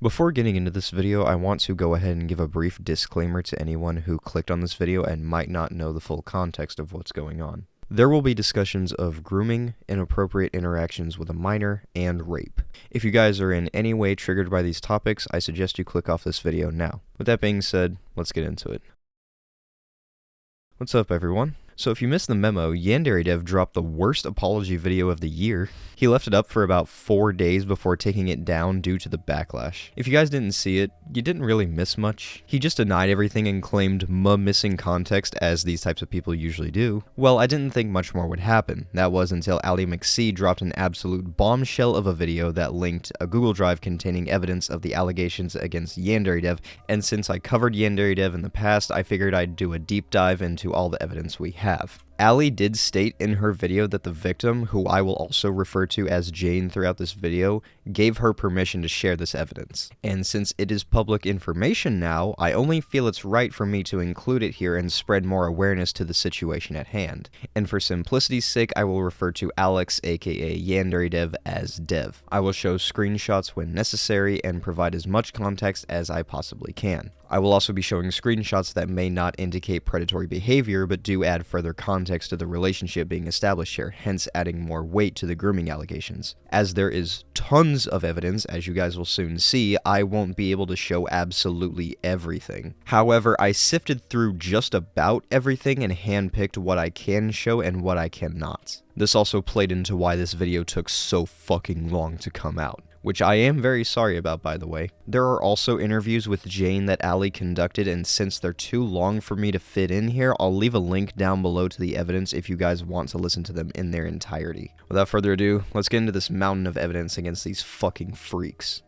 Before getting into this video, I want to go ahead and give a brief disclaimer to anyone who clicked on this video and might not know the full context of what's going on. There will be discussions of grooming, inappropriate interactions with a minor, and rape. If you guys are in any way triggered by these topics, I suggest you click off this video now. With that being said, let's get into it. What's up, everyone? So if you missed the memo, YandereDev dropped the worst apology video of the year. He left it up for about 4 days before taking it down due to the backlash. If you guys didn't see it, you didn't really miss much. He just denied everything and claimed missing context, as these types of people usually do. Well, I didn't think much more would happen. That was until Ali McC dropped an absolute bombshell of a video that linked a Google Drive containing evidence of the allegations against YandereDev, and since I covered YandereDev in the past, I figured I'd do a deep dive into all the evidence we have. Ali did state in her video that the victim, who I will also refer to as Jane throughout this video, gave her permission to share this evidence. And since it is public information now, I only feel it's right for me to include it here and spread more awareness to the situation at hand. And for simplicity's sake, I will refer to Alex, aka YandereDev, as Dev. I will show screenshots when necessary and provide as much context as I possibly can. I will also be showing screenshots that may not indicate predatory behavior, but do add further context to the relationship being established here, hence adding more weight to the grooming allegations. As there is tons of evidence, as you guys will soon see, I won't be able to show absolutely everything. However, I sifted through just about everything and handpicked what I can show and what I cannot. This also played into why this video took so fucking long to come out, which I am very sorry about, by the way. There are also interviews with Jane that Ali conducted, and since they're too long for me to fit in here, I'll leave a link down below to the evidence if you guys want to listen to them in their entirety. Without further ado, let's get into this mountain of evidence against these fucking freaks.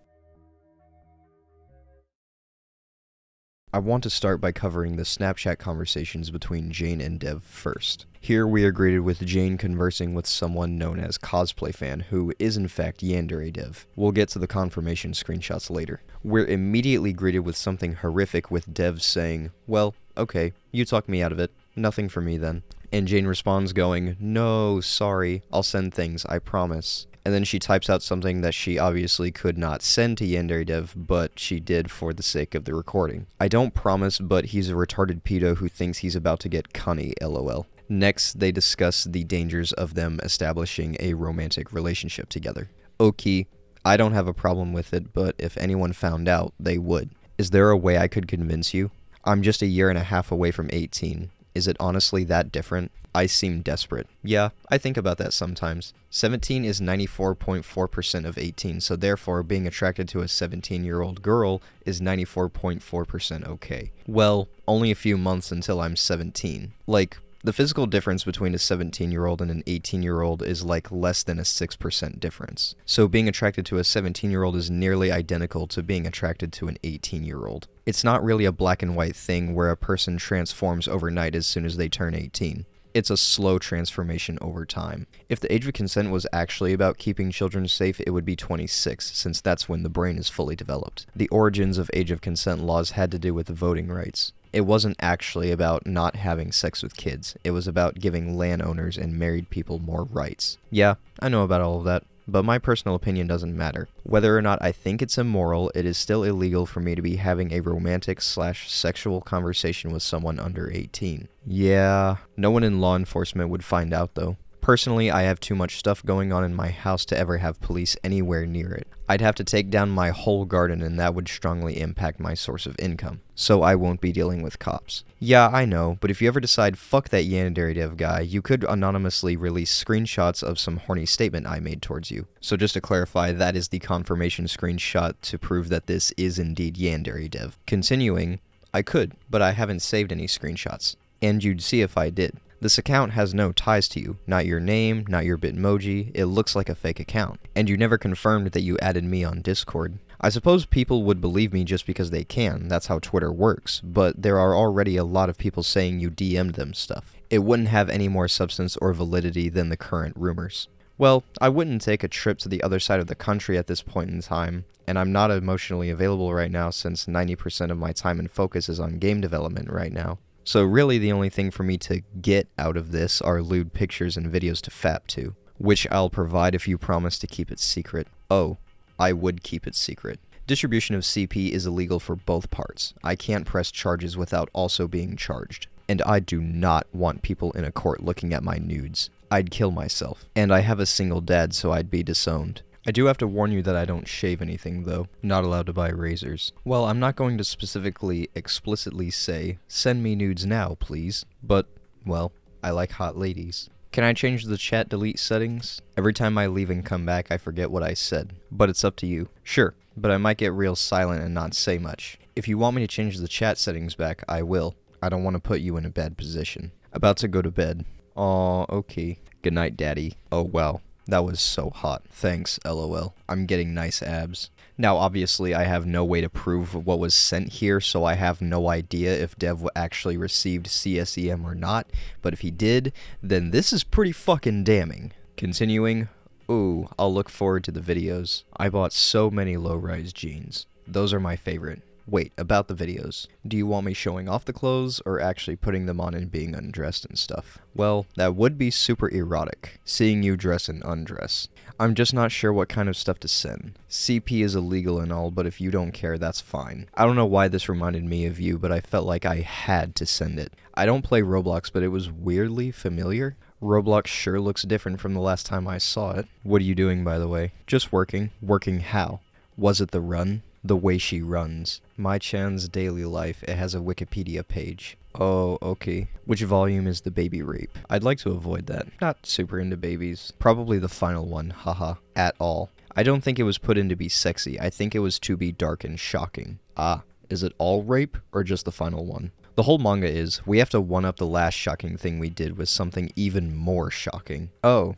I want to start by covering the Snapchat conversations between Jane and Dev first. Here we are greeted with Jane conversing with someone known as Cosplay Fan, who is in fact YandereDev. We'll get to the confirmation screenshots later. We're immediately greeted with something horrific, with Dev saying, "Well, okay, you talk me out of it. Nothing for me then." And Jane responds going, "No, sorry, I'll send things, I promise." And then she types out something that she obviously could not send to YandereDev, but she did for the sake of the recording. "I don't promise, but he's a retarded pedo who thinks he's about to get cunny, lol. Next, they discuss the dangers of them establishing a romantic relationship together. Okay, I don't have a problem with it, but if anyone found out, they would. Is there a way I could convince you? I'm just a year and a half away from 18. Is it honestly that different? I seem desperate. Yeah, I think about that sometimes. 17 is 94.4% of 18, so therefore being attracted to a 17-year-old girl is 94.4% okay. Well, only a few months until I'm 17. Like, the physical difference between a 17-year-old and an 18-year-old is like less than a 6% difference. So being attracted to a 17-year-old is nearly identical to being attracted to an 18-year-old. It's not really a black and white thing where a person transforms overnight as soon as they turn 18. It's a slow transformation over time. If the age of consent was actually about keeping children safe, it would be 26, since that's when the brain is fully developed. The origins of age of consent laws had to do with voting rights. It wasn't actually about not having sex with kids. It was about giving landowners and married people more rights. Yeah, I know about all of that, but my personal opinion doesn't matter. Whether or not I think it's immoral, it is still illegal for me to be having a romantic/sexual conversation with someone under 18. Yeah, no one in law enforcement would find out though. Personally, I have too much stuff going on in my house to ever have police anywhere near it. I'd have to take down my whole garden, and that would strongly impact my source of income. So I won't be dealing with cops. Yeah, I know, but if you ever decide fuck that YandereDev guy, you could anonymously release screenshots of some horny statement I made towards you. So just to clarify, that is the confirmation screenshot to prove that this is indeed YandereDev. Continuing, I could, but I haven't saved any screenshots. And you'd see if I did. This account has no ties to you, not your name, not your Bitmoji, it looks like a fake account. And you never confirmed that you added me on Discord. I suppose people would believe me just because they can, that's how Twitter works, but there are already a lot of people saying you DM'd them stuff. It wouldn't have any more substance or validity than the current rumors. Well, I wouldn't take a trip to the other side of the country at this point in time, and I'm not emotionally available right now since 90% of my time and focus is on game development right now. So really the only thing for me to get out of this are lewd pictures and videos to fap to, which I'll provide if you promise to keep it secret. Oh, I would keep it secret. Distribution of CP is illegal for both parts. I can't press charges without also being charged. And I do not want people in a court looking at my nudes. I'd kill myself. And I have a single dad, so I'd be disowned. I do have to warn you that I don't shave anything, though. Not allowed to buy razors. Well, I'm not going to specifically, explicitly say, send me nudes now, please. But, well, I like hot ladies. Can I change the chat delete settings? Every time I leave and come back, I forget what I said. But it's up to you. Sure, but I might get real silent and not say much. If you want me to change the chat settings back, I will. I don't want to put you in a bad position. About to go to bed. Aw, okay. Good night, Daddy. Oh, wow. That was so hot. Thanks, LOL. I'm getting nice abs. Now, obviously, I have no way to prove what was sent here, so I have no idea if Dev actually received CSEM or not, but if he did, then this is pretty fucking damning. Continuing. Ooh, I'll look forward to the videos. I bought so many low-rise jeans. Those are my favorite. Wait, about the videos. Do you want me showing off the clothes, or actually putting them on and being undressed and stuff? Well, that would be super erotic, seeing you dress and undress. I'm just not sure what kind of stuff to send. CP is illegal and all, but if you don't care, that's fine. I don't know why this reminded me of you, but I felt like I had to send it. I don't play Roblox, but it was weirdly familiar. Roblox sure looks different from the last time I saw it. What are you doing, by the way? Just working. Working how? Was it the run? The way she runs. My Chan's daily life. It has a Wikipedia page. Oh, okay. Which volume is the baby rape? I'd like to avoid that. Not super into babies. Probably the final one, haha. At all. I don't think it was put in to be sexy. I think it was to be dark and shocking. Ah, is it all rape or just the final one? The whole manga is, we have to one-up the last shocking thing we did with something even more shocking. Oh,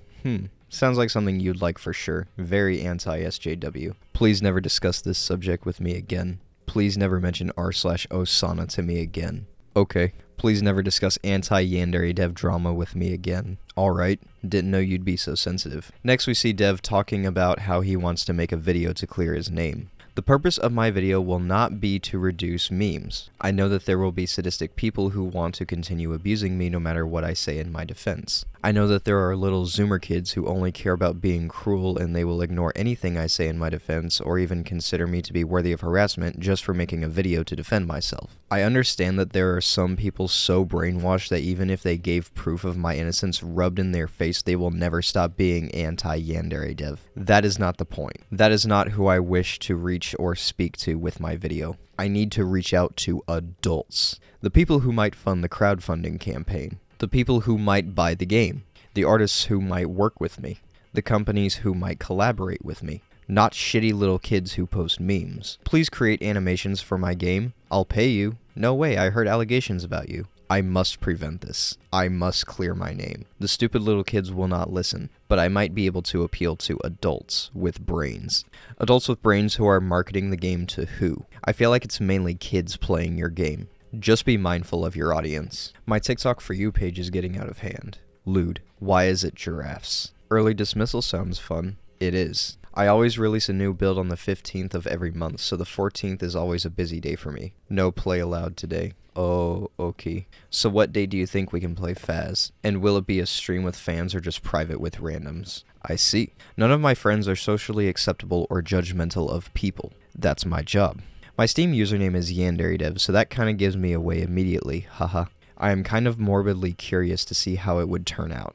sounds like something you'd like for sure. Very anti-SJW. Please never discuss this subject with me again. Please never mention r/Osana to me again. Okay. Please never discuss anti-YandereDev drama with me again. Alright, didn't know you'd be so sensitive. Next we see Dev talking about how he wants to make a video to clear his name. The purpose of my video will not be to reduce memes. I know that there will be sadistic people who want to continue abusing me no matter what I say in my defense. I know that there are little Zoomer kids who only care about being cruel and they will ignore anything I say in my defense or even consider me to be worthy of harassment just for making a video to defend myself. I understand that there are some people so brainwashed that even if they gave proof of my innocence rubbed in their face, they will never stop being anti-YandereDev. That is not the point. That is not who I wish to reach or speak to with my video. I need to reach out to adults. The people who might fund the crowdfunding campaign. The people who might buy the game. The artists who might work with me. The companies who might collaborate with me. Not shitty little kids who post memes. Please create animations for my game. I'll pay you. No way, I heard allegations about you. I must prevent this. I must clear my name. The stupid little kids will not listen, but I might be able to appeal to adults with brains. Adults with brains who are marketing the game to who? I feel like it's mainly kids playing your game. Just be mindful of your audience. My TikTok For You page is getting out of hand. Lewd. Why is it giraffes? Early dismissal sounds fun. It is. I always release a new build on the 15th of every month, so the 14th is always a busy day for me. No play allowed today. Oh, okay. So what day do you think we can play Faz? And will it be a stream with fans or just private with randoms? I see. None of my friends are socially acceptable or judgmental of people. That's my job. My Steam username is YandereDev, so that kinda gives me away immediately, haha. I am kind of morbidly curious to see how it would turn out.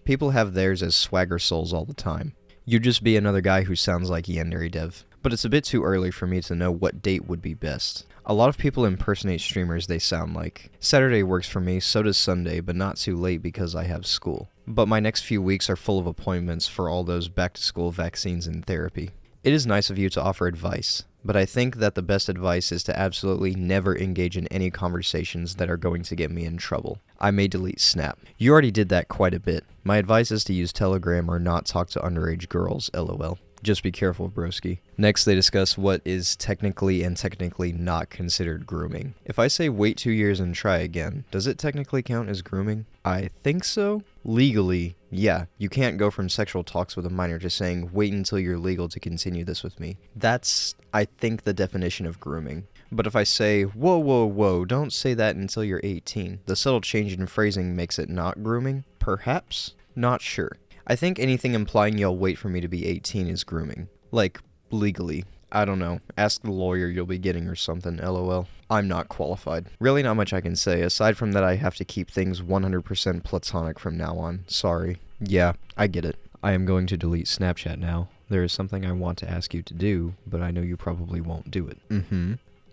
People have theirs as swagger souls all the time. You'd just be another guy who sounds like YandereDev. But it's a bit too early for me to know what date would be best. A lot of people impersonate streamers they sound like. Saturday works for me, so does Sunday, but not too late because I have school. But my next few weeks are full of appointments for all those back-to-school vaccines and therapy. It is nice of you to offer advice, but I think that the best advice is to absolutely never engage in any conversations that are going to get me in trouble. I may delete Snap. You already did that quite a bit. My advice is to use Telegram or not talk to underage girls, lol. Just be careful, broski. Next, they discuss what is technically and technically not considered grooming. If I say wait 2 years and try again, does it technically count as grooming? I think so. Legally, yeah, you can't go from sexual talks with a minor to saying wait until you're legal to continue this with me. That's, I think, the definition of grooming. But if I say, whoa, whoa, whoa, don't say that until you're 18, the subtle change in phrasing makes it not grooming? Perhaps? Not sure. I think anything implying you'll wait for me to be 18 is grooming. Like, legally. I don't know. Ask the lawyer you'll be getting or something, lol. I'm not qualified. Really not much I can say, aside from that I have to keep things 100% platonic from now on. Sorry. Yeah, I get it. I am going to delete Snapchat now. There is something I want to ask you to do, but I know you probably won't do it.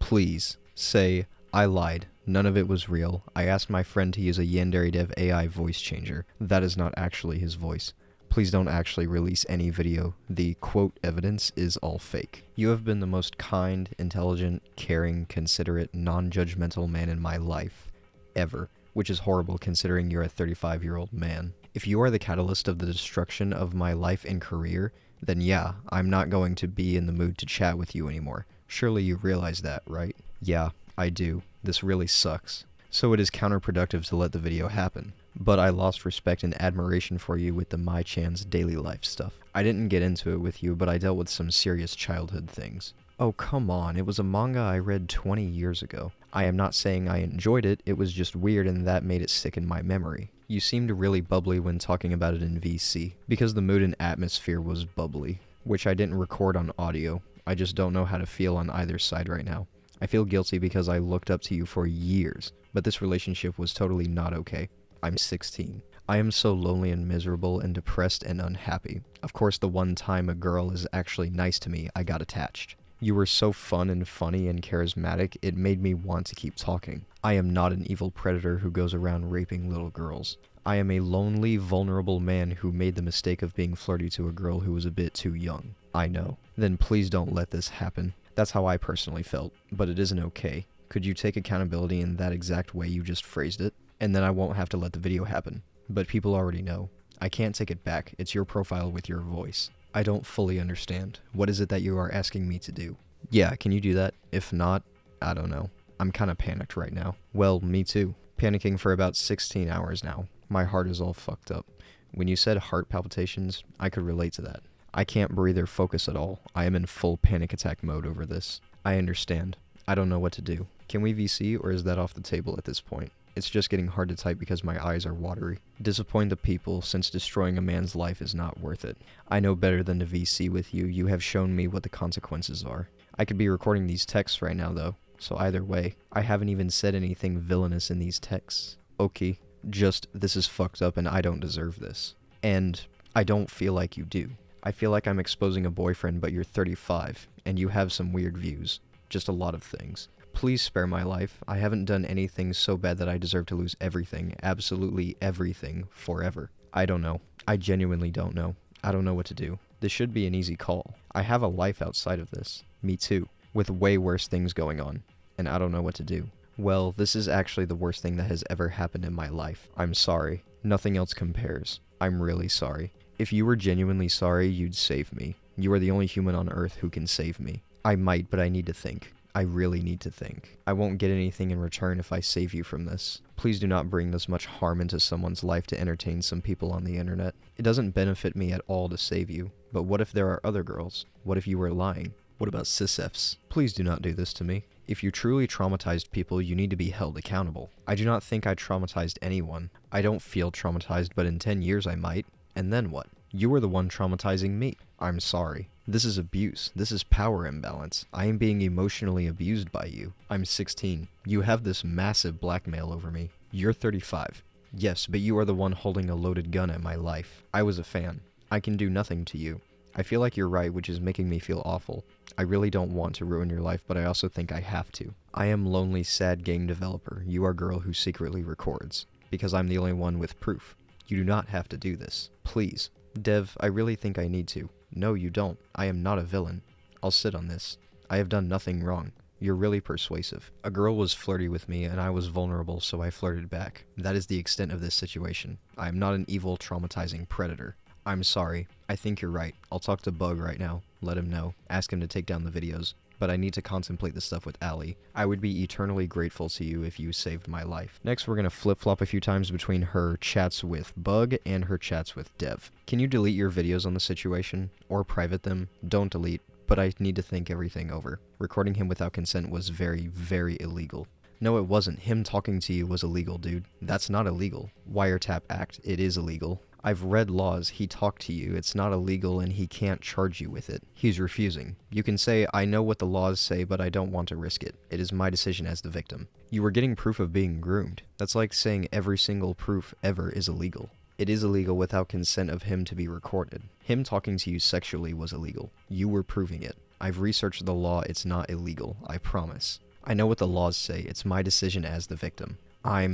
Please, say, I lied. None of it was real. I asked my friend to use a YandereDev AI voice changer. That is not actually his voice. Please don't actually release any video. The quote evidence is all fake. You have been the most kind, intelligent, caring, considerate, non-judgmental man in my life. Ever. Which is horrible considering you're a 35-year-old man. If you are the catalyst of the destruction of my life and career, then yeah, I'm not going to be in the mood to chat with you anymore. Surely you realize that, right? Yeah, I do. This really sucks. So it is counterproductive to let the video happen. But I lost respect and admiration for you with the My Chan's daily life stuff. I didn't get into it with you, but I dealt with some serious childhood things. Oh, come on, it was a manga I read 20 years ago. I am not saying I enjoyed it, it was just weird and that made it stick in my memory. You seemed really bubbly when talking about it in VC, because the mood and atmosphere was bubbly, which I didn't record on audio. I just don't know how to feel on either side right now. I feel guilty because I looked up to you for years, but this relationship was totally not okay. I'm 16. I am so lonely and miserable and depressed and unhappy. Of course, the one time a girl is actually nice to me, I got attached. You were so fun and funny and charismatic, it made me want to keep talking. I am not an evil predator who goes around raping little girls. I am a lonely, vulnerable man who made the mistake of being flirty to a girl who was a bit too young. I know. Then please don't let this happen. That's how I personally felt, but it isn't okay. Could you take accountability in that exact way you just phrased it? And then I won't have to let the video happen. But people already know. I can't take it back. It's your profile with your voice. I don't fully understand. What is it that you are asking me to do? Yeah, can you do that? If not, I don't know. I'm kinda panicked right now. Well, me too. Panicking for about 16 hours now. My heart is all fucked up. When you said heart palpitations, I could relate to that. I can't breathe or focus at all. I am in full panic attack mode over this. I understand. I don't know what to do. Can we VC or is that off the table at this point? It's just getting hard to type because my eyes are watery. Disappoint the people since destroying a man's life is not worth it. I know better than to VC with you. You have shown me what the consequences are. I could be recording these texts right now though, so either way, I haven't even said anything villainous in these texts. Okay, just this is fucked up and I don't deserve this. And I don't feel like you do. I feel like I'm exposing a boyfriend but you're 35 and you have some weird views. Just a lot of things. Please spare my life. I haven't done anything so bad that I deserve to lose everything, absolutely everything, forever. I don't know. I genuinely don't know. I don't know what to do. This should be an easy call. I have a life outside of this. Me too. With way worse things going on. And I don't know what to do. Well, this is actually the worst thing that has ever happened in my life. I'm sorry. Nothing else compares. I'm really sorry. If you were genuinely sorry, you'd save me. You are the only human on Earth who can save me. I might, but I need to think. I really need to think. I won't get anything in return if I save you from this. Please do not bring this much harm into someone's life to entertain some people on the internet. It doesn't benefit me at all to save you. But what if there are other girls? What if you were lying? What about CSEFs? Please do not do this to me. If you truly traumatized people, you need to be held accountable. I do not think I traumatized anyone. I don't feel traumatized, but in 10 years I might. And then what? You were the one traumatizing me. I'm sorry. This is abuse. This is power imbalance. I am being emotionally abused by you. I'm 16. You have this massive blackmail over me. You're 35. Yes, but you are the one holding a loaded gun at my life. I was a fan. I can do nothing to you. I feel like you're right, which is making me feel awful. I really don't want to ruin your life, but I also think I have to. I am lonely, sad game developer. You are girl who secretly records. Because I'm the only one with proof. You do not have to do this. Please. Dev, I really think I need to. No, you don't. I am not a villain. I'll sit on this. I have done nothing wrong. You're really persuasive. A girl was flirty with me and I was vulnerable, so I flirted back. That is the extent of this situation. I am not an evil, traumatizing predator. I'm sorry. I think you're right. I'll talk to Bug right now. Let him know. Ask him to take down the videos. But I need to contemplate this stuff with Allie. I would be eternally grateful to you if you saved my life. Next, we're gonna flip-flop a few times between her chats with Bug and her chats with Dev. Can you delete your videos on the situation? Or private them? Don't delete, but I need to think everything over. Recording him without consent was very, very illegal. No, it wasn't. Him talking to you was illegal, dude. That's not illegal. Wiretap Act, it is illegal. I've read laws, he talked to you, it's not illegal and he can't charge you with it. He's refusing. You can say, I know what the laws say, but I don't want to risk it. It is my decision as the victim. You were getting proof of being groomed. That's like saying every single proof ever is illegal. It is illegal without consent of him to be recorded. Him talking to you sexually was illegal. You were proving it. I've researched the law, it's not illegal, I promise. I know what the laws say, it's my decision as the victim. I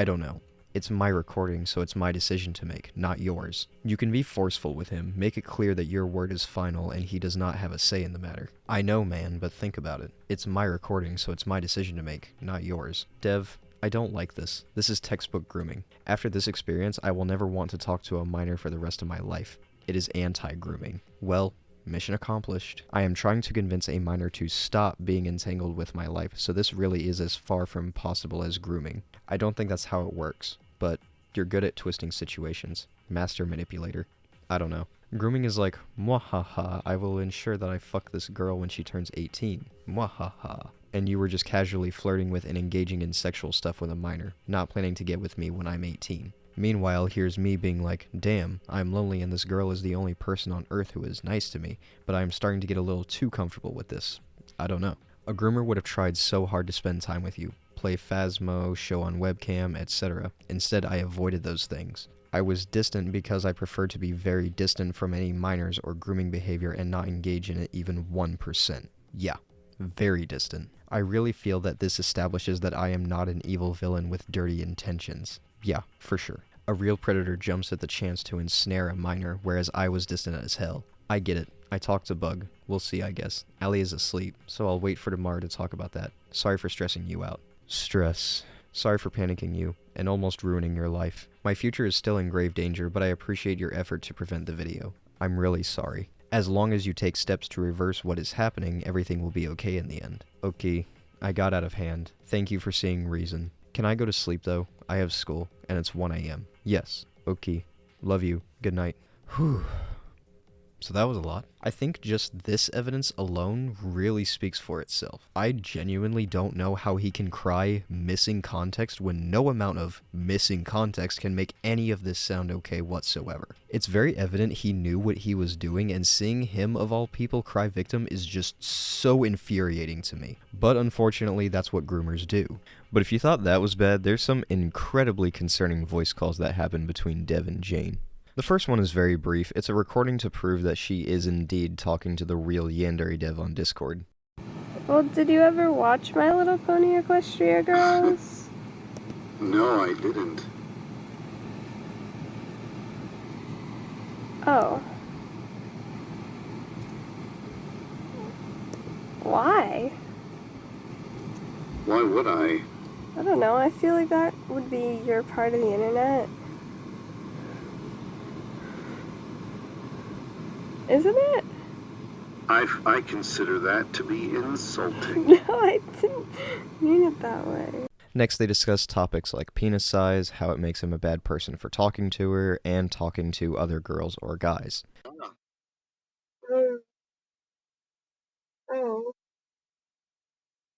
don't know. It's my recording, so it's my decision to make, not yours. You can be forceful with him, make it clear that your word is final and he does not have a say in the matter. I know, man, but think about it. It's my recording, so it's my decision to make, not yours. Dev, I don't like this. This is textbook grooming. After this experience, I will never want to talk to a minor for the rest of my life. It is anti-grooming. Well, mission accomplished. I am trying to convince a minor to stop being entangled with my life, so this really is as far from possible as grooming. I don't think that's how it works, but you're good at twisting situations. Master manipulator. I don't know. Grooming is like, mwahaha, I will ensure that I fuck this girl when she turns 18. Mwahaha. And you were just casually flirting with and engaging in sexual stuff with a minor, not planning to get with me when I'm 18. Meanwhile, here's me being like, damn, I'm lonely and this girl is the only person on earth who is nice to me, but I'm starting to get a little too comfortable with this. I don't know. A groomer would have tried so hard to spend time with you, play Phasmo, show on webcam, etc. Instead, I avoided those things. I was distant because I prefer to be very distant from any minors or grooming behavior and not engage in it even 1%. Yeah, very distant. I really feel that this establishes that I am not an evil villain with dirty intentions. Yeah, for sure. A real predator jumps at the chance to ensnare a minor, whereas I was distant as hell. I get it. I talked to Bug. We'll see, I guess. Allie is asleep, so I'll wait for tomorrow to talk about that. Sorry for stressing you out. Stress. Sorry for panicking you, and almost ruining your life. My future is still in grave danger, but I appreciate your effort to prevent the video. I'm really sorry. As long as you take steps to reverse what is happening, everything will be okay in the end. Okay, I got out of hand. Thank you for seeing reason. Can I go to sleep though? I have school, and it's 1 a.m. Yes. Okay. Love you. Good night. Whew. So that was a lot. I think just this evidence alone really speaks for itself. I genuinely don't know how he can cry missing context when no amount of missing context can make any of this sound okay whatsoever. It's very evident he knew what he was doing, and seeing him of all people cry victim is just so infuriating to me. But unfortunately, that's what groomers do. But if you thought that was bad, there's some incredibly concerning voice calls that happen between Dev and Jane. The first one is very brief. It's a recording to prove that she is indeed talking to the real YandereDev on Discord. Well, did you ever watch My Little Pony Equestria Girls? No, I didn't. Oh. Why? Why would I? I don't know. I feel like that would be your part of the internet. Isn't it? I consider that to be insulting. No, I didn't mean it that way. Next, they discuss topics like penis size, how it makes him a bad person for talking to her, and talking to other girls or guys. Oh.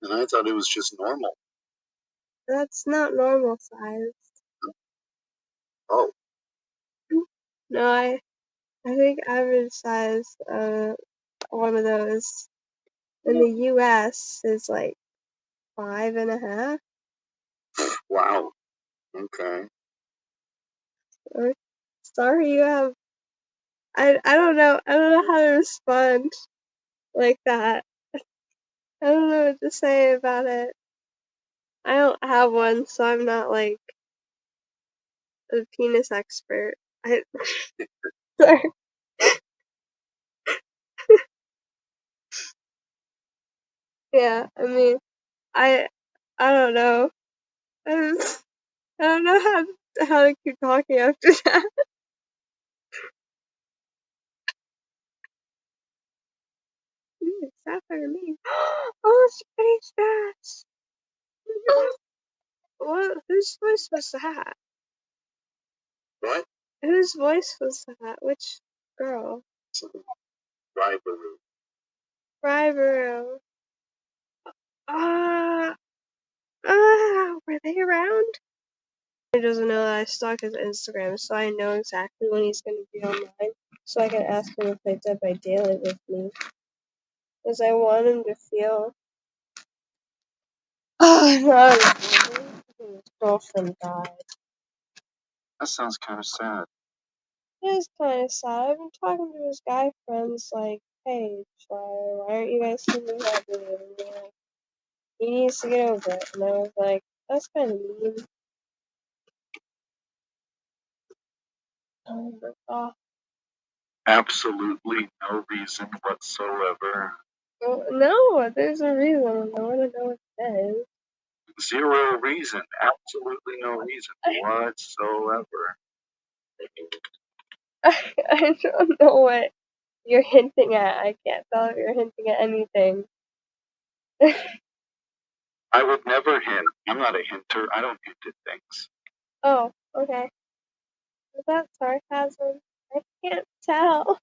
And I thought it was just normal. That's not normal size. Oh. No, I think average size one of those in the US is like 5.5. Wow. Okay. Sorry, you have. I don't know. I don't know how to respond like that. I don't know what to say about it. I don't have one, so I'm not like a penis expert. Sorry. Yeah, I mean, I don't know. I don't know how to keep talking after that. Sapphire me. Oh, space bats. What? Whose voice was that? What? Whose voice was that? Which girl? Rivalry. Rivalry. Were they around? He doesn't know that I stalk his Instagram, so I know exactly when he's going to be online, so I can ask him to play Dead by Daylight with me. Because I want him to feel. Not his girlfriend died. That sounds kind of sad. It is kind of sad. I've been talking to his guy friends, like, hey, why aren't you guys keeping happy? And they're like, he needs to get over it. And I was like, that's kind of mean. Oh my god. Absolutely no reason whatsoever. Well, no, there's a reason. I want to know what it is. Zero reason. Absolutely no reason whatsoever. I don't know what you're hinting at. I can't tell if you're hinting at anything. I would never hint. I'm not a hinter. I don't hint at things. Oh, okay. Is that sarcasm? I can't tell.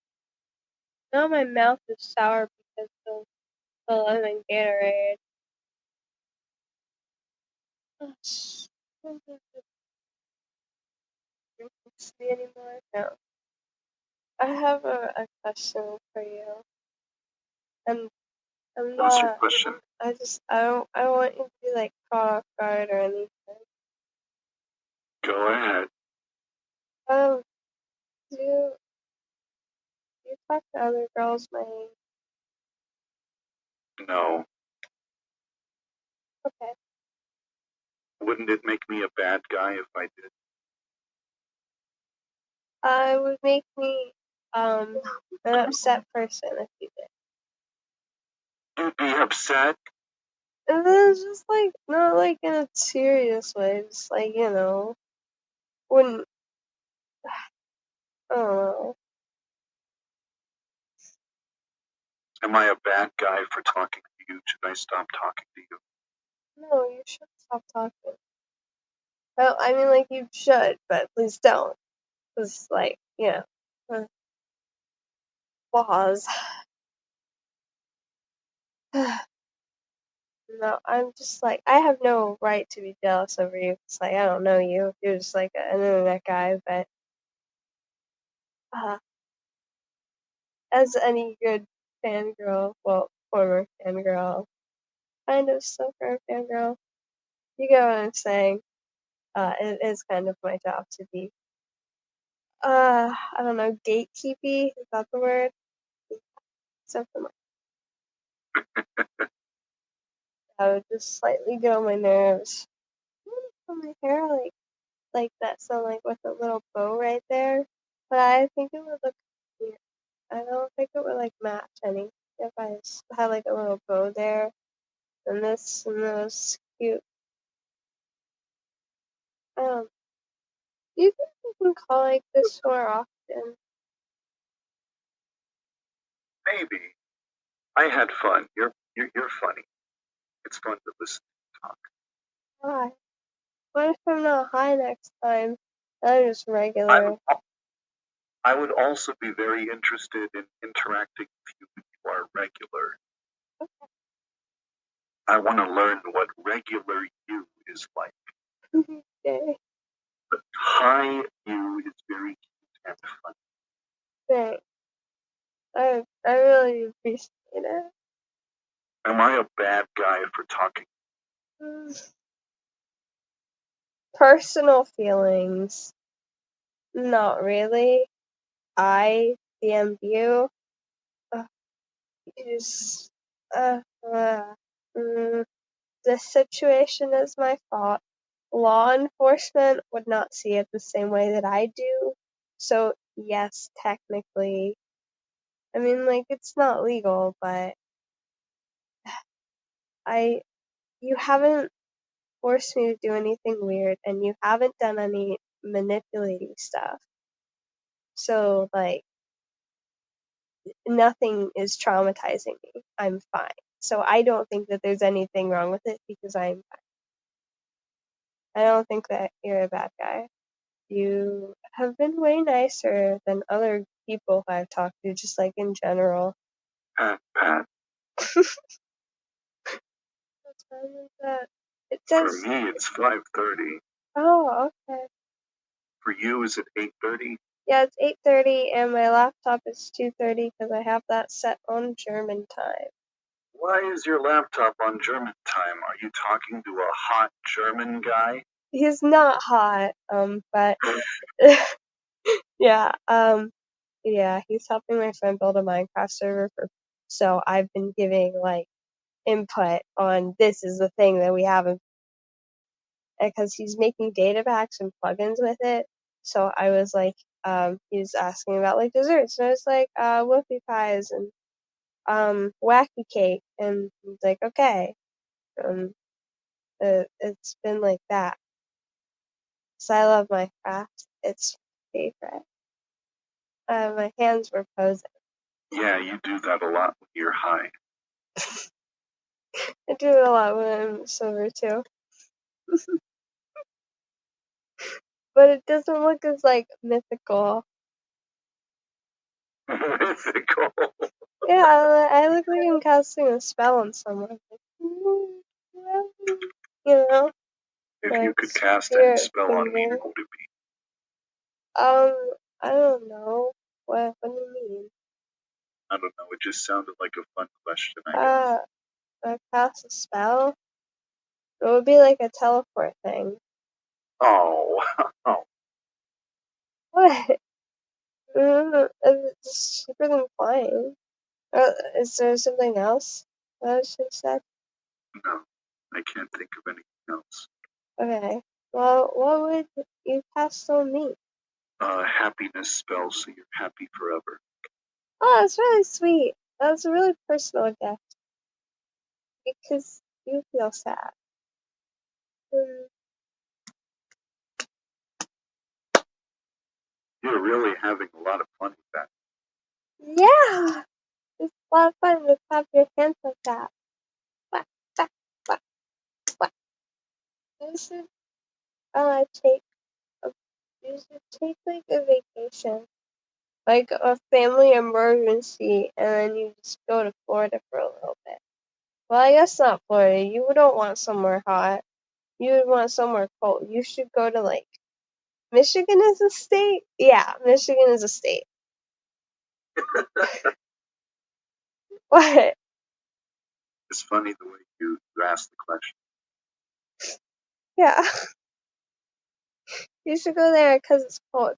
Now my mouth is sour because of the lemon Gatorade. Oh, I don't drink whiskey anymore. No. I have a question for you. I'm What's your not. question? I don't want you to be like caught off guard or anything. Go ahead. Um, do you talk to other girls my age? No. Okay. Wouldn't it make me a bad guy if I did? It would make me an upset person if you did. You'd be upset? And then it's just like not like in a serious way, just like, wouldn't I don't know. Am I a bad guy for talking to you? Should I stop talking to you? No, you should stop talking. Well, I mean like you should, but please don't. Cause like, laws. No, I'm just like, I have no right to be jealous over you. It's like, I don't know you. You're just like an internet guy, but uh, as any good fangirl, well, former fangirl, kind of still current fangirl, you get what I'm saying. It is kind of my job to be, I don't know, gatekeepy, is that the word? Something like that would just slightly get on my nerves. I want to put my hair like that, so like with a little bow right there, but I think it would look weird. I don't think it would like match any if I had like a little bow there and this cute. Um, you think you can call like this more often? Maybe. I had fun. You're funny. It's fun to listen to talk. Why? What if I'm not high next time? I'm just I regular. would, I would also be very interested in interacting with you when you are regular. I want to learn what regular you is like. Okay, But high you is very cute and fun. thanks. I really appreciate it. Am I a bad guy for talking? Personal feelings, not really. I DM'd you. Is uh, uh, mm, this situation is my fault. Law enforcement would not see it the same way that I do. So yes, technically, I mean like it's not legal, but I you haven't forced me to do anything weird, and you haven't done any manipulating stuff. So like nothing is traumatizing me. I'm fine. So I don't think that there's anything wrong with it because I'm fine. I don't think that you're a bad guy. You have been way nicer than other people I've talked to, just like in general. Pat. What's wrong with that? It For says me, it's 5:30. Oh, okay. For you, is it 8:30? Yeah, it's 8:30, and my laptop is 2:30 because I have that set on German time. Why is your laptop on German time? Are you talking to a hot German guy? He's not hot, but yeah, yeah, he's helping my friend build a Minecraft server so I've been giving like input on this is the thing that we have, because he's making data packs and plugins with it. So I was like, he's asking about like desserts, and I was like, whoopie pies and wacky cake, and he's like, okay. It's been like that. So I love Minecraft. It's my favorite. My hands were posing. Yeah, you do that a lot when you're high. I do it a lot when I'm sober too. But it doesn't look as like mythical. Mythical. Yeah, I look like I'm casting a spell on someone. You know? If Like you could cast any spirit spell on me, finger. what would it be? I don't know. What do you mean? I don't know. It just sounded like a fun question, I guess. I cast a spell? It would be like a teleport thing. Oh. What? It's cheaper than flying. Is there something else that I should have said? No, I can't think of anything else. Okay. Well, what would you cast on me? Happiness spell, so you're happy forever. Oh, that's really sweet. That's a really personal gift. Because you feel sad. Mm, You're really having a lot of fun with that. yeah! It's a lot of fun to clap your hands like that. Whack, whack, whack, whack. You should, take you should take like a vacation. Like a family emergency, and then you just go to Florida for a little bit. Well, I guess not Florida. You don't want somewhere hot. You would want somewhere cold. You should go to like Michigan is a state? Yeah, Michigan is a state. What? It's funny the way you asked the question. Yeah. You should go there because it's cold.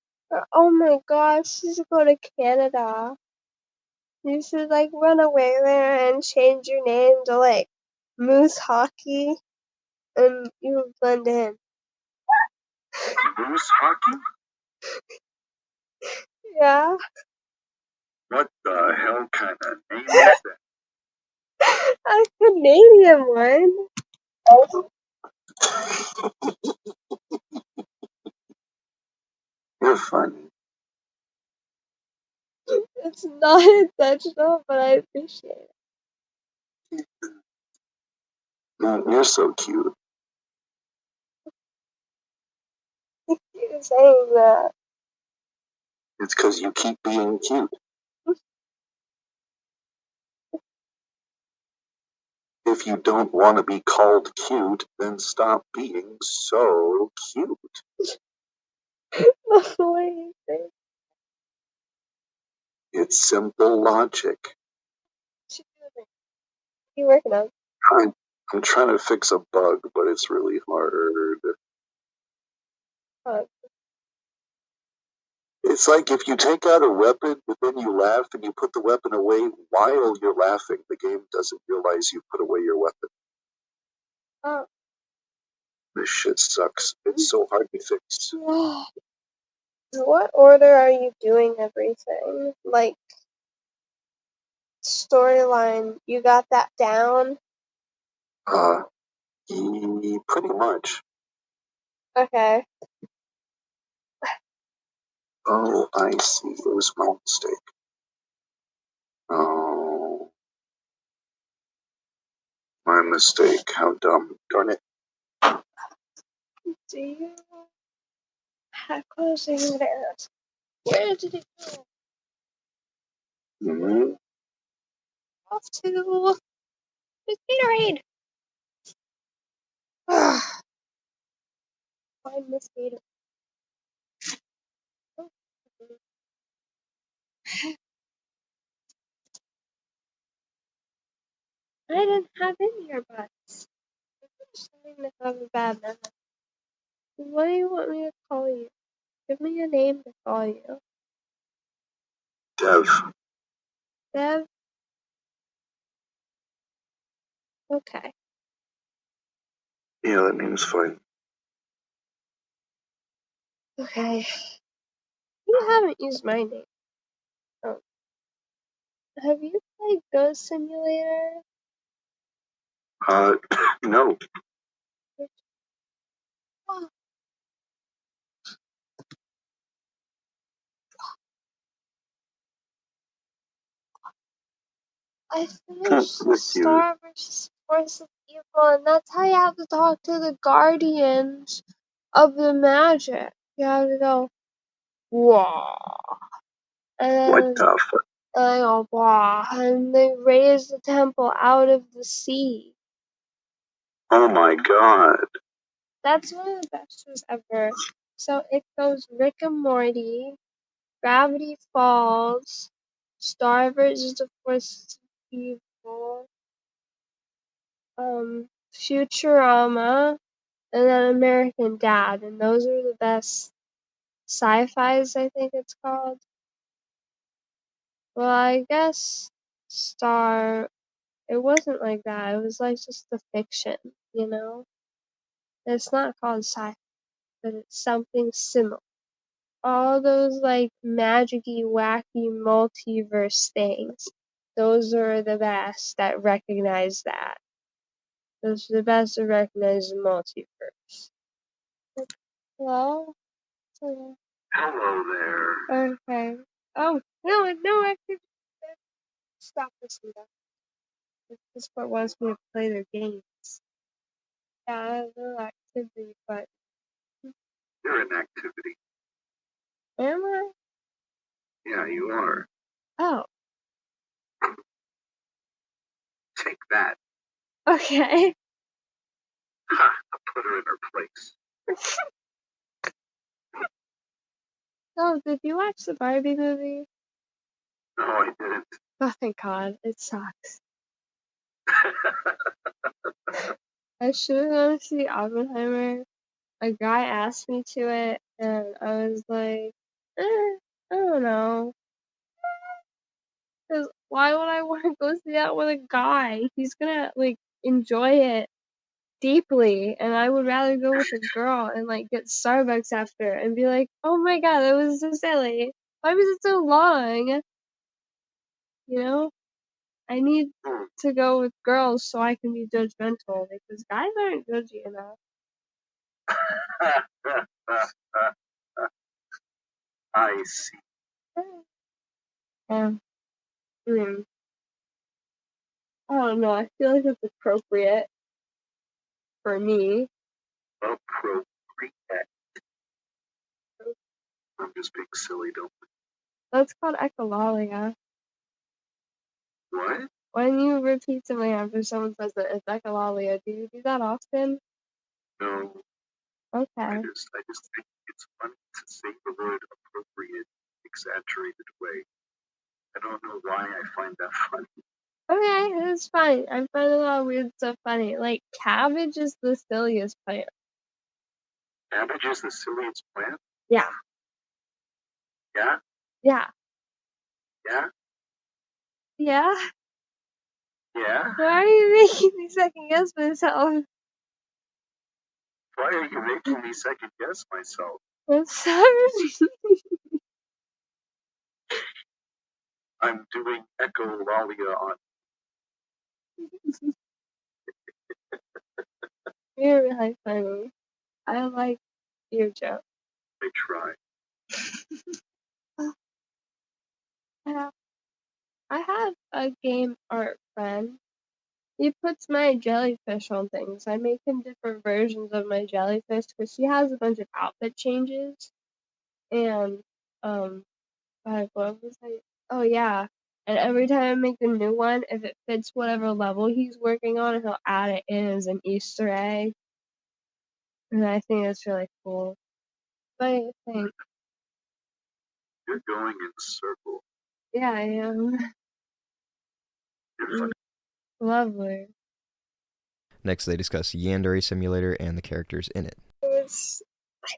Oh my gosh, you should go to Canada. You should like run away there and change your name to like Moose Hockey, and you would blend in. Moose hockey? Yeah. What the hell kind of name is that? A Canadian one. You're funny. It's not intentional, but I appreciate it. Man, you're so cute. You saying that. It's because you keep being cute. If you don't want to be called cute, then stop being so cute. The way you think. It's simple logic. What you working on? I'm trying to fix a bug, but it's really hard. Oh, It's like if you take out a weapon, but then you laugh and you put the weapon away while you're laughing, the game doesn't realize you put away your weapon. oh. This shit sucks. It's so hard to fix. What order are you doing everything? Like, storyline, you got that down? Pretty much. Okay. Oh, I see. It was my mistake. Oh, my mistake. How dumb. Darn it. Do you have closing there? Where did it go? Mm-hmm. Off to the Gatorade. find Miss Gator. Oh, I didn't have any earbuds. I'm starting to have a bad memory. What do you want me to call you? Give me a name to call you. Dev. Dev? Okay. Yeah, that name's fine. Okay. You haven't used my name. Oh. Have you played Ghost Simulator? No. Oh, I finished With you. Star vs. Force of Evil, and that's how you have to talk to the Guardians of the Magic. You have to go, wah. What And the fuck? I go, wah. And they raise the temple out of the sea. Oh my god. That's one of the best shows ever. So it goes Rick and Morty, Gravity Falls, Star vs. the Force of Evil, Futurama, and then American Dad, and those are the best sci-fis, I think it's called. Well, I guess Star, it wasn't like that. It was like just the fiction, you know? It's not called sci-fi, but it's something similar. All those like magic-y, wacky multiverse things, those are the best that recognize that. Those are the best that recognize the multiverse. Hello? Hello. Hello there. Okay. Oh, no, I could stop listening to that. Discord wants me to play their games. Yeah, I have no activity, but You're an activity. am I? Yeah, you are. Oh, Take that. okay. Ha! I put her in her place. Oh, did you watch the Barbie movie? No, I didn't. Oh, thank God. It sucks. I should have gone to see Oppenheimer. A guy asked me to it, and I was like, I don't know. 'Cause why would I want to go see that with a guy? He's gonna, like, enjoy it deeply, and I would rather go with a girl and, like, get Starbucks after and be like, oh my God, that was so silly. Why was it so long? You know? I need to go with girls so I can be judgmental, because guys aren't judgy enough. I see. Yeah. I mean, I don't know. I feel like it's appropriate for me. Appropriate. I'm just being silly, don't That's called echolalia. What? When you repeat something after someone says it, it's echolalia. Do you do that often? No. I Okay. just think it's funny to say the word appropriate exaggerated way. I don't know why I find that funny. Okay, it's fine. I find a lot of weird stuff funny. Like, cabbage is the silliest plant. Cabbage is the silliest plant? Yeah. Yeah? Yeah. Yeah? Yeah? Yeah? Why are you making me second guess myself? Why are you making me second guess myself? I'm sorry. I'm doing echolalia on. You're really funny. I like your joke. I try. Yeah. I have a game art friend. He puts my jellyfish on things. I make him different versions of my jellyfish because she has a bunch of outfit changes. And, what was I? Oh, yeah. And every time I make a new one, if it fits whatever level he's working on, he'll add it in as an Easter egg. And I think it's really cool. What do you think? You're going in a circle. Yeah, I am. You're funny. Lovely. Next, they discuss Yandere Simulator and the characters in it. I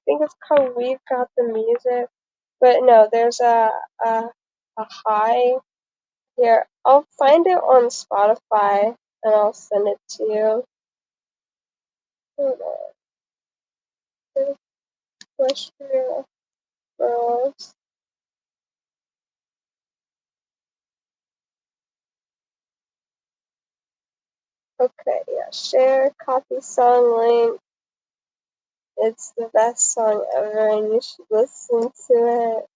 think it's called We've Got the Music. But no, there's a high here. I'll find it on Spotify and I'll send it to you. Hold on. There's Equestria Girls. Okay, yeah. Share, copy song link. It's the best song ever and you should listen to it.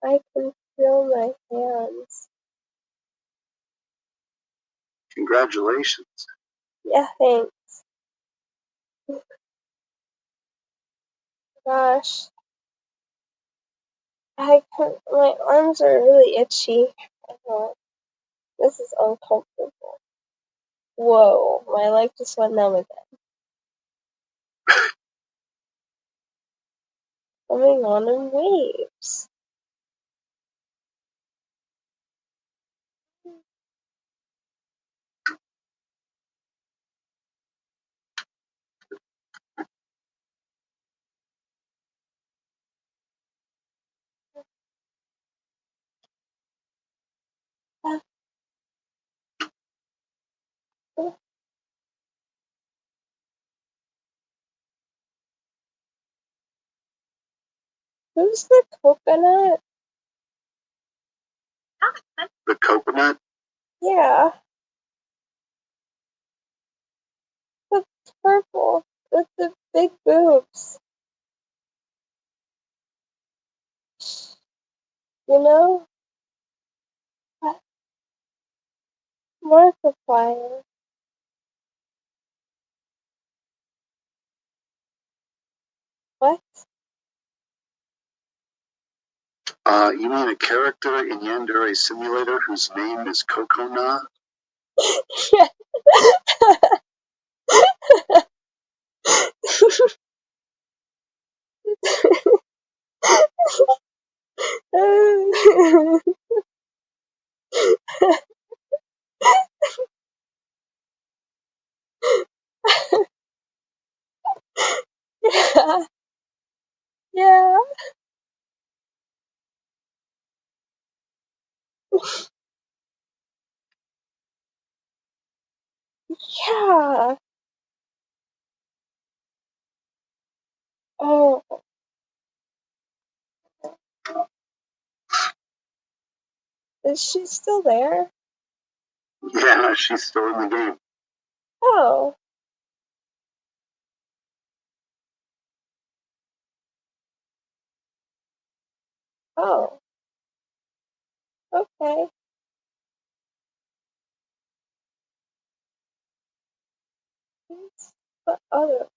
I can feel my hands. Congratulations. Yeah, thanks. Gosh. My arms are really itchy. This is uncomfortable. Whoa, my leg just went numb again. Coming on in waves. Who's the coconut? The coconut? Yeah, the purple with the big boobs. You know? Markiplier. What? You mean a character in Yandere Simulator whose name is Coconut? Yeah. Yeah. Yeah. Yeah. Oh, is she still there? Yeah, she's still in the game. Oh. Oh. Okay. Who's the other?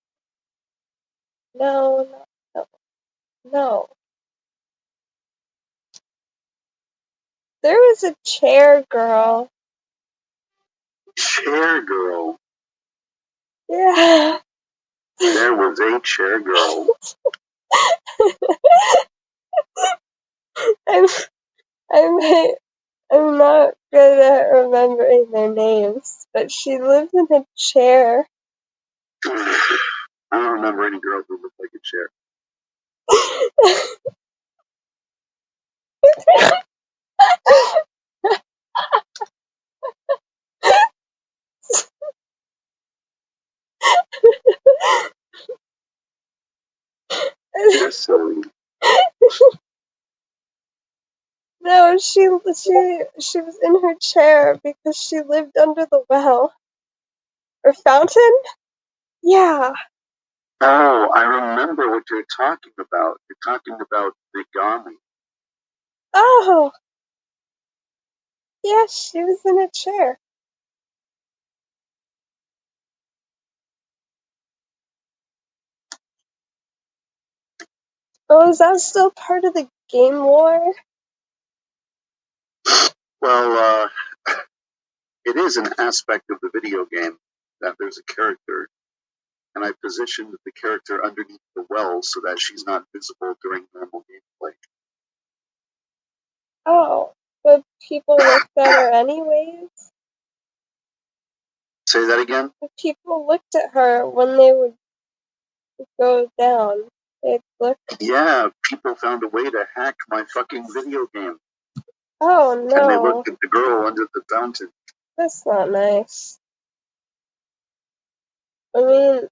No, no, no. There was a chair girl. Chair girl. Yeah. There was a chair girl. I'm, I'm, I'm not good at remembering their names, but she lived in a chair. I don't remember any girl who looked like a chair. You're silly. No, she was in her chair because she lived under the well or fountain. Yeah. Oh, I remember what you're talking about. You're talking about Nagami. Oh, yes, she was in a chair. Oh, is that still part of the game lore? Well, is an aspect of the video game that there's a character, and I positioned the character underneath the well so that she's not visible during normal gameplay. Oh, but people looked at her anyways? Say that again? But people looked at her when they would go down. They'd look. Yeah, people found a way to hack my fucking video game. Oh And they no, looked at the girl under the fountain. that's not nice. I mean,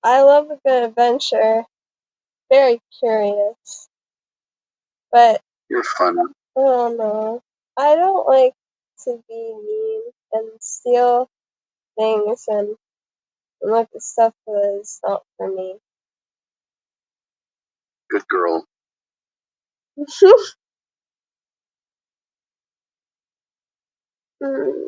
I love a good adventure. Very curious. But, You're funny. I don't know. I don't like to be mean and steal things and look at stuff that is not for me. Good girl. Hmm.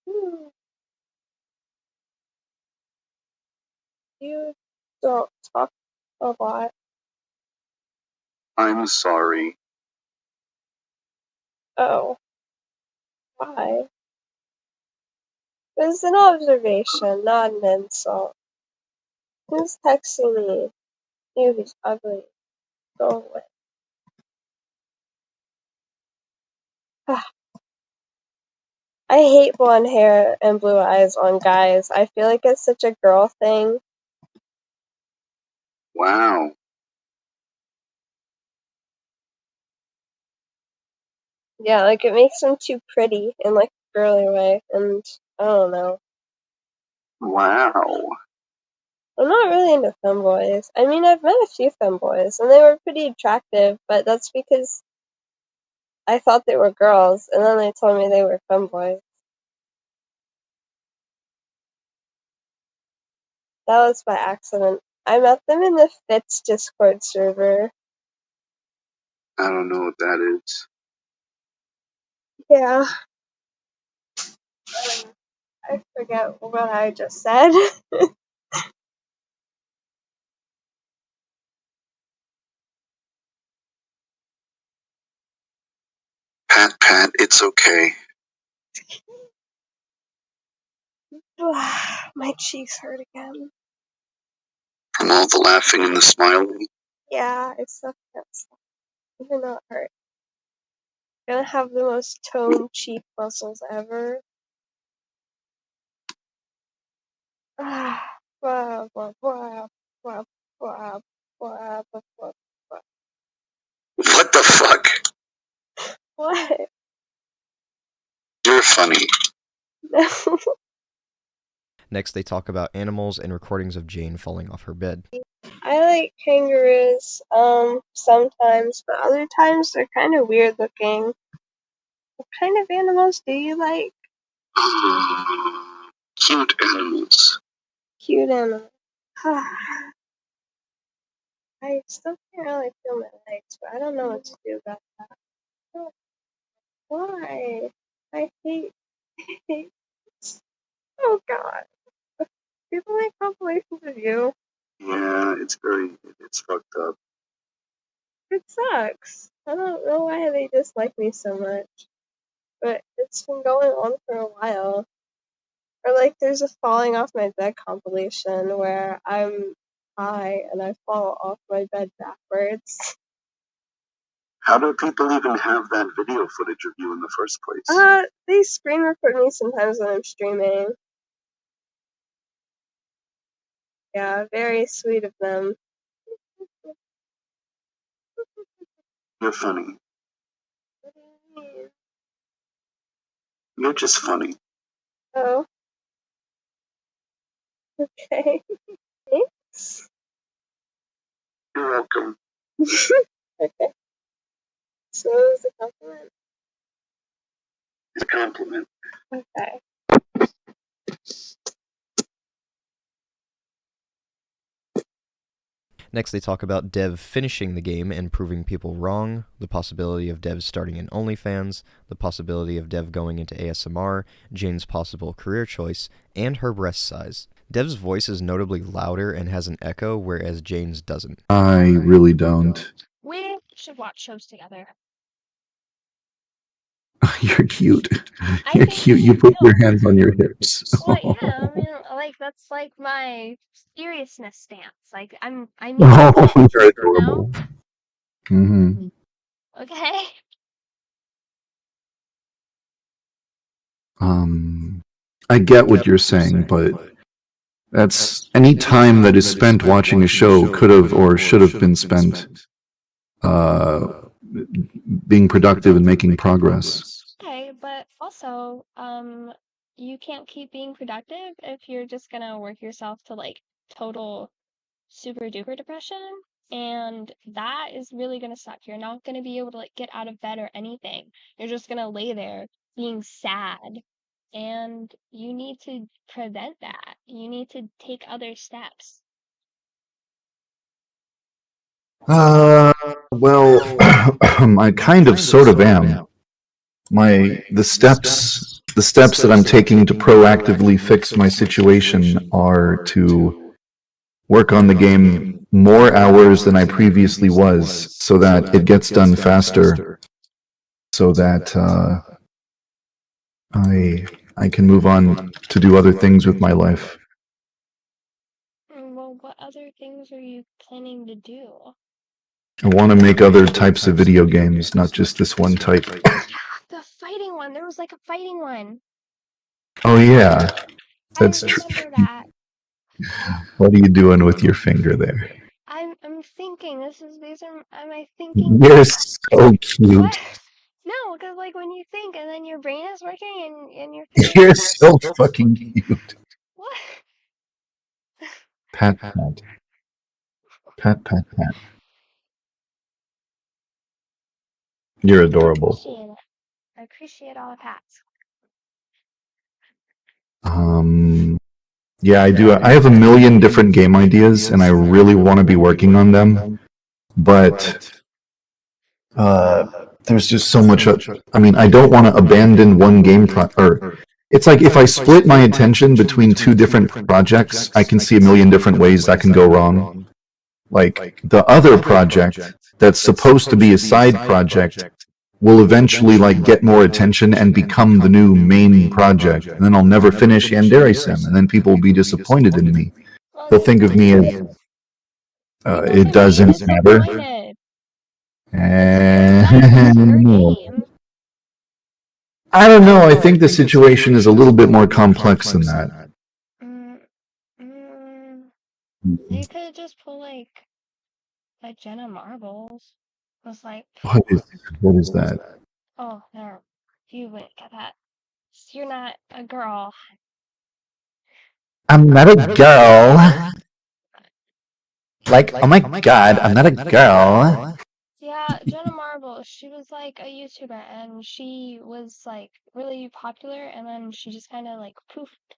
Hmm. You don't talk a lot. I'm sorry. Oh, why? It was an observation, not an insult. Who's texting me? You, he's ugly. Go away. I hate blonde hair and blue eyes on guys. I feel like it's such a girl thing. Wow. Yeah, like it makes them too pretty in like a girly way, and I don't know. Wow. I'm not really into femboys. I mean, I've met a few femboys, and they were pretty attractive, but that's because I thought they were girls, and then they told me they were femboys. That was by accident. I met them in the Fitz Discord server. I don't know what that is. Yeah. I forget what I just said. Pat, it's okay. My cheeks hurt again. From all the laughing and the smiling. Yeah, I still can't stop. Even though it hurt. I'm gonna have the most toned cheek muscles ever. Blah, blah, blah, blah, blah, blah, blah, blah, blah. What the fuck? What? You're funny. No. Next, they talk about animals and recordings of Jane falling off her bed. I like kangaroos, sometimes, but other times they're kind of weird looking. What kind of animals do you like? Cute animals. Cute animals. I still can't really feel my legs, but I don't know what to do about that. Why? I hate this. Oh god. People make compilations of you. Yeah, it's fucked up. It sucks. I don't know why they dislike me so much. But it's been going on for a while. Or like there's a falling off my bed compilation where I'm high and I fall off my bed backwards. How do people even have that video footage of you in the first place? They screen record me sometimes when I'm streaming. Yeah, very sweet of them. You're funny. What do you mean? You're just funny. Oh, okay. Thanks. You're welcome. Okay. So it was a compliment. It's a compliment. Okay. Next, they talk about Dev finishing the game and proving people wrong, the possibility of Dev starting an OnlyFans, the possibility of Dev going into ASMR, Jane's possible career choice, and her breast size. Dev's voice is notably louder and has an echo, whereas Jane's doesn't. I really don't. We should watch shows together. You're cute. I You're think cute. we You should put your go. hands on your hips. Well, yeah, I mean, like that's like my seriousness stance. Like I mean Oh, it, you're you know? adorable. Mm-hmm. Okay. I get what you're saying, but that's any time that is spent watching a show could have or should have been spent being productive and making progress. Okay, but also, you can't keep being productive if you're just gonna work yourself to like total super duper depression, and that is really gonna suck. You're not gonna be able to like get out of bed or anything. You're just gonna lay there being sad, and you need to prevent that. You need to take other steps. Well, I kind of sort of am. The steps that I'm taking to proactively fix my situation are to work on the game more hours than I previously was, so that it gets done faster, so that I can move on to do other things with my life. Well, what other things are you planning to do? I want to make other types of video games, not just this one type. The fighting one. There was like a fighting one. Oh yeah, that's I true. remember that. What are you doing with your finger there? I'm thinking. These are my thinking. You're so cute. What? No, because like when you think and then your brain is working and you're thinking. You're so fucking cute. What? Pat, pat. Pat, pat, pat. You're adorable. I appreciate all the pats. Yeah, I do. I have a million different game ideas, and I really want to be working on them. But there's just so much. I mean, I don't want to abandon one game or it's like if I split my attention between two different projects, I can see a million different ways that can go wrong. Like the other project that's supposed to be a side project will eventually like get more attention and become the new main project, and then I'll never finish YandereDev, and then people will be disappointed in me. They'll think of me as it doesn't matter. I don't know. I think the situation is a little bit more complex than that. You could just pull like Jenna Marbles. Was like. What is that? Oh no, you wouldn't get that. You're not a girl. I'm not a girl. Like, oh my god, I'm not a girl. Yeah, Jenna Marbles, she was like a YouTuber and she was like really popular and then she just kind of like poofed.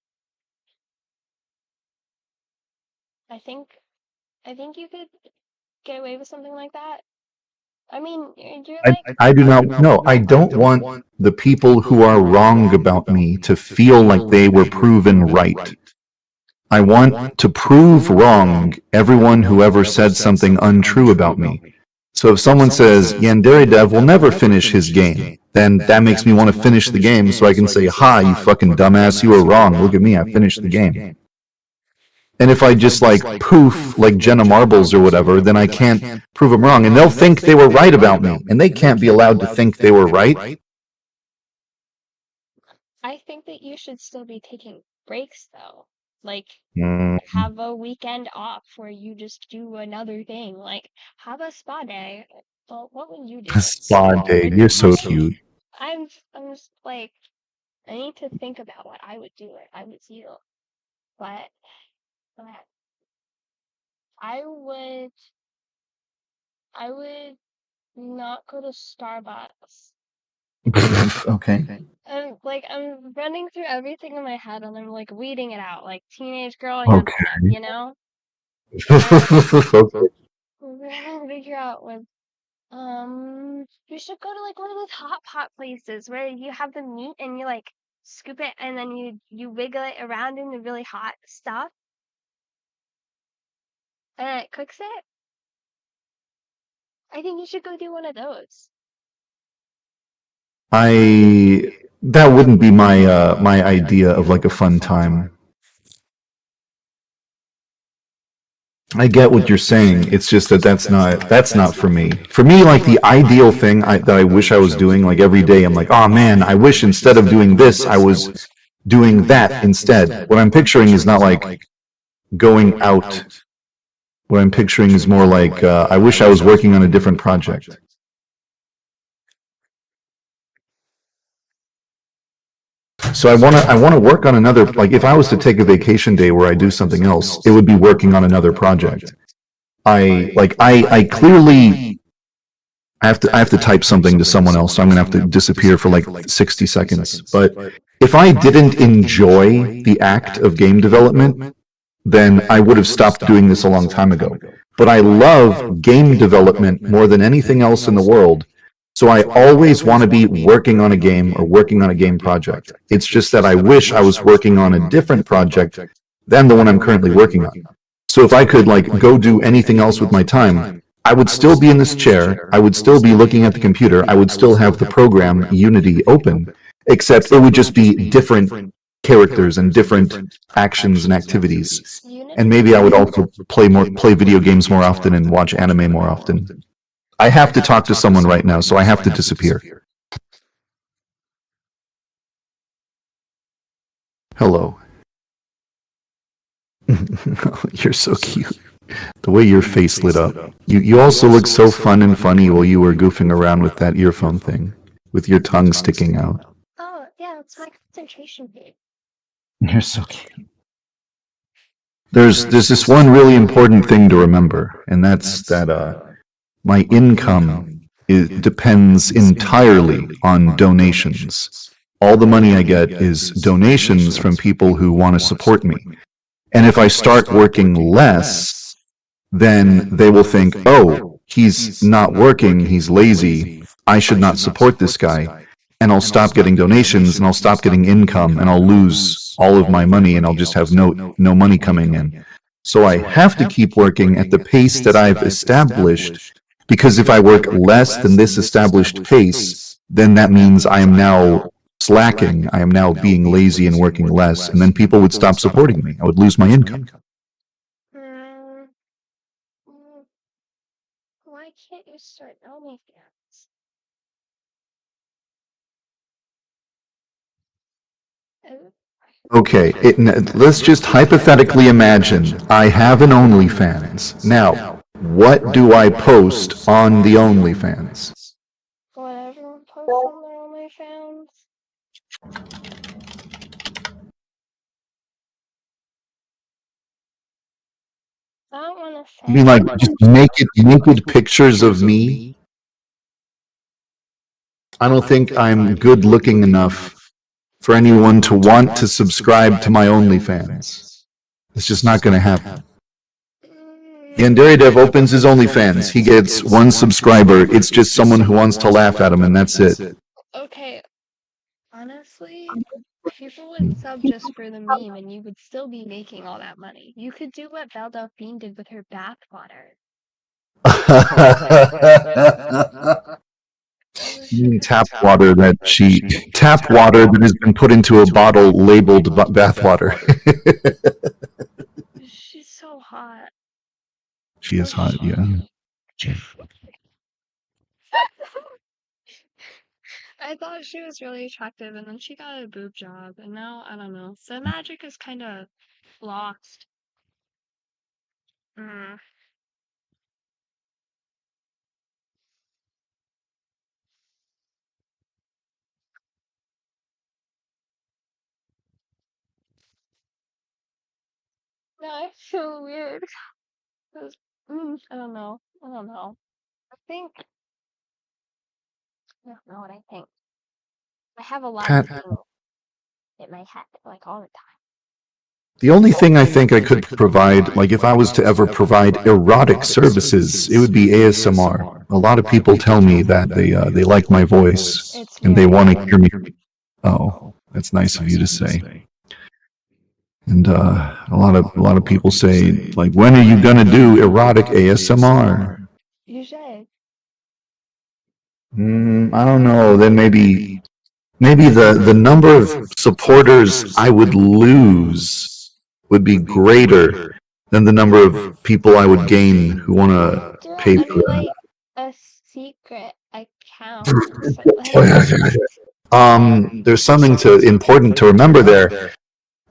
I think you could get away with something like that. I mean, you're like... I do not know. I don't want the people who are wrong about me to feel like they were proven right. I want to prove wrong everyone who ever said something untrue about me. So if someone says, YandereDev will never finish his game, then that makes me want to finish the game so I can say, ha, you fucking dumbass, you were wrong. Look at me, I finished the game. And if I just like poof like Jenna Marbles or whatever, then I can't prove them wrong. And they'll think they were right about me. And they can't be allowed to think they were right. I think that you should still be taking breaks though. Like, have a weekend off where you just do another thing. Like, have a spa day. Well, what would you do? A spa day. You're so cute. I'm just like, I need to think about what I would do if I was you. But I would not go to Starbucks. Okay. I'm running through everything in my head and I'm like weeding it out, like teenage girl Okay. you know? Okay. We're gonna figure out with you should go to like one of those hot pot places where you have the meat and you like scoop it and then you wiggle it around in the really hot stuff Quickset? I think you should go do one of those. That wouldn't be my my idea of like a fun time. I get what you're saying. It's just that that's not for me. For me, like the ideal thing that I wish I was doing, like every day, I'm like, oh man, I wish instead of doing this, I was doing that instead. What I'm picturing is not like going out. What I'm picturing is more like I wish I was working on a different project. So I want to work on another, like if I was to take a vacation day where I do something else, it would be working on another project. I clearly I have to type something to someone else, so I'm gonna have to disappear for like 60 seconds. But if I didn't enjoy the act of game development, then I would have stopped doing this a long time ago. But I love game development more than anything else in the world. So I always want to be working on a game or working on a game project. It's just that I wish I was working on a different project than the one I'm currently working on. So if I could like go do anything else with my time, I would still be in this chair, I would still be looking at the computer, I would still have the program Unity open, except it would just be different characters and different actions and activities. And maybe I would also play video games more often and watch anime more often. I have to talk to someone right now, so I have to disappear. Hello. You're so cute. The way your face lit up. You also look so fun and funny while you were goofing around with that earphone thing, with your tongue sticking out. Oh, yeah, it's my concentration bit. You're so cute. There's this one really important thing to remember, and that's that my income depends entirely on donations. All the money I get is donations from people who want to support me. And if I start working less, then they will think, oh, he's not working, he's lazy, I should not support this guy. And I'll stop getting donations, and I'll stop getting income, and I'll lose all of my money, and I'll just have no money coming in. So I have to keep working at the pace that I've established, because if I work less than this established pace, then that means I am now slacking, I am now being lazy and working less, and then people would stop supporting me. I would lose my income. Why can't you start OnlyFans? Okay, let's just hypothetically imagine I have an OnlyFans. Now, what do I post on the OnlyFans? What everyone posts on their OnlyFans? I don't want to say. You mean like just naked pictures of me? I don't think I'm good looking enough for anyone to want to subscribe to my OnlyFans. It's just not going to happen. YandereDev opens his OnlyFans. He gets one subscriber. It's just someone who wants to laugh at him, and that's it. Okay, honestly, people would sub just for the meme, and you would still be making all that money. You could do what Belle Delphine did with her bathwater. Tap water that has been put into a bottle labeled bathwater. She's so hot. She is hot, yeah. I thought she was really attractive, and then she got a boob job, and now I don't know. So magic is kind of lost. No, I feel weird. 'Cause, I don't know. I think. I don't know what I think. I have a lot of things in my head, like all the time. The only thing I think I could provide, like if I was to ever provide erotic services, it would be ASMR. A lot of people tell me that they like my voice and they want to hear me. Oh, that's nice of you to say. And a lot of people say, like, when are you gonna do erotic ASMR? You should. I don't know. Then maybe the number of supporters I would lose would be greater than the number of people I would gain who want to Do it pay for under that. like a secret account. So, like, There's something important to remember there.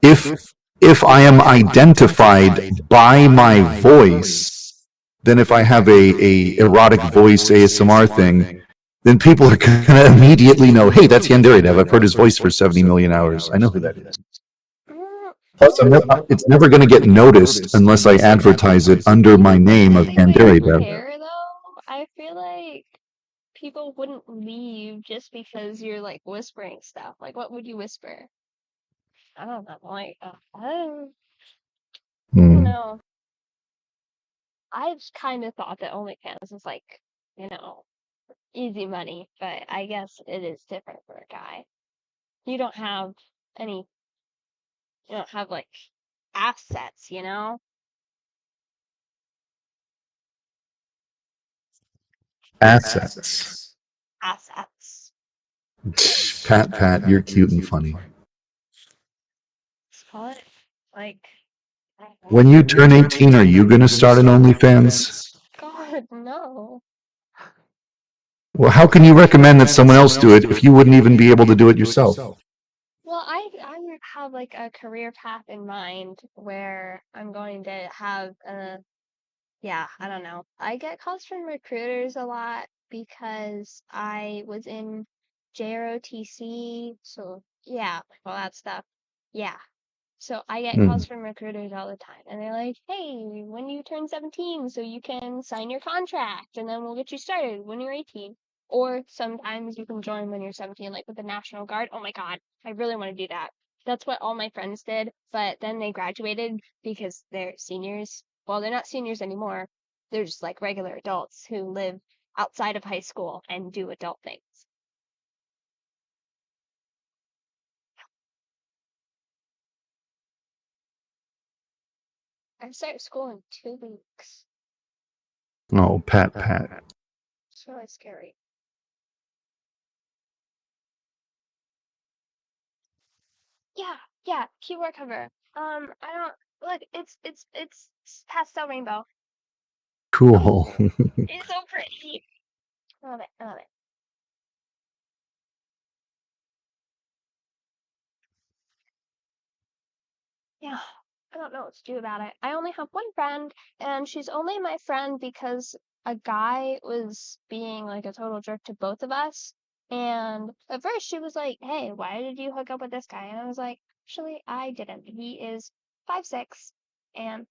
If I am identified by my voice, then if I have a erotic voice ASMR thing, then people are going to immediately know, hey, that's YandereDev. I've heard his voice for 70 million hours. I know who that is. Plus, it's never going to get noticed unless I advertise it under my name of like YandereDev. care though. I feel like people wouldn't leave just because you're like whispering stuff. Like, what would you whisper? I don't know. Like, I don't know. I've kind of thought that OnlyFans is like, you know, easy money, but I guess it is different for a guy. You don't have any, you don't have like assets, you know? Assets. Assets. Pat, you're cute and funny. Let's call it like, I don't know. When you turn 18, are you going to start an OnlyFans? God, no. Well, how can you recommend that someone else do it if you wouldn't even be able to do it yourself? Well, I have like a career path in mind where I'm going to have yeah, I don't know. I get calls from recruiters a lot because I was in JROTC, so yeah, all that stuff. Yeah. So I get calls from recruiters all the time, and they're like, "Hey, when you turn 17, so you can sign your contract, and then we'll get you started when you're 18." Or sometimes you can join when you're 17, like with the National Guard. Oh my God, I really want to do that. That's what all my friends did, but then they graduated because they're seniors. Well, they're not seniors anymore. They're just like regular adults who live outside of high school and do adult things. I start school in 2 weeks. Oh, Pat. It's really scary. Yeah, keyword cover. I don't look. It's pastel rainbow. Cool. It's so pretty. I love it. I love it. Yeah, I don't know what to do about it. I only have one friend, and she's only my friend because a guy was being like a total jerk to both of us. And at first she was like, "Hey, why did you hook up with this guy?" And I was like, "Actually, I didn't. He is 5'6", and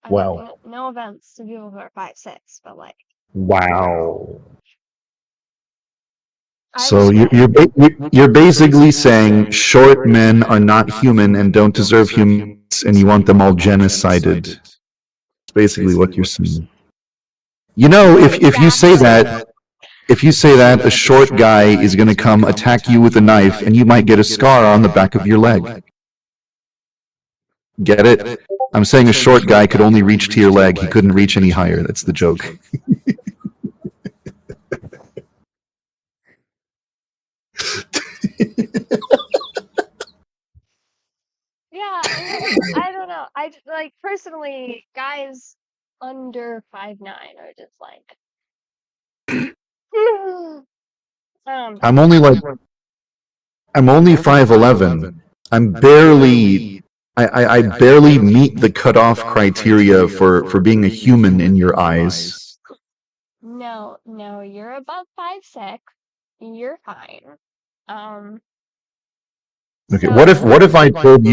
I mean, Wow. no offense to people who are 5'6", but like, Wow. I So was you're basically saying short men are not human and don't deserve humans, and you want them all genocided. That's basically what you're saying. You know, if you say that, a short guy is going to come attack you with a knife, and you might get a scar on the back of your leg. Get it? I'm saying a short guy could only reach to your leg. He couldn't reach any higher. That's the joke. Yeah, I mean, I don't know. Like personally, guys under 5'9" are just like, I'm only like I'm only 5'11". I'm barely I barely meet the cutoff criteria for being a human in your eyes. no, you're above 5'6". You're fine. Um, Okay, so what if I told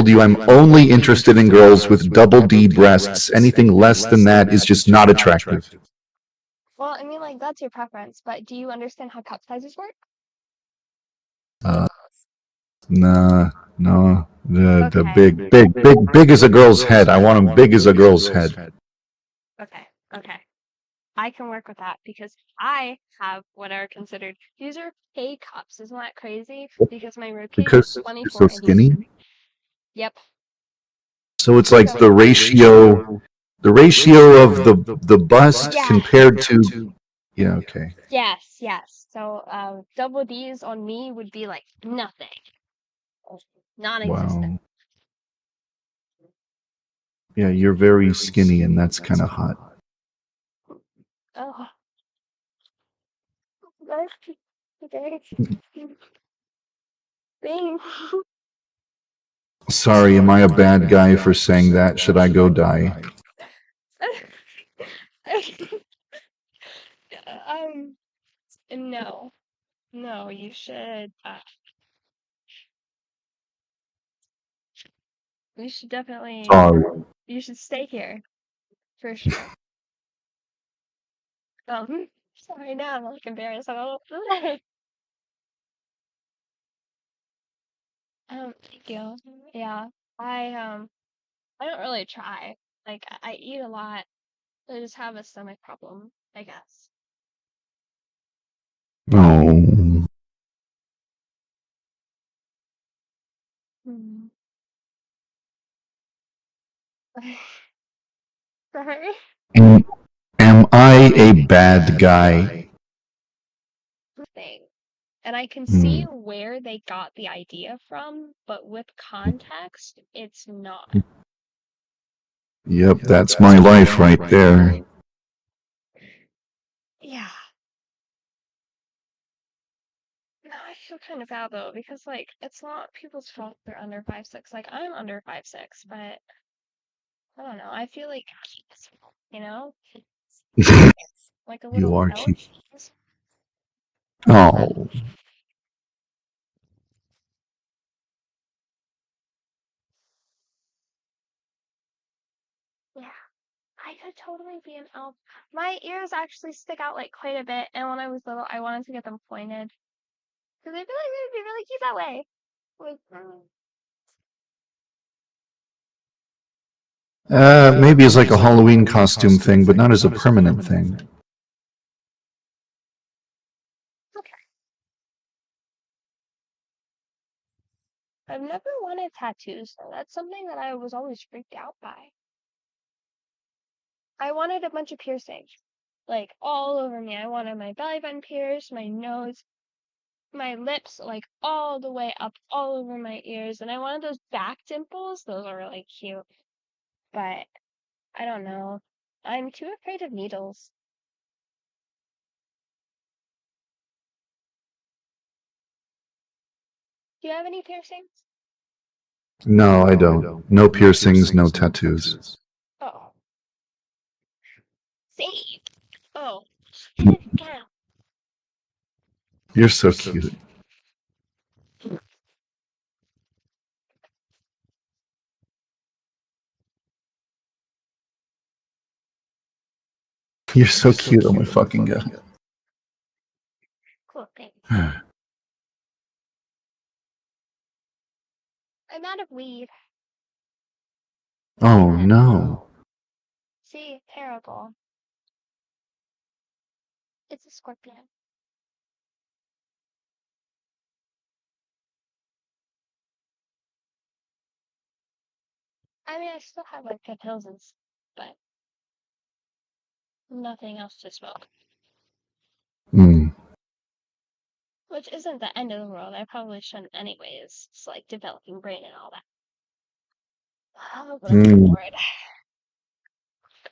you I'm only interested in girls with double D breasts. Anything less than that is just not attractive. well, I mean, like that's your preference, but do you understand how cup sizes work? Uh, nah, no. The Okay, big as a girl's head. I want them big as a girl's head. okay. I can work with that because I have what are considered these are K cups. Isn't that crazy? Because my ribcage is Because you're so 24 inches. skinny. Yep. So it's like the ratio of the bust Yeah. compared to, yeah, okay. Yes, yes. So double D's on me would be like nothing. Non-existent. Wow. Yeah, you're very skinny, and that's kind of hot. Oh. Okay. Thanks. Sorry, am I a bad guy for saying that? Should I go die? um, no. No, you should definitely, Sorry. you should stay here, for sure. Sorry, now I'm like embarrassed. I don't know what to say. Thank you. Yeah, I don't really try. Like, I eat a lot. I just have a stomach problem, I guess. Oh. Hmm. Sorry. Am I a bad guy? Thing. And I can see Hmm. where they got the idea from, but with context, it's not. Yep, that's my life right there. Yeah. No, I feel kind of bad though, because like it's not people's fault they're under 5'6". Like I'm under 5'6", but I don't know. I feel like you know, like a You little are cute. elephant. Oh. Yeah, I could totally be an elf. My ears actually stick out like quite a bit, and when I was little, I wanted to get them pointed because I feel like they'd be really cute that way. Like, Maybe as like a Halloween costume thing, but not as a permanent thing. okay. I've never wanted tattoos though. That's something that I was always freaked out by. I wanted a bunch of piercings, like all over me. I wanted my belly button pierced, my nose, my lips, like all the way up, all over my ears, and I wanted those back dimples. Those are really cute, but I don't know. I'm too afraid of needles. Do you have any piercings? No, I don't. No piercings, no tattoos. Oh, see. Oh, I did it again. You're so cute. You're so cute, oh my fucking god. Cool, thanks. I'm out of weed. Oh no. See, terrible. It's a scorpion. I mean, I still have like the pills and but nothing else to smoke. Mm. Which isn't the end of the world. I probably shouldn't anyways. It's like developing brain and all that. Oh, but I'm Mm. bored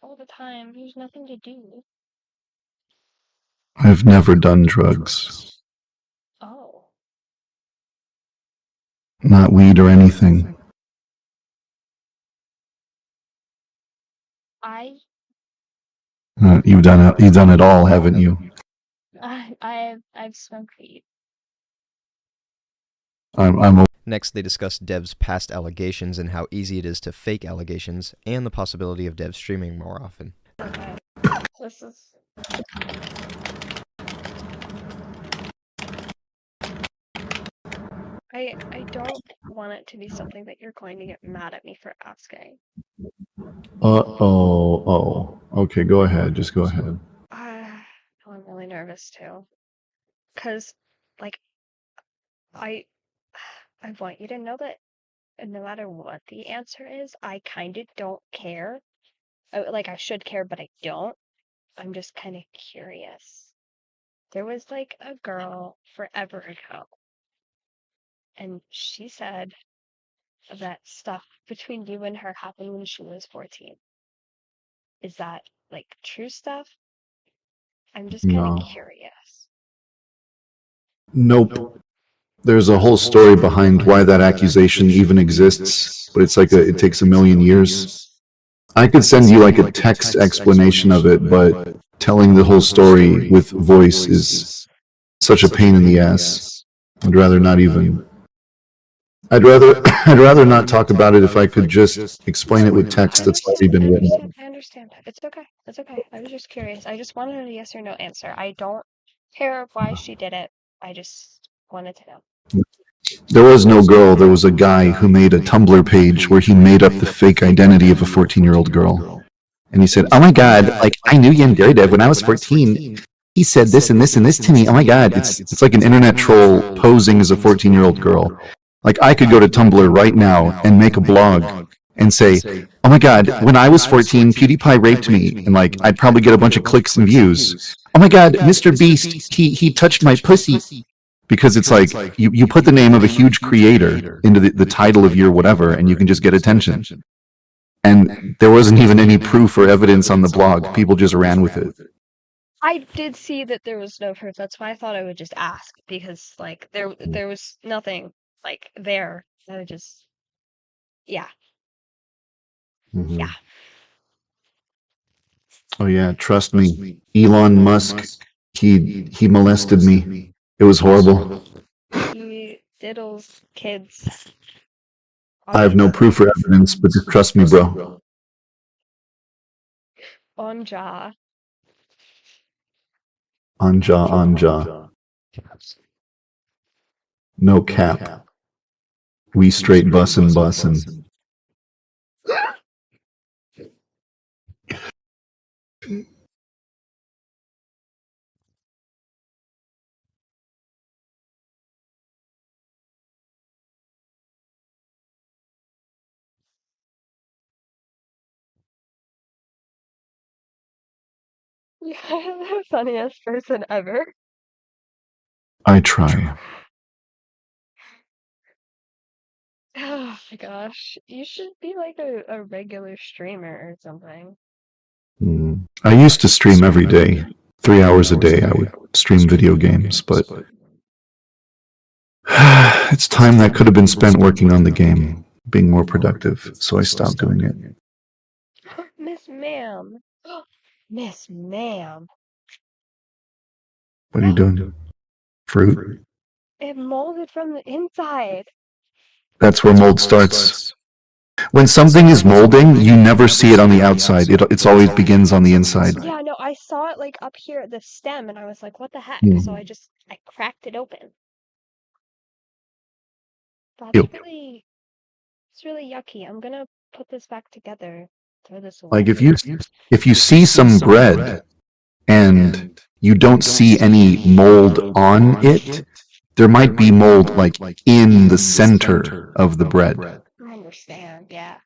all the time. There's nothing to do. I've never done drugs. Oh. Not weed or anything. I You've done it all, haven't you? I've smoked weed. I'm Next, they discuss Dev's past allegations and how easy it is to fake allegations, and the possibility of Dev streaming more often. Okay. This is I don't want it to be something that you're going to get mad at me for asking. oh. Okay, go ahead. Just go ahead. I'm really nervous too. Cause like I I want you to know that no matter what the answer is, I kind of don't care. Like, I should care, but I don't. I'm just kind of curious. There was like a girl forever ago, and she said that stuff between you and her happened when she was 14. Is that like true stuff? I'm just kind of No. curious. Nope. There's a whole story behind why that accusation even exists, but it's like it takes a million years. I could send you like a text explanation of it, but telling the whole story with voice is such a pain in the ass. I'd rather not even. I'd rather not talk about it if I could just explain it with text I that's already understand. I been written. understand. I understand. It's okay. It's okay. I was just curious. I just wanted a yes or no answer. I don't care why she did it. I just wanted to know. There was no girl, there was a guy who made a Tumblr page where he made up the fake identity of a 14-year-old girl. And he said, "Oh my god, like I knew YandereDev when I was 14. He said this and this and this to me. Oh my god, it's like an internet troll posing as a 14-year-old girl. Like I could go to Tumblr right now and make a blog and say, "Oh my god, when I was 14, PewDiePie raped me." And like I'd probably get a bunch of clicks and views. "Oh my god, Mr. Beast, he touched my pussy." Because it's like you put the name of a huge creator into the title of your whatever and you can just get attention. And there wasn't even any proof or evidence on the blog. People just ran with it. I did see that there was no proof. That's why I thought I would just ask because like there was nothing like there. I would just yeah. Mm-hmm. Yeah. Oh yeah, trust me. Elon Musk, he molested me. It was horrible. He diddles kids I on have no proof or evidence, but just trust me, bro. on jaw. On jaw, on jaw. No cap. We straight bussin', bussin'. You're the funniest person ever. I try. Oh my gosh. You should be like a regular streamer or something. I used to stream every day. 3 hours a day I would stream video games, but it's time that could have been spent working on the game, being more productive, so I stopped doing it. Miss Ma'am. Miss Ma'am. What are you doing? Fruit? It molded from the inside. That's where mold starts. When something is molding, you never see it on the outside. It always begins on the inside. Yeah, no, I saw it like up here at the stem and I was like, what the heck? So I cracked it open. That's Ew. it's really yucky. I'm gonna put this back together. Throw this away. Like if you see some bread and you don't see any mold on it, there might be mold like in the center of the bread. I understand, yeah.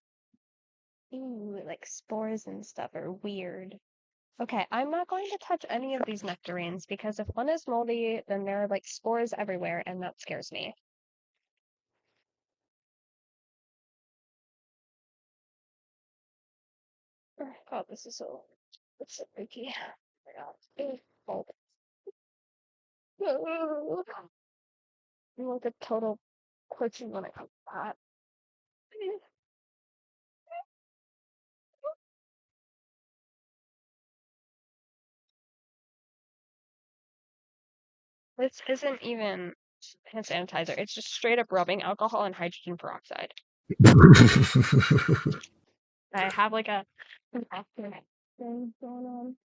Ooh, like spores and stuff are weird. Okay, I'm not going to touch any of these nectarines because if one is moldy, then there are like spores everywhere and that scares me. Oh, this is so freaky. Oh my god. Oh. I'm like a total pussy when it comes to that. This isn't even hand sanitizer. It's just straight up rubbing alcohol and hydrogen peroxide. I have like a concoction thing going on.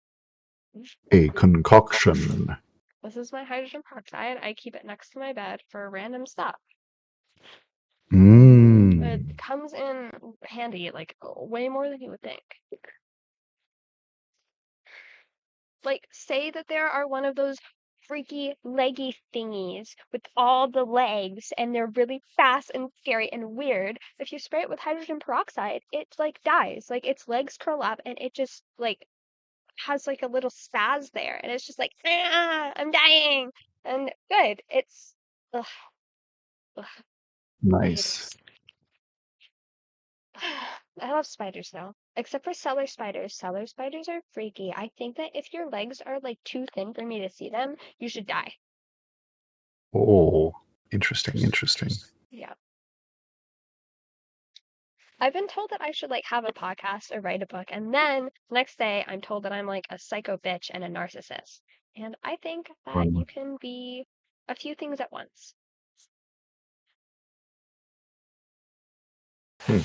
A concoction. This is my hydrogen peroxide. I keep it next to my bed for random stuff. It comes in handy, like way more than you would think. Like, say that there are one of those freaky leggy thingies with all the legs, and they're really fast and scary and weird. If you spray it with hydrogen peroxide, it like dies. Like its legs curl up and it just like has like a little spaz there, and it's just like, ah, I'm dying. And good. It's ugh, ugh, I hate it. Nice. I love spiders though. Except for cellar spiders. Cellar spiders are freaky. I think that if your legs are like too thin for me to see them, you should die. Oh, interesting, interesting. Yeah. I've been told that I should like have a podcast or write a book, and then the next day I'm told that I'm like a psycho bitch and a narcissist. And I think that you can be a few things at once. Hmm.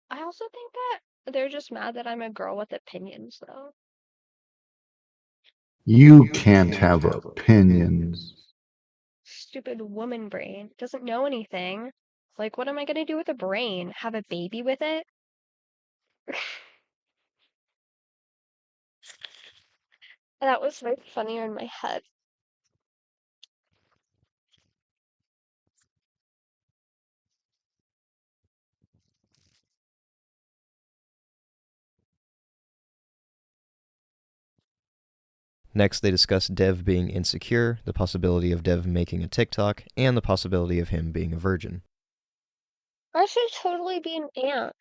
I also think that they're just mad that I'm a girl with opinions, though. You can't have opinions. Stupid woman brain. Doesn't know anything. Like, what am I gonna do with a brain? Have a baby with it? That was like funnier in my head. Next, they discuss Dev being insecure, the possibility of Dev making a TikTok, and the possibility of him being a virgin. I should totally be an ant.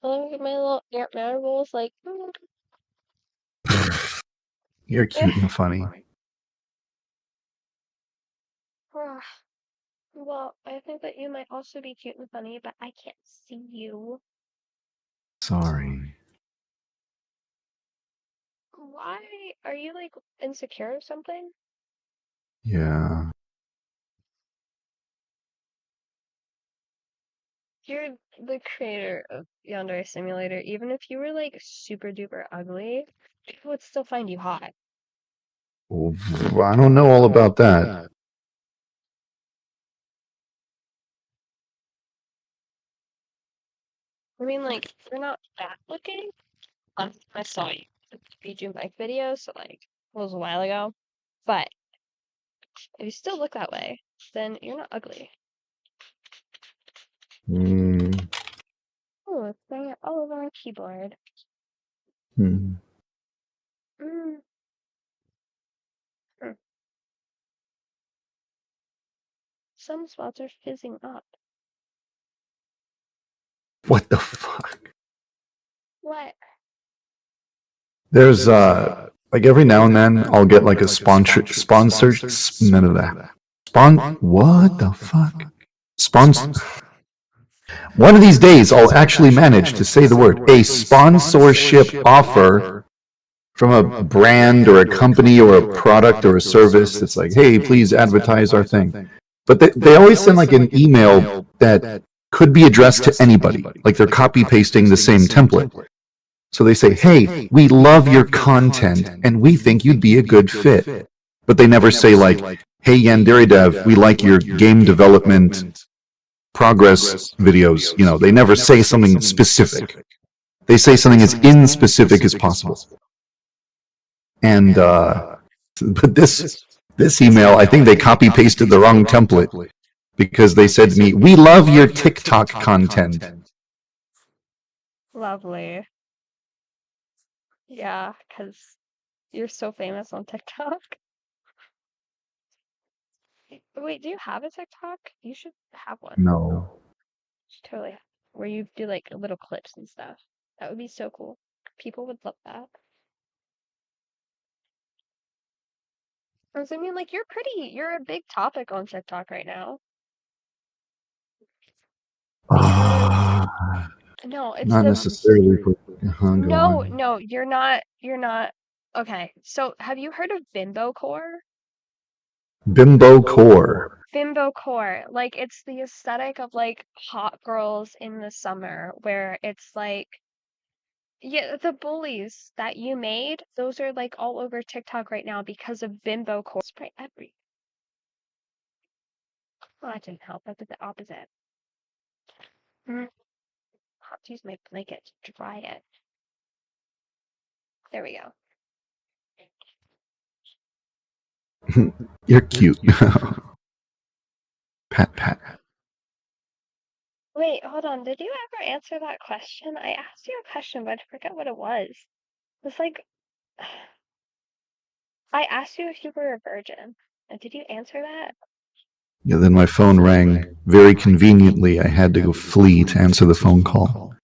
Look at my little ant marbles, like, You're cute and funny. well, I think that you might also be cute and funny, but I can't see you. Sorry. Why? Are you like insecure or something? Yeah. You're the creator of Yandere Simulator. Even if you were like super duper ugly, people would still find you hot. Well, I don't know all about that. I mean, like, you're not bad looking. I saw you do Mike videos, so like, it was a while ago. But if you still look that way, then you're not ugly. Mm, Oh, it's saying it all over my keyboard. hmm. Mm. Hmm. Some spots are fizzing up. What the fuck? What? There's like every now and then I'll get like a none of that. What the fuck? Sponsor. One of these days I'll actually manage to say the word. A sponsorship offer from a brand or a company or a product or a service that's like, hey, please advertise our thing. But they always send like an email that could be addressed to anybody. Like they're copy pasting the same template. So they say, hey, we love your content and we think you'd be a good fit. But they never say like, hey, YandereDev, we like your game development progress videos. You know, they never say something specific. They say something as inspecific as possible. And but this email, I think they copy pasted the wrong template because they said to me, "We love your TikTok content." Lovely. Yeah, because you're so famous on TikTok. Wait, do you have a TikTok? You should have one. No. You should totally have, where you do like little clips and stuff. That would be so cool. People would love that. I mean, like, you're a big topic on TikTok right now. Because, no, it's Not the, necessarily. For, go no, on. no, you're not. Okay, so have you heard of Bimbo Core? Bimbo core. Bimbo core, like it's the aesthetic of like hot girls in the summer where it's like, yeah, the bullies that you made, those are like all over TikTok right now because of Bimbo core. Spray every. Oh, that didn't help. I did the opposite. Mm. I'll have to use my blanket to dry it. There we go. You're cute. Pat, pat. Wait, hold on. Did you ever answer that question? I asked you a question, but I forgot what it was. It's like I asked you if you were a virgin. And did you answer that? Yeah, then my phone rang. Very conveniently, I had to go flee to answer the phone call.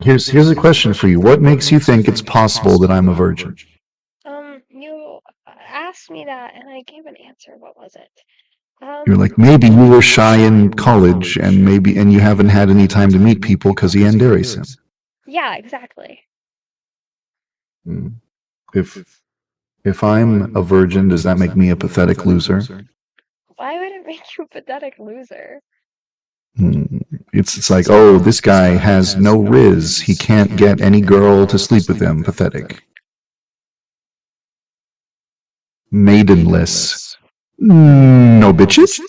Here's a question for you. What makes you think it's possible that I'm a virgin? You asked me that and I gave an answer. What was it? You're like, maybe you were shy in college and you haven't had any time to meet people because of YandereDev. Yeah, exactly. If I'm a virgin, does that make me a pathetic loser? Why would it make you a pathetic loser? It's like, oh, this guy has no riz. He can't get any girl to sleep with him. Pathetic. Maidenless. No bitches?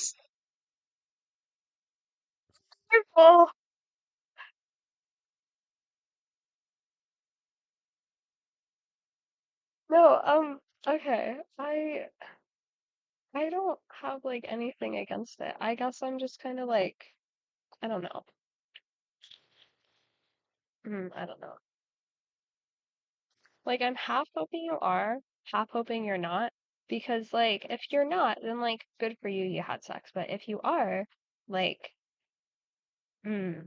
Oh, no, okay. I don't have like anything against it. I guess I'm just kind of like, I don't know. I don't know. Like, I'm half hoping you are, half hoping you're not. Because, like, if you're not, then, like, good for you, you had sex. But if you are, like, mm,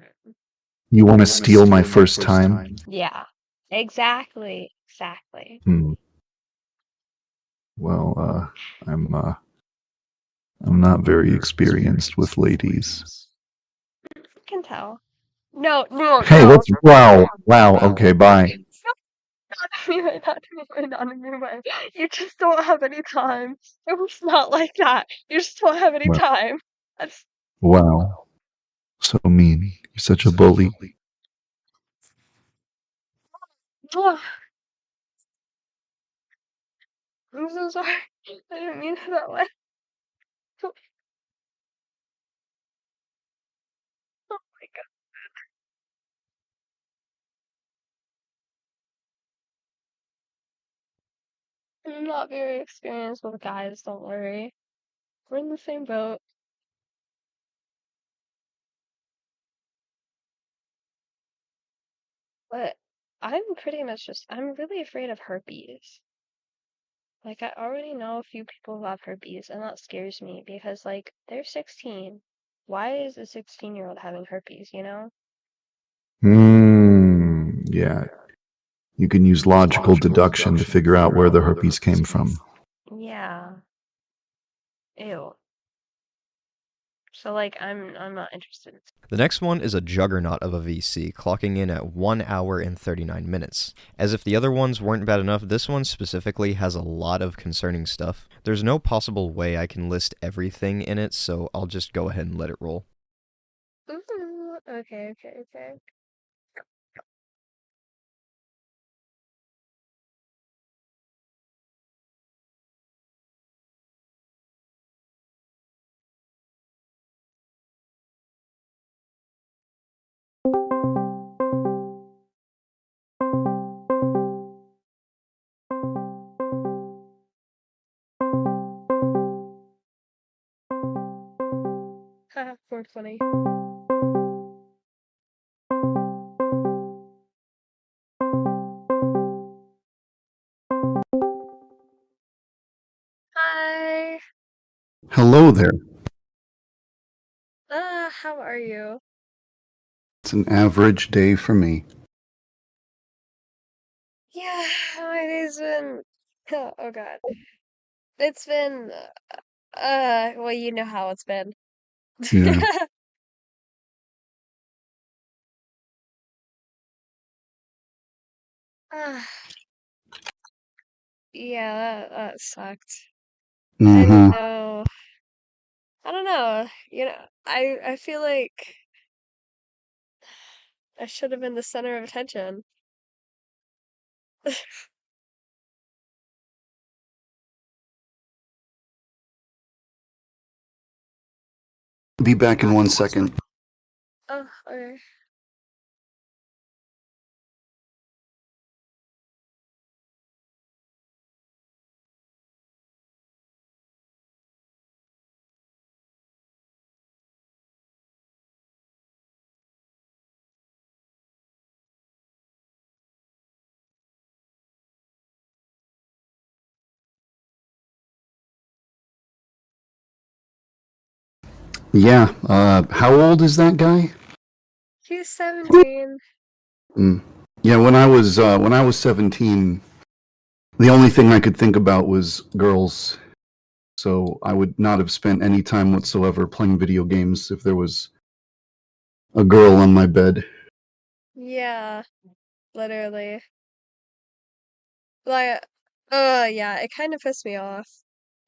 You want to steal my first time? yeah, exactly, exactly. Well, I'm not very experienced with ladies. I can tell. No, no, Hey, no. wow, okay, bye. Anyway, not anyway, not anyway. You just don't have any time. It was not like that. You just don't have any Well, time. That's wow, so mean. You're such a bully. I'm so sorry. I didn't mean it that way. Oh my god. I'm not very experienced with guys, don't worry. We're in the same boat. But I'm pretty much I'm really afraid of herpes. Like, I already know a few people who have herpes, and that scares me because, like, they're 16. Why is a 16-year-old having herpes, you know? Yeah. You can use logical deduction to figure out where the herpes came from. Yeah. Ew. So, like, I'm not interested. The next one is a juggernaut of a VC, clocking in at 1 hour and 39 minutes. As if the other ones weren't bad enough, this one specifically has a lot of concerning stuff. There's no possible way I can list everything in it, so I'll just go ahead and let it roll. Ooh, okay, okay, okay. Haha, 420. Hi. Hello there. How are you? It's an average day for me. Yeah, my day's been. Oh God. It's been. Well, you know how it's been. Yeah. Ah, yeah, that sucked. I don't Mm-hmm. know. I don't know. You know, I feel like I should have been the center of attention. Be back in 1 second. Oh, okay. Yeah. How old is that guy? He's 17. Yeah. When I was 17, the only thing I could think about was girls. So I would not have spent any time whatsoever playing video games if there was a girl on my bed. Yeah, literally. Like, yeah, it kind of pissed me off.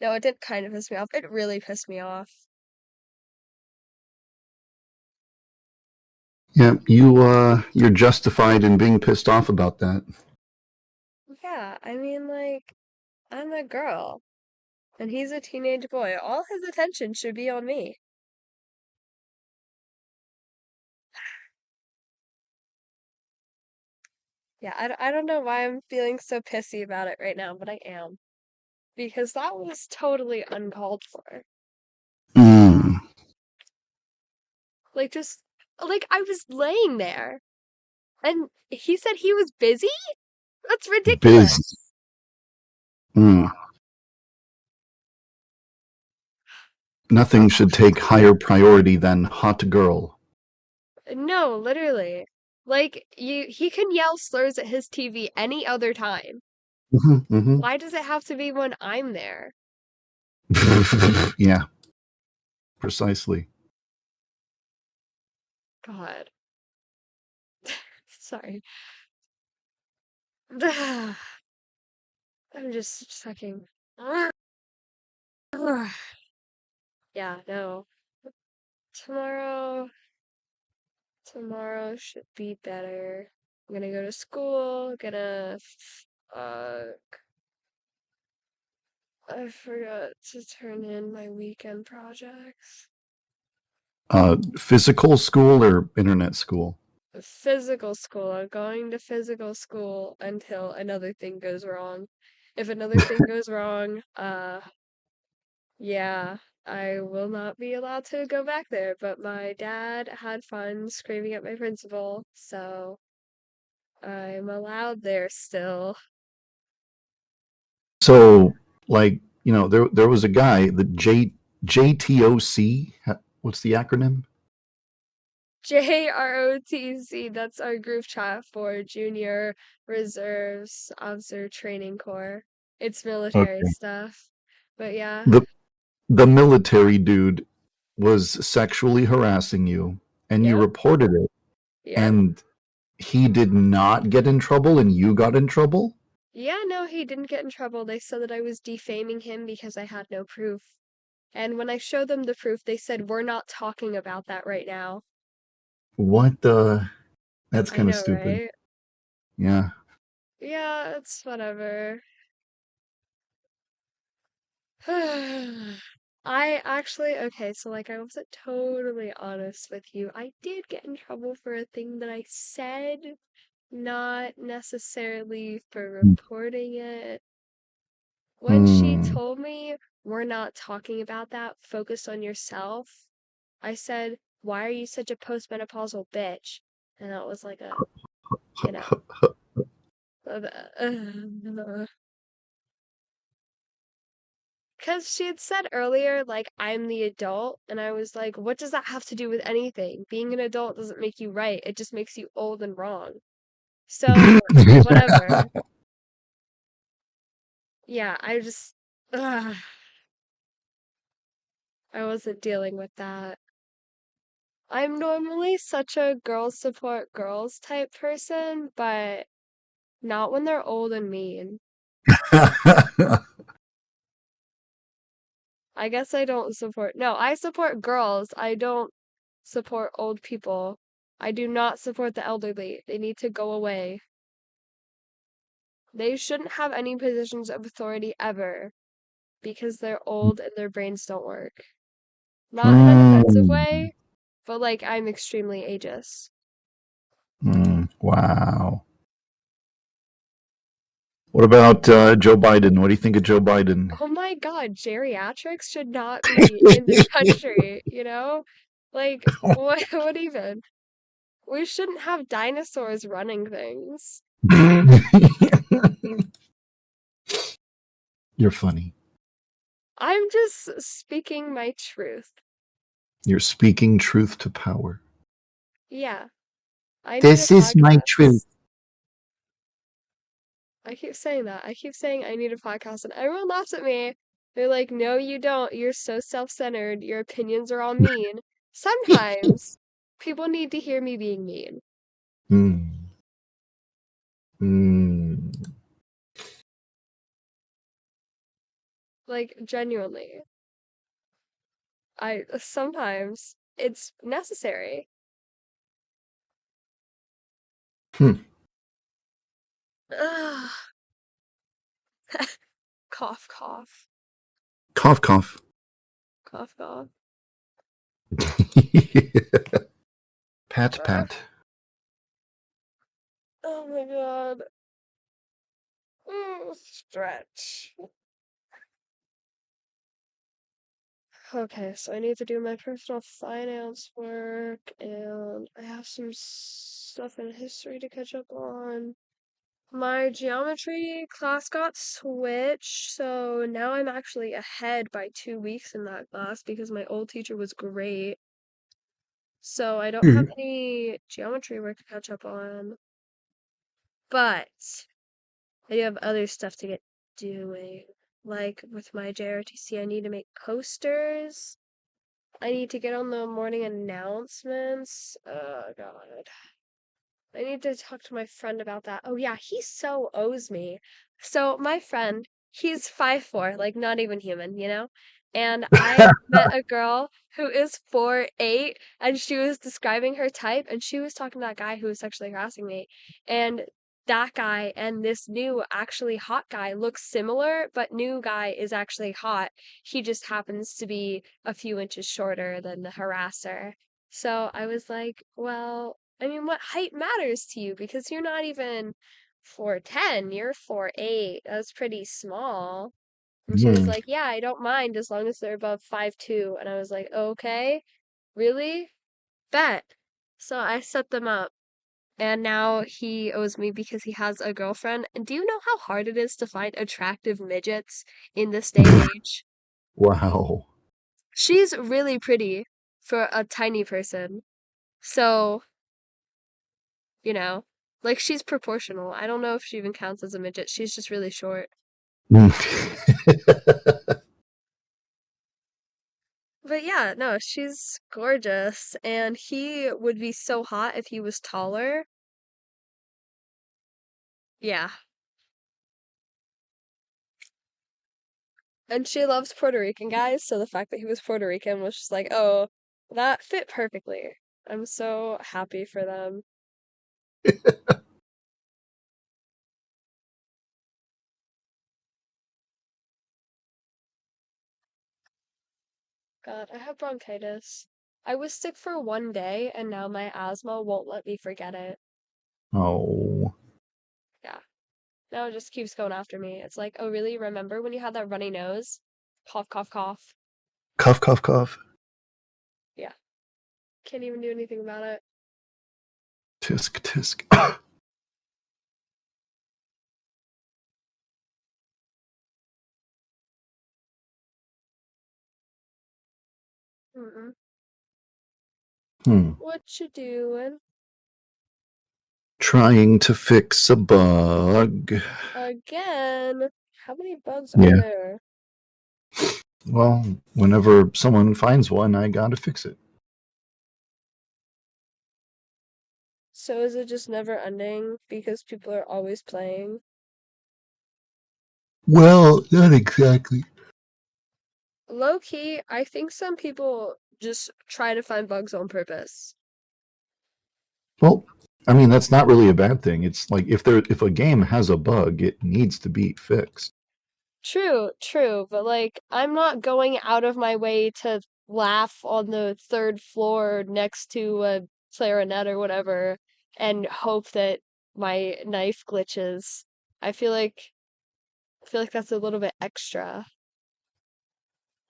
No, it didn't kind of piss me off. It really pissed me off. Yeah, you're justified in being pissed off about that. Yeah, I mean, like, I'm a girl, and he's a teenage boy. All his attention should be on me. Yeah, I don't know why I'm feeling so pissy about it right now, but I am. Because that was totally uncalled for. Mm, Like, just, like, I was laying there, and he said he was busy? That's busy. ridiculous. Mm. Nothing should take higher priority than hot girl. No, literally. Like, he can yell slurs at his TV any other time. Mm-hmm, Why does it have to be when I'm there? mm-hmm. Yeah, precisely. God. Sorry. I'm just sucking. Yeah, no. Tomorrow, tomorrow should be better. I'm gonna go to school, uh, I forgot to turn in my weekend projects. Physical school or internet school? Physical school. I'm going to physical school until another thing goes wrong. If another thing goes wrong, yeah, I will not be allowed to go back there. But my dad had fun screaming at my principal, so I'm allowed there still. So, like, there was a guy, the JTOC. What's the acronym? JROTC, that's our group chat for Junior Reserves Officer Training Corps. It's military Okay. stuff. But yeah, The the military dude was sexually harassing you, and you yep, reported it, yep. and he did not get in trouble, and you got in trouble. Yeah, no, he didn't get in trouble. They said that I was defaming him because I had no proof. And when I showed them the proof, they said, we're not talking about that right now. What the? That's I kind of know, stupid. right? Yeah. Yeah, it's whatever. Okay, so like I wasn't totally honest with you. I did get in trouble for a thing that I said, not necessarily for reporting it. When she Hmm. told me, we're not talking about that, focus on yourself, I said, why are you such a postmenopausal bitch? And that was like you know, because she had said earlier, like, I'm the adult, and I was like, what does that have to do with anything? Being an adult doesn't make you right, it just makes you old and wrong. So, whatever. Yeah, ugh, I wasn't dealing with that. I'm normally such a girls support girls type person, but not when they're old and mean. I guess I don't support. No, I support girls. I don't support old people. I do not support the elderly. They need to go away. They shouldn't have any positions of authority ever because they're old and their brains don't work. Not in an offensive Hmm. way, but like I'm extremely ageist. Wow. What about Joe Biden? What do you think of Joe Biden? Oh my God, geriatrics should not be in this country, you know? Like, what even? We shouldn't have dinosaurs running things. You're funny. I'm just speaking my truth. You're speaking truth to power. Yeah. I need a This is my podcast. truth. I keep saying that. I keep saying I need a podcast, and everyone laughs at me. They're like, no, you don't. You're so self-centered. Your opinions are all mean. Sometimes people need to hear me being mean. Hmm. Hmm. Like, genuinely. Sometimes it's necessary. Hmm. Ugh. Cough, cough, Cough, cough. cough, cough. Pat, Ugh. pat. Oh my god. Stretch. Okay, so I need to do my personal finance work, and I have some stuff in history to catch up on. My geometry class got switched, so now I'm actually ahead by 2 weeks in that class because my old teacher was great. So I don't have any geometry work to catch up on. But I do have other stuff to get doing. Like with my JRTC, I need to make posters. I need to get on the morning announcements. Oh god. I need to talk to my friend about that. Oh yeah, he so owes me. So my friend, he's 5'4", like not even human, you know? And I met a girl who is 4'8", and she was describing her type, and she was talking to that guy who was sexually harassing me. And that guy and this new actually hot guy look similar, but new guy is actually hot. He just happens to be a few inches shorter than the harasser. So I was like, well, I mean, what height matters to you? Because you're not even 4'10", you're 4'8". That's pretty small. And she was Hmm. like, yeah, I don't mind as long as they're above 5'2". And I was like, okay, really? Bet. So I set them up. And now he owes me because he has a girlfriend. And do you know how hard it is to find attractive midgets in this day and age? Wow. She's really pretty for a tiny person. So, you know, like she's proportional. I don't know if she even counts as a midget. She's just really short. But yeah, no, she's gorgeous. And he would be so hot if he was taller. Yeah. And she loves Puerto Rican guys, so the fact that he was Puerto Rican was just like, oh, that fit perfectly. I'm so happy for them. God, I have bronchitis. I was sick for 1 day, and now my asthma won't let me forget it. Oh. Yeah. Now it just keeps going after me. It's like, oh, really? Remember when you had that runny nose? Cough, cough, cough. Cough, cough, cough. Yeah. Can't even do anything about it. Tisk, tisk. Mm-mm. Hmm. What you doing? Trying to fix a bug. Again? How many bugs are Yeah. there? Well, whenever someone finds one, I gotta fix it. So is it just never ending because people are always playing? Well, not exactly. Low key, I think some people just try to find bugs on purpose. Well, I mean, that's not really a bad thing. It's like if a game has a bug, it needs to be fixed. True, true, but like I'm not going out of my way to laugh on the third floor next to a clarinet or whatever and hope that my knife glitches. I feel like that's a little bit extra.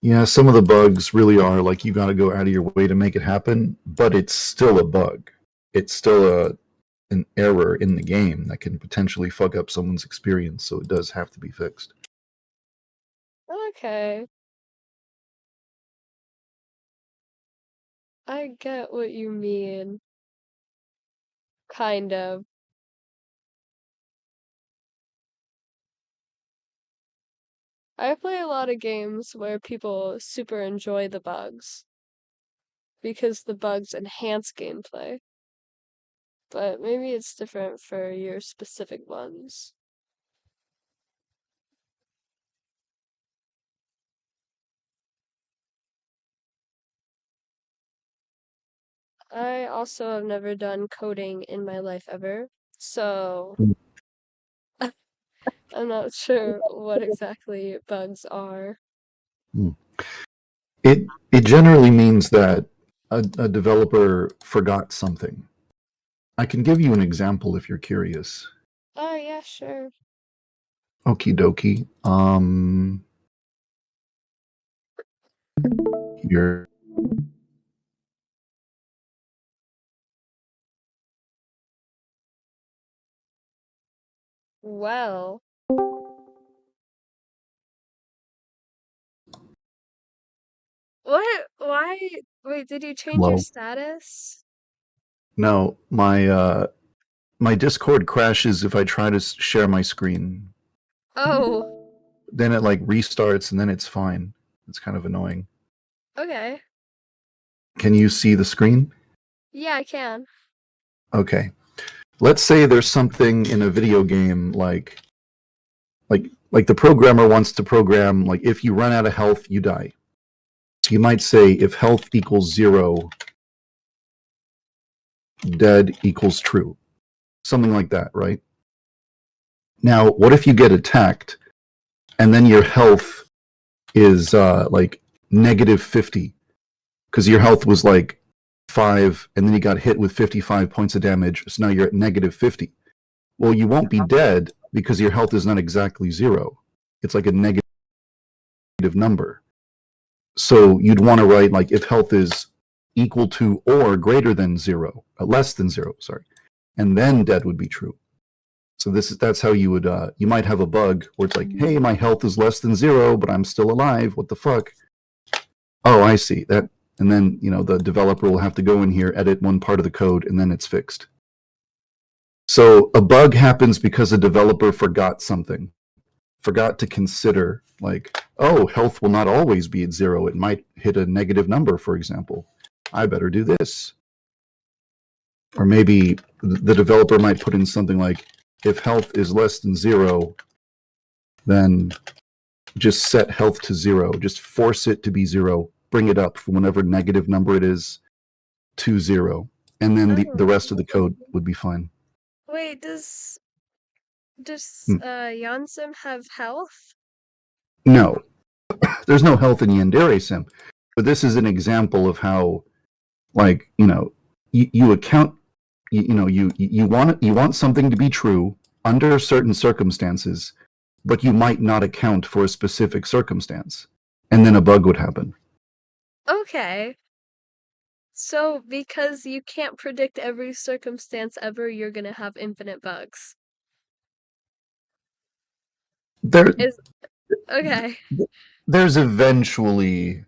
Yeah, some of the bugs really are like you gotta go out of your way to make it happen, but it's still a bug. It's still an error in the game that can potentially fuck up someone's experience, so it does have to be fixed. Okay. I get what you mean. Kind of. I play a lot of games where people super enjoy the bugs because the bugs enhance gameplay. But maybe it's different for your specific ones. I also have never done coding in my life ever, so I'm not sure what exactly bugs are. It generally means that a developer forgot something. I can give you an example if you're curious. Oh, yeah, sure. Okie dokie. Here. Well, what? Why? Wait, did you change your Hello. status? No, my Discord crashes if I try to share my screen. Oh, Then it like restarts and then it's fine. It's kind of annoying. okay. Can you see the screen? Yeah, I can. Okay. Let's say there's something in a video game like the programmer wants to program like if you run out of health, you die. So you might say if health equals 0, dead equals true. Something like that, right? Now, what if you get attacked and then your health is like negative 50 because your health was like 5 and then you got hit with 55 points of damage, so now you're at negative 50. Well, you won't be dead because your health is not exactly 0. It's like a negative number. So you'd want to write like if health is equal to or greater than 0, less than 0, sorry, and then dead would be true. So that's how you would you might have a bug where it's like, hey, my health is less than 0, but I'm still alive. What the fuck? Oh, I see that. And then the developer will have to go in here, edit one part of the code, and then it's fixed. So a bug happens because a developer forgot something, forgot to consider like, oh, health will not always be at 0. It might hit a negative number, for example. I better do this. Or maybe the developer might put in something like, if health is less than 0, then just set health to 0. Just force it to be 0. Bring it up from whatever negative number it is to 0. And then the Oh, rest of the code would be fine. wait, does Hmm. Yansum have health? No, there's no health in YandereDev, but this is an example of how, like, you account, you want something to be true under certain circumstances, but you might not account for a specific circumstance, and then a bug would happen. Okay. So, because you can't predict every circumstance ever, you're gonna have infinite bugs. There, Is okay. there's eventually,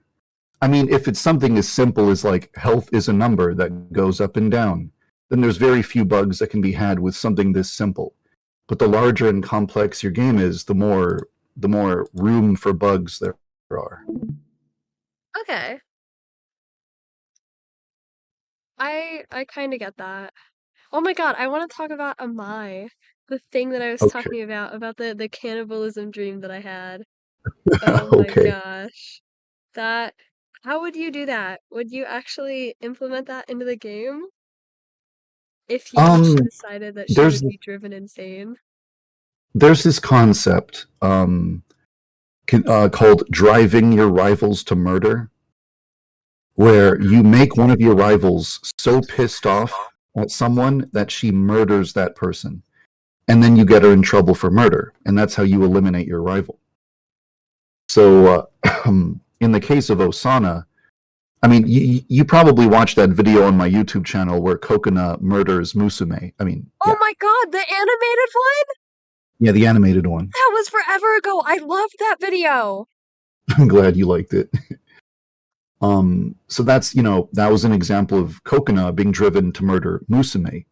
I mean, if it's something as simple as like health is a number that goes up and down, then there's very few bugs that can be had with something this simple. But the larger and complex your game is, the more room for bugs there are. Okay. I kind of get that. Oh my God, I want to talk about Amai, the thing that I was Okay. talking about the cannibalism dream that I had. Oh my Okay. gosh. That, how would you do that? Would you actually implement that into the game if she Um, decided that she there's would be driven insane? there's this concept called driving your rivals to murder, where you make one of your rivals so pissed off at someone that she murders that person, and then you get her in trouble for murder, and that's how you eliminate your rival. So, in the case of Osana, I mean, you probably watched that video on my YouTube channel where Kokona murders Musume. I mean, Oh yeah, my God, the animated one? yeah, the animated one. That was forever ago. I loved that video. I'm glad you liked it. So that's, that was an example of Kokona being driven to murder Musume.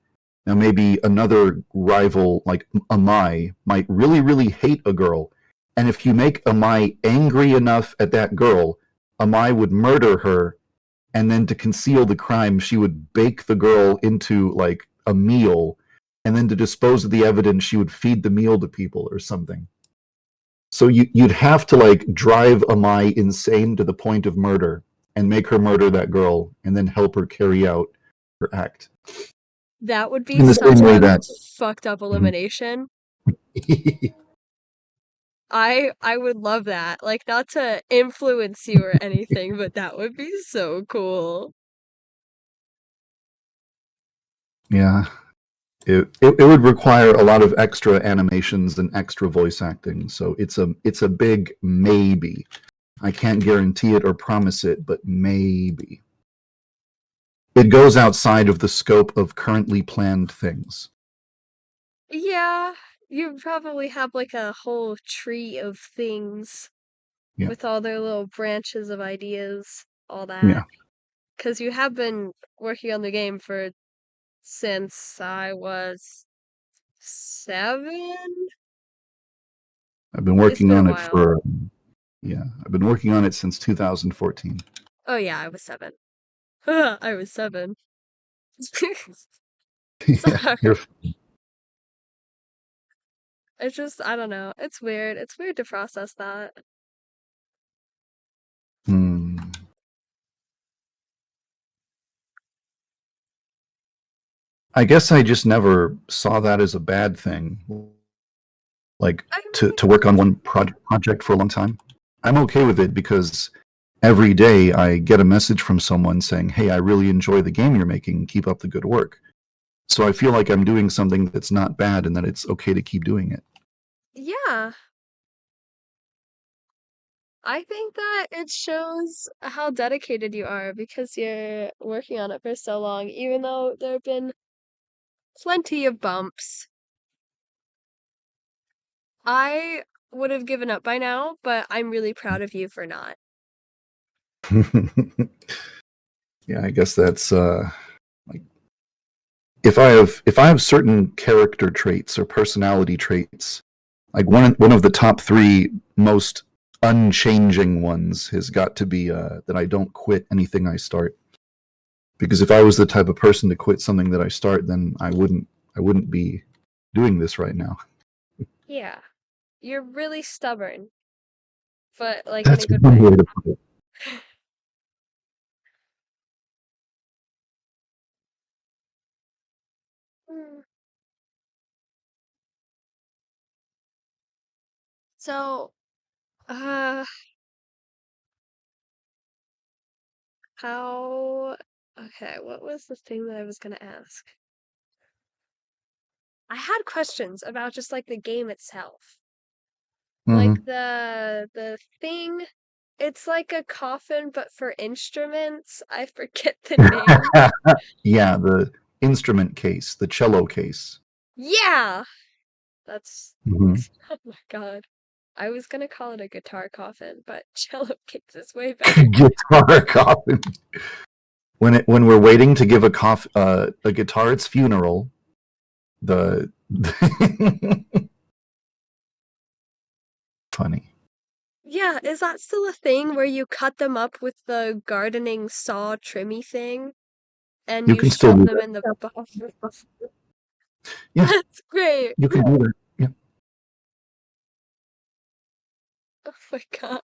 Now maybe another rival like Amai might really, really hate a girl. And if you make Amai angry enough at that girl, Amai would murder her, and then to conceal the crime, she would bake the girl into like a meal, and then to dispose of the evidence, she would feed the meal to people or something. So you'd have to like drive Amai insane to the point of murder and make her murder that girl and then help her carry out her act. That would be In the such same way a that fucked up elimination. I would love that. Like, not to influence you or anything, but that would be so cool. yeah, it would require a lot of extra animations and extra voice acting. So it's a big maybe. I can't guarantee it or promise it, but maybe. It goes outside of the scope of currently planned things. Yeah, you probably have like a whole tree of things Yeah. with all their little branches of ideas, all Yeah. that. Because you have been working on the game since I was 7? I've been It's working been a on it while. I've been working on it since 2014. Oh yeah, I was 7. I was 7. Yeah, Sorry. It's just, I don't know. It's weird. It's weird to process that. Hmm. I guess I just never saw that as a bad thing. Like I to work on one project for a long time. I'm okay with it because every day I get a message from someone saying, "Hey, I really enjoy the game you're making. Keep up the good work." So I feel like I'm doing something that's not bad and that it's okay to keep doing it. yeah, I think that it shows how dedicated you are because you're working on it for so long, even though there have been plenty of bumps. I would have given up by now, but I'm really proud of you for not. Yeah, I guess that's like if I have certain character traits or personality traits, like one of the top 3 most unchanging ones has got to be that I don't quit anything I start. Because if I was the type of person to quit something that I start, then I wouldn't be doing this right now. Yeah, you're really stubborn, but like in That's a good one way. way to put it. Mm. So, uh, how, okay, what was the thing that I was gonna ask? I had questions about just like the game itself. Like Mhm. the thing, it's like a coffin but for instruments. I forget the name. Yeah, the instrument case, the cello case. Yeah, that's Mhm. oh my God. I was gonna call it a guitar coffin, but cello case is way better. Guitar coffin. When we're waiting to give a guitar its funeral, the funny. Yeah, is that still a thing where you cut them up with the gardening saw trimmy thing and You you can still shove do them that. in the box? Yeah, That's great. you can do that. Yeah. Oh my God.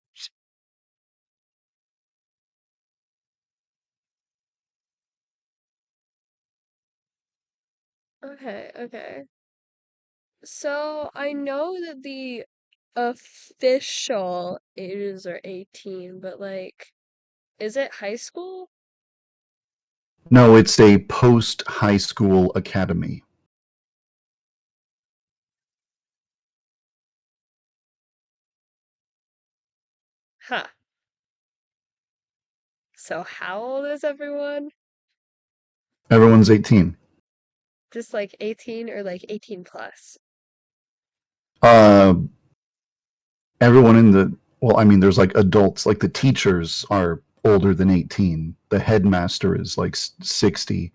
Okay, okay. So I know that the official ages are 18, but like, is it high school? No, it's a post high school academy. Huh. So how old is everyone? Everyone's 18. Just like 18 or like 18 plus? Uh, Everyone in the, well, I mean, there's like adults, like the teachers are older than 18. The headmaster is like 60,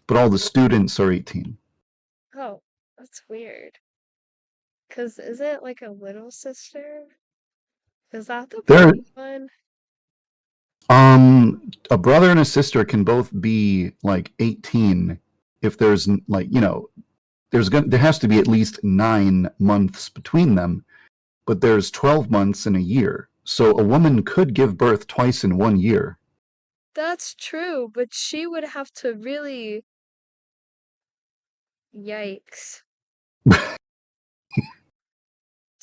but all the students are 18. Oh, that's weird. Cause is it like a little sister? Is that the There, pretty one? a brother and a sister can both be like 18 if there's like, there has to be at least 9 months between them, but there's 12 months in a year. So a woman could give birth twice in 1 year. That's true, but she would have to really. Yikes.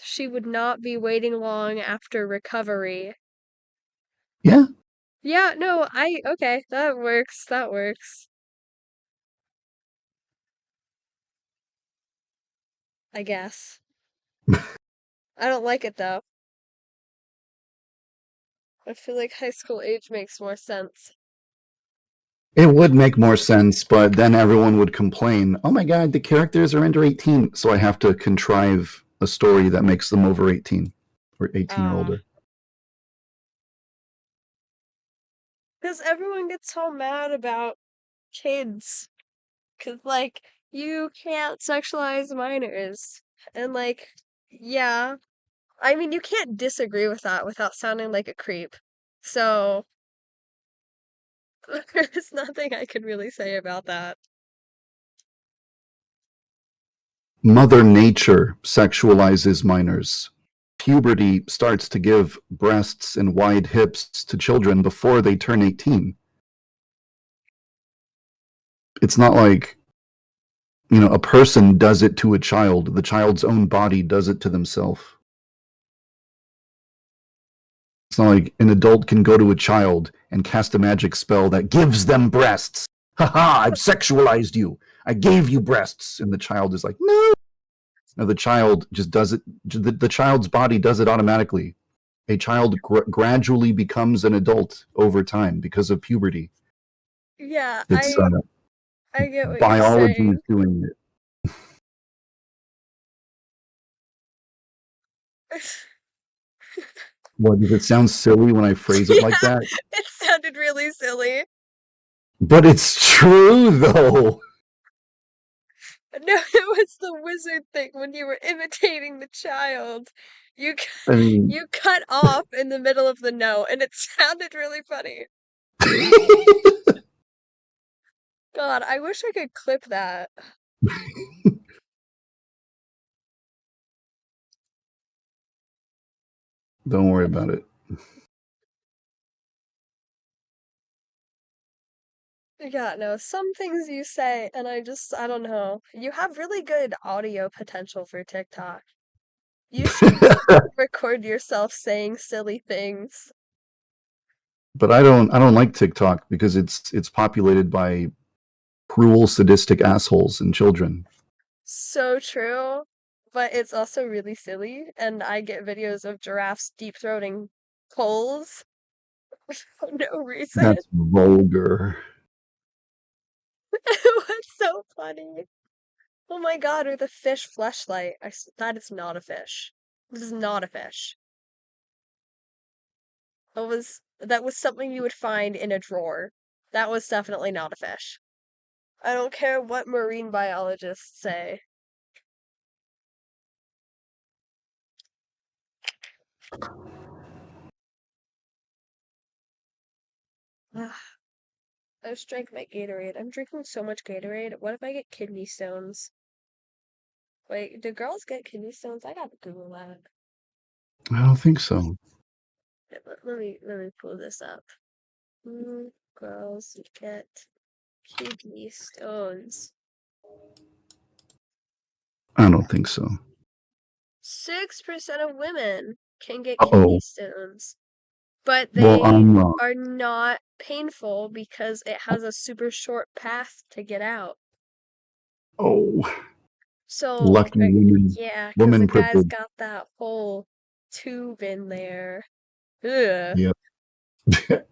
She would not be waiting long after recovery. Yeah. Yeah, no, okay, that works, that works. I guess. I don't like it though. I feel like high school age makes more sense. It would make more sense, but then everyone would complain, oh my god, the characters are under 18, so I have to contrive a story that makes them over 18 or 18 or Ah, older. because everyone gets so mad about kids. Because, like, you can't sexualize minors. And, like, yeah. I mean, you can't disagree with that without sounding like a creep. So, there's nothing I could really say about that. Mother Nature sexualizes minors. Puberty starts to give breasts and wide hips to children before they turn 18. It's not like, a person does it to a child. The child's own body does it to themselves. It's not like an adult can go to a child and cast a magic spell that gives them breasts. Haha, I've sexualized you. I gave you breasts. And the child is like, no. No, the child just does it. The child's body does it automatically. A child gradually becomes an adult over time because of puberty. Yeah, It's I get what you're biology is saying. doing it. What, does it sound silly when I phrase it like Yeah, that? it sounded really silly. But it's true, though. No, it was the wizard thing when you were imitating the child. You I mean, you cut off in the middle of the no, and it sounded really funny. God, I wish I could clip that. don't worry about it. Yeah, no, some things you say, and I don't know. You have really good audio potential for TikTok. You should record yourself saying silly things. But I don't like TikTok because it's populated by cruel, sadistic assholes and children. So true, but it's also really silly, and I get videos of giraffes deep throating poles for no reason. That's vulgar. It was so funny. Oh my God, or the fish fleshlight. That is not a fish. This is not a fish. That was something you would find in a drawer. That was definitely not a fish. I don't care what marine biologists say. Ugh, I just drank my Gatorade. I'm drinking so much Gatorade. What if I get kidney stones? Wait, do girls get kidney stones? I gotta Google that. I don't think so. Let me pull this up. Girls get kidney stones. I don't think so. 6% of women can get kidney Uh-oh. stones, but Well, they I'm wrong. are not painful because it has a super short path to get out. Oh, So, lucky women. yeah, because the Woman guy's privilege. got that whole tube in there. Ugh, Yep.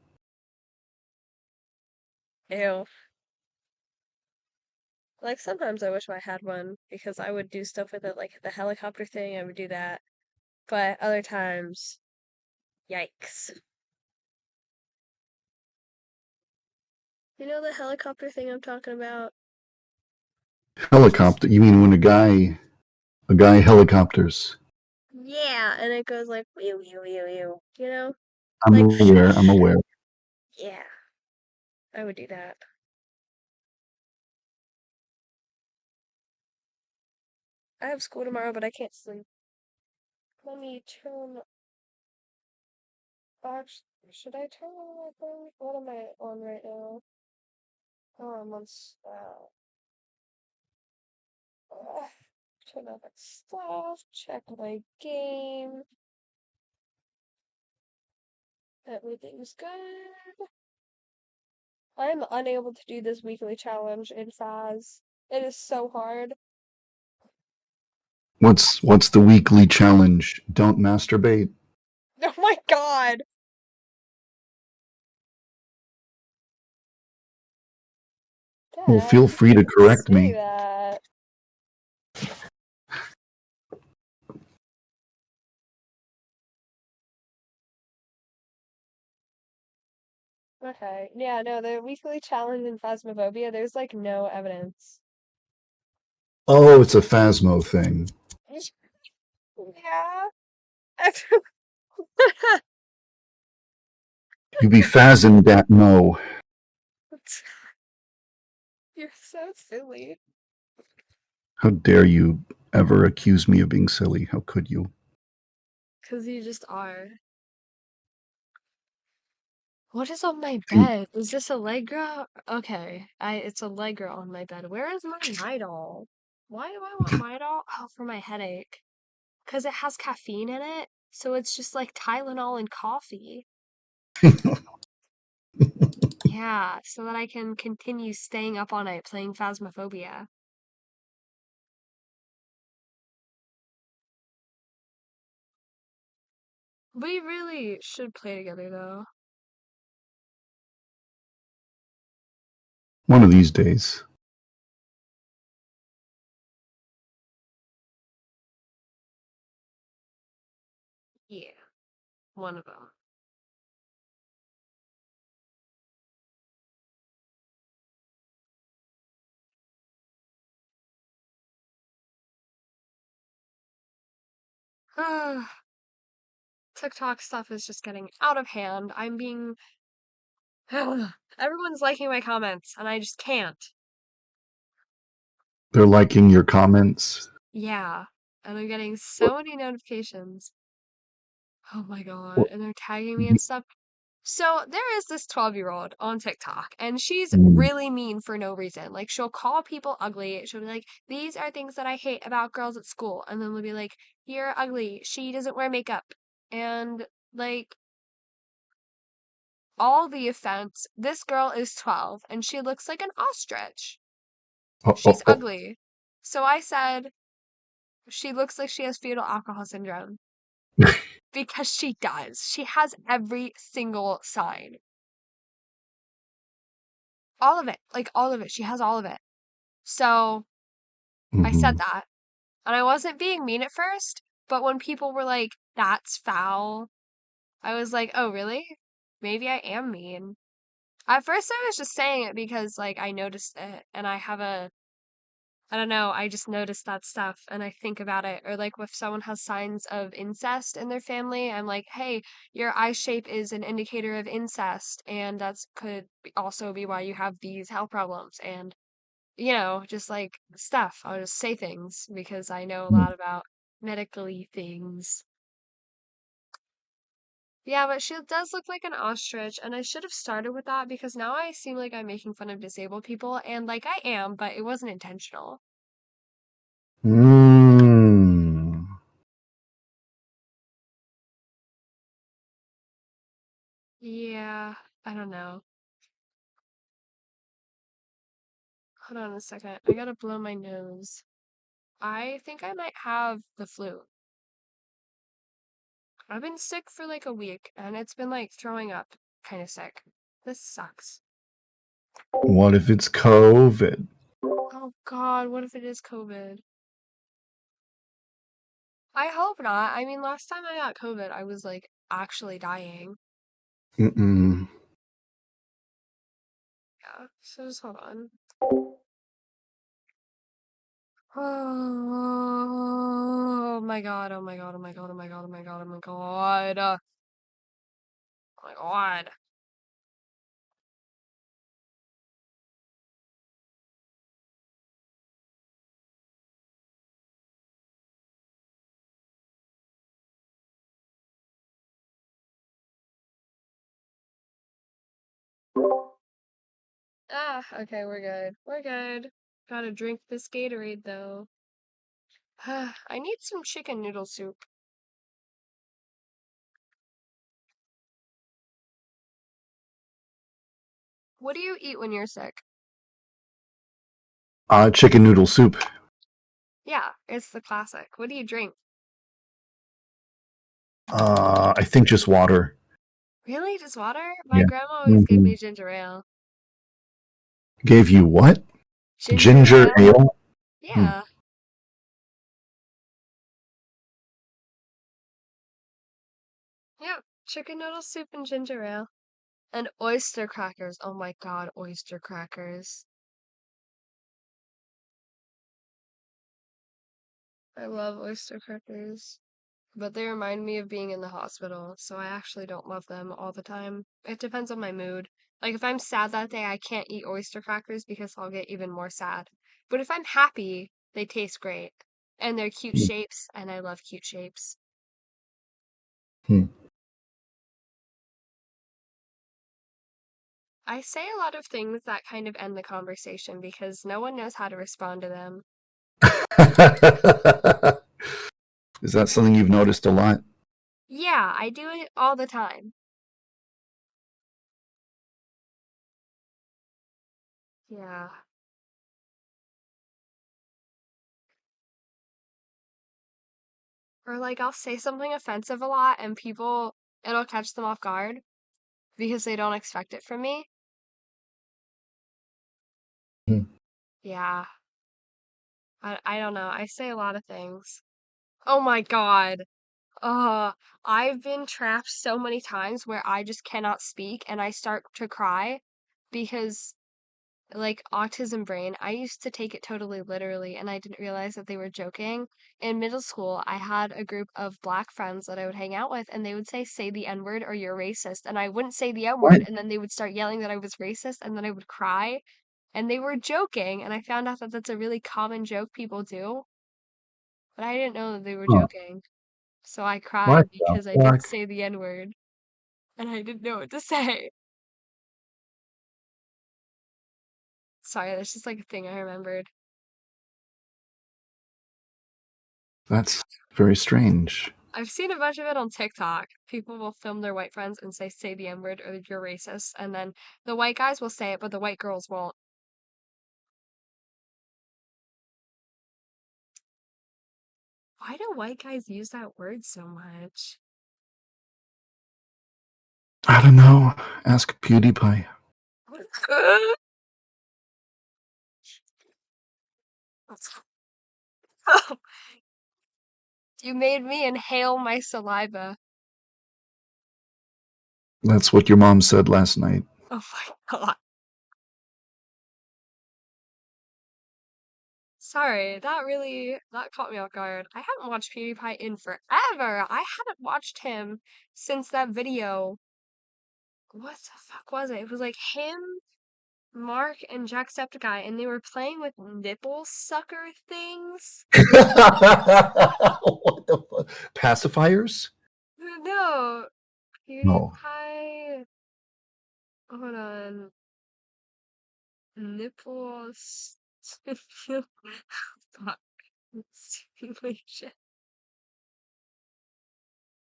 ew. Like, sometimes I wish I had one because I would do stuff with it, like the helicopter thing, I would do that. But other times, yikes. You know the helicopter thing I'm talking about? Helicopter? You mean when a guy helicopters? Yeah, and it goes like whew, whew, whew, whew, you know? I'm Like aware. I'm aware. yeah, I would do that. I have school tomorrow, but I can't sleep. Let me turn. Actually, should I turn on my thing? What am I on right now? Oh, I'm on. Turn on my stuff. Check my game. Everything's good. I'm unable to do this weekly challenge in Faz. It is so hard. What's the weekly challenge? Don't masturbate. Oh my god! Well, Dad, feel you free to can't correct say me. that. Okay. Yeah, no, the weekly challenge in Phasmophobia, there's like no evidence. Oh, it's a Phasmo thing. Yeah. You be Phasing that mo. You're so silly. How dare you ever accuse me of being silly? How could you? 'Cause you just are. What is on my Hey, bed? Is this Allegra? Okay, it's Allegra on my bed. Where is my Midol? Why do I want Midol? Oh, for my headache. 'Cause it has caffeine in it, so it's just like Tylenol and coffee. Yeah, so that I can continue staying up all night playing Phasmophobia. We really should play together though. one of these days. Yeah, one of them. TikTok stuff is just getting out of hand. I'm being. Everyone's liking my comments, and I just can't. They're liking your comments. Yeah, and I'm getting so many notifications. Oh my god, What- and they're tagging me and stuff. So there is this 12-year-old on TikTok, and she's Mm. really mean for no reason. Like she'll call people ugly. She'll be like, "These are things that I hate about girls at school," and then they'll be like, "You're ugly. She doesn't wear makeup," and like all the offense. This girl is 12, and she looks like an ostrich. Oh, She's oh, oh. ugly. So I said she looks like she has fetal alcohol syndrome because she does. She has every single sign. All of it. Like all of it. She has all of it. So I said Mhm. that. And I wasn't being mean at first, but when people were like, that's foul, I was like, oh, really? Maybe I am mean. At first, I was just saying it because, like, I noticed it and I don't know, I just noticed that stuff and I think about it. Or, like, if someone has signs of incest in their family, I'm like, hey, your eye shape is an indicator of incest, and that's could also be why you have these health problems. And just like stuff. I'll just say things because I know a lot about medically things. Yeah, but she does look like an ostrich, and I should have started with that because now I seem like I'm making fun of disabled people, and like I am, but it wasn't intentional. Mm. Yeah, I don't know. Hold on a second. I gotta blow my nose. I think I might have the flu. I've been sick for like a week, and it's been like throwing up, kind of sick. This sucks. What if it's COVID? Oh God, what if it is COVID? I hope not. I mean, last time I got COVID, I was like actually dying. Mm-mm. Yeah, so just hold on. Oh my god, oh my god, oh my god, oh my god, oh my god, oh my god. Oh my god. Ah, okay, we're good. We're good. Gotta drink this Gatorade though. I need some chicken noodle soup. What do you eat when you're sick? Chicken noodle soup. Yeah, it's the classic. What do you drink? I think just water. Really? Just water? My Yeah. grandma always gave Mhm. me ginger ale. Gave you what? Ginger Ginger ale? ale? Hmm. Yeah. Yep. Chicken noodle soup and ginger ale. And oyster crackers. Oh my god, oyster crackers. I love oyster crackers. But they remind me of being in the hospital, so I actually don't love them all the time. It depends on my mood. Like if I'm sad that day, I can't eat oyster crackers because I'll get even more sad. But if I'm happy, they taste great. And they're cute Hmm. shapes, and I love cute shapes. Hmm. I say a lot of things that kind of end the conversation because no one knows how to respond to them. Is that something you've noticed a lot? Yeah, I do it all the time. Yeah. Or like I'll say something offensive a lot and it'll catch them off guard because they don't expect it from me. Hmm. Yeah. I don't know. I say a lot of things. Oh my God. Uh, I've been trapped so many times where I just cannot speak and I start to cry because like autism brain, I used to take it totally literally and I didn't realize that they were joking. In middle school, I had a group of black friends that I would hang out with and they would say the N-word or you're racist. And I wouldn't say the What? N-word and then they would start yelling that I was racist and then I would cry and they were joking. And I found out that that's a really common joke people do, but I didn't know that they were Huh. joking. So I What cried the because I did fuck? say the N-word and I didn't know what to say. Sorry, that's just like a thing I remembered. That's very strange. I've seen a bunch of it on TikTok. People will film their white friends and say the N-word or you're racist, and then the white guys will say it, but the white girls won't. Why do white guys use that word so much? I don't know. Ask PewDiePie. You made me inhale my saliva. That's what your mom said last night. Oh my god. Sorry, that caught me off guard. I haven't watched PewDiePie in forever. I haven't watched him since that video. What the fuck was it? It was like him, Mark, and Jacksepticeye, and they were playing with nipple sucker things. What the fuck? Pacifiers? No, No. PewDiePie. Hold on. Nipples. Fuck. Simulation.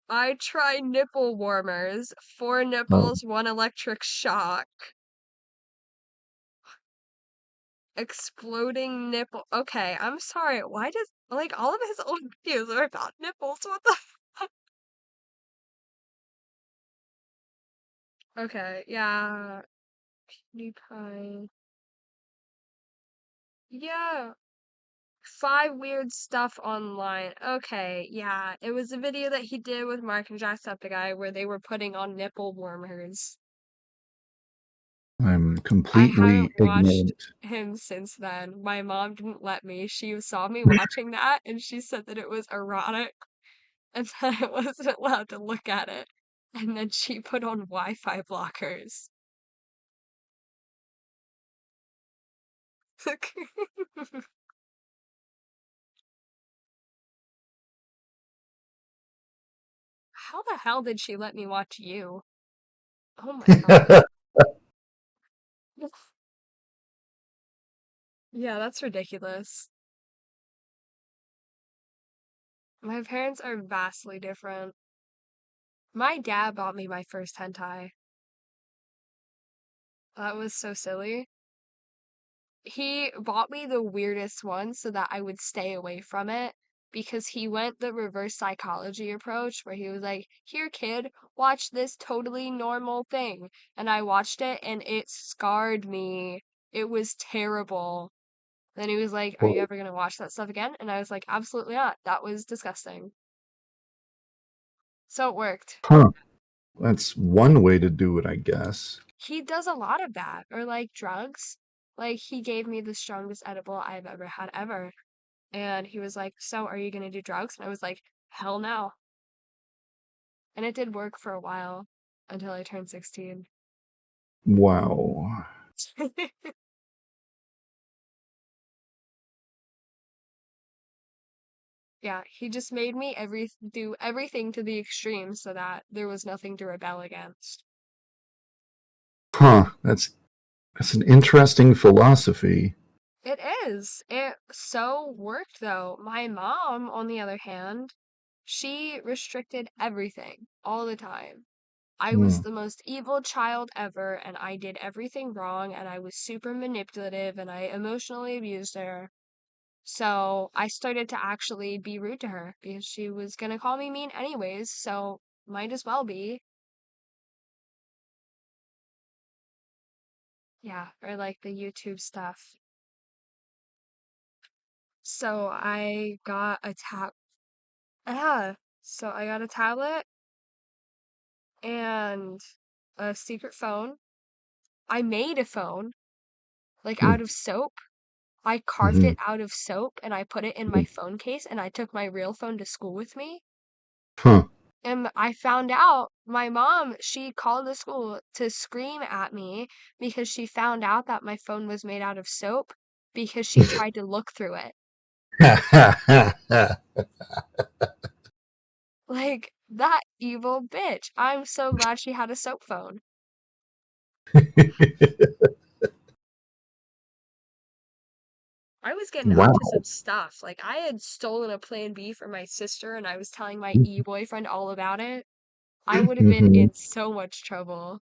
I try nipple warmers. 4 Oh. nipples, 1 electric shock. Exploding nipple. Okay, I'm sorry. Why does like all of his old videos are about nipples? What the fuck? Okay, yeah. PewDiePie. Yeah. 5 weird stuff online. Okay, yeah. It was a video that he did with Mark and Jacksepticeye where they were putting on nipple warmers. I'm I completely haven't watched ignorant. him since then. My mom didn't let me. She saw me watching that and she said that it was erotic and that I wasn't allowed to look at it. And then she put on Wi-Fi blockers. How the hell did she let me watch you? Oh my god. Yeah, that's ridiculous. My parents are vastly different. My dad bought me my first hentai. That was so silly. He bought me the weirdest one so that I would stay away from it because he went the reverse psychology approach where he was like, "Here, kid, watch this totally normal thing." And I watched it and it scarred me. It was terrible. Then he was like, "Are you Well, ever gonna watch that stuff again?" And I was like, "Absolutely not. That was disgusting." So it worked. huh. That's one way to do it, I guess. He does a lot of that, or like drugs. Like he gave me the strongest edible I've ever had ever. And he was like, "So are you gonna do drugs?" And I was like, "Hell no." And it did work for a while until I turned 16. Wow. Yeah, he just made me do everything to the extreme so that there was nothing to rebel against. Huh. That's an interesting philosophy. It is. It so worked though. My mom, on the other hand, she restricted everything all the time. I was Hmm. the most evil child ever, and I did everything wrong, and I was super manipulative, and I emotionally abused her. So I started to actually be rude to her because she was gonna call me mean anyways, so might as well be. Yeah, or like the YouTube stuff. So I got a yeah. So I got a tablet and a secret phone. I made a phone, like Hmm. out of soap. I carved Hmm. it out of soap and I put it in my phone case and I took my real phone to school with me. Huh. And I found out my mom, she called the school to scream at me because she found out that my phone was made out of soap because she tried to look through it. Like, that evil bitch. I'm so glad she had a soap phone. I was getting up to Wow. some stuff. Like, I had stolen a Plan B from my sister and I was telling my e-boyfriend all about it. I would have been Hmm. in so much trouble.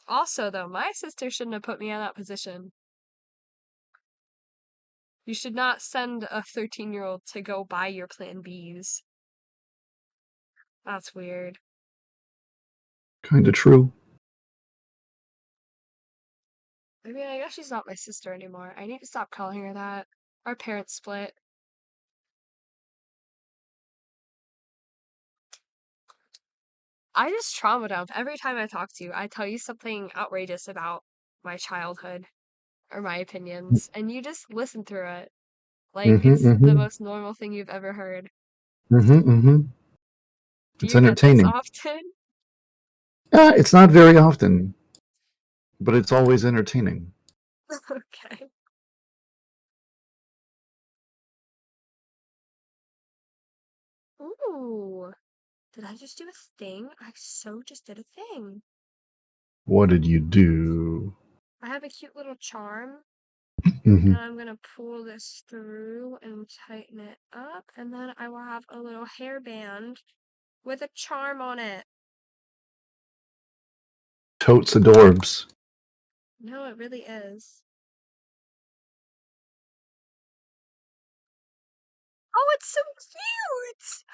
Also, though, my sister shouldn't have put me in that position. You should not send a 13-year-old to go buy your Plan Bs. That's weird. Kind of true. I mean, I guess she's not my sister anymore. I need to stop calling her that. Our parents split. I just trauma dump every time I talk to you. I tell you something outrageous about my childhood or my opinions, and you just listen through it like Hmm. it's the Hmm. most normal thing you've ever heard. Hmm. Hmm. Do It's you get this entertaining. often? It's not very often, but it's always entertaining. Okay. Ooh. Did I just do a thing? I so just did a thing. What did you do? I have a cute little charm, Hmm. and I'm gonna pull this through and tighten it up, and then I will have a little hairband with a charm on it. Totes adorbs. No, it really is. Oh, it's so cute!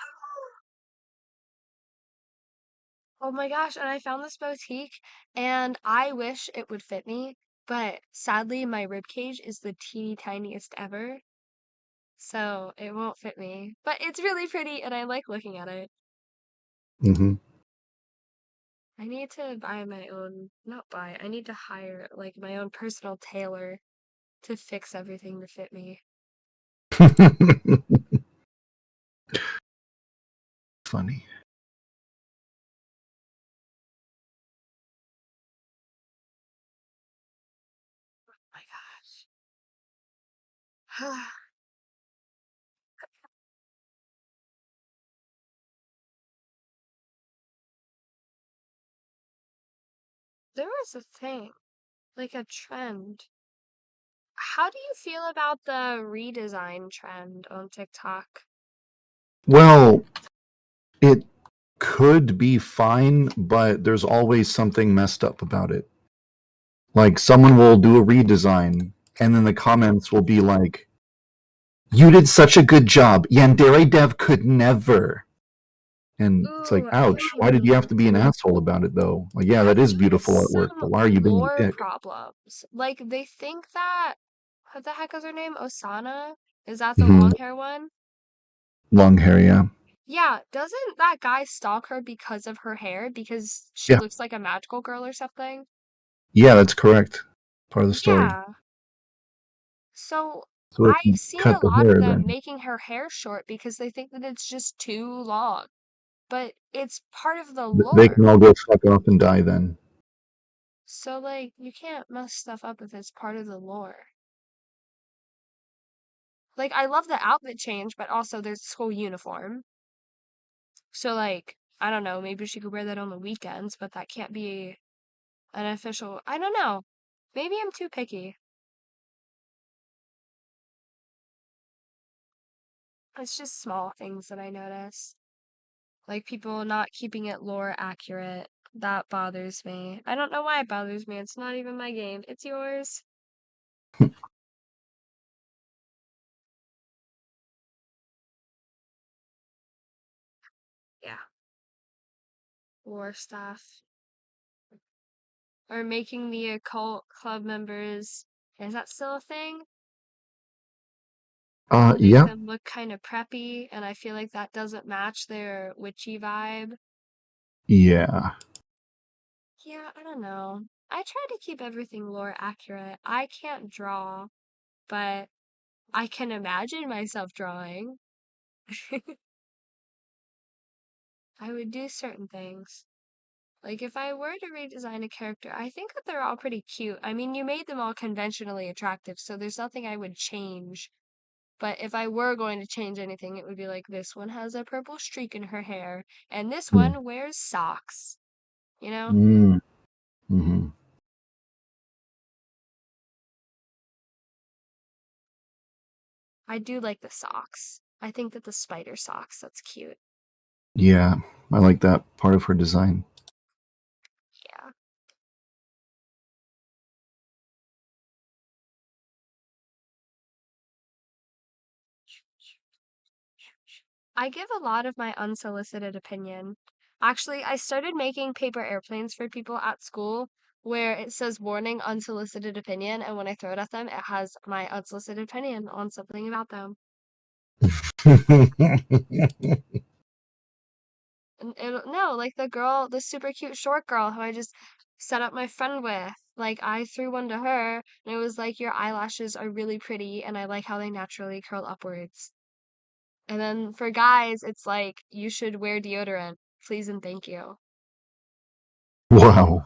Oh my gosh, and I found this boutique, and I wish it would fit me, but sadly my rib cage is the teeny tiniest ever, so it won't fit me. But it's really pretty, and I like looking at it. Hmm. I need to buy my own, not buy, I need to hire like my own personal tailor to fix everything to fit me. Funny. Oh my gosh. There was a thing, like a trend. How do you feel about the redesign trend on TikTok? Well, it could be fine, but there's always something messed up about it. Like someone will do a redesign, and then the comments will be like, "You did such a good job. YandereDev could never." And it's like, Ooh, ouch. Why did you have to be an asshole about it, though? Like, yeah, I that is think beautiful it's artwork, some but why are you being a lore dick? problems. Like they think that what the heck is her name? Osana? Is that the Hmm. long hair one? Long hair, yeah. Yeah, doesn't that guy stalk her because of her hair? Because she Yeah, looks like a magical girl or something? yeah, that's correct. Part of the story. Yeah. So So if I've you seen cut a the lot of hair, them then making her hair short because they think that it's just too long. But it's part of the they lore. can all go fuck off and die then. So like you can't mess stuff up if it's part of the lore. Like I love the outfit change, but also there's school uniform. So like I don't know, maybe she could wear that on the weekends, but that can't be an official. I don't know. Maybe I'm too picky. It's just small things that I notice. Like people not keeping it lore accurate. That bothers me. I don't know why it bothers me. It's not even my game. It's yours. Yeah. War stuff. Or making the occult club members. Is that still a thing? Make Yeah, them look kind of preppy, and I feel like that doesn't match their witchy vibe. yeah. Yeah, I don't know. I try to keep everything lore accurate. I can't draw, but I can imagine myself drawing. I would do certain things. Like if I were to redesign a character, I think that they're all pretty cute. I mean, you made them all conventionally attractive, so there's nothing I would change. But if I were going to change anything, it would be like this one has a purple streak in her hair, and this Mm. one wears socks. You know? Mm. Hmm. I do like the socks. I think that the spider socks, that's cute. Yeah, I like that part of her design. Yeah. I give a lot of my unsolicited opinion. Actually, I started making paper airplanes for people at school where it says warning unsolicited opinion, and when I throw it at them, it has my unsolicited opinion on something about them. And no, like the girl, the super cute short girl who I just set up my friend with. Like I threw one to her, and it was like your eyelashes are really pretty, and I like how they naturally curl upwards. And then for guys, it's like you should wear deodorant, please and thank you. Wow.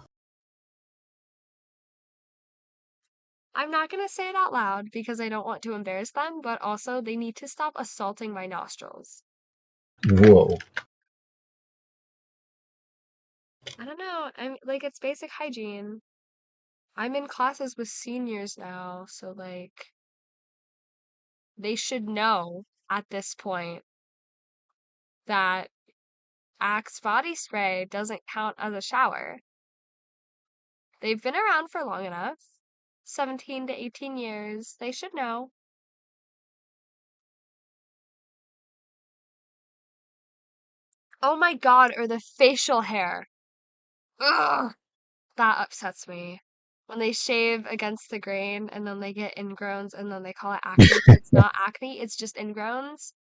I'm not gonna say it out loud because I don't want to embarrass them, but also they need to stop assaulting my nostrils. Whoa. I don't know. I'm like it's basic hygiene. I'm in classes with seniors now, so like they should know at this point that Axe body spray doesn't count as a shower. They've been around for long enough. 17 to 18 years. They should know. Oh my god, or the facial hair. Ugh, that upsets me. When they shave against the grain and then they get ingrowns and then they call it acne, but it's not acne, it's just ingrowns.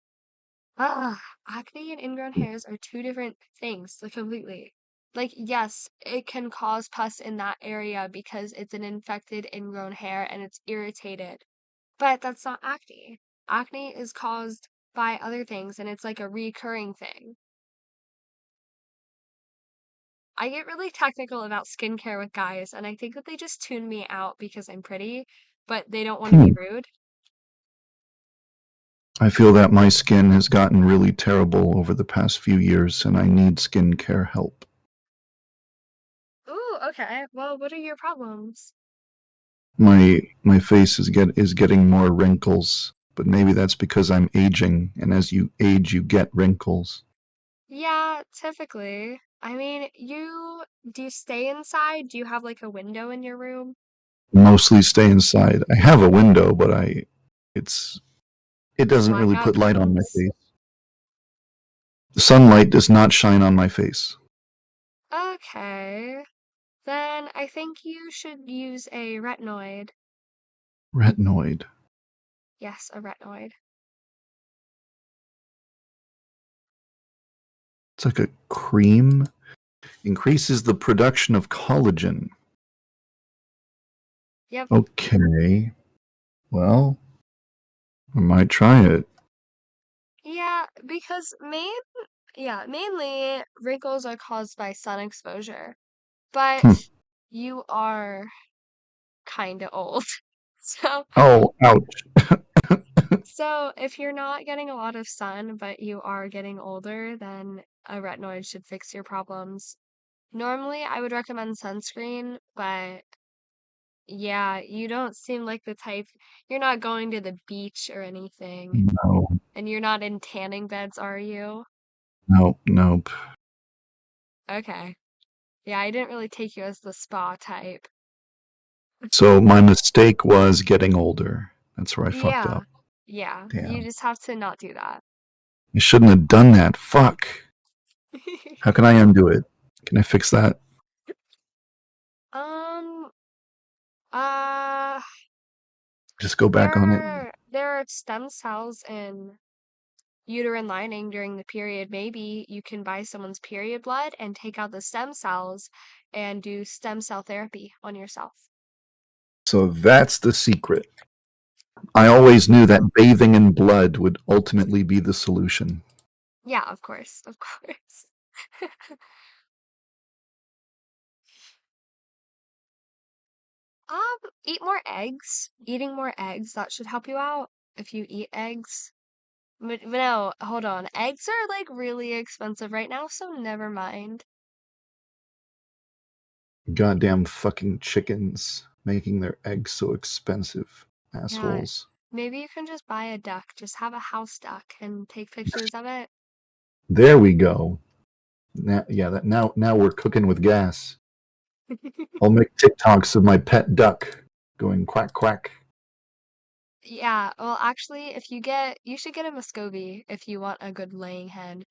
Ugh, acne and ingrown hairs are two different things, like completely. Like, yes, it can cause pus in that area because it's an infected ingrown hair and it's irritated. But that's not acne. Acne is caused by other things and it's like a recurring thing. I get really technical about skincare with guys, and I think that they just tune me out because I'm pretty, but they don't want to be rude. I feel that my skin has gotten really terrible over the past few years, and I need skincare help. Ooh, okay. Well, what are your problems? My face is getting more wrinkles, but maybe that's because I'm aging, and as you age, you get wrinkles. Yeah, typically. I mean, do you stay inside? Do you have like a window in your room? Mostly stay inside. I have a window, but it doesn't really Blackout put light on my curtains? face. The sunlight does not shine on my face. Okay. Then I think you should use a retinoid. Retinoid. Yes, a retinoid. It's like a cream. Increases the production of collagen. Yep. Okay. Well, I might try it. Yeah, because mainly wrinkles are caused by sun exposure. But Hmm. you are kind of old. So, Oh, ouch. so if you're not getting a lot of sun, but you are getting older, then a retinoid should fix your problems. Normally, I would recommend sunscreen, but yeah, you don't seem like the type, you're not going to the beach or anything, No, and you're not in tanning beds, are you? nope. Okay. Yeah, I didn't really take you as the spa type. So my mistake was getting older. That's where I fucked Yeah. up. Yeah, you Damn. just have to not do that. I shouldn't have done that. Fuck. How can I undo it? Can I fix that? Um, uh, Just go back on it? there are stem cells in uterine lining during the period. Maybe you can buy someone's period blood and take out the stem cells and do stem cell therapy on yourself. So that's the secret. I always knew that bathing in blood would ultimately be the solution. Yeah, of course, of course. Eat more eggs. Eating more eggs, that should help you out if you eat eggs. But no, hold on. Eggs are like really expensive right now, so never mind. Goddamn fucking chickens making their eggs so expensive. Yeah, Assholes. maybe you can just buy a duck. Just have a house duck and take pictures of it. There we go. Now we're cooking with gas. I'll make TikToks of my pet duck going quack quack. Yeah, well, actually, you should get a Muscovy if you want a good laying hen.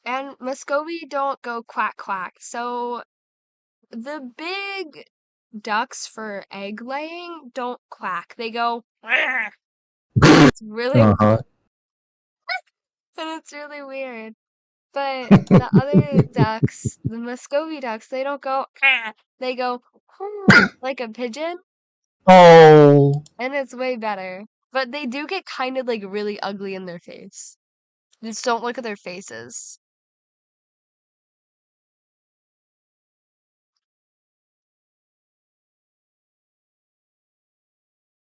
And Muscovy don't go quack quack. So the big ducks for egg laying don't quack. They go, "Rrr," and it's really Uh-huh. and it's really weird. But the other ducks, the Muscovy ducks, they don't go, "Ah," they go like a pigeon, Oh, and it's way better. But they do get kind of like really ugly in their face. Just don't look at their faces.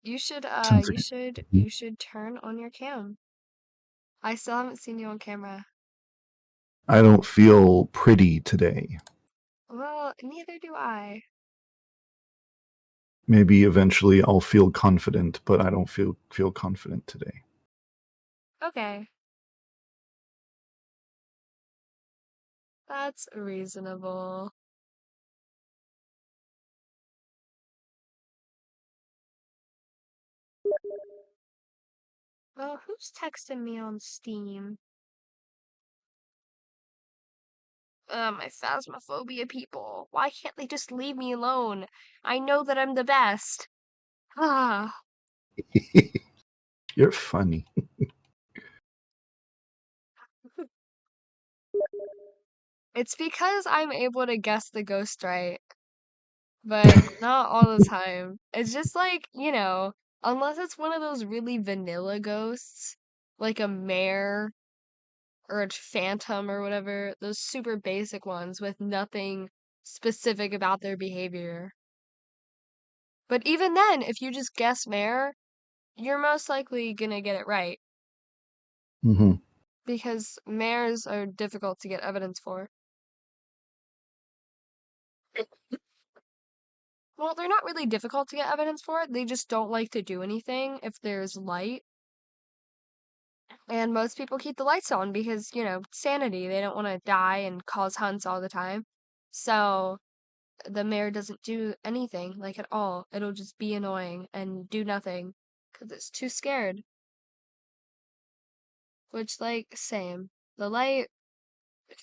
sounds like You should turn on your cam. I still haven't seen you on camera. I don't feel pretty today. Well, neither do I. Maybe eventually I'll feel confident, but I don't feel confident today. Okay, that's reasonable. Well, who's texting me on Steam? My phasmophobia people. Why can't they just leave me alone? I know that I'm the best. Ah, You're funny. It's because I'm able to guess the ghost right, but not all the time. It's just like, unless it's one of those really vanilla ghosts, like a mare or a phantom or whatever, those super basic ones with nothing specific about their behavior. But even then, if you just guess mare, you're most likely gonna get it right Mm-hmm. because mares are difficult to get evidence for. Well, they're not really difficult to get evidence for. They just don't like to do anything if there's light. And most people keep the lights on because, sanity. They don't want to die and cause hunts all the time. So the mayor doesn't do anything, like at all. It'll just be annoying and do nothing because it's too scared. Which, like, same. The light,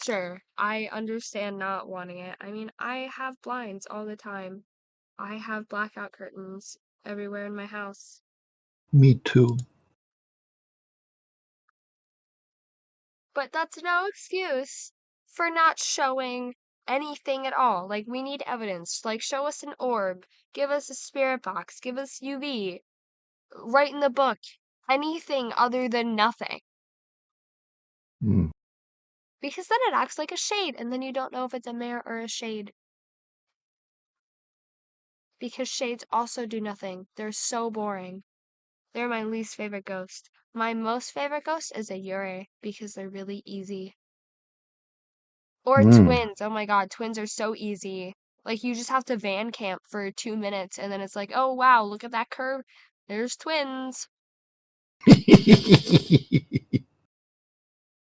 sure, I understand not wanting it. I mean, I have blinds all the time. I have blackout curtains everywhere in my house. Me too. But that's no excuse for not showing anything at all. Like, we need evidence. Like, show us an orb, give us a spirit box, give us UV, write in the book anything other than nothing. Mm. Because then it acts like a shade, and then you don't know if it's a mare or a shade. Because shades also do nothing. They're so boring. They're my least favorite ghost. My most favorite ghost is a Yurei because they're really easy. Or Mm. twins. Oh my god, twins are so easy. Like, you just have to van camp for 2 minutes, and then it's like, oh wow, look at that curve. There's twins.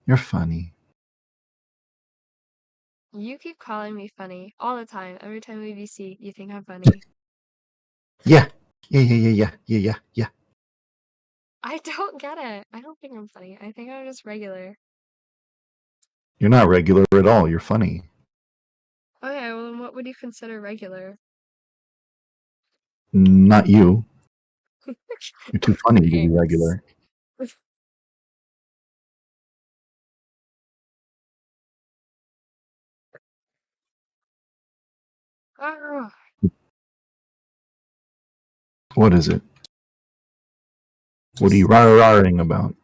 You're funny. You keep calling me funny all the time. Every time we VC, you think I'm funny. Yeah. Yeah. I don't get it. I don't think I'm funny. I think I'm just regular. You're not regular at all. You're funny. Okay, well, then what would you consider regular? Not you. You're too funny to be Thanks. regular. Oh, What is it? What are you just, rah-rahing about?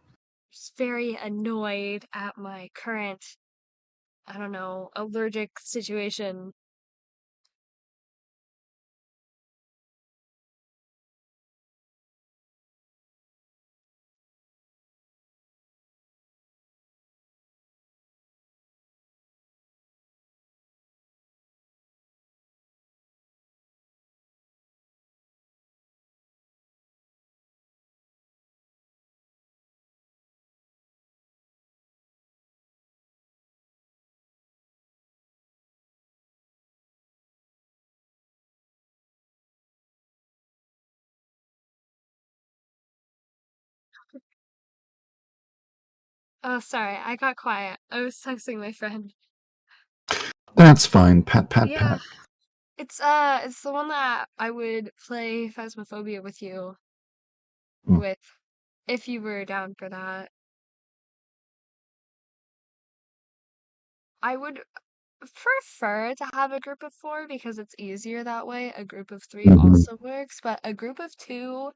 just very annoyed at my current, I don't know, allergic situation. Oh, sorry, I got quiet. I was texting my friend. That's fine. Pat, pat, Yeah, pat. it's the one that I would play Phasmophobia with you Mm. with, if you were down for that. I would prefer to have a group of 4 because it's easier that way. A group of 3 Mhm. also works, but a group of 2,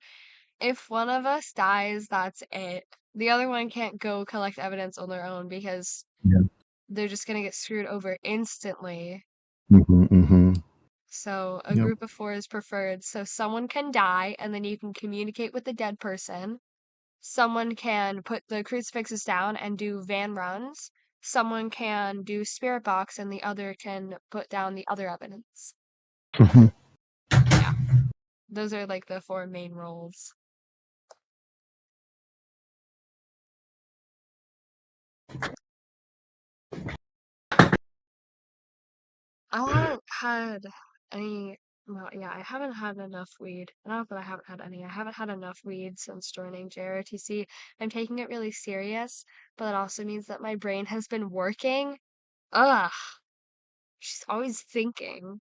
if one of us dies, that's it. The other one can't go collect evidence on their own because Yeah. they're just gonna get screwed over instantly. Mm-hmm. So a Yep. group of 4 is preferred. So someone can die and then you can communicate with the dead person. Someone can put the crucifixes down and do van runs. Someone can do spirit box and the other can put down the other evidence. Mhm. Yeah. Those are like the 4 main roles. I haven't had any. Well, yeah, I haven't had enough weed. Not that I haven't had any. I haven't had enough weed since joining JROTC. I'm taking it really serious, but it also means that my brain has been working. Ugh. She's always thinking.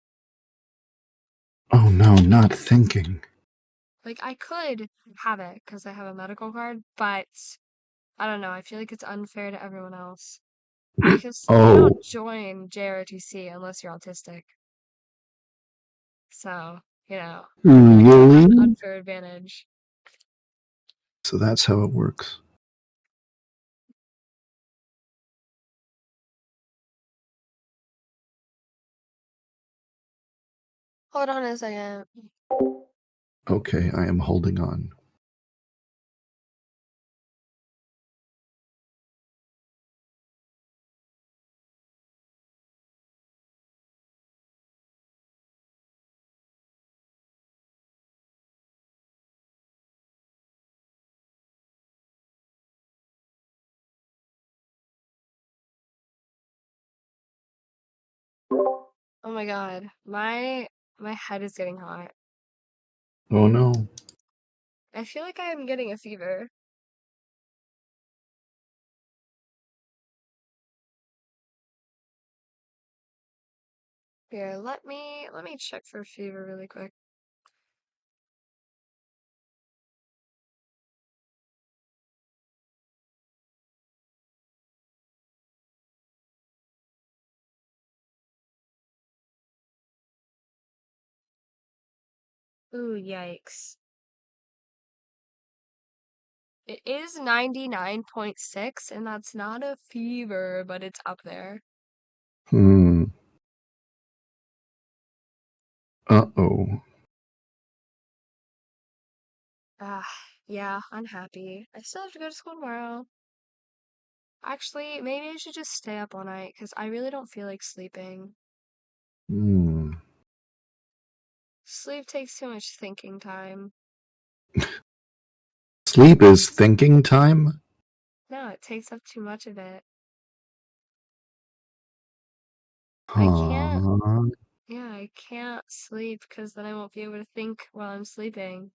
Oh no, not thinking. Like, I could have it because I have a medical card, but I don't know. I feel like it's unfair to everyone else. Because you Oh, don't join JROTC unless you're autistic. So, you know, I kind of have an really? unfair advantage. So that's how it works. Hold on a second. Okay, I am holding on. Oh my god, my head is getting hot. Oh no. I feel like I am getting a fever. Here, let me check for fever really quick. Ooh, yikes. It is 99.6, and that's not a fever, but it's up there. Uh-oh. Ah, yeah, unhappy. I still have to go to school tomorrow. Actually, maybe I should just stay up all night, because I really don't feel like sleeping. Sleep takes too much thinking time. Sleep is thinking time? No, it takes up too much of it. I can't, Huh. yeah, I can't sleep, because then I won't be able to think while I'm sleeping.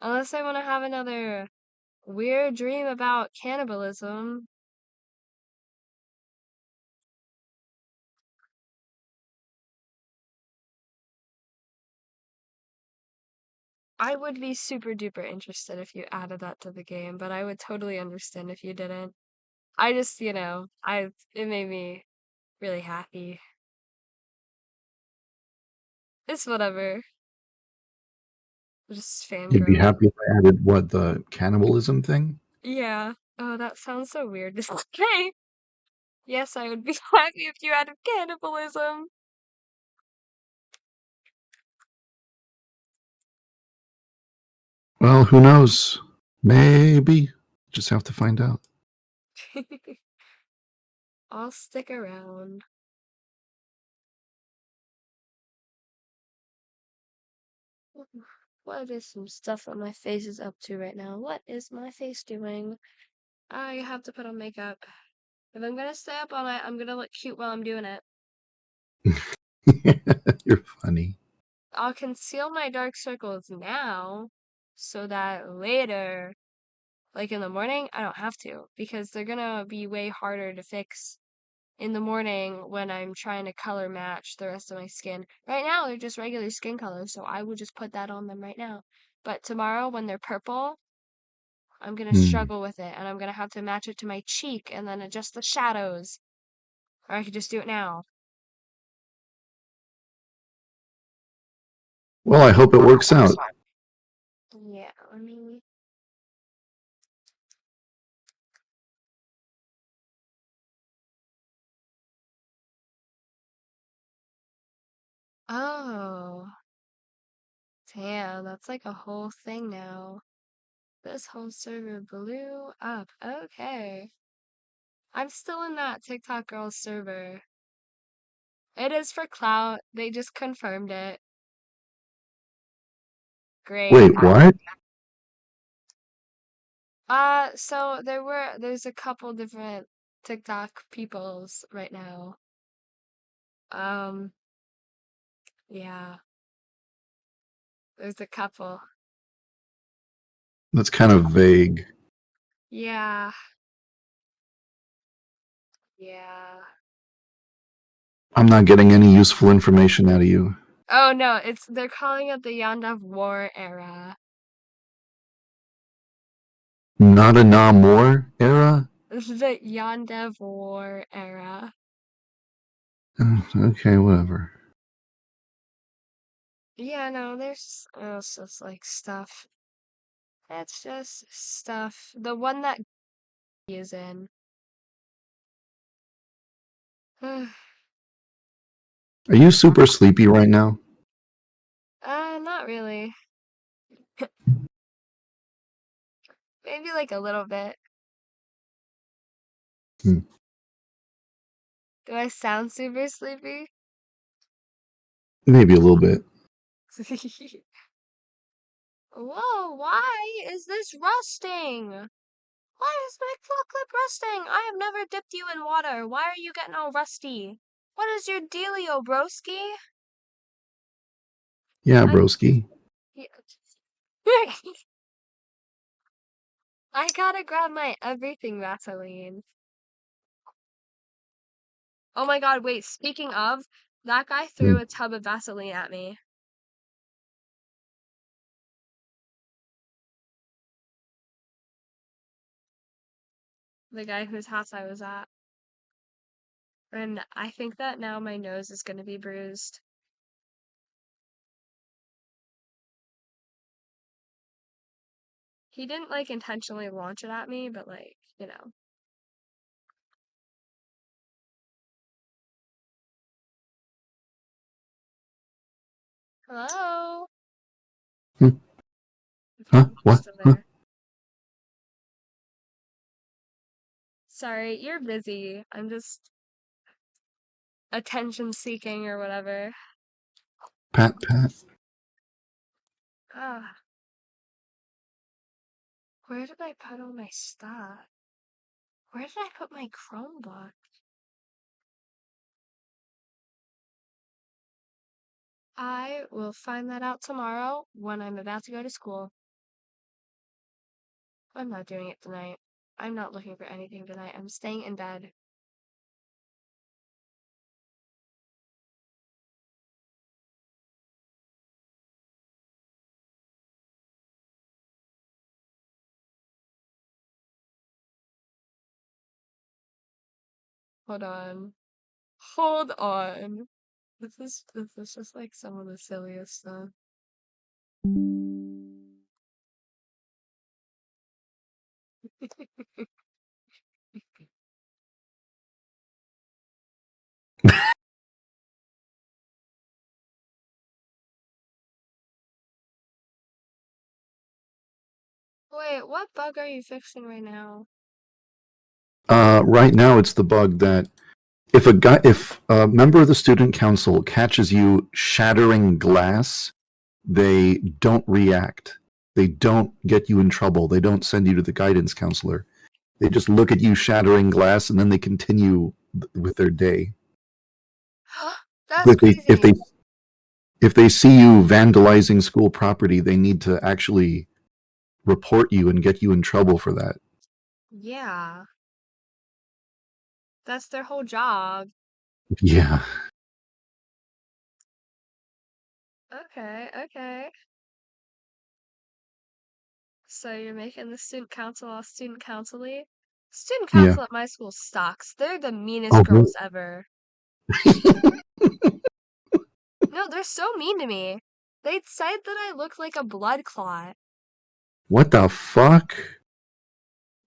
Unless I want to have another weird dream about cannibalism. I would be super duper interested if you added that to the game, but I would totally understand if you didn't. I just, it made me really happy. It's whatever. Just You'd be fangirling. happy if I added what, the cannibalism thing? Yeah. Oh, that sounds so weird. It's okay. Yes, I would be happy if you added cannibalism. Well, who knows? Maybe. Just have to find out. I'll stick around. What is some stuff that my face is up to right now? What is my face doing? I have to put on makeup. If I'm gonna stay up all night, I'm gonna look cute while I'm doing it. You're funny. I'll conceal my dark circles now so that later, like in the morning, I don't have to because they're gonna be way harder to fix in the morning when I'm trying to color match the rest of my skin. Right now, they're just regular skin color, so I will just put that on them right now. But tomorrow, when they're purple, I'm gonna struggle with it and I'm gonna have to match it to my cheek and then adjust the shadows. Or I could just do it now. Well, I hope it works out. Yeah, let me. Oh, damn, that's like a whole thing now. This whole server blew up. Okay. I'm still in that TikTok girl server. It is for clout. They just confirmed it. Great. Wait, what? So there's a couple different TikTok peoples right now. Um, yeah, there's a couple. That's kind of vague. Yeah, yeah. I'm not getting any useful information out of you. Oh no, they're calling it the YandereDev war era. Not a Namor era? This is the YandereDev war era. Okay, whatever. Yeah, no, there's it's just like stuff. It's just stuff. The one that he is in. Are you super sleepy right now? Not really. Maybe like a little bit. Hmm. Do I sound super sleepy? Maybe a little bit. Whoa, why is this rusting? Why is my claw clip rusting? I have never dipped you in water. Why are you getting all rusty? What is your dealio, broski? Yeah, I broski. yeah. I gotta grab my everything Vaseline. Oh my god, wait, speaking of, that guy threw Hmm. a tub of Vaseline at me. The guy whose house I was at. And I think that now my nose is gonna be bruised. He didn't like intentionally launch it at me, but like, you know. Hello? Hmm. Okay, Huh? he's What? still Huh? there. Sorry, you're busy. I'm just attention seeking or whatever. Pat, pat. Ah, where did I put all my stuff? Where did I put my Chromebook? I will find that out tomorrow when I'm about to go to school. I'm not doing it tonight. I'm not looking for anything tonight. I'm staying in bed. Hold on. Hold on. This is just like some of the silliest stuff. Wait, what bug are you fixing right now? Right now, it's the bug that if a member of the student council catches you shattering glass, they don't react. They don't get you in trouble. They don't send you to the guidance counselor. They just look at you shattering glass and then they continue with their day. That's If they if they crazy. if they see you vandalizing school property, they need to actually report you and get you in trouble for that. Yeah, that's their whole job. Yeah. Okay, okay. So you're making the student council all student council-y? Student Yeah. council at my school sucks. They're the meanest Oh, girls ever. No, they're so mean to me. They said that I look like a blood clot. what the fuck?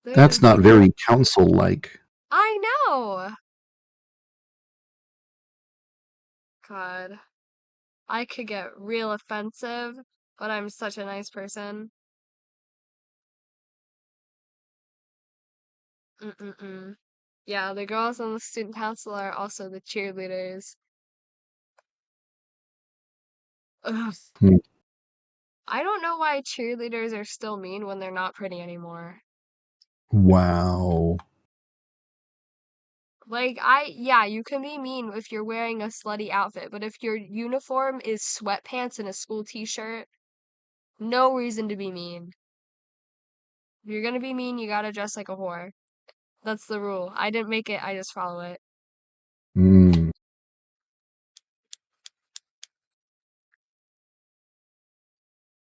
They're the That's not meanest. very council-like. I know. God, I could get real offensive, but I'm such a nice person. Mm-mm-mm. Yeah, the girls on the student council are also the cheerleaders. Ugh. Hmm. I don't know why cheerleaders are still mean when they're not pretty anymore. Wow. Like, yeah, you can be mean if you're wearing a slutty outfit, but if your uniform is sweatpants and a school t-shirt, no reason to be mean. If you're gonna be mean, you gotta dress like a whore. That's the rule. I didn't make it, I just follow it. Mm.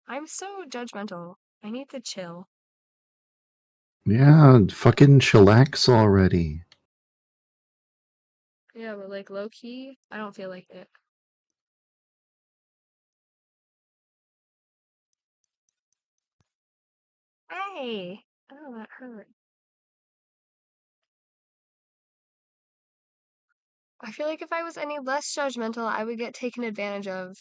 I'm so judgmental. I need to chill. Yeah, fucking chillax already. Yeah, but like low key, I don't feel like it. Hey! Oh, that hurt. I feel like if I was any less judgmental, I would get taken advantage of.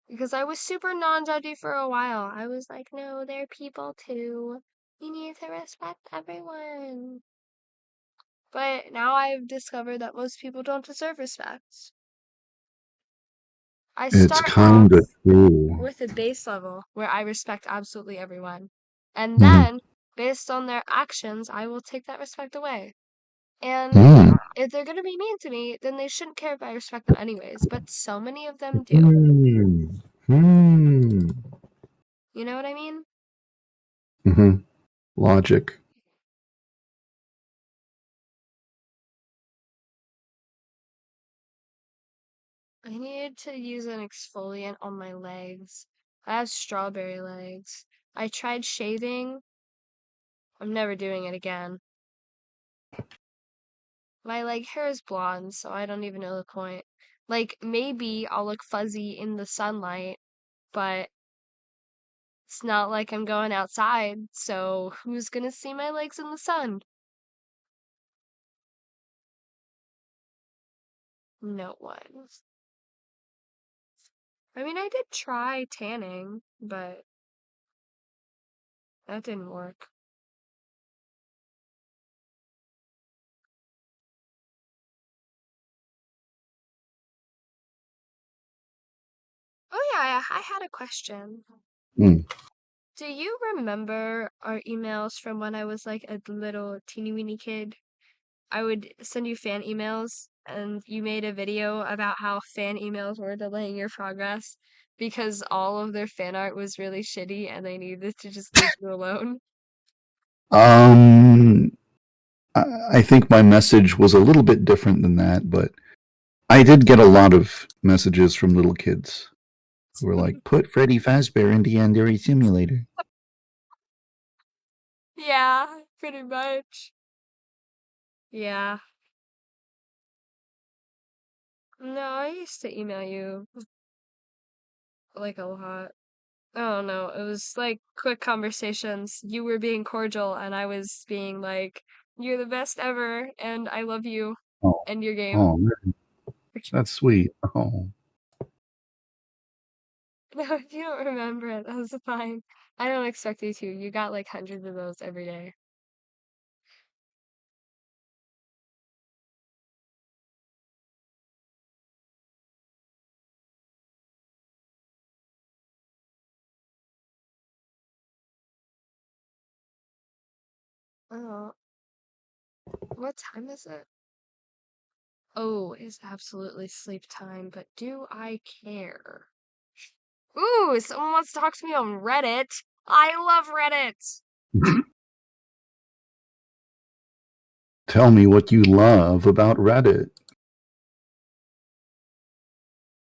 Because I was super non-judgy for a while. I was like, no, they're people too. You need to respect everyone. But now I've discovered that most people don't deserve respect. I It's start off kind of true. with a base level where I respect absolutely everyone. And Mhm. then, based on their actions, I will take that respect away. And Mm. if they're gonna be mean to me, then they shouldn't care if I respect them anyways. But so many of them do. Mm. Mm. You know what I mean? Mhm. Logic. I need to use an exfoliant on my legs. I have strawberry legs. I tried shaving. I'm never doing it again. My leg hair is blonde, so I don't even know the point. Like, maybe I'll look fuzzy in the sunlight, but it's not like I'm going outside, so who's gonna see my legs in the sun? No one. I mean, I did try tanning, but that didn't work. Oh yeah, I had a question. Mm. Do you remember our emails from when I was like a little teeny weeny kid? I would send you fan emails, and you made a video about how fan emails were delaying your progress because all of their fan art was really shitty and they needed to just leave you alone. Um, I think my message was a little bit different than that, but I did get a lot of messages from little kids who were like, "Put Freddy Fazbear in the Yandere simulator." Yeah, pretty much. Yeah. No, I used to email you like a lot. I don't know. It was like quick conversations. You were being cordial, and I was being like, "You're the best ever, and I love you Oh, and your game." oh, that's sweet. Oh, No, if you don't remember it, that's fine. I don't expect you to. You got like hundreds of those every day. Oh, what time is it? Oh, it's absolutely sleep time, but do I care? Ooh, someone wants to talk to me on Reddit. I love Reddit. tell me what you love about Reddit.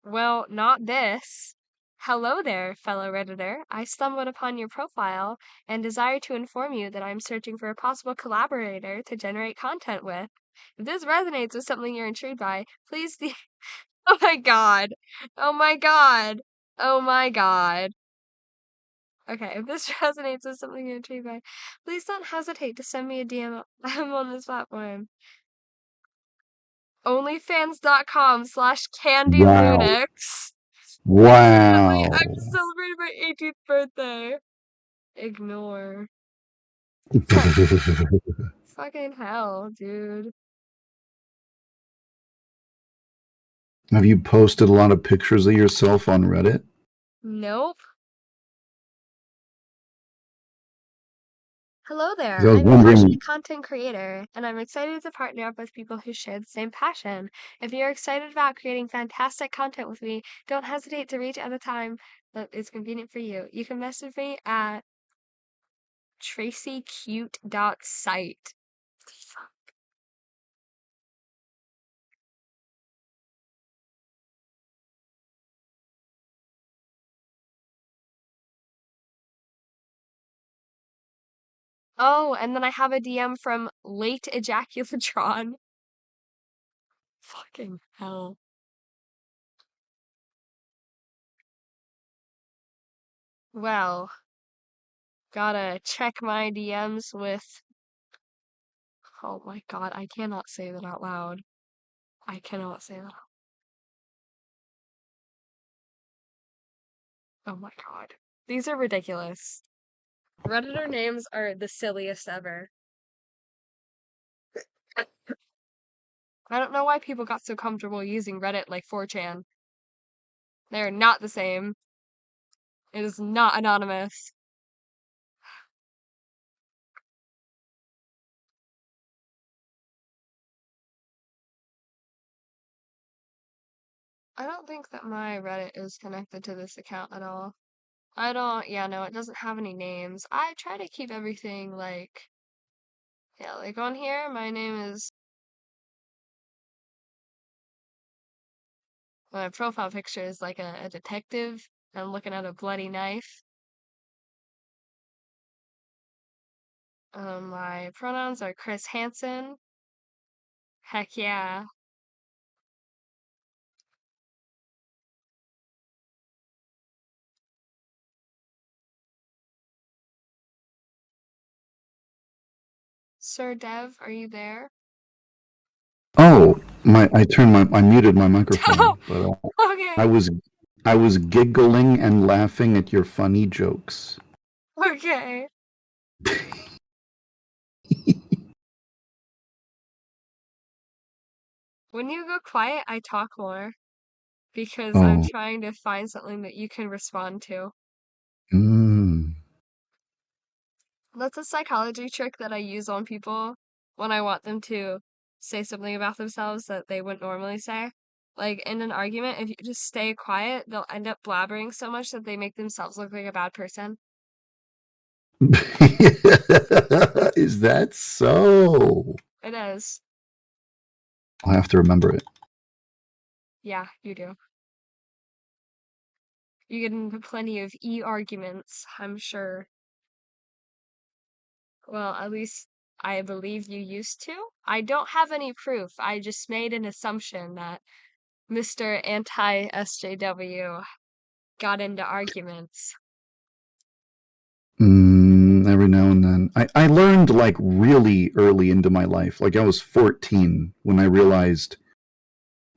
Well, not this. Hello there, fellow Redditor. I stumbled upon your profile and desire to inform you that I'm searching for a possible collaborator to generate content with. If this resonates with something you're intrigued by, please Oh my god. Oh my god. Oh my god. Okay, if this resonates with something you're intrigued by, please don't hesitate to send me a DM. I'm on this platform. Wow. Onlyfans.com/CandyLunix. I'm Wow. celebrating my 18th birthday. Ignore. Fucking hell, dude. Have you posted a lot of pictures of yourself on Reddit? Nope. Hello Because there. I was I'm a wondering. passionate content creator, and I'm excited to partner up with people who share the same passion. If you're excited about creating fantastic content with me, don't hesitate to reach at a time that is convenient for you. You can message me at tracycute.site. Oh, and then I have a DM from Late Ejaculatron. Fucking hell. Well, gotta check my DMs with. Oh my god, I cannot say that out loud. I cannot say that. Oh my god. These are ridiculous. Redditor names are the silliest ever. I don't know why people got so comfortable using Reddit like 4chan. They're not the same. It is not anonymous. I don't think that my Reddit is connected to this account at all. I don't, yeah, no, it doesn't have any names. I try to keep everything like, yeah, like on here, my name is, my profile picture is like a detective. I'm looking at a bloody knife. My pronouns are Chris Hansen. Heck yeah. Sir Dev, are you there? Oh, I muted my microphone, but I Okay, was I was giggling and laughing at your funny jokes. okay. When you go quiet, I talk more because I'm Oh, trying to find something that you can respond to. mm. That's a psychology trick that I use on people when I want them to say something about themselves that they wouldn't normally say. Like in an argument, if you just stay quiet, they'll end up blabbering so much that they make themselves look like a bad person. Is that so? It is. I'll have to remember it. Yeah, you do. You get into plenty of arguments, I'm sure. Well, at least I believe you used to. I don't have any proof. I just made an assumption that Mr. Anti-SJW got into arguments. Every now and then. I learned like really early into my life. Like I was 14 when I realized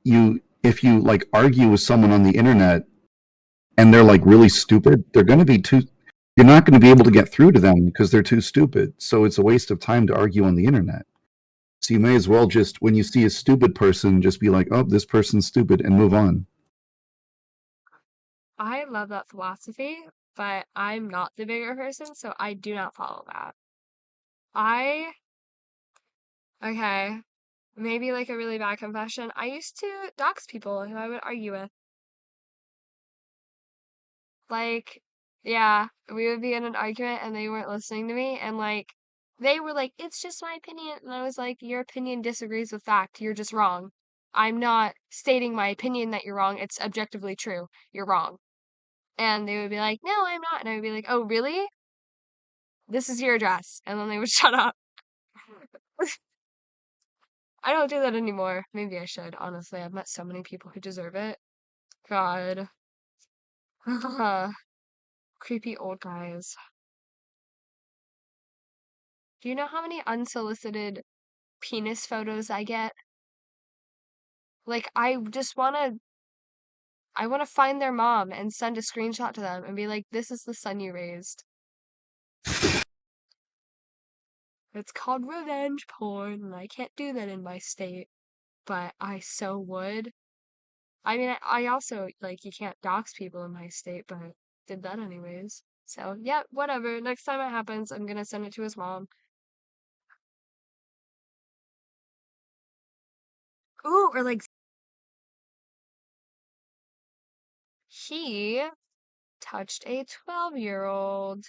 if you like argue with someone on the internet and they're like really stupid, they're going to be too you're not going to be able to get through to them because they're too stupid. So it's a waste of time to argue on the internet. So you may as well just when you see a stupid person just be like, "Oh, this person's stupid," and move on. I love that philosophy, but I'm not the bigger person, so I do not follow that. I, okay, maybe like a really bad confession. I used to dox people who I would argue with. Like, yeah, we would be in an argument and they weren't listening to me, and like, they were like, it's just my opinion. And I was like, your opinion disagrees with fact. You're just wrong. I'm not stating my opinion that you're wrong. It's objectively true. You're wrong. And they would be like, no, I'm not. And I would be like, oh, really? This is your address. And then they would shut up. I don't do that anymore. Maybe I should, honestly. I've met so many people who deserve it. God. Creepy old guys. Do you know how many unsolicited penis photos I get? Like, I wanna find their mom and send a screenshot to them and be like, this is the son you raised. It's called revenge porn, and I can't do that in my state, but I so would. I mean, I also, like, you can't dox people in my state, but I did that anyways. So, yeah, whatever. Next time it happens, I'm gonna send it to his mom. Ooh, or like, he touched a 12-year-old.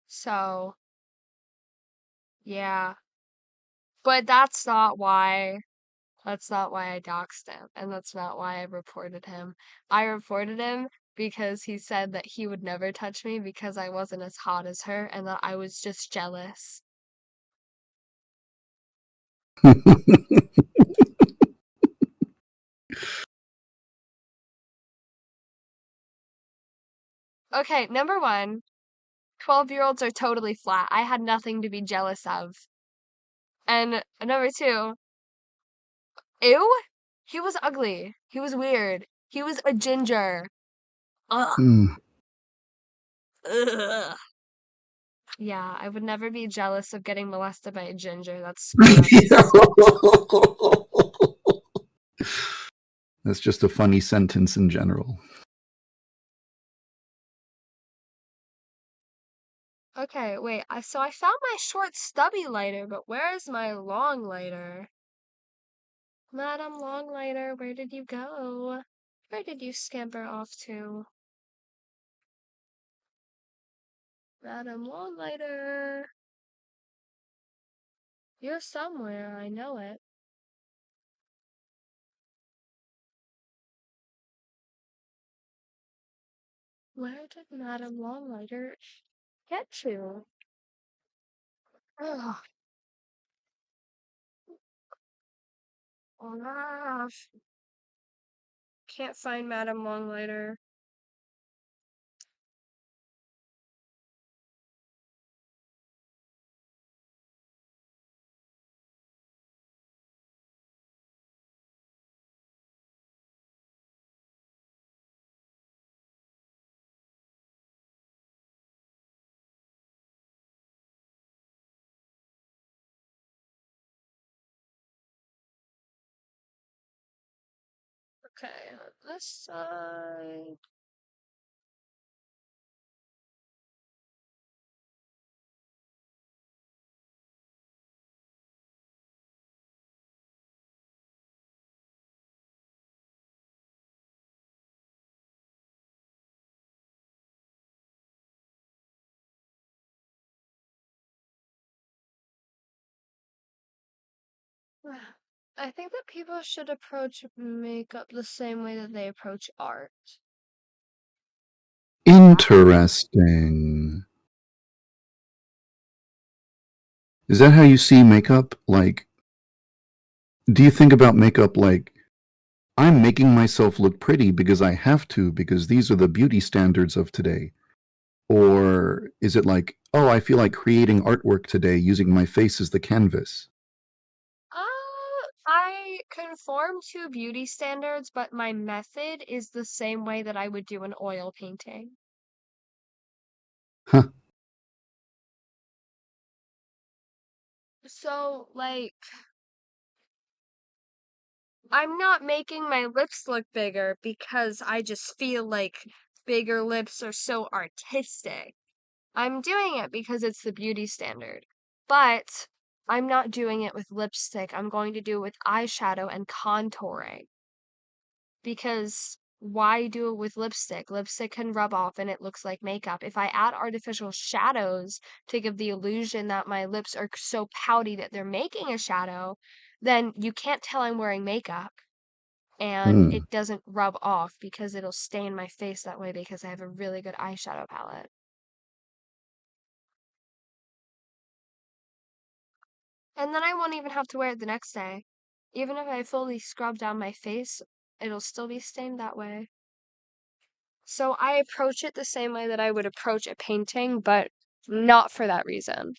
So, yeah. But that's not why I doxed him, and that's not why I reported him. I reported him because he said that he would never touch me because I wasn't as hot as her and that I was just jealous. Okay, number one, 12-year-olds are totally flat. I had nothing to be jealous of. And number two, ew, he was ugly. He was weird. He was a ginger. Ugh. Ugh. Yeah, I would never be jealous of getting molested by a ginger. That's gross. That's just a funny sentence in general. Okay, wait. So I found my short stubby lighter, but where is my long lighter? Madam Longlighter, where did you go? Where did you scamper off to? Madam Longlighter. You're somewhere, I know it. Where did Madam Longlighter get to? Ugh. Ah, can't find Madam Longlighter. Okay, on this side. I think that people should approach makeup the same way that they approach art. Interesting. Is that how you see makeup? Like, do you think about makeup like, I'm making myself look pretty because I have to, because these are the beauty standards of today? Or is it like, oh, I feel like creating artwork today using my face as the canvas? I conform to beauty standards, but my method is the same way that I would do an oil painting. Huh. So, like, I'm not making my lips look bigger because I just feel like bigger lips are so artistic. I'm doing it because it's the beauty standard. But I'm not doing it with lipstick. I'm going to do it with eyeshadow and contouring. Because why do it with lipstick? Lipstick can rub off and it looks like makeup. If I add artificial shadows to give the illusion that my lips are so pouty that they're making a shadow, then you can't tell I'm wearing makeup. And Hmm. it doesn't rub off because it'll stain my face that way because I have a really good eyeshadow palette. And then I won't even have to wear it the next day. Even if I fully scrub down my face, it'll still be stained that way. So I approach it the same way that I would approach a painting, but not for that reason.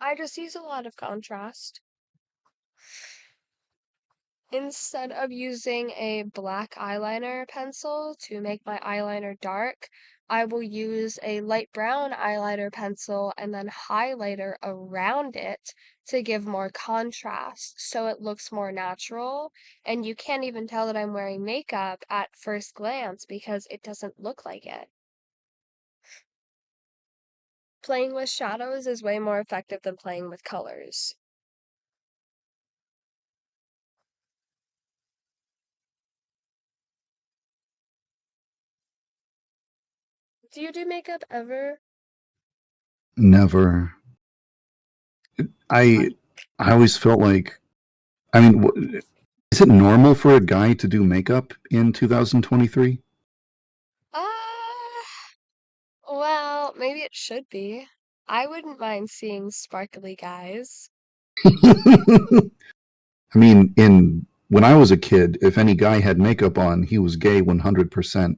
I just use a lot of contrast. Instead of using a black eyeliner pencil to make my eyeliner dark, I will use a light brown eyeliner pencil and then highlighter around it to give more contrast so it looks more natural. And you can't even tell that I'm wearing makeup at first glance because it doesn't look like it. Playing with shadows is way more effective than playing with colors. Do you do makeup ever? Never. I always felt like, I mean, is it normal for a guy to do makeup in 2023? Uh, well, maybe it should be. I wouldn't mind seeing sparkly guys. I mean, when I was a kid, if any guy had makeup on, he was gay 100%,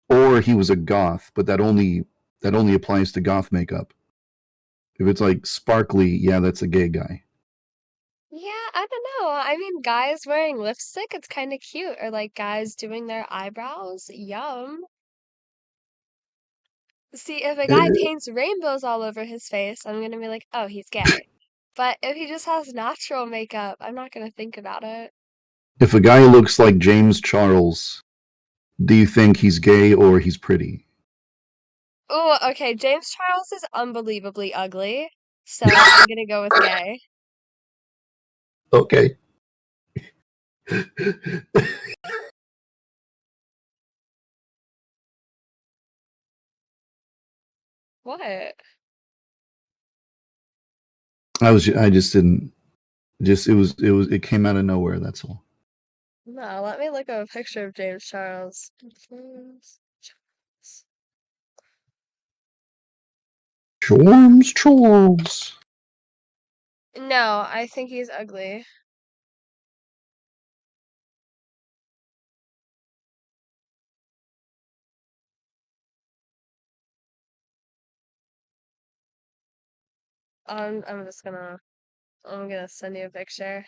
or he was a goth, but that only applies to goth makeup. If it's like sparkly, yeah, that's a gay guy. Yeah, I don't know. I mean, guys wearing lipstick, it's kind of cute. Or like guys doing their eyebrows. Yum. See, if a guy Uh, paints rainbows all over his face, I'm gonna be like, oh, he's gay. But if he just has natural makeup, I'm not gonna think about it. If a guy looks like James Charles, do you think he's gay or he's pretty? Oh, okay. James Charles is unbelievably ugly, so I'm gonna go with gay. Okay. What? I just didn't, it came out of nowhere, that's all. No, let me look up a picture of James Charles. James Charles. Charles. No, I think he's ugly. I'm just gonna I'm gonna send you a picture.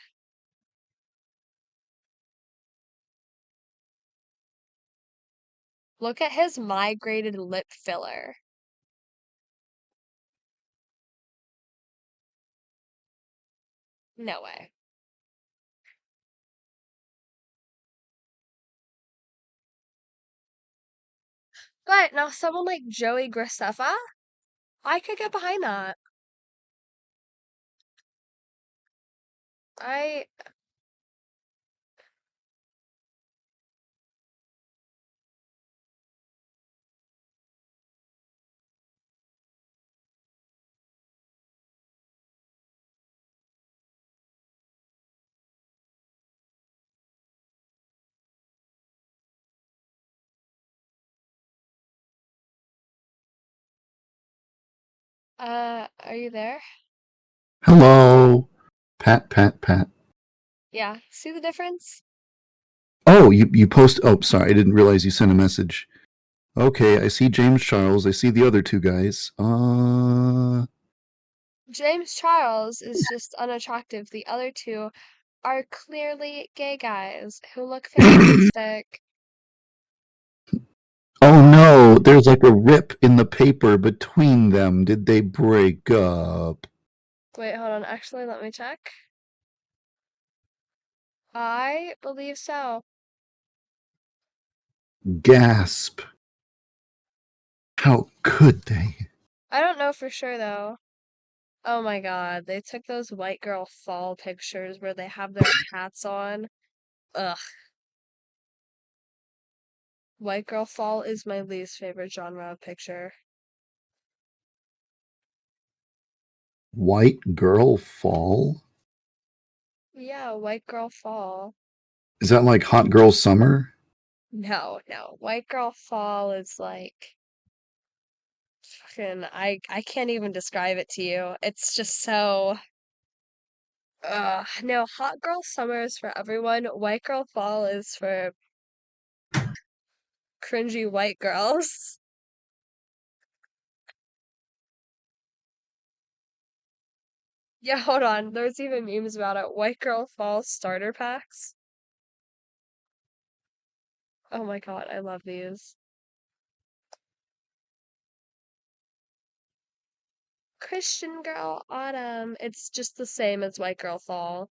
Look at his migrated lip filler. No way. But now someone like Joey Graceffa, I could get behind that. I are you there? Hello. Pat, pat, pat. Yeah. See the difference? Oh, you post. Oh, sorry, I didn't realize you sent a message. Okay, I see James Charles. I see the other two guys. James Charles is just unattractive. The other two are clearly gay guys who look fantastic. Oh no, there's like a rip in the paper between them. Did they break up? Wait, hold on. Actually, let me check. I believe so. Gasp. How could they? I don't know for sure though. Oh my God, they took those white girl fall pictures where they have their hats on. Ugh. White girl fall is my least favorite genre of picture. White girl fall? Yeah, white girl fall. Is that like hot girl summer? No, no. White girl fall is like fucking I can't even describe it to you. It's just so no, hot girl summer is for everyone. White girl fall is for cringy white girls. Yeah, hold on. There's even memes about it. White girl fall starter packs. Oh my God, I love these. Christian girl autumn. It's just the same as white girl fall.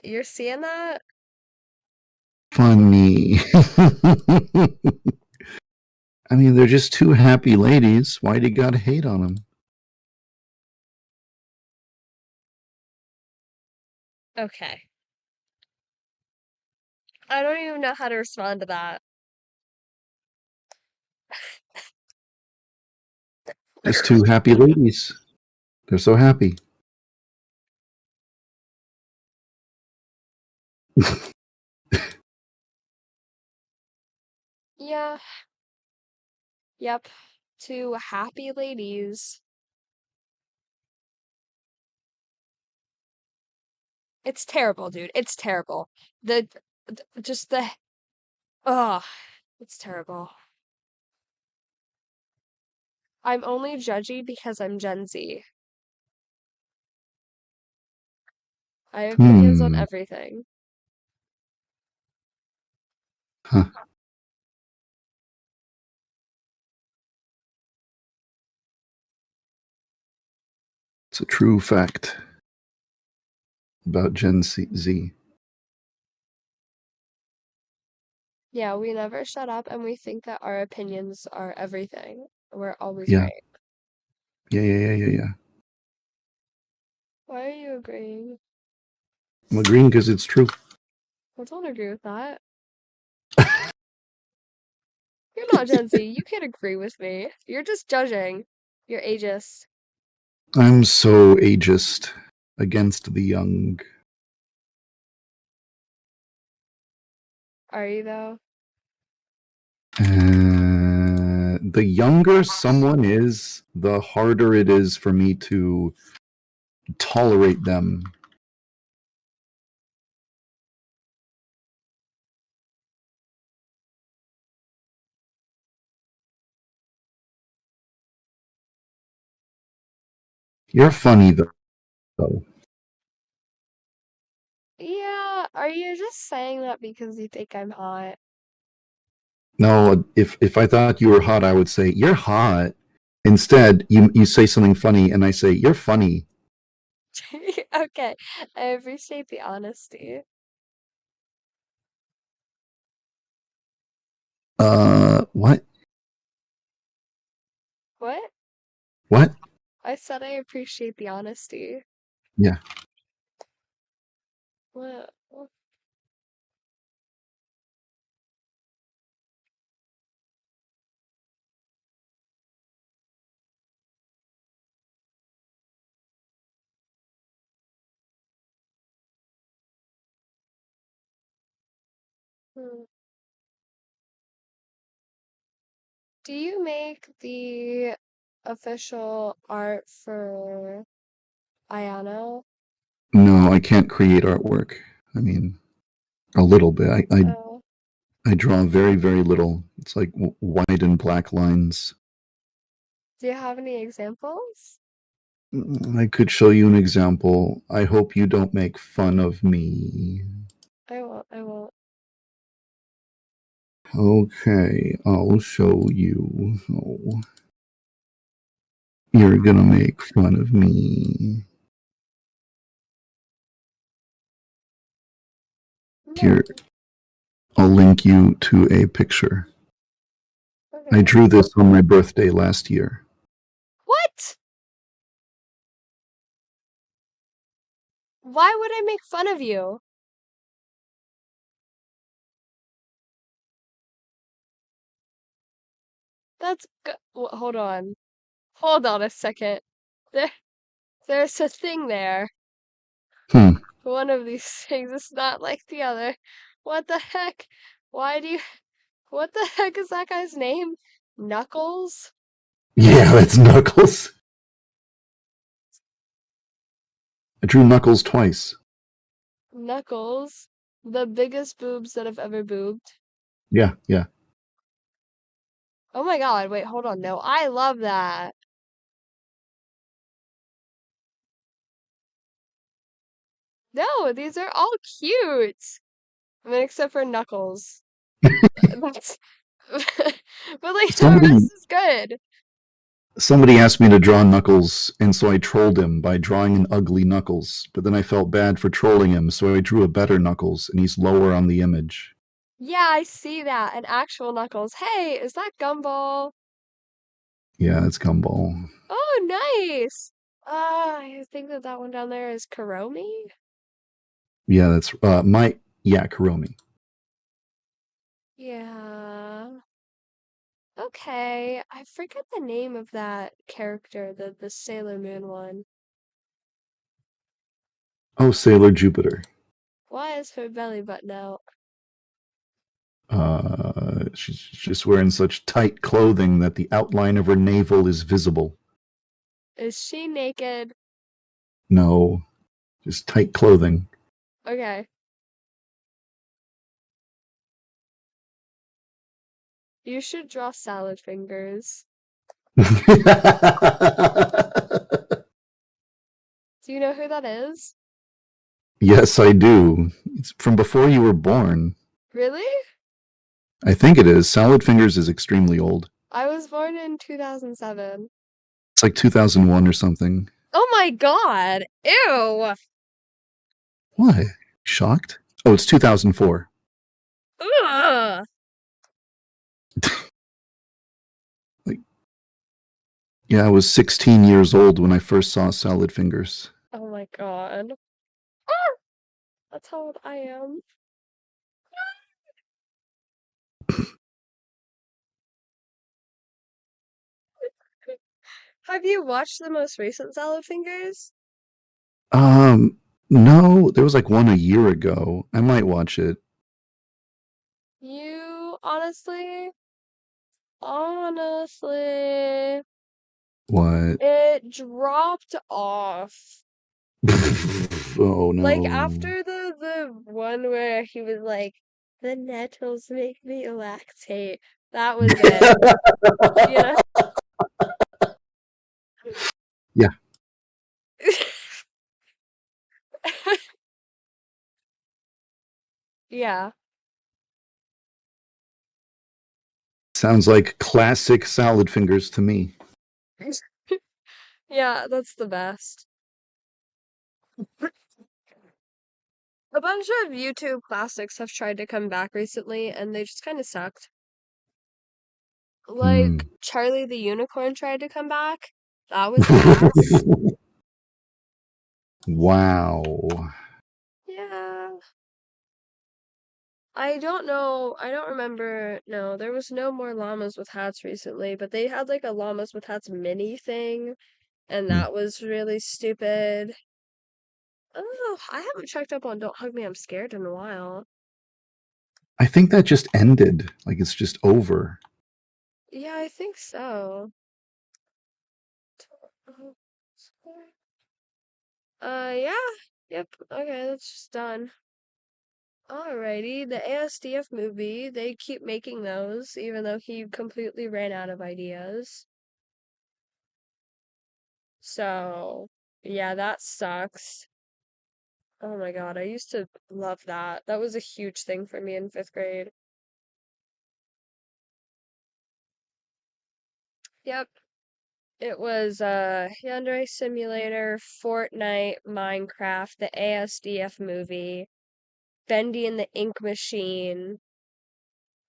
You're seeing that? Funny. I mean, they're just two happy ladies. Why do you gotta hate on them? Okay. I don't even know how to respond to that. Just two happy ladies. They're so happy. Yeah. Yep. Two happy ladies. It's terrible, dude. It's terrible. Just the ugh, it's terrible. I'm only judgy because I'm Gen Z. I have opinions on everything. Huh. It's a true fact about Gen Z. Yeah, we never shut up and we think that our opinions are everything. We're always Yeah. right. Yeah. Why are you agreeing? I'm agreeing because it's true. I don't agree with that. You're not Gen Z. You can't agree with me. You're just judging. You're ageist. I'm so ageist against the young. Are you though? The younger someone is, the harder it is for me to tolerate them. You're funny though. Yeah, are you just saying that because you think I'm hot? No, if I thought you were hot, I would say you're hot. Instead, you say something funny, and I say you're funny. Okay, I appreciate the honesty. What? What? What? I said I appreciate the honesty. Yeah. What? Hmm. Do you make the official art for Ayano? No, I can't create artwork. I mean, a little bit. Oh, I draw very, very little. It's like white and black lines. do you have any examples? I could show you an example. I hope you don't make fun of me. I won't, I won't. Okay, I'll show you. Oh, you're gonna make fun of me. No. Here, I'll link you to a picture. I Okay. drew this on my birthday last year. What? Why would I make fun of you? That's good. Hold on. Hold on a second. There, there's a thing there. Hmm. One of these things is not like the other. What the heck? Why do you... What the heck is that guy's name? Knuckles? Yeah, that's Knuckles. I drew Knuckles twice. Knuckles? The biggest boobs that have ever boobed. Yeah. Oh my god, wait, hold on. No, I love that. No, these are all cute. I mean, except for Knuckles. That's... But like the Somebody rest is good. somebody asked me to draw Knuckles, and so I trolled him by drawing an ugly Knuckles. But then I felt bad for trolling him, so I drew a better Knuckles, and he's lower on the image. Yeah, I see that. An actual Knuckles. Hey, is that Gumball? Yeah, it's Gumball. Oh, nice. I think that that one down there is Karomi. Yeah, that's Kuromi. Yeah. Okay, I forget the name of that character, the Sailor Moon one. Oh, Sailor Jupiter. Why is her belly button out? She's just wearing such tight clothing that the outline of her navel is visible. Is she naked? No, just tight clothing. Okay. You should draw salad fingers. Do you know who that is? Yes, I do. It's from before you were born. Really? I think it is. Salad Fingers is extremely old. I was born in 2007. It's like 2001 or something. Oh my god! Ew! What? Shocked? Oh, it's 2004. Ugh! Like, yeah, I was 16 years old when I first saw Salad Fingers. Oh my god. Ah! That's how old I am. Have you watched the most recent Salad Fingers? Um, no, there was like one a year ago. I might watch it. You honestly, What? it dropped off. Oh Like no. after the one where he was like, the nettles make me lactate. That was it. You know? Yeah, Yeah. sounds like classic Salad Fingers to me. Yeah, that's the best. A bunch of YouTube classics have tried to come back recently, and they just kind of sucked. Hmm. Like, Charlie the Unicorn tried to come back. That was ass. Wow. Yeah. I don't know. I don't remember. No, there was no more llamas with hats recently, but they had like a llamas with hats mini thing, and Hmm. that was really stupid. Oh, I haven't checked up on Don't Hug Me, I'm Scared in a while. I think that just ended. Like it's just over. Yeah, I think so. Yeah. Yep. Okay, that's just done. Alrighty, the ASDF movie, they keep making those, even though he completely ran out of ideas. So, yeah, that sucks. Oh my god, I used to love that. That was a huge thing for me in fifth grade. Yep. It was Yandere Simulator, Fortnite, Minecraft, the ASDF movie, Bendy and the Ink Machine,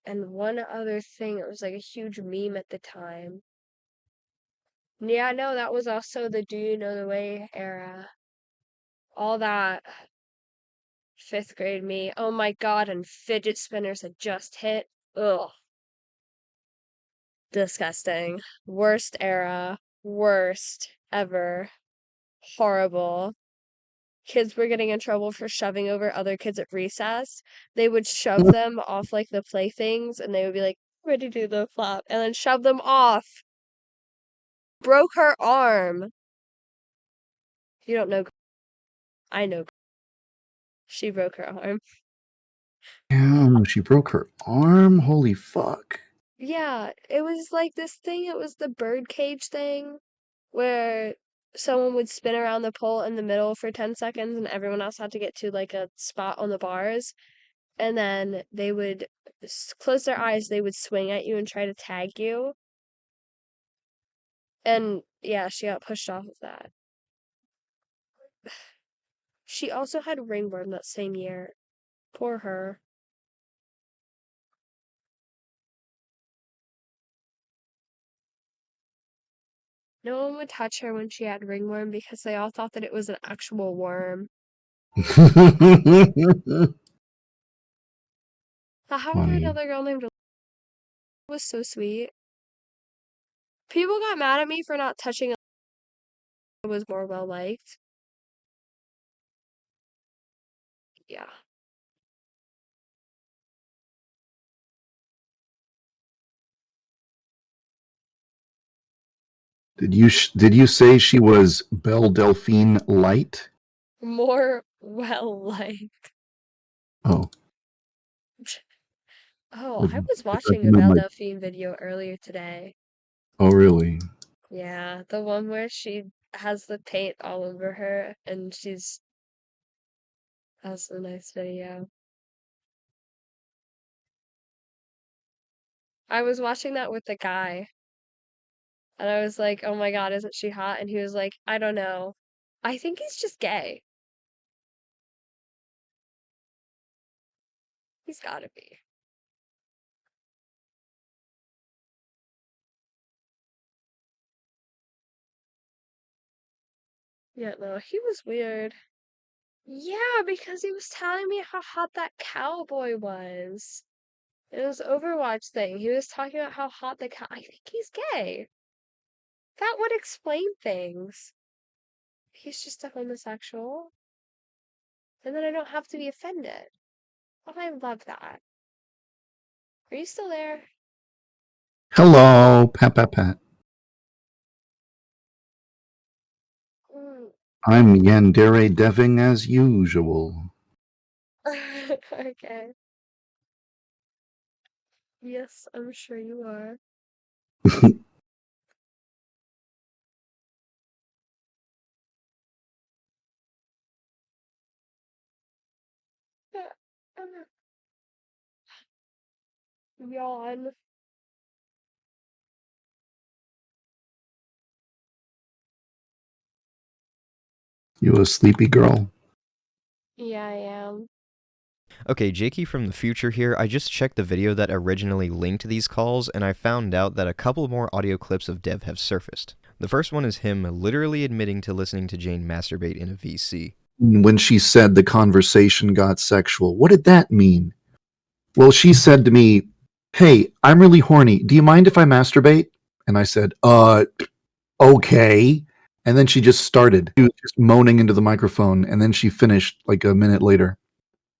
and one other thing. It was like a huge meme at the time. Yeah, no, that was also the Do You Know the Way era. All that fifth grade me. Oh my god, and fidget spinners had just hit. Ugh. Disgusting. Worst era. Worst ever. Horrible. Kids were getting in trouble for shoving over other kids at recess. They would shove them off like the playthings and they would be like, ready to do the flop, and then shove them off. Broke her arm. You don't know. I know. She broke her arm. Damn, she broke her arm? Holy fuck. Yeah, it was like this thing, it was the bird cage thing where someone would spin around the pole in the middle for 10 seconds and everyone else had to get to like a spot on the bars. And then they would close their eyes, they would swing at you and try to tag you. And yeah, she got pushed off of that. She also had ringworm that same year. Poor her. No one would touch her when she had ringworm because they all thought that it was an actual worm. That happened to Funny. another girl named was so sweet. People got mad at me for not touching it was more well liked. Yeah. Did you say she was Belle Delphine Light? More well liked. Oh. Oh, I was I thought watching you a meant Belle like, Delphine video earlier today. oh really? Yeah, the one where she has the paint all over her and that's a nice video. I was watching that with the guy and I was like, "Oh my God, isn't she hot?" And he was like, "I don't know. I think he's just gay. He's gotta be." Yeah, no, he was weird. Yeah, because he was telling me how hot that cowboy was. It was Overwatch thing. He was talking about how hot the cow. I think he's gay. That would explain things. He's just a homosexual. And then I don't have to be offended. Oh, I love that. Are you still there? Hello, pat pat pat. Mm. I'm YandereDeving as usual. Okay. Yes, I'm sure you are. Yawn. You a sleepy girl? Yeah, I am. Okay, Jakey from the future here. I just checked the video that originally linked these calls, and I found out that a couple more audio clips of Dev have surfaced. The first one is him literally admitting to listening to Jane masturbate in a VC. When she said the conversation got sexual, what did that mean? Well, she said to me, "Hey, I'm really horny. Do you mind if I masturbate?" And I said, okay. And then she just started. She was just moaning into the microphone, and then she finished like a minute later.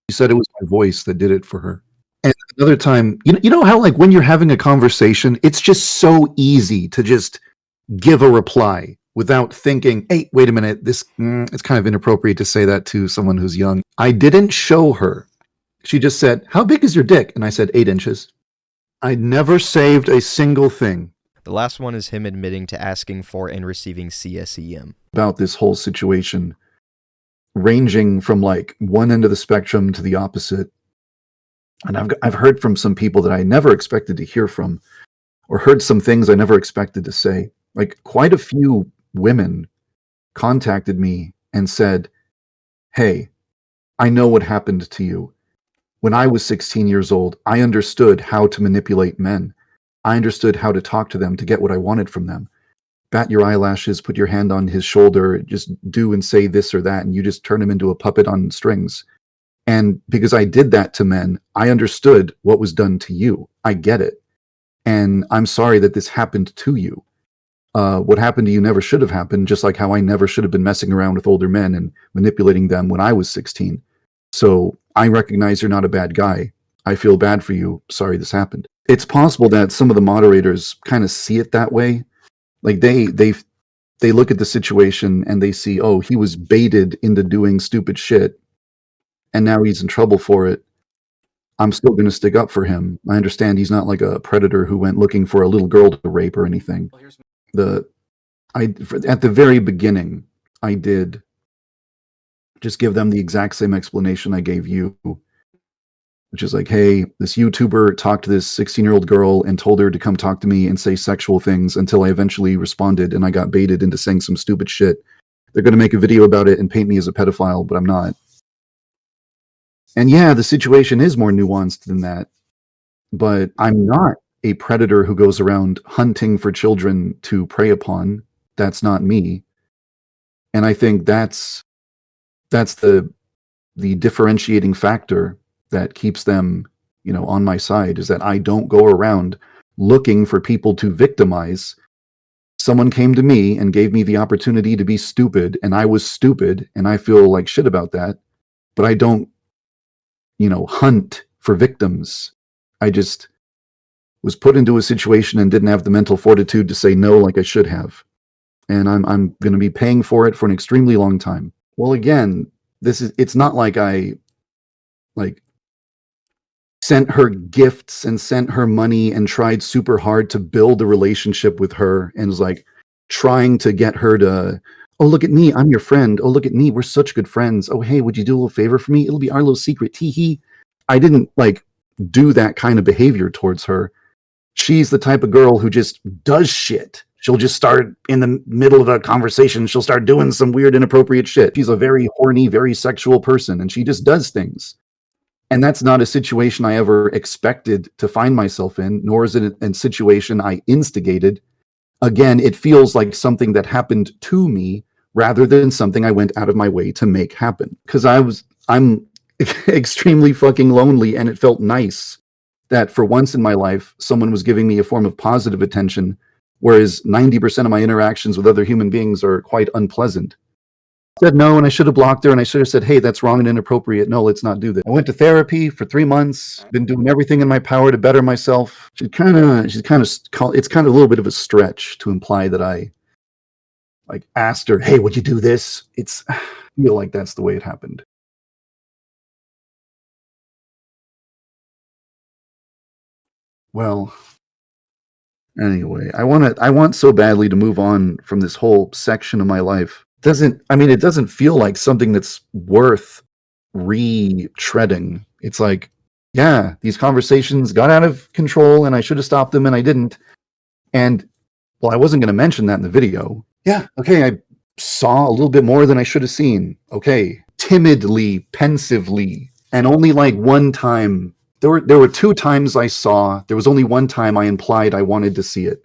She said it was my voice that did it for her. And another time, you know how like when you're having a conversation, it's just so easy to just give a reply without thinking, "Hey, wait a minute, this it's kind of inappropriate to say that to someone who's young." I didn't show her. She just said, "How big is your dick?" And I said, 8 inches. I never saved a single thing The last one is him admitting to asking for and receiving CSEM. about this whole situation, ranging from like one end of the spectrum to the opposite. And I've heard from some people that I never expected to hear from, or heard some things I never expected to say. Like quite a few women contacted me and said, "Hey, I know what happened to you. When I was 16 years old, I understood how to manipulate men. I understood how to talk to them to get what I wanted from them. Bat your eyelashes, put your hand on his shoulder, just do and say this or that, and you just turn him into a puppet on strings. And because I did that to men, I understood what was done to you. I get it. And I'm sorry that this happened to you. What happened to you never should have happened, just like how I never should have been messing around with older men and manipulating them when I was 16. So I recognize you're not a bad guy. I feel bad for you. Sorry this happened." It's possible that some of the moderators kind of see it that way. Like they look at the situation and they see, oh, he was baited into doing stupid shit and now he's in trouble for it. I'm still going to stick up for him. I understand he's not like a predator who went looking for a little girl to rape or anything. At the very beginning, I did just give them the exact same explanation I gave you, which is like, hey, this YouTuber talked to this 16-year-old girl and told her to come talk to me and say sexual things until I eventually responded and I got baited into saying some stupid shit. They're going to make a video about it and paint me as a pedophile, but I'm not. And yeah, the situation is more nuanced than that, but I'm not a predator who goes around hunting for children to prey upon. That's not me. And I think that's the differentiating factor that keeps them, on my side, is that I don't go around looking for people to victimize. Someone came to me and gave me the opportunity to be stupid, and I was stupid, and I feel like shit about that. But I don't, hunt for victims. I just was put into a situation and didn't have the mental fortitude to say no like I should have. And I'm going to be paying for it for an extremely long time. Well, again, it's not like I sent her gifts and sent her money and tried super hard to build a relationship with her and was trying to get her to, oh, look at me, I'm your friend. Oh, look at me, we're such good friends. Oh, hey, would you do a little favor for me? It'll be our little secret. Tee hee. I didn't do that kind of behavior towards her. She's the type of girl who just does shit. She'll just start in the middle of a conversation. She'll start doing some weird, inappropriate shit. She's a very horny, very sexual person, and she just does things. And that's not a situation I ever expected to find myself in, nor is it a situation I instigated. Again, it feels like something that happened to me rather than something I went out of my way to make happen. Because I'm extremely fucking lonely, and it felt nice that for once in my life, someone was giving me a form of positive attention, whereas 90% of my interactions with other human beings are quite unpleasant. I said no, and I should have blocked her, and I should have said, hey, that's wrong and inappropriate. No, let's not do that. I went to therapy for 3 months, been doing everything in my power to better myself. It's kind of a little bit of a stretch to imply that I asked her, hey, would you do this? I feel like that's the way it happened. Well, anyway, I want so badly to move on from this whole section of my life. It doesn't feel like something that's worth retreading. It's yeah, these conversations got out of control and I should have stopped them and I didn't. And well, I wasn't going to mention that in the video. Yeah, okay, I saw a little bit more than I should have seen. Okay, timidly, pensively, and only one time. There were 2 times I saw. There was only 1 time I implied I wanted to see it.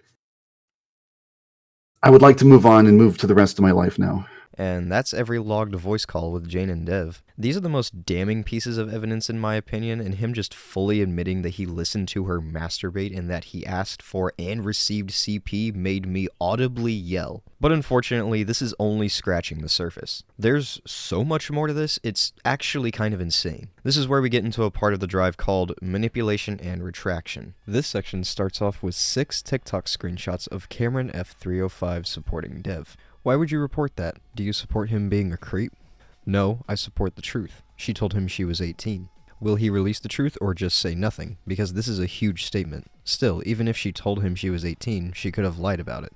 I would like to move on and move to the rest of my life now. And that's every logged voice call with YandereDev. These are the most damning pieces of evidence in my opinion, and him just fully admitting that he listened to her masturbate and that he asked for and received CP made me audibly yell. But unfortunately, this is only scratching the surface. There's so much more to this, it's actually kind of insane. This is where we get into a part of the drive called Manipulation and Retraction. This section starts off with 6 TikTok screenshots of Cameron F305 supporting Dev. Why would you report that? Do you support him being a creep? No, I support the truth. She told him she was 18. Will he release the truth or just say nothing? Because this is a huge statement. Still, even if she told him she was 18, she could have lied about it.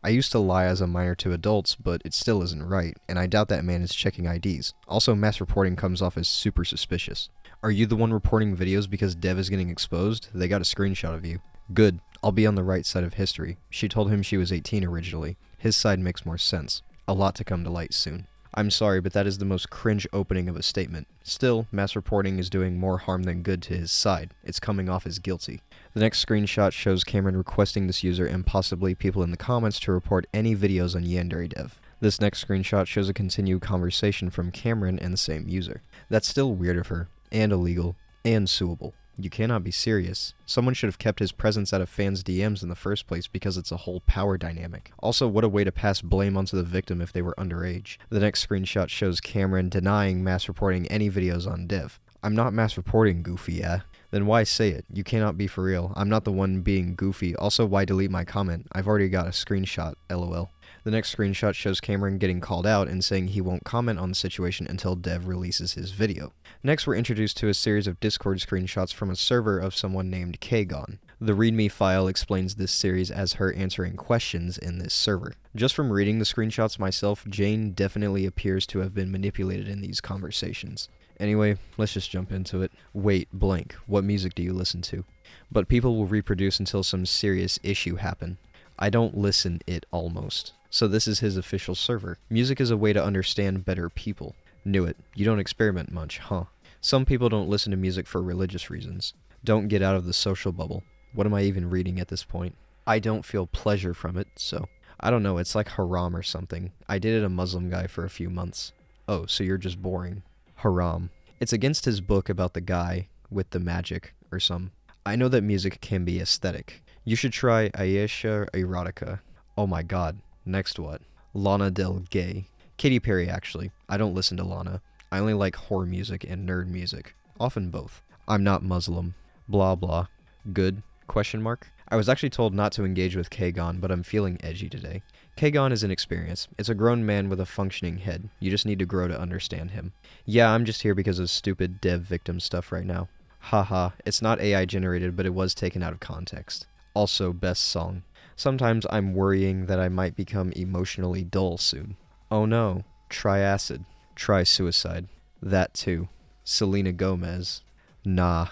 I used to lie as a minor to adults, but it still isn't right, and I doubt that man is checking IDs. Also, mass reporting comes off as super suspicious. Are you the one reporting videos because Dev is getting exposed? They got a screenshot of you. Good. I'll be on the right side of history. She told him she was 18 originally. His side makes more sense. A lot to come to light soon. I'm sorry, but that is the most cringe opening of a statement. Still, mass reporting is doing more harm than good to his side. It's coming off as guilty. The next screenshot shows Cameron requesting this user and possibly people in the comments to report any videos on YandereDev. This next screenshot shows a continued conversation from Cameron and the same user. That's still weird of her, and illegal, and suable. You cannot be serious. Someone should have kept his presence out of fans' DMs in the first place because it's a whole power dynamic. Also, what a way to pass blame onto the victim if they were underage. The next screenshot shows Cameron denying mass reporting any videos on Dev. I'm not mass reporting, goofy, yeah? Then why say it? You cannot be for real. I'm not the one being goofy. Also, why delete my comment? I've already got a screenshot, lol. The next screenshot shows Cameron getting called out and saying he won't comment on the situation until Dev releases his video. Next, we're introduced to a series of Discord screenshots from a server of someone named Kgon. The README file explains this series as her answering questions in this server. Just from reading the screenshots myself, Jane definitely appears to have been manipulated in these conversations. Anyway, let's just jump into it. Wait, blank, what music do you listen to? But people will reproduce until some serious issue happen. I don't listen it almost. So this is his official server. Music is a way to understand better people. Knew it. You don't experiment much, huh? Some people don't listen to music for religious reasons. Don't get out of the social bubble. What am I even reading at this point? I don't feel pleasure from it, so... I don't know, it's like haram or something. I dated a Muslim guy for a few months. Oh, so you're just boring. Haram. It's against his book about the guy, with the magic or some. I know that music can be aesthetic. You should try Ayesha Erotica. Oh my god. Next what? Lana Del Gay. Katy Perry, actually. I don't listen to Lana. I only like horror music and nerd music. Often both. I'm not Muslim. Blah blah. Good? Question mark? I was actually told not to engage with Kagon, but I'm feeling edgy today. Kagon is an experience. It's a grown man with a functioning head. You just need to grow to understand him. Yeah, I'm just here because of stupid dev victim stuff right now. Haha, it's not AI generated, but it was taken out of context. Also, best song. Sometimes I'm worrying that I might become emotionally dull soon. Oh no. Try acid. Try suicide. That too. Selena Gomez. Nah.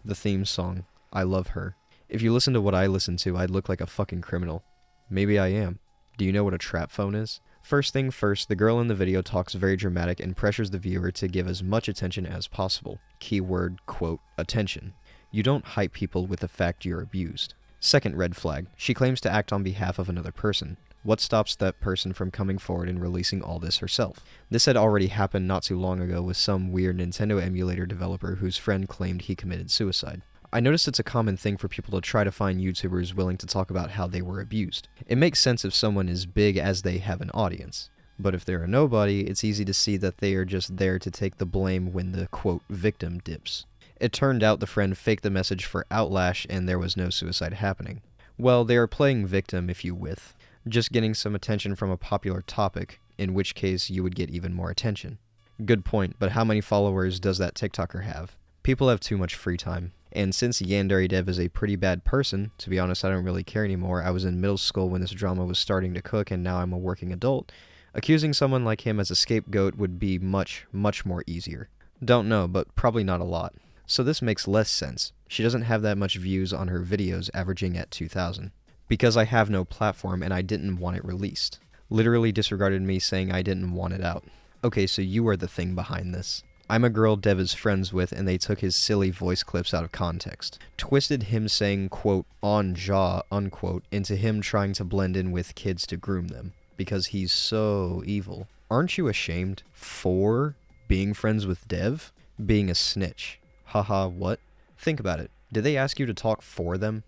The theme song. I love her. If you listen to what I listen to, I'd look like a fucking criminal. Maybe I am. Do you know what a trap phone is? First thing first, the girl in the video talks very dramatic and pressures the viewer to give as much attention as possible. Keyword, quote, attention. You don't hype people with the fact you're abused. Second red flag, she claims to act on behalf of another person. What stops that person from coming forward and releasing all this herself? This had already happened not too long ago with some weird Nintendo emulator developer whose friend claimed he committed suicide. I noticed it's a common thing for people to try to find YouTubers willing to talk about how they were abused. It makes sense if someone is big as they have an audience. But if they're a nobody, it's easy to see that they are just there to take the blame when the, quote, victim dips. It turned out the friend faked the message for Outlash and there was no suicide happening. Well, they are playing victim if you with. Just getting some attention from a popular topic, in which case you would get even more attention. Good point, but how many followers does that TikToker have? People have too much free time. And since YandereDev is a pretty bad person, to be honest I don't really care anymore, I was in middle school when this drama was starting to cook and now I'm a working adult, accusing someone like him as a scapegoat would be much, much more easier. Don't know, but probably not a lot. So this makes less sense. She doesn't have that much views on her videos averaging at 2,000. Because I have no platform and I didn't want it released. Literally disregarded me saying I didn't want it out. Okay, so you are the thing behind this. I'm a girl Dev is friends with and they took his silly voice clips out of context. Twisted him saying, quote, on jaw, unquote, into him trying to blend in with kids to groom them. Because he's so evil. Aren't you ashamed for being friends with Dev? Being a snitch. Haha, what? Think about it. Did they ask you to talk for them?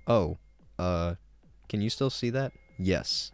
Oh, can you still see that? Yes.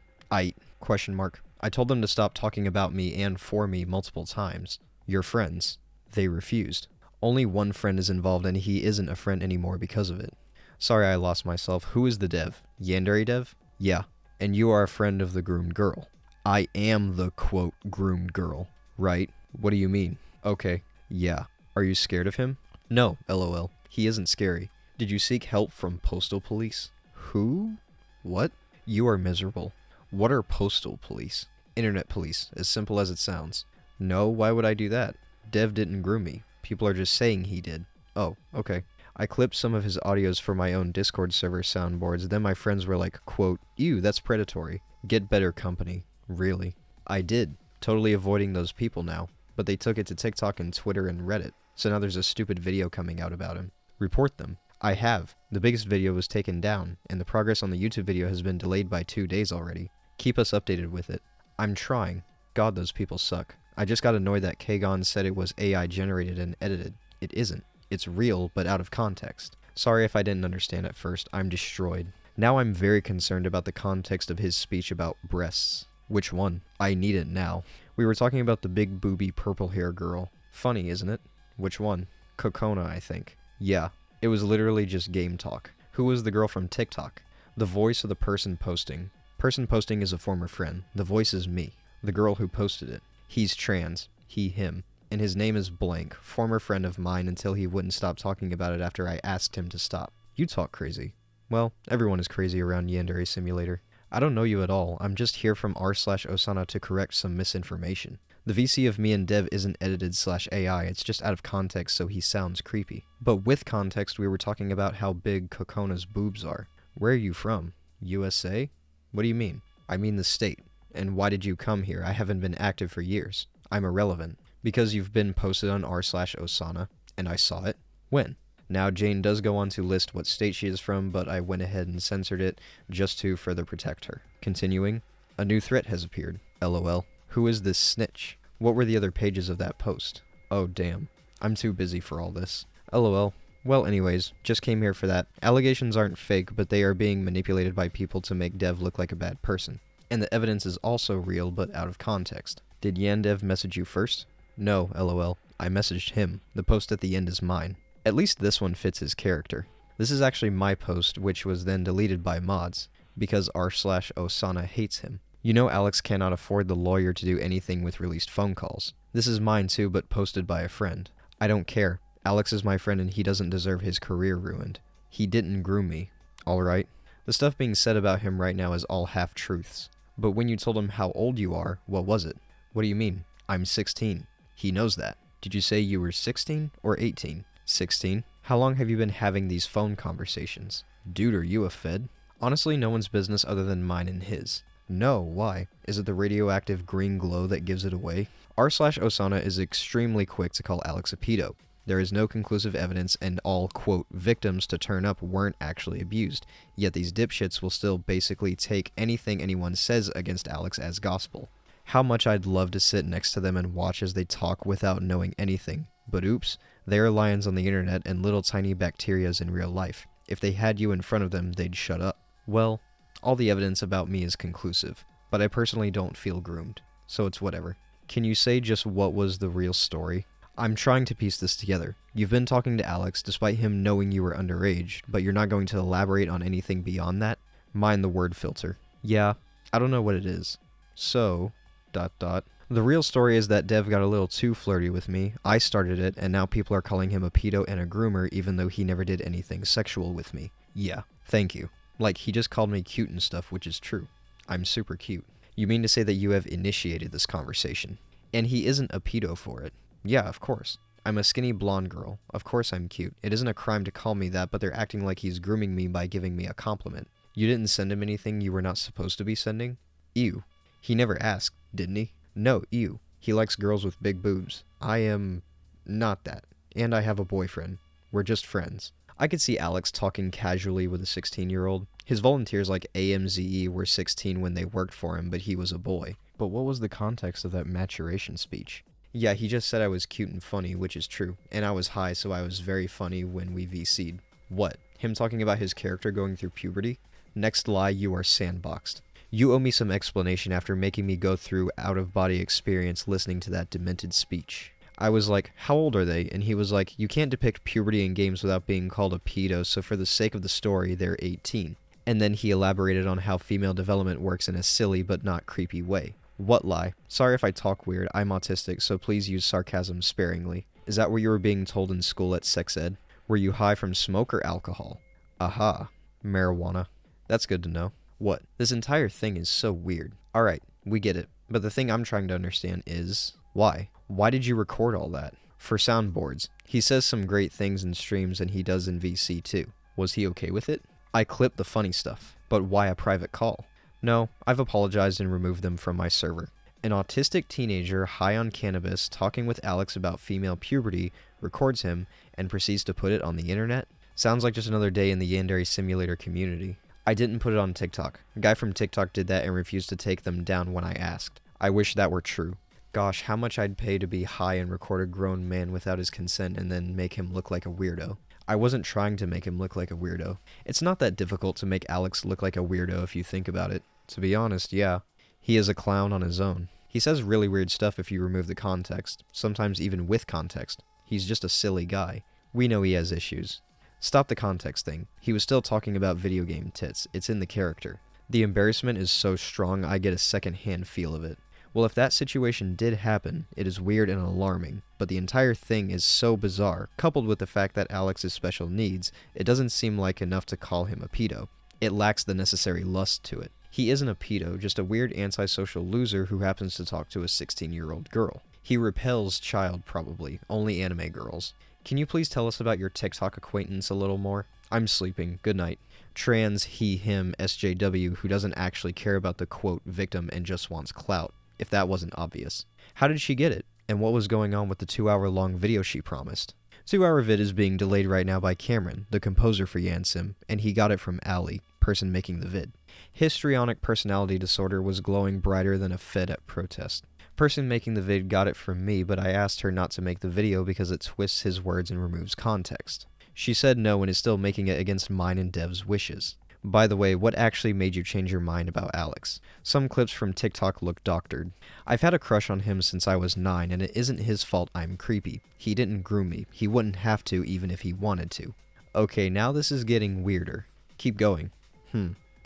Question mark. I told them to stop talking about me and for me multiple times. Your friends. They refused. Only one friend is involved and he isn't a friend anymore because of it. Sorry I lost myself. Who is the dev? YandereDev? Yeah. And you are a friend of the groomed girl. I am the, quote, groomed girl. Right? What do you mean? Okay. Yeah. Are you scared of him? No, lol. He isn't scary. Did you seek help from postal police? Who? What? You are miserable. What are postal police? Internet police, as simple as it sounds. No, why would I do that? Dev didn't groom me. People are just saying he did. Oh, okay. I clipped some of his audios for my own Discord server soundboards, then my friends were like, quote, ew, that's predatory. Get better company. Really? I did. Totally avoiding those people now. But they took it to TikTok and Twitter and Reddit. So now there's a stupid video coming out about him. Report them. I have. The biggest video was taken down, and the progress on the YouTube video has been delayed by 2 days already. Keep us updated with it. I'm trying. God, those people suck. I just got annoyed that Kagon said it was AI generated and edited. It isn't. It's real, but out of context. Sorry if I didn't understand at first. I'm destroyed. Now I'm very concerned about the context of his speech about breasts. Which one? I need it now. We were talking about the big booby purple hair girl. Funny, isn't it? Which one? Kokona, I think. Yeah. It was literally just game talk. Who was the girl from TikTok? The voice of the person posting. Person posting is a former friend. The voice is me. The girl who posted it. He's trans. He, him. And his name is blank. Former friend of mine until he wouldn't stop talking about it after I asked him to stop. You talk crazy. Well, everyone is crazy around Yandere Simulator. I don't know you at all. I'm just here from r/Osana to correct some misinformation. The VC of me and Dev isn't edited/AI, it's just out of context so he sounds creepy. But with context, we were talking about how big Kokona's boobs are. Where are you from? USA? What do you mean? I mean the state. And why did you come here? I haven't been active for years. I'm irrelevant. Because you've been posted on r/Osana, and I saw it. When? Now Jane does go on to list what state she is from, but I went ahead and censored it just to further protect her. Continuing, a new threat has appeared. LOL. Who is this snitch? What were the other pages of that post? Oh damn. I'm too busy for all this. LOL. Well, anyways, just came here for that. Allegations aren't fake, but they are being manipulated by people to make Dev look like a bad person. And the evidence is also real, but out of context. Did YandereDev message you first? No, lol. I messaged him. The post at the end is mine. At least this one fits his character. This is actually my post, which was then deleted by mods, because r/Osana hates him. You know Alex cannot afford the lawyer to do anything with released phone calls. This is mine too, but posted by a friend. I don't care. Alex is my friend and he doesn't deserve his career ruined. He didn't groom me. Alright? The stuff being said about him right now is all half-truths. But when you told him how old you are, what was it? What do you mean? I'm 16. He knows that. Did you say you were 16 or 18? 16? How long have you been having these phone conversations? Dude, are you a fed? Honestly, no one's business other than mine and his. No, why? Is it the radioactive green glow that gives it away? r/Osana is extremely quick to call Alex a pedo. There is no conclusive evidence and all, quote, victims to turn up weren't actually abused, yet these dipshits will still basically take anything anyone says against Alex as gospel. How much I'd love to sit next to them and watch as they talk without knowing anything. But oops, they are lions on the internet and little tiny bacterias in real life. If they had you in front of them, they'd shut up. Well, all the evidence about me is conclusive, but I personally don't feel groomed, so it's whatever. Can you say just what was the real story? I'm trying to piece this together. You've been talking to Alex despite him knowing you were underage, but you're not going to elaborate on anything beyond that? Mind the word filter. Yeah, I don't know what it is. So... The real story is that Dev got a little too flirty with me, I started it, and now people are calling him a pedo and a groomer even though he never did anything sexual with me. Yeah, thank you. Like, he just called me cute and stuff, which is true. I'm super cute. You mean to say that you have initiated this conversation? And he isn't a pedo for it. Yeah, of course. I'm a skinny blonde girl. Of course I'm cute. It isn't a crime to call me that, but they're acting like he's grooming me by giving me a compliment. You didn't send him anything you were not supposed to be sending? Ew. He never asked, didn't he? No, ew. He likes girls with big boobs. I am... not that. And I have a boyfriend. We're just friends. I could see Alex talking casually with a 16-year-old. His volunteers like AMZE were 16 when they worked for him, but he was a boy. But what was the context of that maturation speech? Yeah, he just said I was cute and funny, which is true. And I was high, so I was very funny when we VC'd. What? Him talking about his character going through puberty? Next lie, you are sandboxed. You owe me some explanation after making me go through out-of-body experience listening to that demented speech. I was like, how old are they? And he was like, you can't depict puberty in games without being called a pedo, so for the sake of the story, they're 18. And then he elaborated on how female development works in a silly but not creepy way. What lie? Sorry if I talk weird, I'm autistic, so please use sarcasm sparingly. Is that what you were being told in school at sex ed? Were you high from smoke or alcohol? Aha. Marijuana. That's good to know. What? This entire thing is so weird. Alright, we get it. But the thing I'm trying to understand is, why? Why did you record all that? For soundboards. He says some great things in streams and he does in VC too. Was he okay with it? I clipped the funny stuff. But why a private call? No, I've apologized and removed them from my server. An autistic teenager high on cannabis talking with Alex about female puberty records him and proceeds to put it on the internet? Sounds like just another day in the Yandere simulator community. I didn't put it on TikTok. A guy from TikTok did that and refused to take them down when I asked. I wish that were true. Gosh, how much I'd pay to be high and record a grown man without his consent and then make him look like a weirdo. I wasn't trying to make him look like a weirdo. It's not that difficult to make Alex look like a weirdo if you think about it. To be honest, yeah. He is a clown on his own. He says really weird stuff if you remove the context, sometimes even with context. He's just a silly guy. We know he has issues. Stop the context thing. He was still talking about video game tits. It's in the character. The embarrassment is so strong I get a second-hand feel of it. Well, if that situation did happen, it is weird and alarming, but the entire thing is so bizarre, coupled with the fact that Alex has special needs, it doesn't seem like enough to call him a pedo. It lacks the necessary lust to it. He isn't a pedo, just a weird antisocial loser who happens to talk to a 16-year-old girl. He repels child, probably, only anime girls. Can you please tell us about your TikTok acquaintance a little more? I'm sleeping. Good night. Trans, he, him, SJW, who doesn't actually care about the, quote, victim and just wants clout, if that wasn't obvious. How did she get it? And what was going on with the 2-hour-long video she promised? 2-hour vid is being delayed right now by Cameron, the composer for YandereDev, and he got it from Ali, person making the vid. Histrionic personality disorder was glowing brighter than a Fed at protest. Person making the vid got it from me, but I asked her not to make the video because it twists his words and removes context. She said no and is still making it against mine and Dev's wishes. By the way, what actually made you change your mind about Alex? Some clips from TikTok look doctored. I've had a crush on him since I was 9, and it isn't his fault I'm creepy. He didn't groom me. He wouldn't have to even if he wanted to. Okay, now this is getting weirder. Keep going.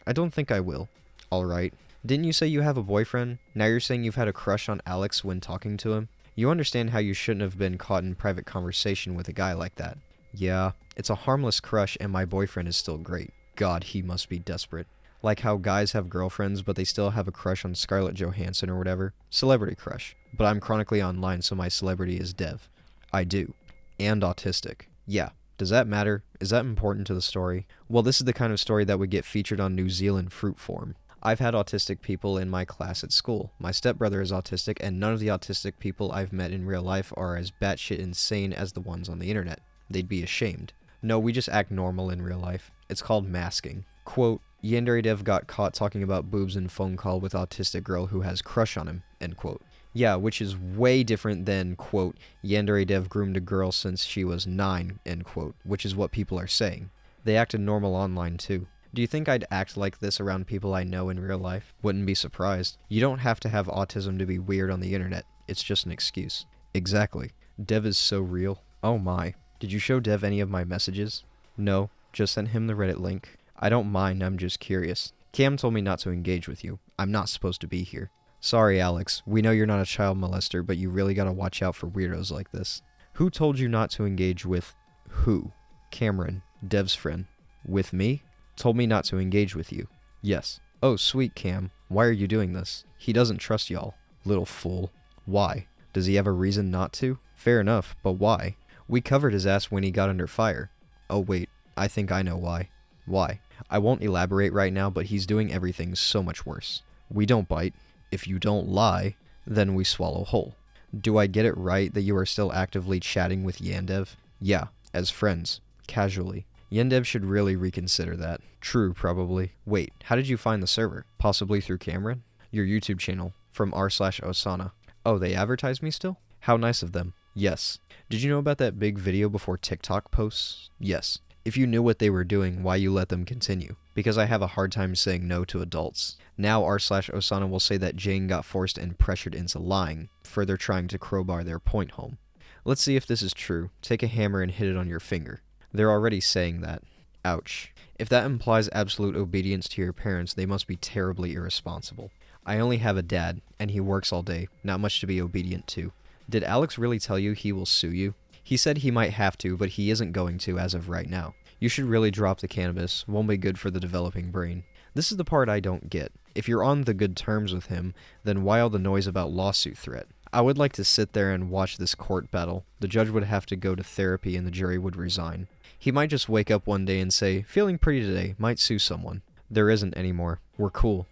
I don't think I will. Alright. Didn't you say you have a boyfriend? Now you're saying you've had a crush on Alex when talking to him? You understand how you shouldn't have been caught in private conversation with a guy like that. Yeah, it's a harmless crush and my boyfriend is still great. God, he must be desperate. Like how guys have girlfriends but they still have a crush on Scarlett Johansson or whatever. Celebrity crush. But I'm chronically online so my celebrity is Dev. I do. And autistic. Yeah. Does that matter? Is that important to the story? Well, this is the kind of story that would get featured on New Zealand Fruit Form. I've had autistic people in my class at school. My stepbrother is autistic, and none of the autistic people I've met in real life are as batshit insane as the ones on the internet. They'd be ashamed. No, we just act normal in real life. It's called masking. Quote, YandereDev got caught talking about boobs in phone call with autistic girl who has crush on him, end quote. Yeah, which is way different than, quote, YandereDev groomed a girl since she was 9, end quote, which is what people are saying. They acted normal online too. Do you think I'd act like this around people I know in real life? Wouldn't be surprised. You don't have to have autism to be weird on the internet. It's just an excuse. Exactly. Dev is so real. Oh my. Did you show Dev any of my messages? No, just sent him the Reddit link. I don't mind, I'm just curious. Cam told me not to engage with you. I'm not supposed to be here. Sorry, Alex. We know you're not a child molester, but you really gotta watch out for weirdos like this. Who told you not to engage with who? Cameron, Dev's friend. With me? Told me not to engage with you. Yes. Oh, sweet Cam. Why are you doing this? He doesn't trust y'all. Little fool. Why? Does he have a reason not to? Fair enough, but why? We covered his ass when he got under fire. Oh wait, I think I know why. Why? I won't elaborate right now, but he's doing everything so much worse. We don't bite. If you don't lie, then we swallow whole. Do I get it right that you are still actively chatting with YandereDev? Yeah, as friends. Casually. YandereDev should really reconsider that. True, probably. Wait, how did you find the server? Possibly through Cameron? Your YouTube channel, from r/Osana. Oh, they advertise me still? How nice of them. Yes. Did you know about that big video before TikTok posts? Yes. If you knew what they were doing, why you let them continue? Because I have a hard time saying no to adults. Now r/Osana will say that Jane got forced and pressured into lying, further trying to crowbar their point home. Let's see if this is true. Take a hammer and hit it on your finger. They're already saying that. Ouch. If that implies absolute obedience to your parents, they must be terribly irresponsible. I only have a dad, and he works all day, not much to be obedient to. Did Alex really tell you he will sue you? He said he might have to, but he isn't going to as of right now. You should really drop the cannabis, won't be good for the developing brain. This is the part I don't get. If you're on the good terms with him, then why all the noise about lawsuit threat? I would like to sit there and watch this court battle. The judge would have to go to therapy and the jury would resign. He might just wake up one day and say, feeling pretty today, might sue someone. There isn't anymore. We're cool.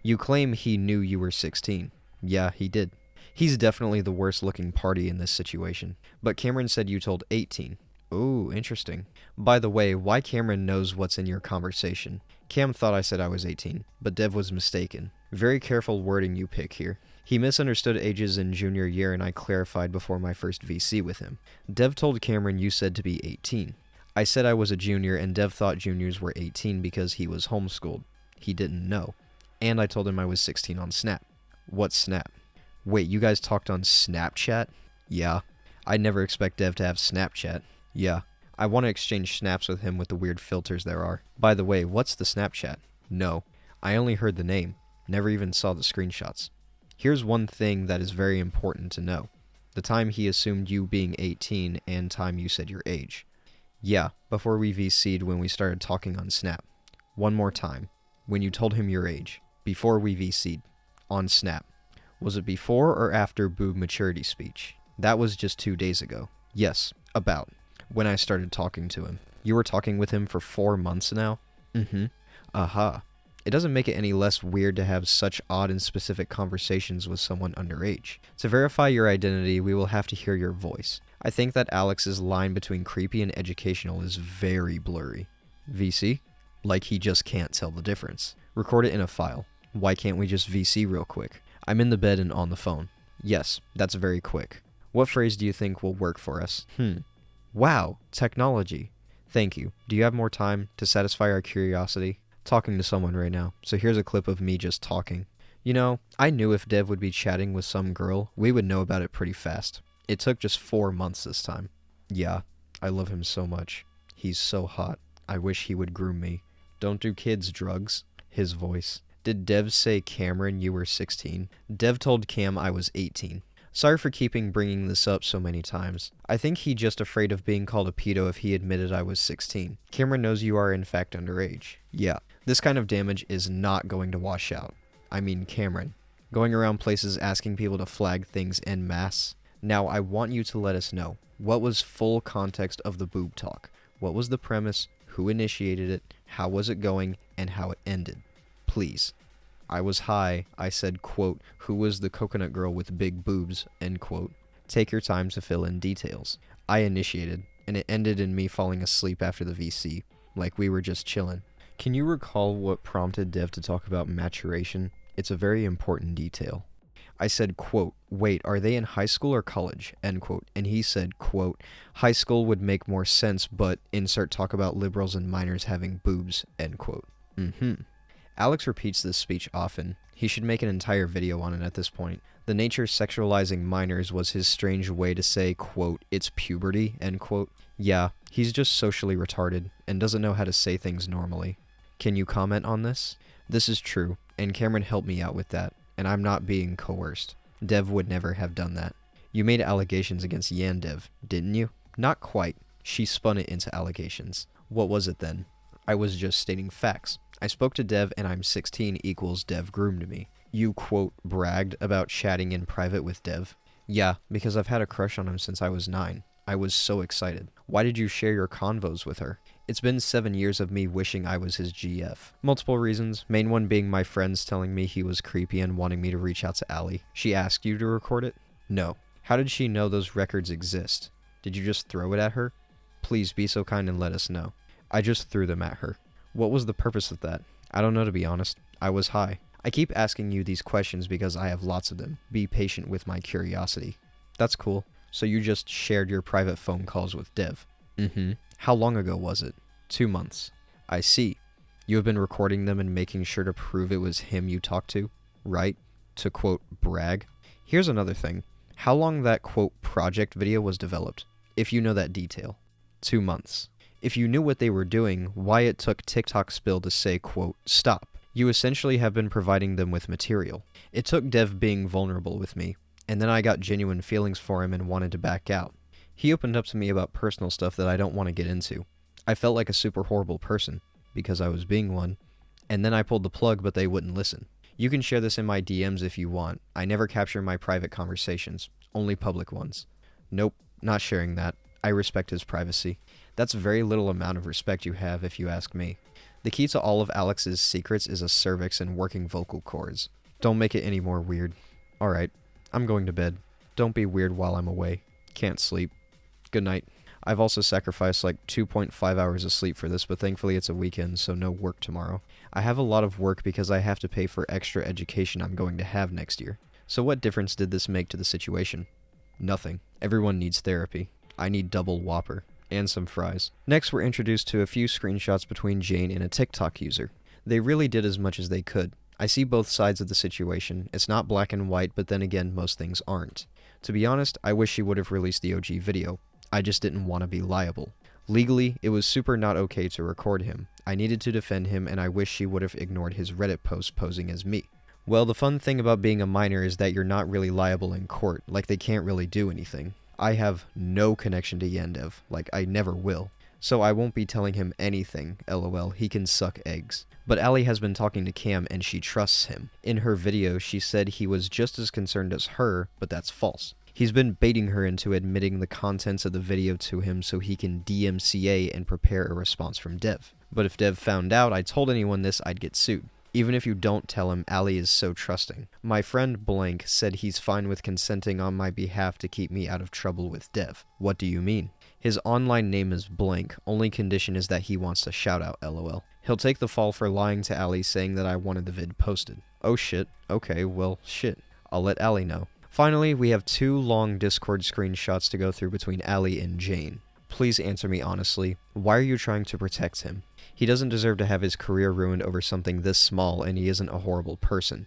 You claim he knew you were 16. Yeah, he did. He's definitely the worst looking party in this situation. But Cameron said you told 18. Ooh, interesting. By the way, why Cameron knows what's in your conversation. Cam thought I said I was 18, but Dev was mistaken. Very careful wording you pick here. He misunderstood ages in junior year and I clarified before my first VC with him. Dev told Cameron you said to be 18. I said I was a junior and Dev thought juniors were 18 because he was homeschooled. He didn't know. And I told him I was 16 on Snap. What Snap? Wait, you guys talked on Snapchat? Yeah. I'd never expect Dev to have Snapchat. Yeah. I want to exchange snaps with him with the weird filters there are. By the way, what's the Snapchat? No. I only heard the name. Never even saw the screenshots. Here's one thing that is very important to know. The time he assumed you being 18 and time you said your age. Yeah, before we VC'd when we started talking on Snap. One more time. When you told him your age. Before we VC'd. On Snap. Was it before or after boob maturity speech? That was just 2 days ago. Yes, about. When I started talking to him. You were talking with him for 4 months now? Mm-hmm. Aha. It doesn't make it any less weird to have such odd and specific conversations with someone underage. To verify your identity, we will have to hear your voice. I think that Alex's line between creepy and educational is very blurry. VC? Like he just can't tell the difference. Record it in a file. Why can't we just VC real quick? I'm in the bed and on the phone. Yes, that's very quick. What phrase do you think will work for us? Wow, technology. Thank you. Do you have more time to satisfy our curiosity? Talking to someone right now, so here's a clip of me just talking. You know, I knew if Dev would be chatting with some girl, we would know about it pretty fast. It took just 4 months this time. Yeah, I love him so much. He's so hot. I wish he would groom me. Don't do kids drugs. His voice. Did Dev say, Cameron, you were 16? Dev told Cam I was 18. Sorry for bringing this up so many times. I think he just afraid of being called a pedo if he admitted I was 16. Cameron knows you are in fact underage. Yeah, this kind of damage is not going to wash out. I mean Cameron. Going around places asking people to flag things en masse. Now I want you to let us know, what was full context of the boob talk? What was the premise? Who initiated it? How was it going? And how it ended? Please. I was high. I said, quote, who was the coconut girl with big boobs, end quote. Take your time to fill in details. I initiated, and it ended in me falling asleep after the VC, like we were just chillin'. Can you recall what prompted Dev to talk about maturation? It's a very important detail. I said, quote, wait, are they in high school or college, end quote. And he said, quote, high school would make more sense, but insert talk about liberals and minors having boobs, end quote. Alex repeats this speech often. He should make an entire video on it at this point. The nature sexualizing minors was his strange way to say, quote, it's puberty, end quote. Yeah, he's just socially retarded and doesn't know how to say things normally. Can you comment on this? This is true, and Cameron helped me out with that, and I'm not being coerced. Dev would never have done that. You made allegations against YandereDev, didn't you? Not quite. She spun it into allegations. What was it then? I was just stating facts. I spoke to Dev and I'm 16 equals Dev groomed me. You, quote, bragged about chatting in private with Dev? Yeah, because I've had a crush on him since I was 9. I was so excited. Why did you share your convos with her? It's been 7 years of me wishing I was his GF. Multiple reasons, main one being my friends telling me he was creepy and wanting me to reach out to Allie. She asked you to record it? No. How did she know those records exist? Did you just throw it at her? Please be so kind and let us know. I just threw them at her. What was the purpose of that? I don't know, to be honest. I was high. I keep asking you these questions because I have lots of them. Be patient with my curiosity. That's cool. So you just shared your private phone calls with Dev? How long ago was it? 2 months. I see. You have been recording them and making sure to prove it was him you talked to, right? To, quote, brag? Here's another thing. How long that, quote, project video was developed, if you know that detail? 2 months. If you knew what they were doing, why it took TikTok Spill to say, quote, stop. You essentially have been providing them with material. It took Dev being vulnerable with me, and then I got genuine feelings for him and wanted to back out. He opened up to me about personal stuff that I don't want to get into. I felt like a super horrible person, because I was being one, and then I pulled the plug but they wouldn't listen. You can share this in my DMs if you want. I never capture my private conversations, only public ones. Nope, not sharing that. I respect his privacy. That's very little amount of respect you have, if you ask me. The key to all of Alex's secrets is a cervix and working vocal cords. Don't make it any more weird. Alright, I'm going to bed. Don't be weird while I'm away. Can't sleep. Good night. I've also sacrificed like 2.5 hours of sleep for this, but thankfully it's a weekend, so no work tomorrow. I have a lot of work because I have to pay for extra education I'm going to have next year. So what difference did this make to the situation? Nothing. Everyone needs therapy. I need double Whopper. And some fries. Next, we're introduced to a few screenshots between Jane and a TikTok user. They really did as much as they could. I see both sides of the situation. It's not black and white, but then again, most things aren't. To be honest, I wish she would have released the OG video. I just didn't want to be liable. Legally, it was super not okay to record him. I needed to defend him, and I wish she would have ignored his Reddit post posing as me. Well, the fun thing about being a minor is that you're not really liable in court, like they can't really do anything. I have no connection to YandereDev, like I never will. So I won't be telling him anything, lol, he can suck eggs. But Allie has been talking to Cam and she trusts him. In her video, she said he was just as concerned as her, but that's false. He's been baiting her into admitting the contents of the video to him so he can DMCA and prepare a response from Dev. But if Dev found out I told anyone this, I'd get sued. Even if you don't tell him, Allie is so trusting. My friend Blank said he's fine with consenting on my behalf to keep me out of trouble with Dev. What do you mean? His online name is Blank, only condition is that he wants a shout out, lol. He'll take the fall for lying to Allie saying that I wanted the vid posted. Oh shit, okay, well shit. I'll let Allie know. Finally, we have 2 long Discord screenshots to go through between Allie and Jane. Please answer me honestly. Why are you trying to protect him? He doesn't deserve to have his career ruined over something this small, and he isn't a horrible person.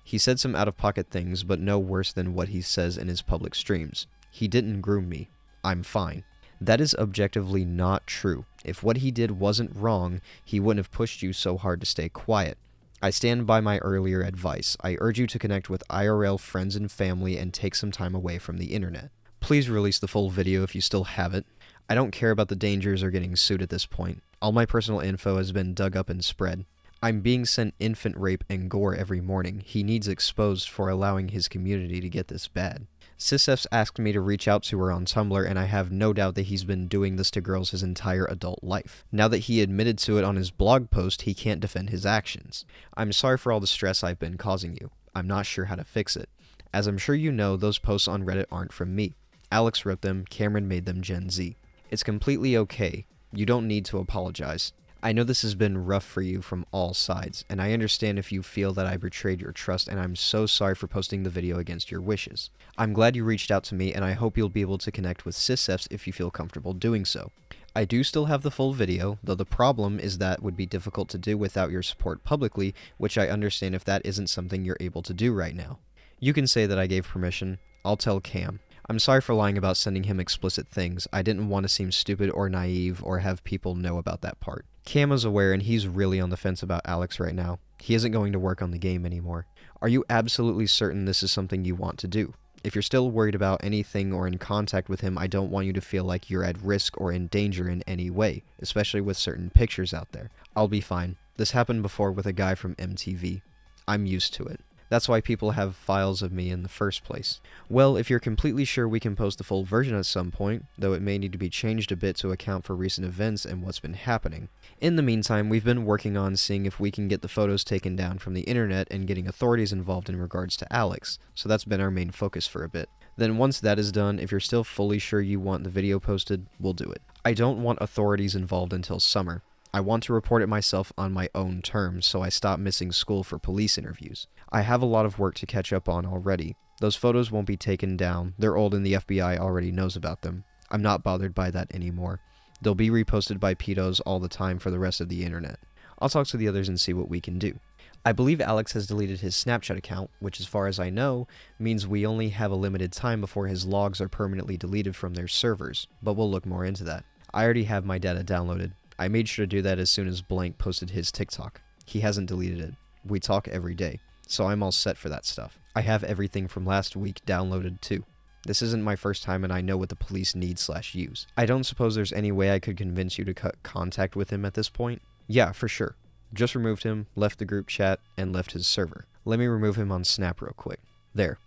He said some out-of-pocket things, but no worse than what he says in his public streams. He didn't groom me. I'm fine. That is objectively not true. If what he did wasn't wrong, he wouldn't have pushed you so hard to stay quiet. I stand by my earlier advice. I urge you to connect with IRL friends and family and take some time away from the internet. Please release the full video if you still have it. I don't care about the dangers or getting sued at this point. All my personal info has been dug up and spread. I'm being sent infant rape and gore every morning. He needs exposed for allowing his community to get this bad. CSEM asked me to reach out to her on Tumblr, and I have no doubt that he's been doing this to girls his entire adult life. Now that he admitted to it on his blog post, he can't defend his actions. I'm sorry for all the stress I've been causing you. I'm not sure how to fix it. As I'm sure you know, those posts on Reddit aren't from me. Alex wrote them, Cameron made them Gen Z. It's completely okay. You don't need to apologize. I know this has been rough for you from all sides, and I understand if you feel that I betrayed your trust, and I'm so sorry for posting the video against your wishes. I'm glad you reached out to me, and I hope you'll be able to connect with CSEM if you feel comfortable doing so. I do still have the full video, though the problem is that would be difficult to do without your support publicly, which I understand if that isn't something you're able to do right now. You can say that I gave permission. I'll tell Cam. I'm sorry for lying about sending him explicit things. I didn't want to seem stupid or naive or have people know about that part. Cam is aware, and he's really on the fence about Alex right now. He isn't going to work on the game anymore. Are you absolutely certain this is something you want to do? If you're still worried about anything or in contact with him, I don't want you to feel like you're at risk or in danger in any way, especially with certain pictures out there. I'll be fine. This happened before with a guy from MTV. I'm used to it. That's why people have files of me in the first place. Well, if you're completely sure, we can post the full version at some point, though it may need to be changed a bit to account for recent events and what's been happening. In the meantime, we've been working on seeing if we can get the photos taken down from the internet and getting authorities involved in regards to Alex, so that's been our main focus for a bit. Then once that is done, if you're still fully sure you want the video posted, we'll do it. I don't want authorities involved until summer. I want to report it myself on my own terms, so I stop missing school for police interviews. I have a lot of work to catch up on already. Those photos won't be taken down. They're old and the FBI already knows about them. I'm not bothered by that anymore. They'll be reposted by pedos all the time for the rest of the internet. I'll talk to the others and see what we can do. I believe Alex has deleted his Snapchat account, which as far as I know, means we only have a limited time before his logs are permanently deleted from their servers, but we'll look more into that. I already have my data downloaded. I made sure to do that as soon as Blank posted his TikTok. He hasn't deleted it. We talk every day, so I'm all set for that stuff. I have everything from last week downloaded too. This isn't my first time and I know what the police need/use. I don't suppose there's any way I could convince you to cut contact with him at this point? Yeah, for sure. Just removed him, left the group chat, and left his server. Let me remove him on Snap real quick. There.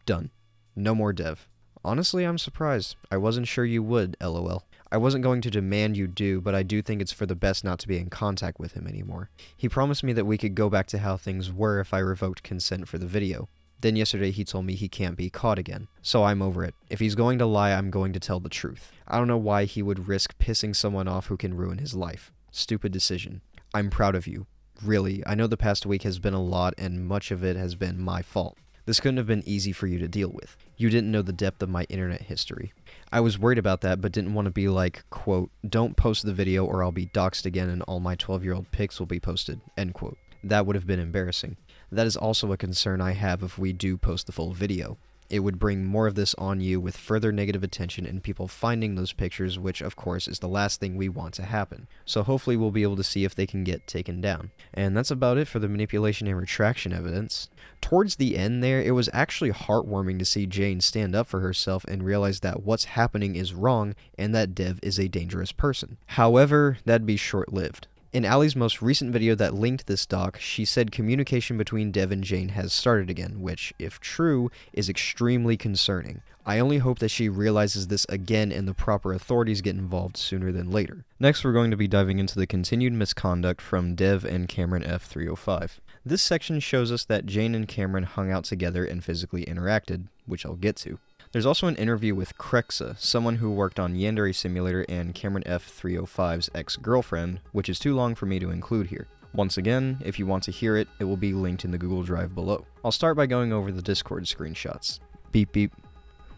Done. No more dev. Honestly, I'm surprised. I wasn't sure you would, lol. I wasn't going to demand you do, but I do think it's for the best not to be in contact with him anymore. He promised me that we could go back to how things were if I revoked consent for the video. Then yesterday he told me he can't be caught again. So I'm over it. If he's going to lie, I'm going to tell the truth. I don't know why he would risk pissing someone off who can ruin his life. Stupid decision. I'm proud of you. Really, I know the past week has been a lot and much of it has been my fault. This couldn't have been easy for you to deal with. You didn't know the depth of my internet history. I was worried about that, but didn't want to be like, quote, don't post the video or I'll be doxxed again and all my 12-year-old pics will be posted, end quote. That would have been embarrassing. That is also a concern I have if we do post the full video. It would bring more of this on you with further negative attention and people finding those pictures, which of course is the last thing we want to happen. So hopefully we'll be able to see if they can get taken down. And that's about it for the manipulation and retraction evidence. Towards the end there, it was actually heartwarming to see Jane stand up for herself and realize that what's happening is wrong and that Dev is a dangerous person. However, that'd be short-lived. In Allie's most recent video that linked this doc, she said communication between Dev and Jane has started again, which, if true, is extremely concerning. I only hope that she realizes this again and the proper authorities get involved sooner than later. Next, we're going to be diving into the continued misconduct from Dev and Cameron F305. This section shows us that Jane and Cameron hung out together and physically interacted, which I'll get to. There's also an interview with Krexa, someone who worked on Yandere Simulator and Cameron F305's ex-girlfriend, which is too long for me to include here. Once again, if you want to hear it, it will be linked in the Google Drive below. I'll start by going over the Discord screenshots. Beep beep.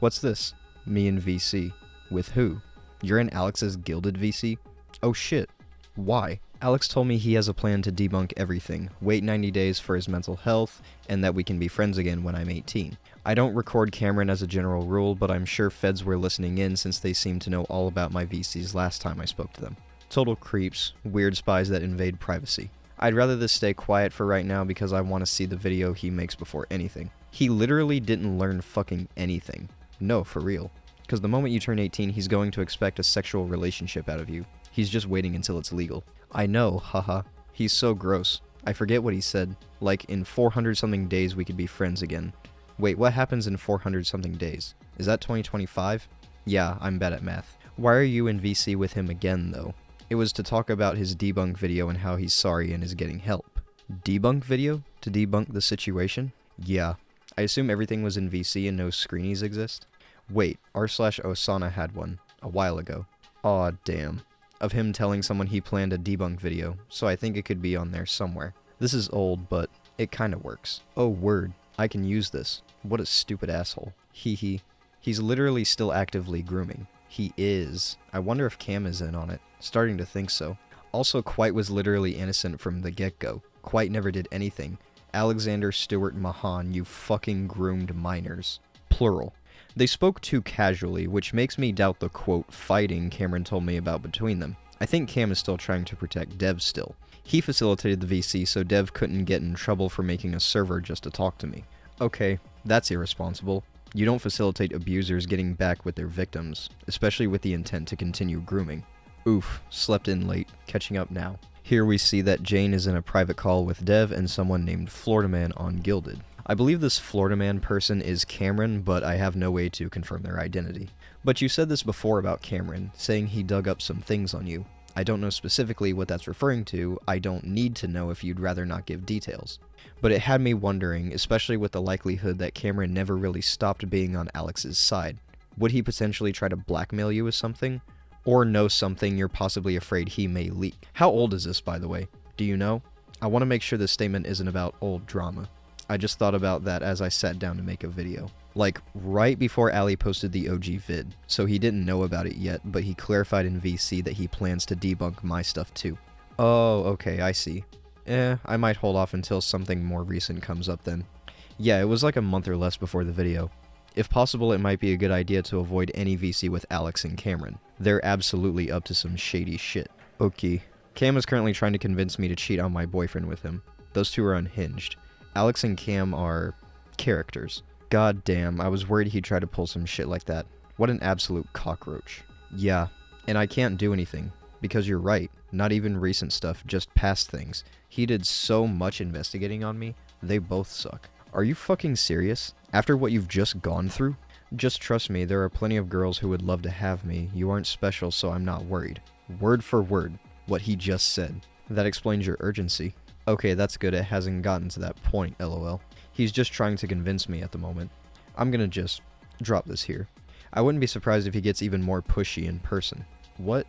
What's this? Me and VC. With who? You're in Alex's Gilded VC? Oh shit. Why? Alex told me he has a plan to debunk everything, wait 90 days for his mental health, and that we can be friends again when I'm 18. I don't record Cameron as a general rule, but I'm sure feds were listening in since they seemed to know all about my VCs last time I spoke to them. Total creeps, weird spies that invade privacy. I'd rather this stay quiet for right now because I want to see the video he makes before anything. He literally didn't learn fucking anything. No, for real. Because the moment you turn 18, he's going to expect a sexual relationship out of you. He's just waiting until it's legal. I know, haha. He's so gross. I forget what he said. Like, in 400 something days we could be friends again. Wait, what happens in 400 something days? Is that 2025? Yeah, I'm bad at math. Why are you in VC with him again, though? It was to talk about his debunk video and how he's sorry and is getting help. Debunk video? To debunk the situation? Yeah. I assume everything was in VC and no screenies exist? Wait, r/Osana had one, a while ago. Aw, damn. Of him telling someone he planned a debunk video, so I think it could be on there somewhere. This is old, but it kinda works. Oh, word. I can use this. What a stupid asshole. Hee hee. He's literally still actively grooming. He is. I wonder if Cam is in on it. Starting to think so. Also, Quite was literally innocent from the get-go. Quite never did anything. Alexander Stewart Mahan, you fucking groomed minors. Plural. They spoke too casually, which makes me doubt the quote fighting Cameron told me about between them. I think Cam is still trying to protect Dev still. He facilitated the VC so Dev couldn't get in trouble for making a server just to talk to me. Okay, that's irresponsible. You don't facilitate abusers getting back with their victims, especially with the intent to continue grooming. Oof, slept in late, catching up now. Here we see that Jane is in a private call with Dev and someone named Florida Man on Gilded. I believe this Florida Man person is Cameron, but I have no way to confirm their identity. But you said this before about Cameron, saying he dug up some things on you. I don't know specifically what that's referring to, I don't need to know if you'd rather not give details. But it had me wondering, especially with the likelihood that Cameron never really stopped being on Alex's side. Would he potentially try to blackmail you with something? Or know something you're possibly afraid he may leak? How old is this, by the way? Do you know? I want to make sure this statement isn't about old drama. I just thought about that as I sat down to make a video. Like, right before Ali posted the OG vid, so he didn't know about it yet, but he clarified in VC that he plans to debunk my stuff too. Oh, okay, I see. I might hold off until something more recent comes up then. Yeah, it was like a month or less before the video. If possible, it might be a good idea to avoid any VC with Alex and Cameron. They're absolutely up to some shady shit. Okay. Cam is currently trying to convince me to cheat on my boyfriend with him. Those two are unhinged. Alex and Cam are characters. God damn, I was worried he'd try to pull some shit like that. What an absolute cockroach. Yeah, and I can't do anything. Because you're right, not even recent stuff, just past things. He did so much investigating on me, they both suck. Are you fucking serious? After what you've just gone through? Just trust me, there are plenty of girls who would love to have me. You aren't special, so I'm not worried. Word for word, what he just said. That explains your urgency. Okay, that's good, it hasn't gotten to that point, lol. He's just trying to convince me at the moment. I'm gonna just drop this here. I wouldn't be surprised if he gets even more pushy in person. What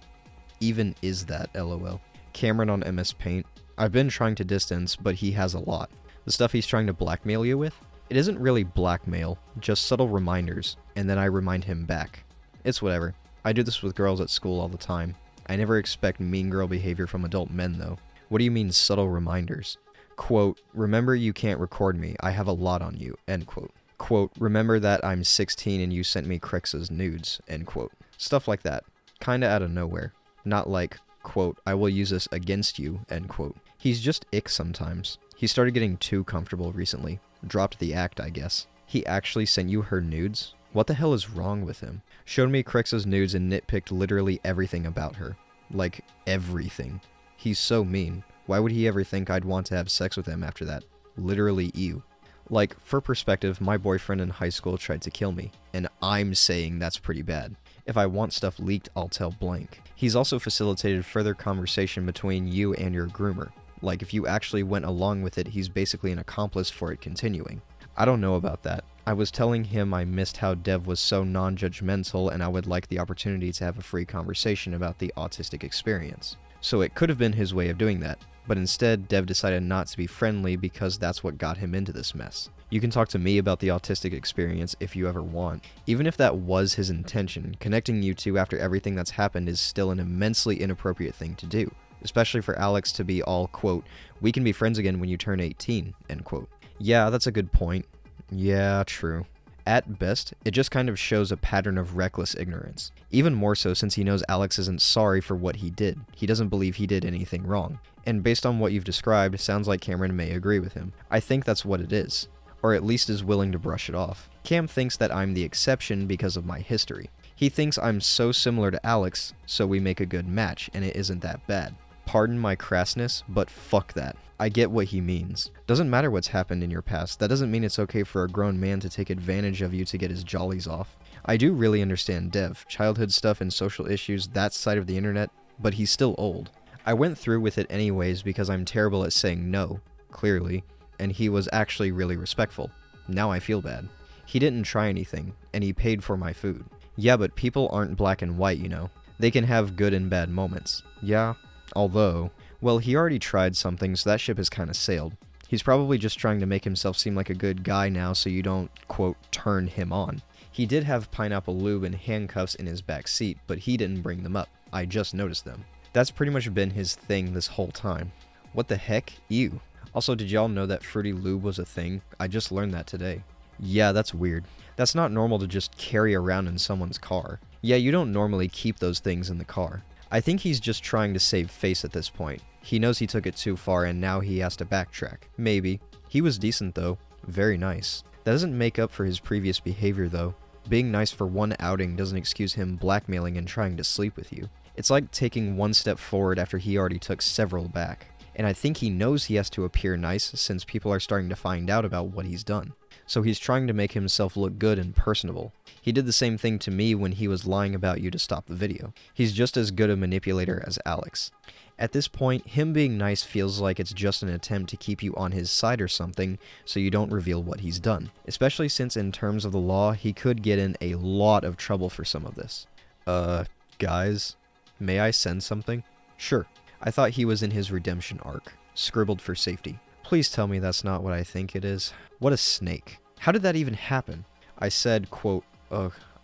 even is that, lol? Cameron on MS Paint. I've been trying to distance, but he has a lot. The stuff he's trying to blackmail you with? It isn't really blackmail, just subtle reminders, and then I remind him back. It's whatever. I do this with girls at school all the time. I never expect mean girl behavior from adult men, though. What do you mean subtle reminders? Quote, remember you can't record me, I have a lot on you, end quote. Quote, remember that I'm 16 and you sent me Crix's nudes, end quote. Stuff like that. Kinda out of nowhere. Not like, quote, I will use this against you, end quote. He's just ick sometimes. He started getting too comfortable recently. Dropped the act, I guess. He actually sent you her nudes? What the hell is wrong with him? Showed me Crix's nudes and nitpicked literally everything about her. Like, everything. He's so mean. Why would he ever think I'd want to have sex with him after that? Literally ew. Like, for perspective, my boyfriend in high school tried to kill me, and I'm saying that's pretty bad. If I want stuff leaked, I'll tell blank. He's also facilitated further conversation between you and your groomer. Like, if you actually went along with it, he's basically an accomplice for it continuing. I don't know about that. I was telling him I missed how Dev was so non-judgmental and I would like the opportunity to have a free conversation about the autistic experience. So it could have been his way of doing that, but instead Dev decided not to be friendly because that's what got him into this mess. You can talk to me about the autistic experience if you ever want. Even if that was his intention, connecting you two after everything that's happened is still an immensely inappropriate thing to do, especially for Alex to be all, quote, "We can be friends again when you turn 18, end quote. Yeah, that's a good point. Yeah, true. At best, it just kind of shows a pattern of reckless ignorance. Even more so since he knows Alex isn't sorry for what he did. He doesn't believe he did anything wrong. And based on what you've described, sounds like Cameron may agree with him. I think that's what it is. Or at least is willing to brush it off. Cam thinks that I'm the exception because of my history. He thinks I'm so similar to Alex, so we make a good match, and it isn't that bad. Pardon my crassness, but fuck that. I get what he means. Doesn't matter what's happened in your past, that doesn't mean it's okay for a grown man to take advantage of you to get his jollies off. I do really understand Dev, childhood stuff and social issues, that side of the internet, but he's still old. I went through with it anyways because I'm terrible at saying no, clearly, and he was actually really respectful. Now I feel bad. He didn't try anything, and he paid for my food. Yeah, but people aren't black and white, you know. They can have good and bad moments. Yeah, although, well, he already tried something, so that ship has kind of sailed. He's probably just trying to make himself seem like a good guy now so you don't, quote, turn him on. He did have pineapple lube and handcuffs in his back seat, but he didn't bring them up. I just noticed them. That's pretty much been his thing this whole time. What the heck? Ew. Also, did y'all know that fruity lube was a thing? I just learned that today. Yeah, that's weird. That's not normal to just carry around in someone's car. Yeah, you don't normally keep those things in the car. I think he's just trying to save face at this point. He knows he took it too far and now he has to backtrack. Maybe. He was decent though. Very nice. That doesn't make up for his previous behavior though. Being nice for one outing doesn't excuse him blackmailing and trying to sleep with you. It's like taking one step forward after he already took several back. And I think he knows he has to appear nice since people are starting to find out about what he's done. So he's trying to make himself look good and personable. He did the same thing to me when he was lying about you to stop the video. He's just as good a manipulator as Alex. At this point, him being nice feels like it's just an attempt to keep you on his side or something so you don't reveal what he's done. Especially since in terms of the law, he could get in a lot of trouble for some of this. Guys, may I send something? Sure. I thought he was in his redemption arc. Scribbled for safety. Please tell me that's not what I think it is. What a snake. How did that even happen? I said, quote,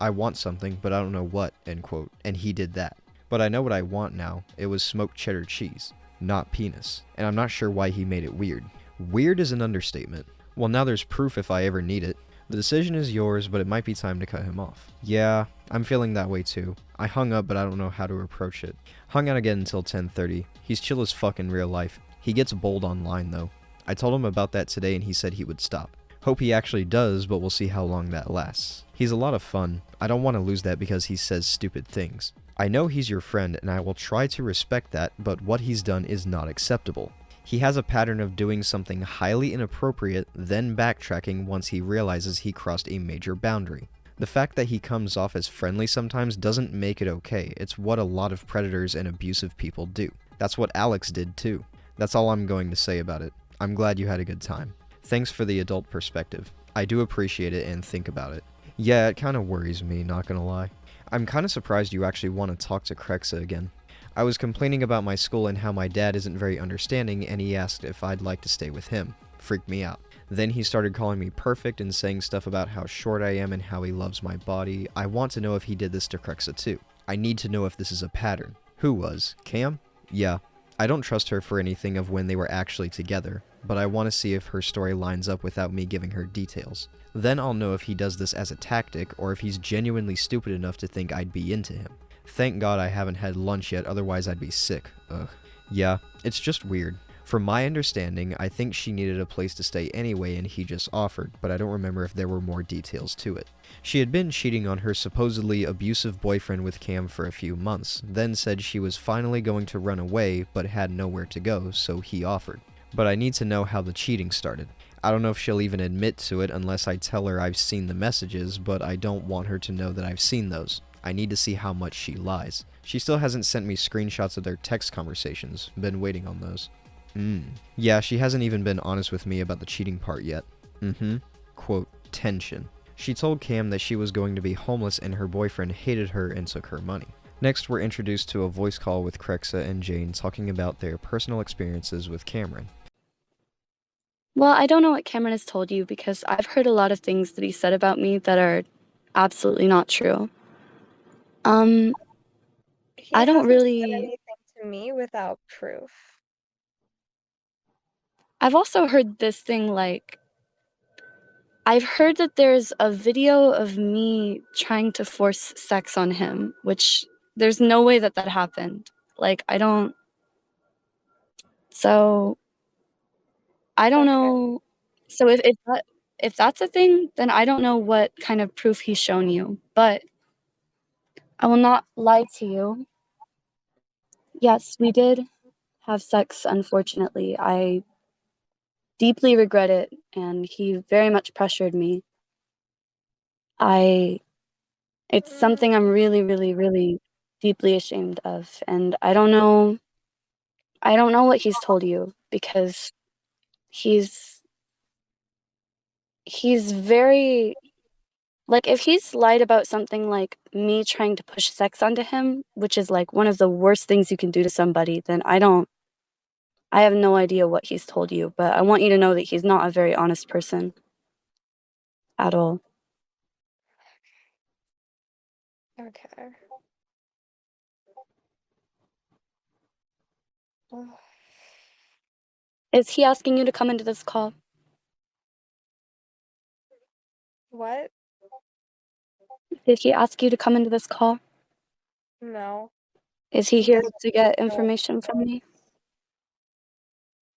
I want something, but I don't know what, end quote, and he did that. But I know what I want now. It was smoked cheddar cheese, not penis. And I'm not sure why he made it weird. Weird is an understatement. Well, now there's proof if I ever need it. The decision is yours, but it might be time to cut him off. Yeah, I'm feeling that way too. I hung up, but I don't know how to approach it. Hung out again until 10:30. He's chill as fuck in real life. He gets bold online though. I told him about that today and he said he would stop. Hope he actually does, but we'll see how long that lasts. He's a lot of fun. I don't want to lose that because he says stupid things. I know he's your friend and I will try to respect that, but what he's done is not acceptable. He has a pattern of doing something highly inappropriate, then backtracking once he realizes he crossed a major boundary. The fact that he comes off as friendly sometimes doesn't make it okay. It's what a lot of predators and abusive people do. That's what Alex did too. That's all I'm going to say about it. I'm glad you had a good time. Thanks for the adult perspective. I do appreciate it and think about it. Yeah, it kind of worries me, not gonna lie. I'm kind of surprised you actually want to talk to Krexa again. I was complaining about my school and how my dad isn't very understanding and he asked if I'd like to stay with him. Freaked me out. Then he started calling me perfect and saying stuff about how short I am and how he loves my body. I want to know if he did this to Krexa too. I need to know if this is a pattern. Who was? Cam? Yeah. I don't trust her for anything of when they were actually together, but I want to see if her story lines up without me giving her details. Then I'll know if he does this as a tactic or if he's genuinely stupid enough to think I'd be into him. Thank God I haven't had lunch yet, otherwise I'd be sick. Ugh. Yeah, it's just weird. From my understanding, I think she needed a place to stay anyway and he just offered, but I don't remember if there were more details to it. She had been cheating on her supposedly abusive boyfriend with Cam for a few months, then said she was finally going to run away but had nowhere to go, so he offered. But I need to know how the cheating started. I don't know if she'll even admit to it unless I tell her I've seen the messages, but I don't want her to know that I've seen those. I need to see how much she lies. She still hasn't sent me screenshots of their text conversations. Been waiting on those. Yeah, she hasn't even been honest with me about the cheating part yet. Quote, tension. She told Cam that she was going to be homeless and her boyfriend hated her and took her money. Next, we're introduced to a voice call with Krexa and Jane talking about their personal experiences with Cameron. Well, I don't know what Cameron has told you because I've heard a lot of things that he said about me that are absolutely not true. He I don't hasn't said really. anything to me without proof. I've also heard this thing like. I've heard that there's a video of me trying to force sex on him, which there's no way that that happened. Like, I don't. So, I don't Okay. know. So if that's a thing, then I don't know what kind of proof he's shown you. But I will not lie to you. Yes, we did have sex, unfortunately. I deeply regret it, and he very much pressured me. It's something I'm really, really, really deeply ashamed of, and I don't know what he's told you because he's very like, if he's lied about something like me trying to push sex onto him, which is, like, one of the worst things you can do to somebody, then I have no idea what he's told you, but I want you to know that he's not a very honest person at all. Okay. Ugh. Is he asking you to come into this call? What? Did he ask you to come into this call? No. Is he He here doesn't to get know. information from me?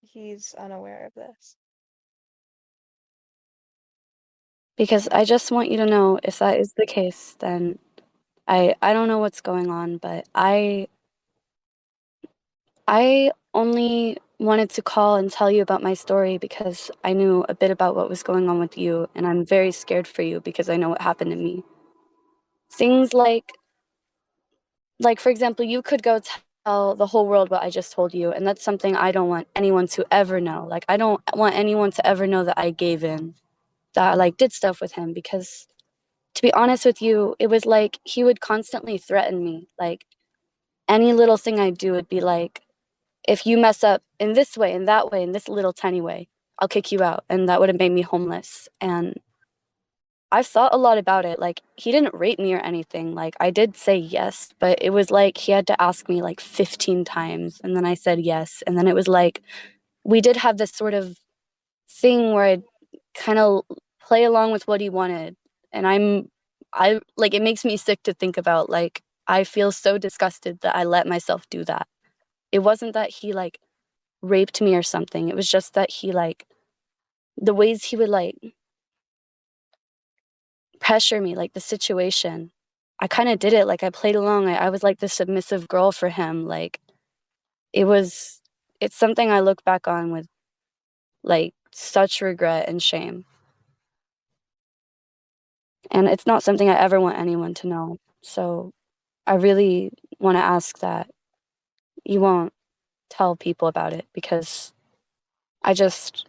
He's unaware of this. Because I just want you to know if that is the case, then I don't know what's going on, but I only wanted to call and tell you about my story because I knew a bit about what was going on with you, and I'm very scared for you because I know what happened to me. Things like for example, you could go tell the whole world what I just told you, and that's something I don't want anyone to ever know. Like, I don't want anyone to ever know that I gave in, that I, like, did stuff with him because, to be honest with you, it was like he would constantly threaten me. Like, any little thing I do would be like, if you mess up in this way, in that way, in this little tiny way, I'll kick you out. And that would have made me homeless. And I've thought a lot about it. Like, he didn't rape me or anything. Like, I did say yes, but it was like he had to ask me like 15 times. And then I said yes. And then it was like we did have this sort of thing where I'd kind of play along with what he wanted. And I like, it makes me sick to think about. Like, I feel so disgusted that I let myself do that. It wasn't that he like raped me or something. It was just that he like the ways he would like pressure me, like the situation. I kind of did it. Like, I played along. I was like the submissive girl for him. Like, it's something I look back on with like such regret and shame. And it's not something I ever want anyone to know. So I really want to ask that you won't tell people about it because I just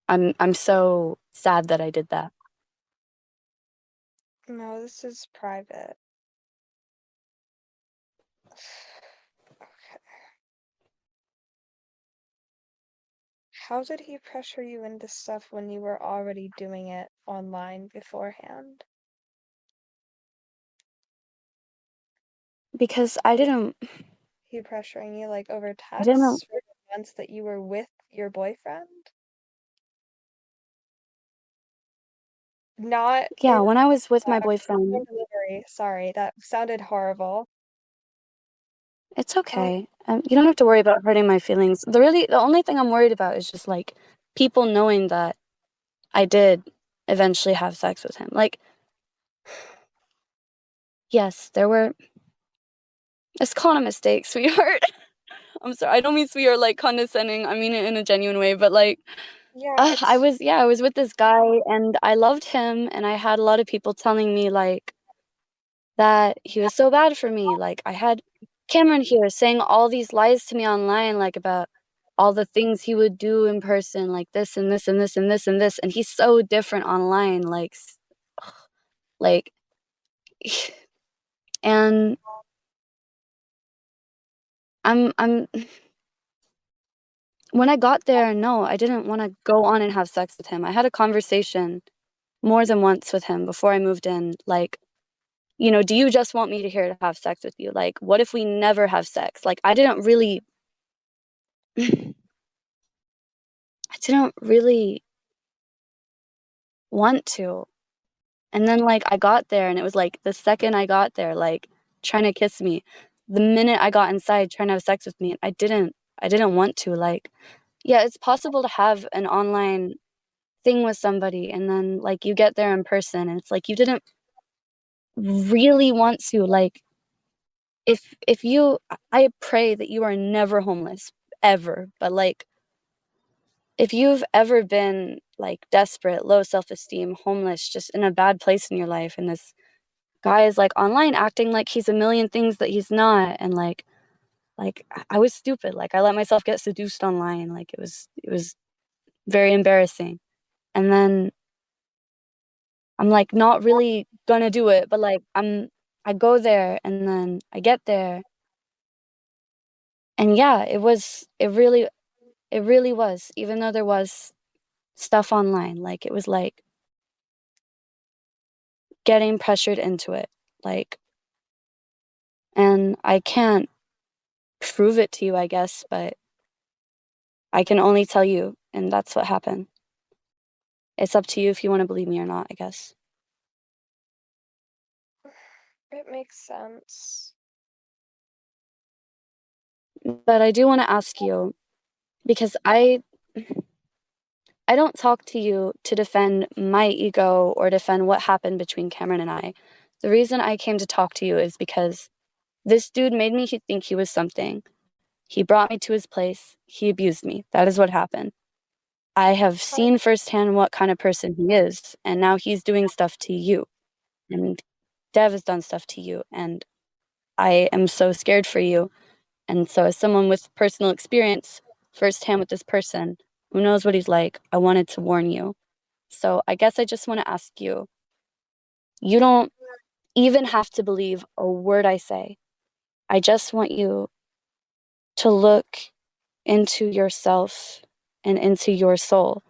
I'm so sad that I did that. No, this is private. Okay. How did he pressure you into stuff when you were already doing it online beforehand? Because I didn't He pressuring you like over I didn't texts for the months that you were with your boyfriend? Not yeah, in when I was with my tone boyfriend. delivery. Sorry, that sounded horrible. It's Um, okay. You don't have to worry about hurting my feelings. The only thing I'm worried about is just like people knowing that I did eventually have sex with him. Like, yes, there were. It's called a mistake, sweetheart. I'm sorry. I don't mean sweetheart like condescending. I mean it in a genuine way. But like, yeah, it's I was with this guy and I loved him, and I had a lot of people telling me like that he was so bad for me. Like, I had Cameron here saying all these lies to me online, like about all the things he would do in person, like this and this and this and this and this, and he's so different online, like, and I'm when I got there, no, I didn't want to go on and have sex with him. I had a conversation more than once with him before I moved in. Like, you know, do you just want me to here to have sex with you? Like, what if we never have sex? Like, I didn't really want to. And then, like, I got there, and it was, like, the second I got there, like, trying to kiss me. The minute I got inside trying to have sex with me, I didn't want to, like, yeah, it's possible to have an online thing with somebody, and then, like, you get there in person, and it's like you didn't really want to, like, if you I pray that you are never homeless, ever, but, like, if you've ever been, like, desperate, low self-esteem, homeless, just in a bad place in your life, and this guy is, like, online acting like he's a million things that he's not, and, like, I was stupid, like, I let myself get seduced online, like, it was very embarrassing, and then I'm, like, not really gonna do it, but, like, I go there, and then I get there, and yeah, it really was, even though there was stuff online, like, it was, like, getting pressured into it, like, and I can't prove it to you, I guess, but I can only tell you, and that's what happened. It's up to you if you wanna believe me or not, I guess. It makes sense. But I do wanna ask you, because I don't talk to you to defend my ego or defend what happened between Cameron and I. The reason I came to talk to you is because this dude made me think he was something. He brought me to his place. He abused me. That is what happened. I have seen firsthand what kind of person he is, and now he's doing stuff to you. And Dev has done stuff to you, and I am so scared for you. And so as someone with personal experience firsthand with this person who knows what he's like, I wanted to warn you. So I guess I just want to ask you, you don't even have to believe a word I say. I just want you to look into yourself and into your soul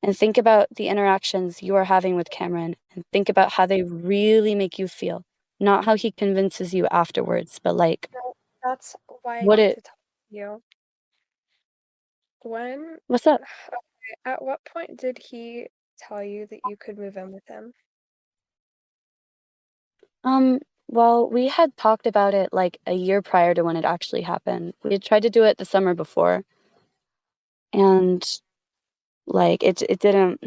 and think about the interactions you are having with Cameron and think about how they really make you feel. Not how he convinces you afterwards, but like That's why I what need it to talk to you. When, what's up? at what point did he tell you that you could move in with him? Well, we had talked about it like a year prior to when it actually happened. We had tried to do it the summer before, and like it didn't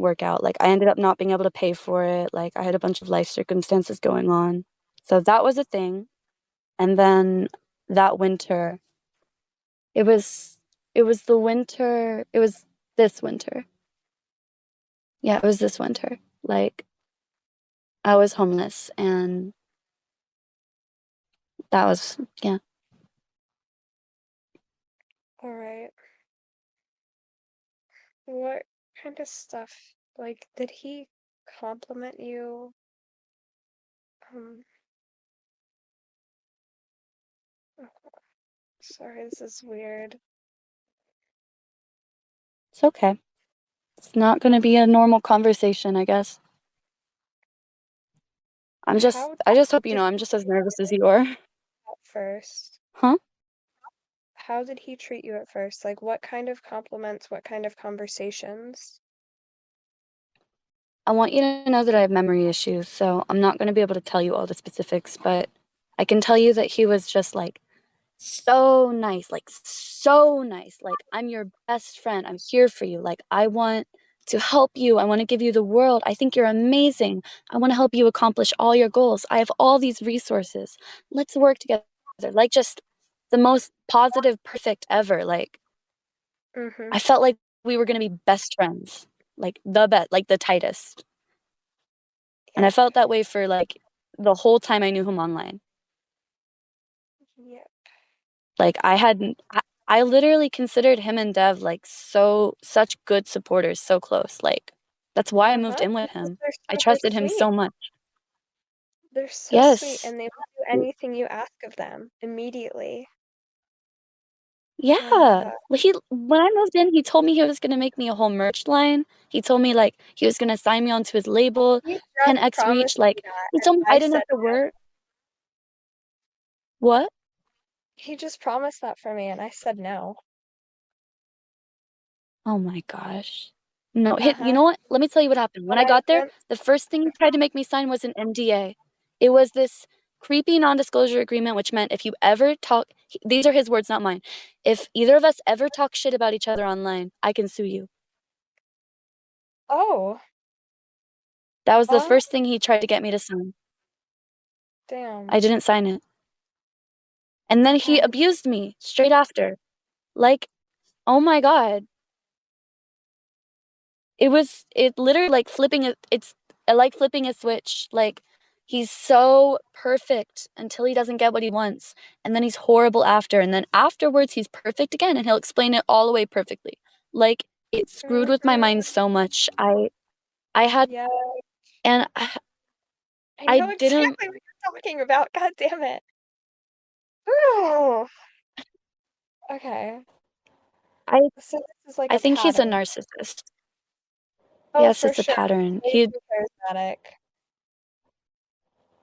work out. Like I ended up not being able to pay for it. Like I had a bunch of life circumstances going on. So that was a thing. And then that winter, it was the winter, it was this winter. Yeah, it was this winter. Like I was homeless and that was yeah. All right. What kind of stuff? Like, did he compliment you? Um, oh, sorry, this is weird. It's okay. It's not going to be a normal conversation, I guess. I just hope you Did know I'm just as nervous as you are. he at first? Huh? How did he treat you at first? Like, what kind of compliments, what kind of conversations? I want you to know that I have memory issues, so I'm not going to be able to tell you all the specifics, but I can tell you that he was just like so nice, like so nice. Like, I'm your best friend. I'm here for you. Like, I want to help you. I want to give you the world. I think you're amazing. I want to help you accomplish all your goals. I have all these resources. Let's work together. Like, just the most positive, perfect ever. Like, Mm-hmm. I felt like we were going to be best friends, like the best, like the tightest. And I Yep. felt that way for like the whole time I knew him online. Yep. Like I literally considered him and Dev like such good supporters, so close. Like that's why I moved Uh-huh. in with Because him. they're I super trusted him sweet. so much. They're so sweet, Yes. and they will do anything you ask of them immediately. Yeah. Well, when I moved in, he told me he was gonna make me a whole merch line. He told me, like, he was gonna sign me onto his label, He just 10x reach, promised me like, that, he told me and I I didn't have said to no. work. What? He just promised that for me, and I said no. Oh my gosh. No, you Uh-huh. know what? Let me tell you what happened. When But I got there, went the first thing he tried to make me sign was an NDA. It was this creepy non-disclosure agreement, which meant if you ever talk, these are his words, not mine. If either of us ever talk shit about each other online, I can sue you. Oh, That was the well, first thing he tried to get me to sign. damn. I didn't sign it. And then he abused me straight after. Like, oh my God. It literally like it's like flipping a switch. Like, he's so perfect until he doesn't get what he wants. And then he's horrible after. And then afterwards, he's perfect again. And he'll explain it all the way perfectly. Like, it screwed with my mind so much. I had, Yeah, and I I know didn't, exactly what you're talking about. God damn it. Ooh. Okay. I, So this is like I a think he's a pattern. narcissist. Oh, Yes, for it's a sure. pattern. Way too charismatic.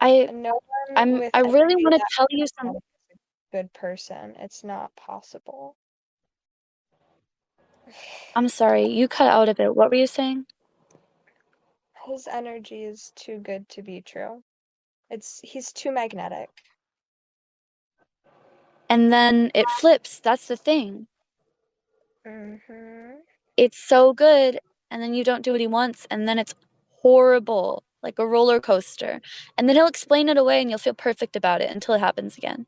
I, And no one with I really energy want to that tell you something. charismatic is a good person. It's not possible. I'm sorry, you cut out a bit. What were you saying? His energy is too good to be true. He's too magnetic. And then it flips. That's the thing. Mm-hmm. It's so good, and then you don't do what he wants, and then it's horrible, like a roller coaster. And then he'll explain it away, and you'll feel perfect about it until it happens again.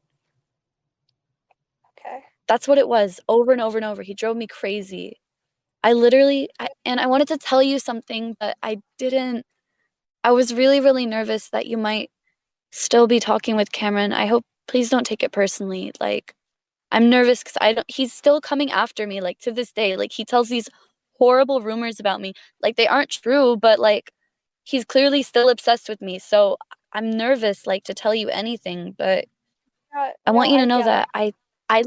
Okay. That's what it was, over and over and over. He drove me crazy. I wanted to tell you something, but I didn't. I was really, really nervous that you might still be talking with Cameron. I hope, please don't take it personally. Like, I'm nervous because he's still coming after me, like, to this day. Like, he tells these horrible rumors about me. Like, they aren't true, but, like, he's clearly still obsessed with me. So I'm nervous, like, to tell you anything, but I No, want you to I know get it. that I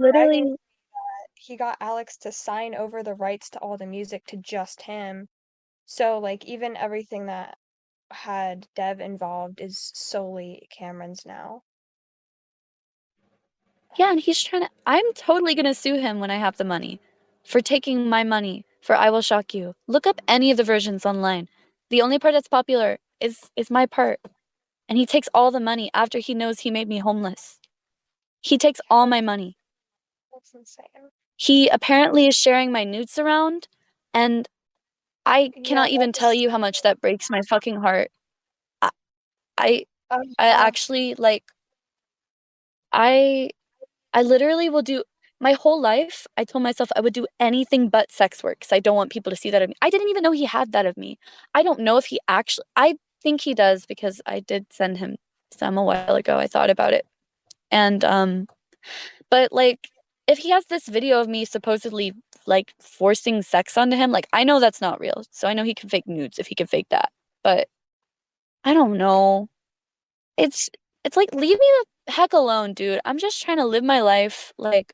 Bragging literally, that he got Alex to sign over the rights to all the music to just him. So, like, even everything that had Dev involved is solely Cameron's now. yeah, and I'm totally gonna sue him when I have the money for taking my money for I Will Shock You. Look up any of the versions online. The only part that's popular is my part. And he takes all the money after he knows he made me homeless. He takes all my money. That's insane. He apparently is sharing my nudes around, and I Yeah, cannot even tell you how much that breaks my fucking heart. I I, I yeah. actually, like, I I literally will do my whole life. I told myself I would do anything but sex work because I don't want people to see that of me. I didn't even know he had that of me. I don't know if he actually. I think he does because I did send him some a while ago. I thought about it, and but, like, if he has this video of me supposedly, like, forcing sex onto him, like, I know that's not real. So I know he can fake nudes if he can fake that. But I don't know. It's it's like, leave me the heck alone, dude. I'm just trying to live my life. Like,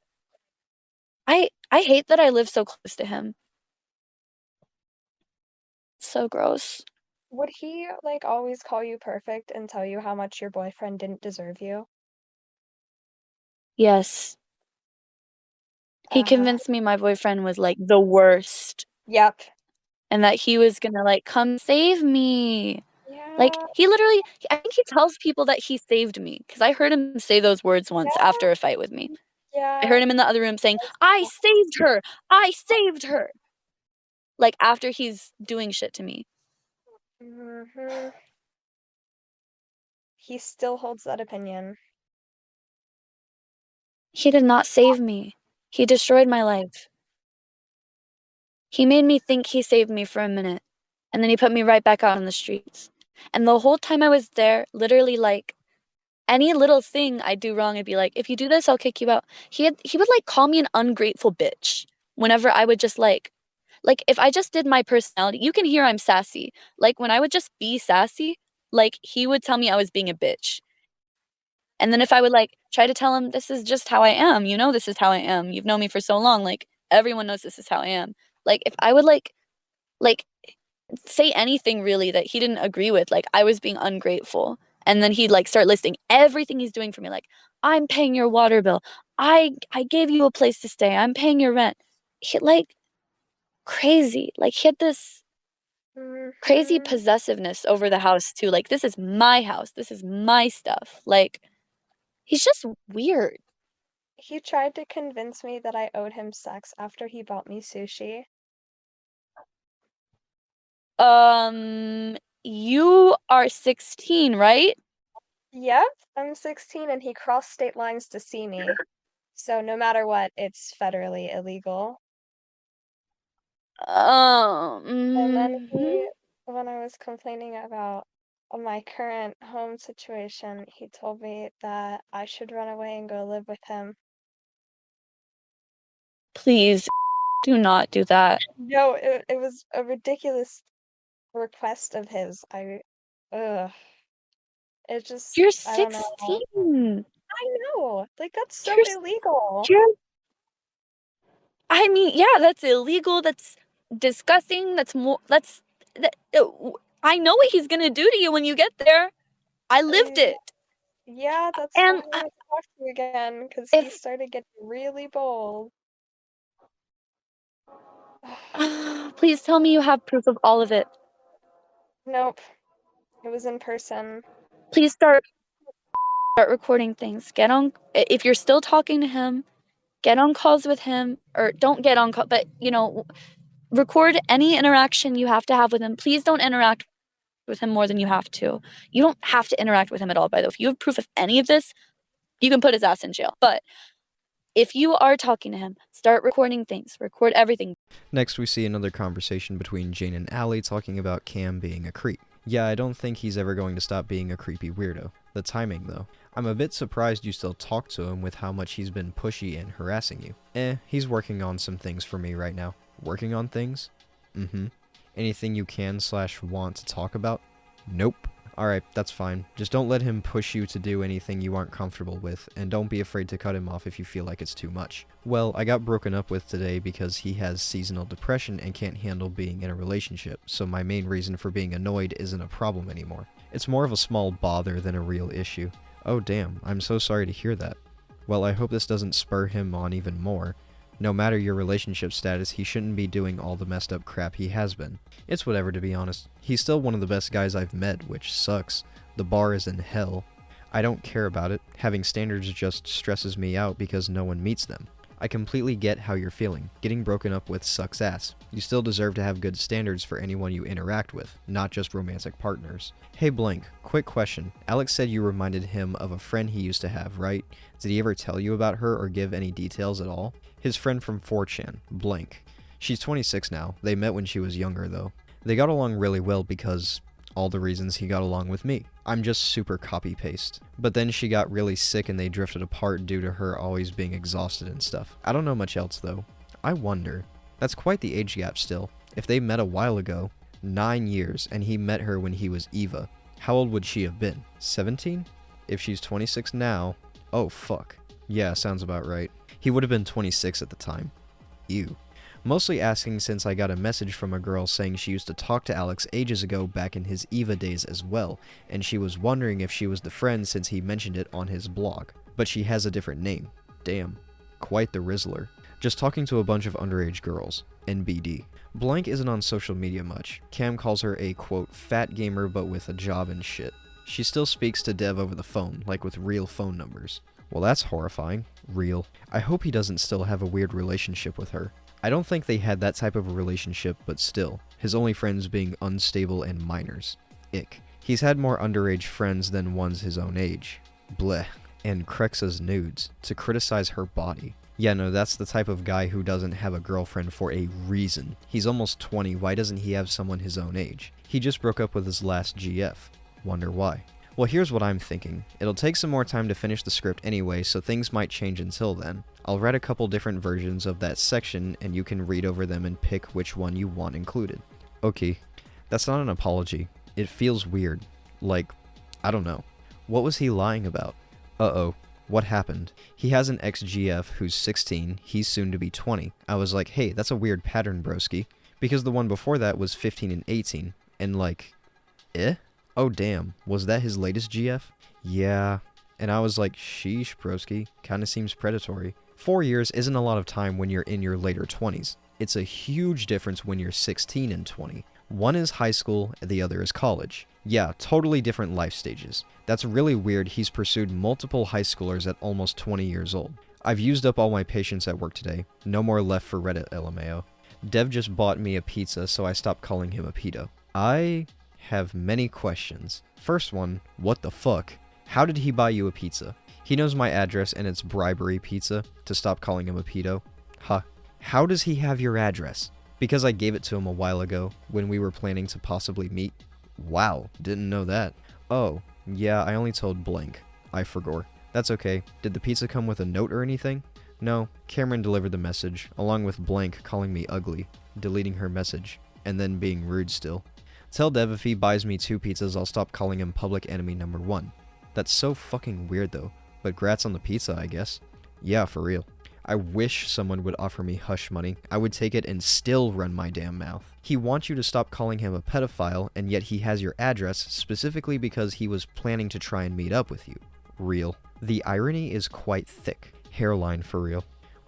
I hate that I live so close to him. So gross. Would he, like, always call you perfect and tell you how much your boyfriend didn't deserve you? Yes. He Uh-huh. convinced me my boyfriend was, like, the worst Yep. and that he was gonna, like, come save me. Like, Yeah. he literally I think he tells people that he saved me because I heard him say those words once Yeah. after a fight with me. I Yeah. heard him in the other room saying, "I saved her! I saved her!" Like, after he's doing shit to me. Mm-hmm. He still holds that opinion. He did not save me. He destroyed my life. He made me think he saved me for a minute, and then he put me right back out on the streets. And the whole time I was there, literally, like, any little thing I do wrong, I'd be like, "If you do this, I'll kick you out." He would, like, call me an ungrateful bitch whenever I would just, like, if I just did my personality, you can hear I'm sassy. Like, when I would just be sassy, like, he would tell me I was being a bitch. And then if I would like try to tell him this is just how I am, you know, this is how I am. You've known me for so long. Like everyone knows this is how I am. Like if I would like say anything really that he didn't agree with, like I was being ungrateful. And then he'd like start listing everything he's doing for me. Like, I'm paying your water bill. I gave you a place to stay. I'm paying your rent. He like crazy. Like he had this crazy possessiveness over the house too. Like, this is my house. This is my stuff. Like, he's just weird. He tried to convince me that I owed him sex after he bought me sushi. You are 16, right? Yep, I'm 16 and he crossed state lines to see me. So no matter what, it's federally illegal. And then when I was complaining about my current home situation, he told me that I should run away and go live with him. Please do not do that. No, it was a ridiculous request of his. Ugh. It just, You're I don't know. 16. I know, like that's so You're illegal. I mean, yeah, that's illegal. That's disgusting. That's I know what he's gonna do to you when you get there. I lived it. Yeah, that's And why I want to talk to you again, because he started getting really bold. Please tell me you have proof of all of it. Nope. It was in person. Please start recording things. Get on, if you're still talking to him, get on calls with him, or don't get on call, but you know, record any interaction you have to have with him. Please don't interact with him more than you have to. You don't have to interact with him at all, by the way. If you have proof of any of this, you can put his ass in jail. But if you are talking to him, start recording things. Record everything. Next, we see another conversation between Jane and Allie talking about Cam being a creep. Yeah, I don't think he's ever going to stop being a creepy weirdo. The timing, though. I'm a bit surprised you still talk to him with how much he's been pushy and harassing you. He's working on some things for me right now. Working on things? Anything you can/want to talk about? Nope. Alright, that's fine. Just don't let him push you to do anything you aren't comfortable with, and don't be afraid to cut him off if you feel like it's too much. Well, I got broken up with today because he has seasonal depression and can't handle being in a relationship, so my main reason for being annoyed isn't a problem anymore. It's more of a small bother than a real issue. Oh damn, I'm so sorry to hear that. Well, I hope this doesn't spur him on even more. No matter your relationship status, he shouldn't be doing all the messed up crap he has been. It's whatever, to be honest. He's still one of the best guys I've met, which sucks. The bar is in hell. I don't care about it. Having standards just stresses me out because no one meets them. I completely get how you're feeling. Getting broken up with sucks ass. You still deserve to have good standards for anyone you interact with, not just romantic partners. Hey Blank, quick question. Alex said you reminded him of a friend he used to have, right? Did he ever tell you about her or give any details at all? His friend from 4chan, Blank. She's 26 now. They met when she was younger though. They got along really well because all the reasons he got along with me. I'm just super copy-paste. But then she got really sick and they drifted apart due to her always being exhausted and stuff. I don't know much else though. I wonder. That's quite the age gap still. If they met a while ago, 9 years, and he met her when he was Eva, how old would she have been? 17? If she's 26 now, oh fuck. Yeah, sounds about right. He would have been 26 at the time. Ew. Mostly asking since I got a message from a girl saying she used to talk to Alex ages ago back in his Eva days as well, and she was wondering if she was the friend since he mentioned it on his blog. But she has a different name. Damn. Quite the Rizzler. Just talking to a bunch of underage girls. NBD. Blank isn't on social media much. Cam calls her a, quote, fat gamer but with a job and shit. She still speaks to Dev over the phone, like with real phone numbers. Well, that's horrifying. Real. I hope he doesn't still have a weird relationship with her. I don't think they had that type of a relationship, but still. His only friends being unstable and minors. Ick. He's had more underage friends than ones his own age. Bleh. And Krexa's nudes. To criticize her body. Yeah, no, that's the type of guy who doesn't have a girlfriend for a reason. He's almost 20, why doesn't he have someone his own age? He just broke up with his last GF. Wonder why. Well, here's what I'm thinking. It'll take some more time to finish the script anyway, so things might change until then. I'll write a couple different versions of that section, and you can read over them and pick which one you want included. Okay, that's not an apology. It feels weird. Like, I don't know. What was he lying about? Uh-oh. What happened? He has an ex-GF who's 16, he's soon to be 20. I was like, hey, that's a weird pattern, broski. Because the one before that was 15 and 18. And like, Oh damn, was that his latest GF? Yeah. And I was like, sheesh, broski. Kinda seems predatory. 4 years isn't a lot of time when you're in your later 20s. It's a huge difference when you're 16 and 20. One is high school, the other is college. Yeah, totally different life stages. That's really weird. He's pursued multiple high schoolers at almost 20 years old. I've used up all my patience at work today. No more left for Reddit, LMAO. Dev just bought me a pizza, so I stopped calling him a pedo. I have many questions. First one, what the fuck? How did he buy you a pizza? He knows my address and it's bribery pizza to stop calling him a pedo. Huh. How does he have your address? Because I gave it to him a while ago when we were planning to possibly meet. Wow, didn't know that. Oh, yeah, I only told blank. I forgot. That's okay. Did the pizza come with a note or anything? No, Cameron delivered the message, along with blank calling me ugly, deleting her message, and then being rude still. Tell Dev if he buys me 2 pizzas, I'll stop calling him public enemy number 1. That's so fucking weird though, but grats on the pizza, I guess. Yeah, for real. I wish someone would offer me hush money. I would take it and still run my damn mouth. He wants you to stop calling him a pedophile, and yet he has your address specifically because he was planning to try and meet up with you. Real. The irony is quite thick. Hairline for real.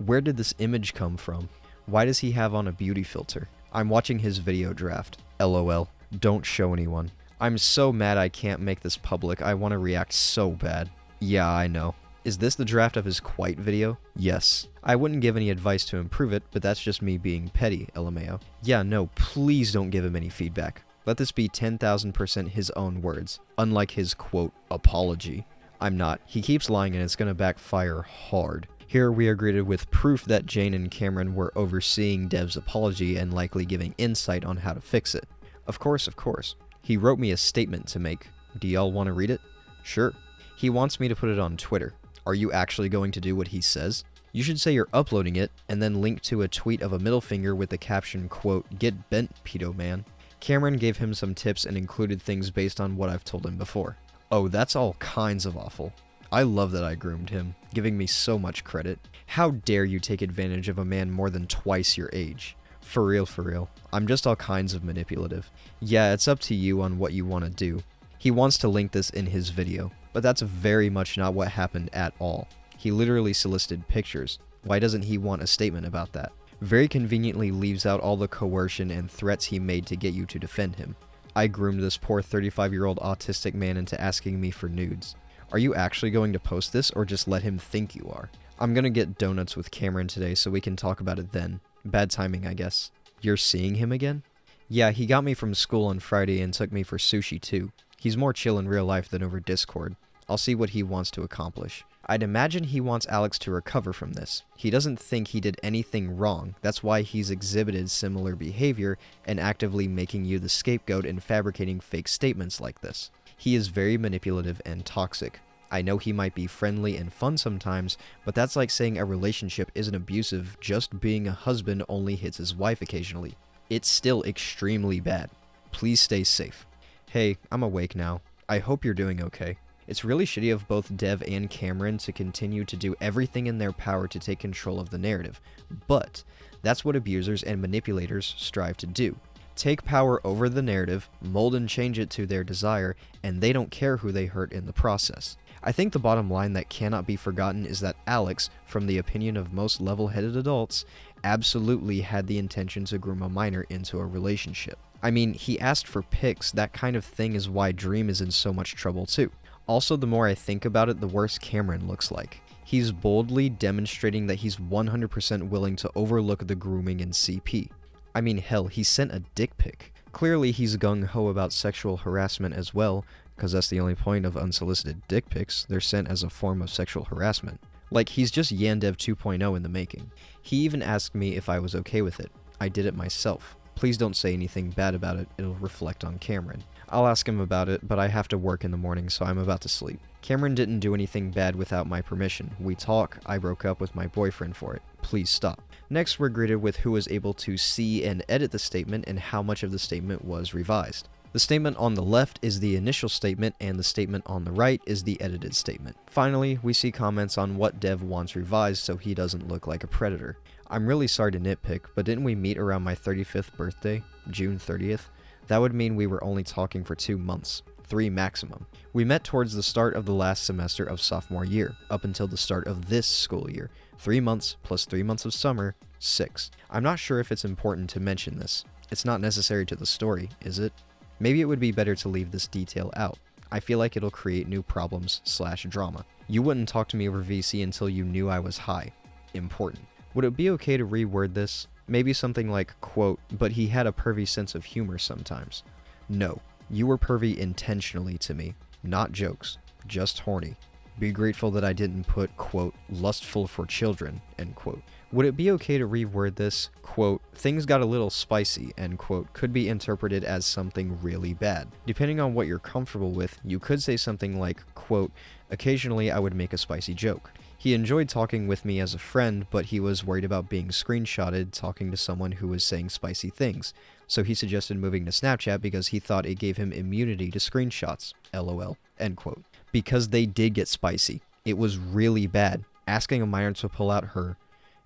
Where did this image come from? Why does he have on a beauty filter? I'm watching his video draft. LOL. Don't show anyone. I'm so mad I can't make this public. I want to react so bad. Yeah, I know. Is this the draft of his quite video? Yes. I wouldn't give any advice to improve it, but that's just me being petty, LMAO. Yeah, no, please don't give him any feedback. Let this be 10,000% his own words, unlike his quote, apology. I'm not. He keeps lying and it's gonna backfire hard. Here we are greeted with proof that Jane and Cameron were overseeing Dev's apology and likely giving insight on how to fix it. Of course. He wrote me a statement to make. Do y'all want to read it? Sure. He wants me to put it on Twitter. Are you actually going to do what he says? You should say you're uploading it, and then link to a tweet of a middle finger with the caption, quote, "Get bent, pedo man." Cameron gave him some tips and included things based on what I've told him before. Oh, that's all kinds of awful. I love that I groomed him, giving me so much credit. How dare you take advantage of a man more than twice your age? For real. I'm just all kinds of manipulative. Yeah, it's up to you on what you want to do. He wants to link this in his video, but that's very much not what happened at all. He literally solicited pictures. Why doesn't he want a statement about that? Very conveniently leaves out all the coercion and threats he made to get you to defend him. I groomed this poor 35-year-old autistic man into asking me for nudes. Are you actually going to post this or just let him think you are? I'm gonna get donuts with Cameron today so we can talk about it then. Bad timing, I guess. You're seeing him again? Yeah, he got me from school on Friday and took me for sushi too. He's more chill in real life than over Discord. I'll see what he wants to accomplish. I'd imagine he wants Alex to recover from this. He doesn't think he did anything wrong. That's why he's exhibited similar behavior and actively making you the scapegoat and fabricating fake statements like this. He is very manipulative and toxic. I know he might be friendly and fun sometimes, but that's like saying a relationship isn't abusive, just being a husband only hits his wife occasionally. It's still extremely bad. Please stay safe. Hey, I'm awake now. I hope you're doing okay. It's really shitty of both Dev and Cameron to continue to do everything in their power to take control of the narrative, but that's what abusers and manipulators strive to do. Take power over the narrative, mold and change it to their desire, and they don't care who they hurt in the process. I think the bottom line that cannot be forgotten is that Alex, from the opinion of most level-headed adults, absolutely had the intention to groom a minor into a relationship. I mean, he asked for pics. That kind of thing is why Dream is in so much trouble too. Also, the more I think about it, the worse Cameron looks like. He's boldly demonstrating that he's 100% willing to overlook the grooming in CP. I mean, hell, he sent a dick pic. Clearly he's gung-ho about sexual harassment as well, because that's the only point of unsolicited dick pics. They're sent as a form of sexual harassment. Like, he's just YandereDev 2.0 in the making. He even asked me if I was okay with it. I did it myself. Please don't say anything bad about it, it'll reflect on Cameron. I'll ask him about it, but I have to work in the morning, so I'm about to sleep. Cameron didn't do anything bad without my permission. We talk, I broke up with my boyfriend for it. Please stop. Next, we're greeted with who was able to see and edit the statement and how much of the statement was revised. The statement on the left is the initial statement, and the statement on the right is the edited statement. Finally, we see comments on what Dev wants revised so he doesn't look like a predator. I'm really sorry to nitpick, but didn't we meet around my 35th birthday, June 30th? That would mean we were only talking for 2 months. 3 maximum. We met towards the start of the last semester of sophomore year, up until the start of this school year. 3 months plus 3 months of summer, 6. I'm not sure if it's important to mention this. It's not necessary to the story, is it? Maybe it would be better to leave this detail out. I feel like it'll create new problems/drama. You wouldn't talk to me over VC until you knew I was high. Important. Would it be okay to reword this? Maybe something like, quote, but he had a pervy sense of humor sometimes. No. You were pervy intentionally to me. Not jokes. Just horny. Be grateful that I didn't put, quote, lustful for children, end quote. Would it be okay to reword this, quote, things got a little spicy, end quote, could be interpreted as something really bad. Depending on what you're comfortable with, you could say something like, quote, occasionally I would make a spicy joke. He enjoyed talking with me as a friend, but he was worried about being screenshotted talking to someone who was saying spicy things. So he suggested moving to Snapchat because he thought it gave him immunity to screenshots. LOL. End quote. Because they did get spicy. It was really bad. Asking a minor to pull out her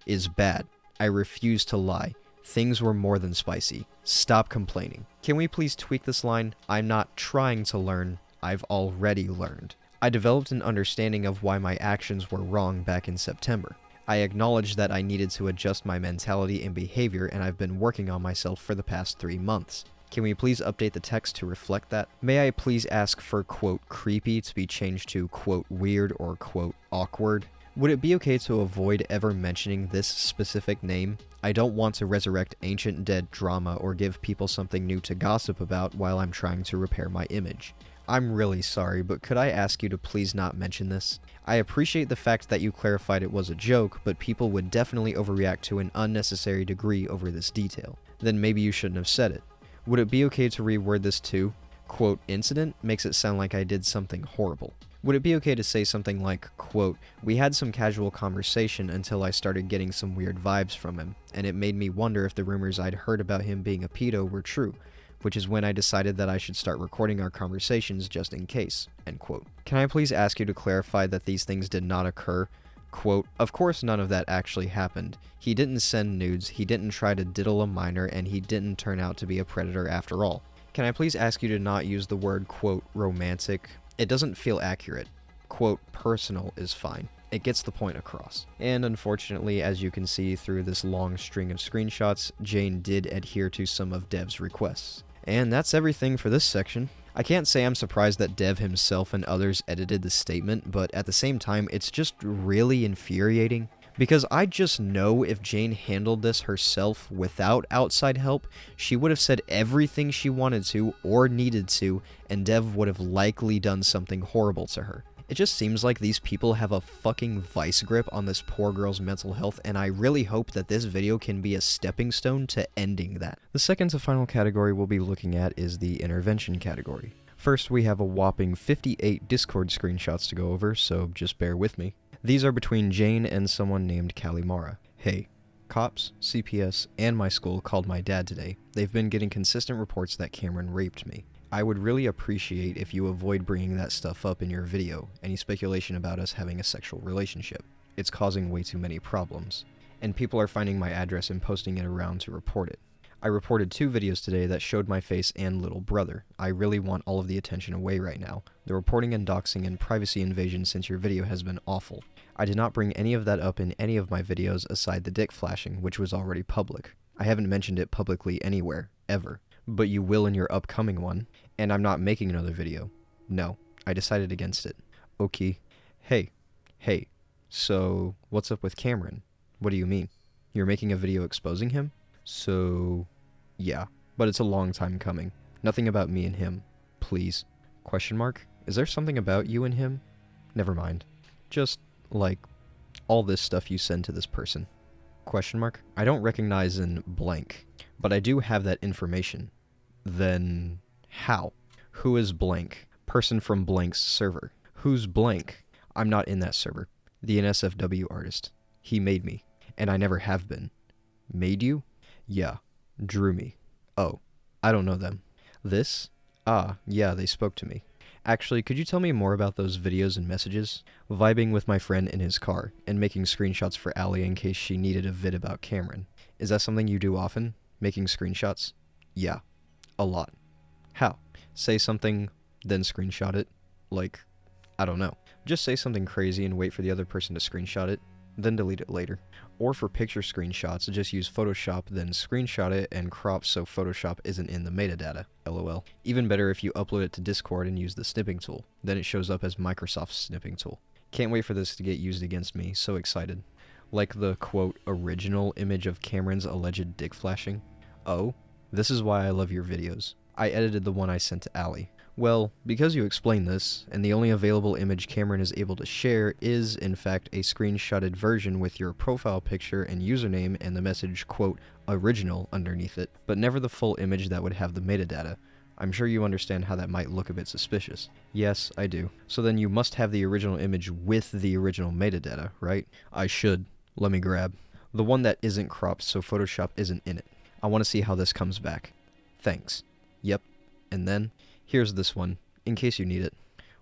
is bad. I refuse to lie. Things were more than spicy. Stop complaining. Can we please tweak this line? I'm not trying to learn. I've already learned. I developed an understanding of why my actions were wrong back in September. I acknowledged that I needed to adjust my mentality and behavior, and I've been working on myself for the past 3 months. Can we please update the text to reflect that? May I please ask for, quote, creepy to be changed to, quote, weird or, quote, awkward? Would it be okay to avoid ever mentioning this specific name? I don't want to resurrect ancient dead drama or give people something new to gossip about while I'm trying to repair my image. I'm really sorry, but could I ask you to please not mention this? I appreciate the fact that you clarified it was a joke, but people would definitely overreact to an unnecessary degree over this detail. Then maybe you shouldn't have said it. Would it be okay to reword this to, quote, incident makes it sound like I did something horrible. Would it be okay to say something like, quote, we had some casual conversation until I started getting some weird vibes from him, and it made me wonder if the rumors I'd heard about him being a pedo were true, which is when I decided that I should start recording our conversations just in case, end quote. Can I please ask you to clarify that these things did not occur? Quote, of course none of that actually happened. He didn't send nudes, he didn't try to diddle a minor, and he didn't turn out to be a predator after all. Can I please ask you to not use the word, quote, romantic? It doesn't feel accurate. Quote, personal is fine. It gets the point across. And unfortunately, as you can see through this long string of screenshots, Jane did adhere to some of Dev's requests. And that's everything for this section. I can't say I'm surprised that Dev himself and others edited the statement, but at the same time, it's just really infuriating. Because I just know if Jane handled this herself without outside help, she would have said everything she wanted to or needed to, and Dev would have likely done something horrible to her. It just seems like these people have a fucking vice grip on this poor girl's mental health, and I really hope that this video can be a stepping stone to ending that. The second to final category we'll be looking at is the intervention category. First, we have a whopping 58 Discord screenshots to go over, so just bear with me. These are between Jane and someone named Kalimara. Hey, cops, CPS, and my school called my dad today. They've been getting consistent reports that Cameron raped me. I would really appreciate if you avoid bringing that stuff up in your video, any speculation about us having a sexual relationship. It's causing way too many problems. And people are finding my address and posting it around to report it. I reported 2 videos today that showed my face and little brother. I really want all of the attention away right now. The reporting and doxing and privacy invasion since your video has been awful. I did not bring any of that up in any of my videos aside the dick flashing, which was already public. I haven't mentioned it publicly anywhere, ever. But you will in your upcoming one, and I'm not making another video. No, I decided against it. Okay. Hey, so what's up with Cameron? What do you mean? You're making a video exposing him? So, yeah, but it's a long time coming. Nothing about me and him. Please. Question mark? Is there something about you and him? Never mind. Just, like, all this stuff you send to this person. Question mark? I don't recognize in blank, but I do have that information. Then, how? Who is blank? Person from blank's server. Who's blank? I'm not in that server. The NSFW artist. He made me, and I never have been. Made you? Yeah. Drew me. Oh, I don't know them. This? Ah, yeah, they spoke to me. Actually, could you tell me more about those videos and messages? Vibing with my friend in his car, and making screenshots for Allie in case she needed a vid about Cameron. Is that something you do often? Making screenshots? Yeah, a lot. How? Say something, then screenshot it? Like, I don't know. Just say something crazy and wait for the other person to screenshot it, then delete it later. Or for picture screenshots, just use Photoshop, then screenshot it and crop so Photoshop isn't in the metadata. LOL. Even better if you upload it to Discord and use the snipping tool. Then it shows up as Microsoft's snipping tool. Can't wait for this to get used against me, so excited. Like the, quote, original image of Cameron's alleged dick flashing. Oh, this is why I love your videos. I edited the one I sent to Allie. Well, because you explained this, and the only available image Cameron is able to share is, in fact, a screenshotted version with your profile picture and username and the message, quote, original underneath it, but never the full image that would have the metadata. I'm sure you understand how that might look a bit suspicious. Yes, I do. So then you must have the original image with the original metadata, right? I should. Let me grab. The one that isn't cropped so Photoshop isn't in it. I want to see how this comes back. Thanks. Yep. And then, here's this one, in case you need it.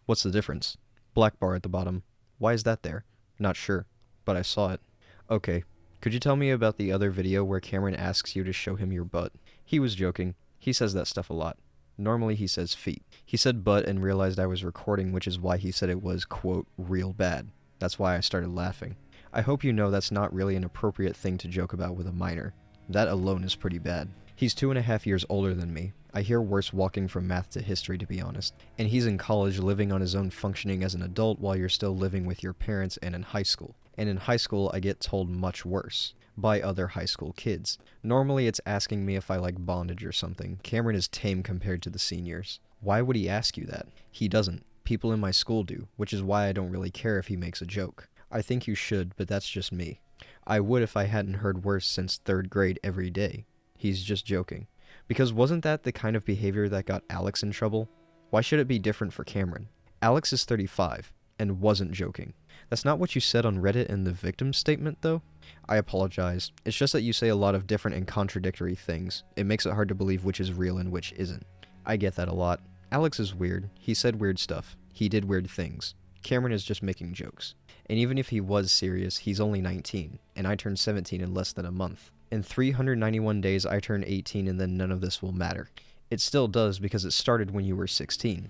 What's the difference? Black bar at the bottom. Why is that there? Not sure, but I saw it. Okay, could you tell me about the other video where Cameron asks you to show him your butt? He was joking. He says that stuff a lot. Normally he says feet. He said butt and realized I was recording, which is why he said it was, quote, real bad. That's why I started laughing. I hope you know that's not really an appropriate thing to joke about with a minor. That alone is pretty bad. He's 2.5 years older than me. I hear worse walking from math to history, to be honest. And he's in college living on his own, functioning as an adult while you're still living with your parents and in high school. And in high school, I get told much worse. By other high school kids. Normally it's asking me if I like bondage or something. Cameron is tame compared to the seniors. Why would he ask you that? He doesn't. People in my school do, which is why I don't really care if he makes a joke. I think you should, but that's just me. I would if I hadn't heard worse since 3rd grade every day. He's just joking. Because wasn't that the kind of behavior that got Alex in trouble? Why should it be different for Cameron? Alex is 35, and wasn't joking. That's not what you said on Reddit in the victim statement, though? I apologize. It's just that you say a lot of different and contradictory things. It makes it hard to believe which is real and which isn't. I get that a lot. Alex is weird. He said weird stuff. He did weird things. Cameron is just making jokes. And even if he was serious, he's only 19, and I turned 17 in less than a month. In 391 days, I turn 18, and then none of this will matter. It still does because it started when you were 16.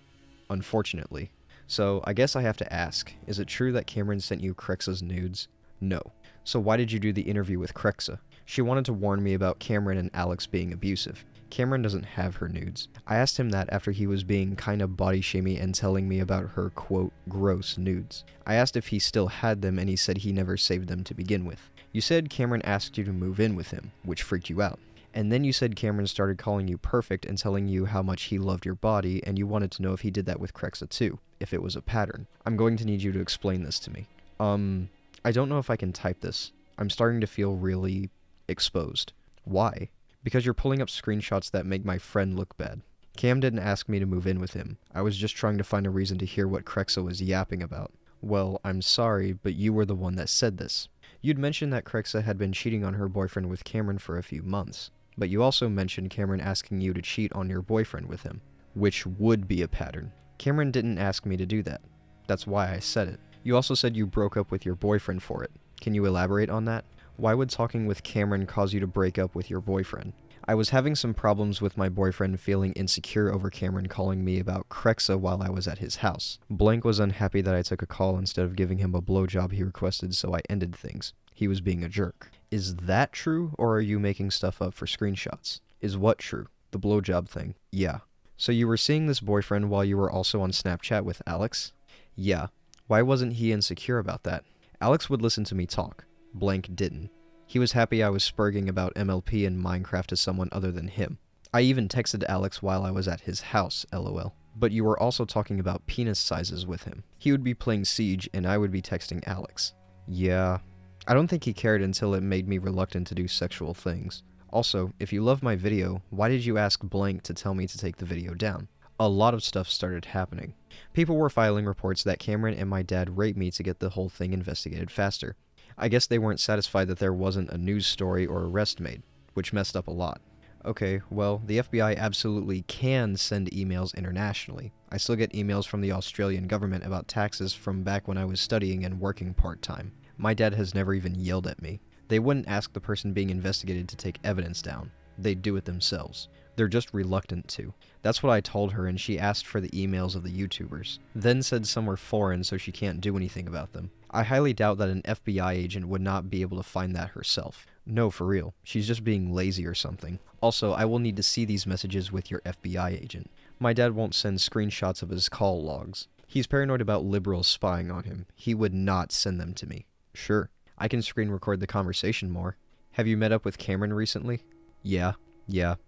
Unfortunately. So, I guess I have to ask, is it true that Cameron sent you Crexa's nudes? No. So why did you do the interview with Crexa? She wanted to warn me about Cameron and Alex being abusive. Cameron doesn't have her nudes. I asked him that after he was being kinda body-shamey and telling me about her, quote, gross nudes. I asked if he still had them and he said he never saved them to begin with. You said Cameron asked you to move in with him, which freaked you out. And then you said Cameron started calling you perfect and telling you how much he loved your body, and you wanted to know if he did that with Crexa too, if it was a pattern. I'm going to need you to explain this to me. I don't know if I can type this. I'm starting to feel really exposed. Why? Because you're pulling up screenshots that make my friend look bad. Cam didn't ask me to move in with him. I was just trying to find a reason to hear what Crexa was yapping about. Well, I'm sorry, but you were the one that said this. You'd mentioned that Crexa had been cheating on her boyfriend with Cameron for a few months. But you also mentioned Cameron asking you to cheat on your boyfriend with him, which would be a pattern. Cameron didn't ask me to do that. That's why I said it. You also said you broke up with your boyfriend for it. Can you elaborate on that? Why would talking with Cameron cause you to break up with your boyfriend? I was having some problems with my boyfriend feeling insecure over Cameron calling me about Crexa while I was at his house. Blank was unhappy that I took a call instead of giving him a blowjob he requested, so I ended things. He was being a jerk. Is that true, or are you making stuff up for screenshots? Is what true? The blowjob thing? Yeah. So you were seeing this boyfriend while you were also on Snapchat with Alex? Yeah. Why wasn't he insecure about that? Alex would listen to me talk. Blank didn't. He was happy I was spurging about MLP and Minecraft to someone other than him. I even texted Alex while I was at his house, lol. But you were also talking about penis sizes with him. He would be playing Siege and I would be texting Alex. Yeah. I don't think he cared until it made me reluctant to do sexual things. Also, if you love my video, why did you ask Blank to tell me to take the video down? A lot of stuff started happening. People were filing reports that Cameron and my dad raped me to get the whole thing investigated faster. I guess they weren't satisfied that there wasn't a news story or arrest made, which messed up a lot. Okay, well, the FBI absolutely can send emails internationally. I still get emails from the Australian government about taxes from back when I was studying and working part-time. My dad has never even yelled at me. They wouldn't ask the person being investigated to take evidence down. They'd do it themselves. They're just reluctant to. That's what I told her, and she asked for the emails of the YouTubers, then said some were foreign so she can't do anything about them. I highly doubt that an FBI agent would not be able to find that herself. No, for real. She's just being lazy or something. Also, I will need to see these messages with your FBI agent. My dad won't send screenshots of his call logs. He's paranoid about liberals spying on him. He would not send them to me. Sure, I can screen record the conversation more. Have you met up with Cameron recently? Yeah,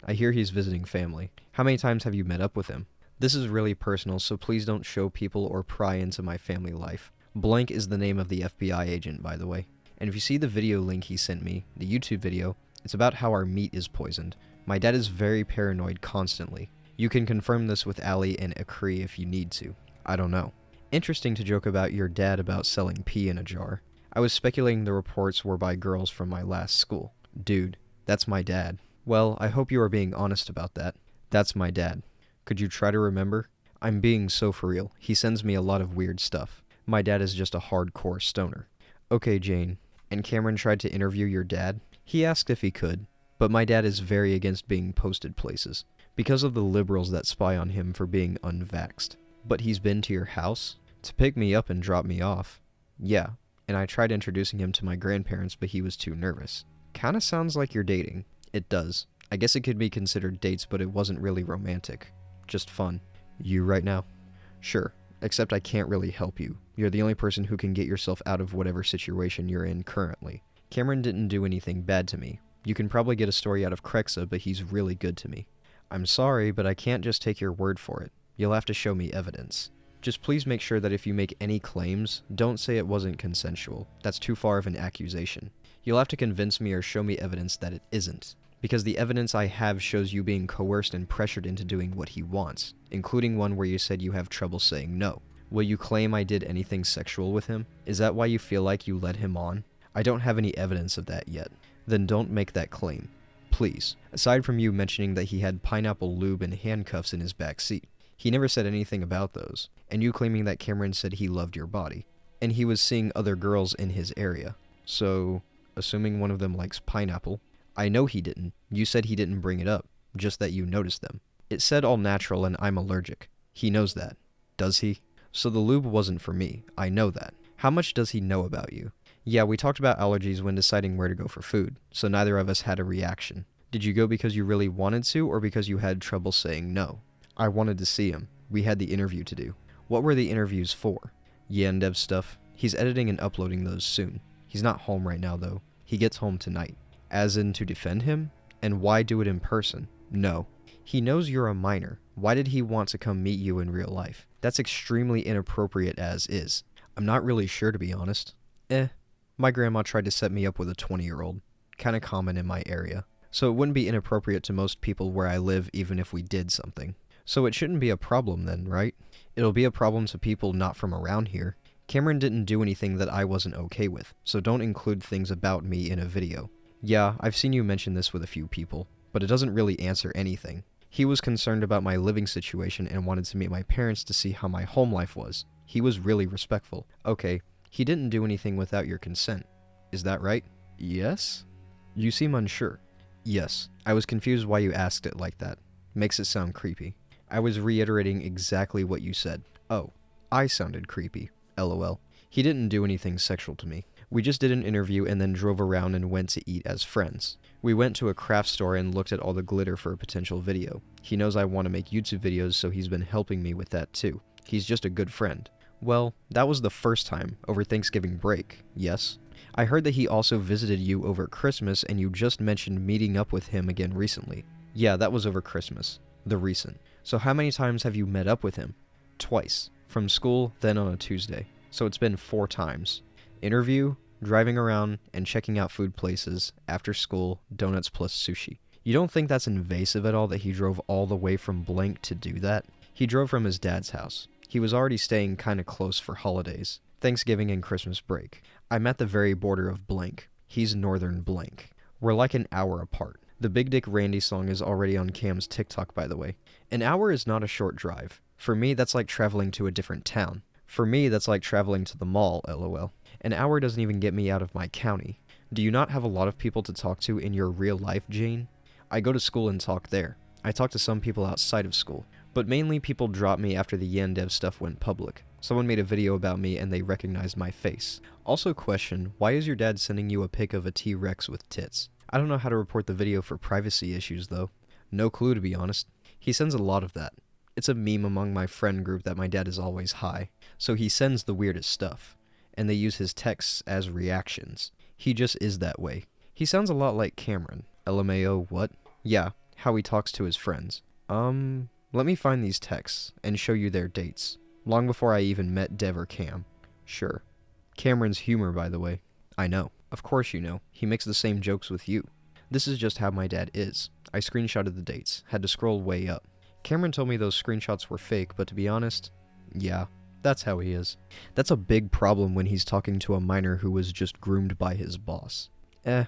I hear he's visiting family. How many times have you met up with him? This is really personal, so please don't show people or pry into my family life. Blank is the name of the FBI agent, by the way. And if you see the video link he sent me, the YouTube video, it's about how our meat is poisoned. My dad is very paranoid constantly. You can confirm this with Ali and Akri if you need to. I don't know. Interesting to joke about your dad about selling pee in a jar. I was speculating the reports were by girls from my last school. Dude, that's my dad. Well, I hope you are being honest about that. That's my dad. Could you try to remember? I'm being so for real. He sends me a lot of weird stuff. My dad is just a hardcore stoner. Okay, Jane. And Cameron tried to interview your dad? He asked if he could, but my dad is very against being posted places, because of the liberals that spy on him for being unvaxxed. But he's been to your house? To pick me up and drop me off? Yeah, and I tried introducing him to my grandparents, but he was too nervous. Kinda sounds like you're dating. It does. I guess it could be considered dates, but it wasn't really romantic. Just fun. You right now? Sure, except I can't really help you. You're the only person who can get yourself out of whatever situation you're in currently. Cameron didn't do anything bad to me. You can probably get a story out of Krexa, but he's really good to me. I'm sorry, but I can't just take your word for it. You'll have to show me evidence. Just please make sure that if you make any claims, don't say it wasn't consensual. That's too far of an accusation. You'll have to convince me or show me evidence that it isn't. Because the evidence I have shows you being coerced and pressured into doing what he wants, including one where you said you have trouble saying no. Will you claim I did anything sexual with him? Is that why you feel like you led him on? I don't have any evidence of that yet. Then don't make that claim. Please. Aside from you mentioning that he had pineapple lube and handcuffs in his back seat. He never said anything about those. And you claiming that Cameron said he loved your body. And he was seeing other girls in his area. So, assuming one of them likes pineapple. I know he didn't. You said he didn't bring it up. Just that you noticed them. It said all natural and I'm allergic. He knows that. Does he? So the lube wasn't for me. I know that. How much does he know about you? Yeah, we talked about allergies when deciding where to go for food, so neither of us had a reaction. Did you go because you really wanted to, or because you had trouble saying no? I wanted to see him. We had the interview to do. What were the interviews for? YandereDev stuff. He's editing and uploading those soon. He's not home right now, though. He gets home tonight. As in to defend him? And why do it in person? No. He knows you're a minor. Why did he want to come meet you in real life? That's extremely inappropriate as is. I'm not really sure, to be honest. My grandma tried to set me up with a 20-year-old. Kinda common in my area. So it wouldn't be inappropriate to most people where I live even if we did something. So it shouldn't be a problem then, right? It'll be a problem to people not from around here. Cameron didn't do anything that I wasn't okay with, so don't include things about me in a video. Yeah, I've seen you mention this with a few people, but it doesn't really answer anything. He was concerned about my living situation and wanted to meet my parents to see how my home life was. He was really respectful. Okay, he didn't do anything without your consent. Is that right? Yes? You seem unsure. Yes, I was confused why you asked it like that. Makes it sound creepy. I was reiterating exactly what you said. Oh, I sounded creepy. LOL. He didn't do anything sexual to me. We just did an interview and then drove around and went to eat as friends. We went to a craft store and looked at all the glitter for a potential video. He knows I want to make YouTube videos, so he's been helping me with that too. He's just a good friend. Well, that was the first time, over Thanksgiving break, yes? I heard that he also visited you over Christmas and you just mentioned meeting up with him again recently. Yeah, that was over Christmas. The recent. So how many times have you met up with him? Twice. From school, then on a Tuesday. So it's been 4 times. Interview, driving around, and checking out food places, after school, donuts plus sushi. You don't think that's invasive at all that he drove all the way from blank to do that? He drove from his dad's house. He was already staying kinda close for holidays, Thanksgiving and Christmas break. I'm at the very border of blank. He's northern blank. We're like an hour apart. The Big Dick Randy song is already on Cam's TikTok, by the way. An hour is not a short drive. For me, that's like traveling to a different town. For me, that's like traveling to the mall, lol. An hour doesn't even get me out of my county. Do you not have a lot of people to talk to in your real life, Jane? I go to school and talk there. I talk to some people outside of school. But mainly people drop me after the YandereDev stuff went public. Someone made a video about me and they recognized my face. Also question, why is your dad sending you a pic of a T-Rex with tits? I don't know how to report the video for privacy issues though. No clue, to be honest. He sends a lot of that. It's a meme among my friend group that my dad is always high. So he sends the weirdest stuff. And they use his texts as reactions. He just is that way. He sounds a lot like Cameron. LMAO what? Yeah, how he talks to his friends. Let me find these texts and show you their dates. Long before I even met Dev or Cam. Sure. Cameron's humor, by the way. I know. Of course you know. He makes the same jokes with you. This is just how my dad is. I screenshotted the dates. Had to scroll way up. Cameron told me those screenshots were fake, but to be honest, yeah, that's how he is. That's a big problem when he's talking to a minor who was just groomed by his boss. I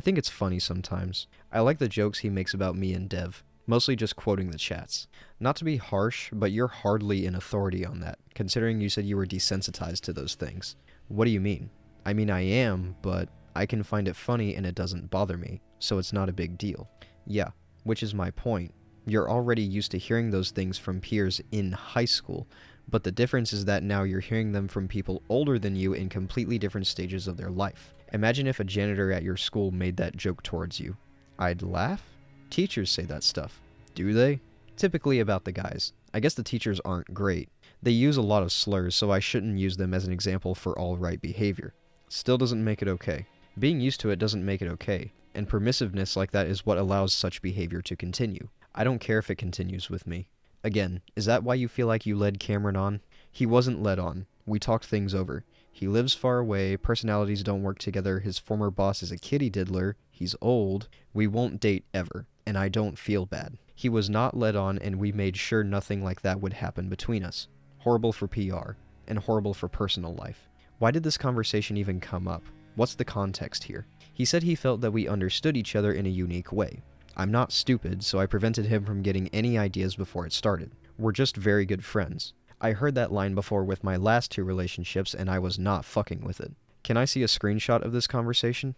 think it's funny sometimes. I like the jokes he makes about me and Dev. Mostly just quoting the chats. Not to be harsh, but you're hardly an authority on that, considering you said you were desensitized to those things. What do you mean? I mean, I am, but I can find it funny and it doesn't bother me, so it's not a big deal. Yeah, which is my point. You're already used to hearing those things from peers in high school, but the difference is that now you're hearing them from people older than you in completely different stages of their life. Imagine if a janitor at your school made that joke towards you. I'd laugh? Teachers say that stuff. Do they? Typically about the guys. I guess the teachers aren't great. They use a lot of slurs, so I shouldn't use them as an example for all right behavior. Still doesn't make it okay. Being used to it doesn't make it okay, and permissiveness like that is what allows such behavior to continue. I don't care if it continues with me. Again, is that why you feel like you led Cameron on? He wasn't led on. We talked things over. He lives far away, personalities don't work together, his former boss is a kitty diddler, he's old, we won't date ever, and I don't feel bad. He was not led on and we made sure nothing like that would happen between us. Horrible for PR, and horrible for personal life. Why did this conversation even come up? What's the context here? He said he felt that we understood each other in a unique way. I'm not stupid, so I prevented him from getting any ideas before it started. We're just very good friends. I heard that line before with my last 2 relationships and I was not fucking with it. Can I see a screenshot of this conversation?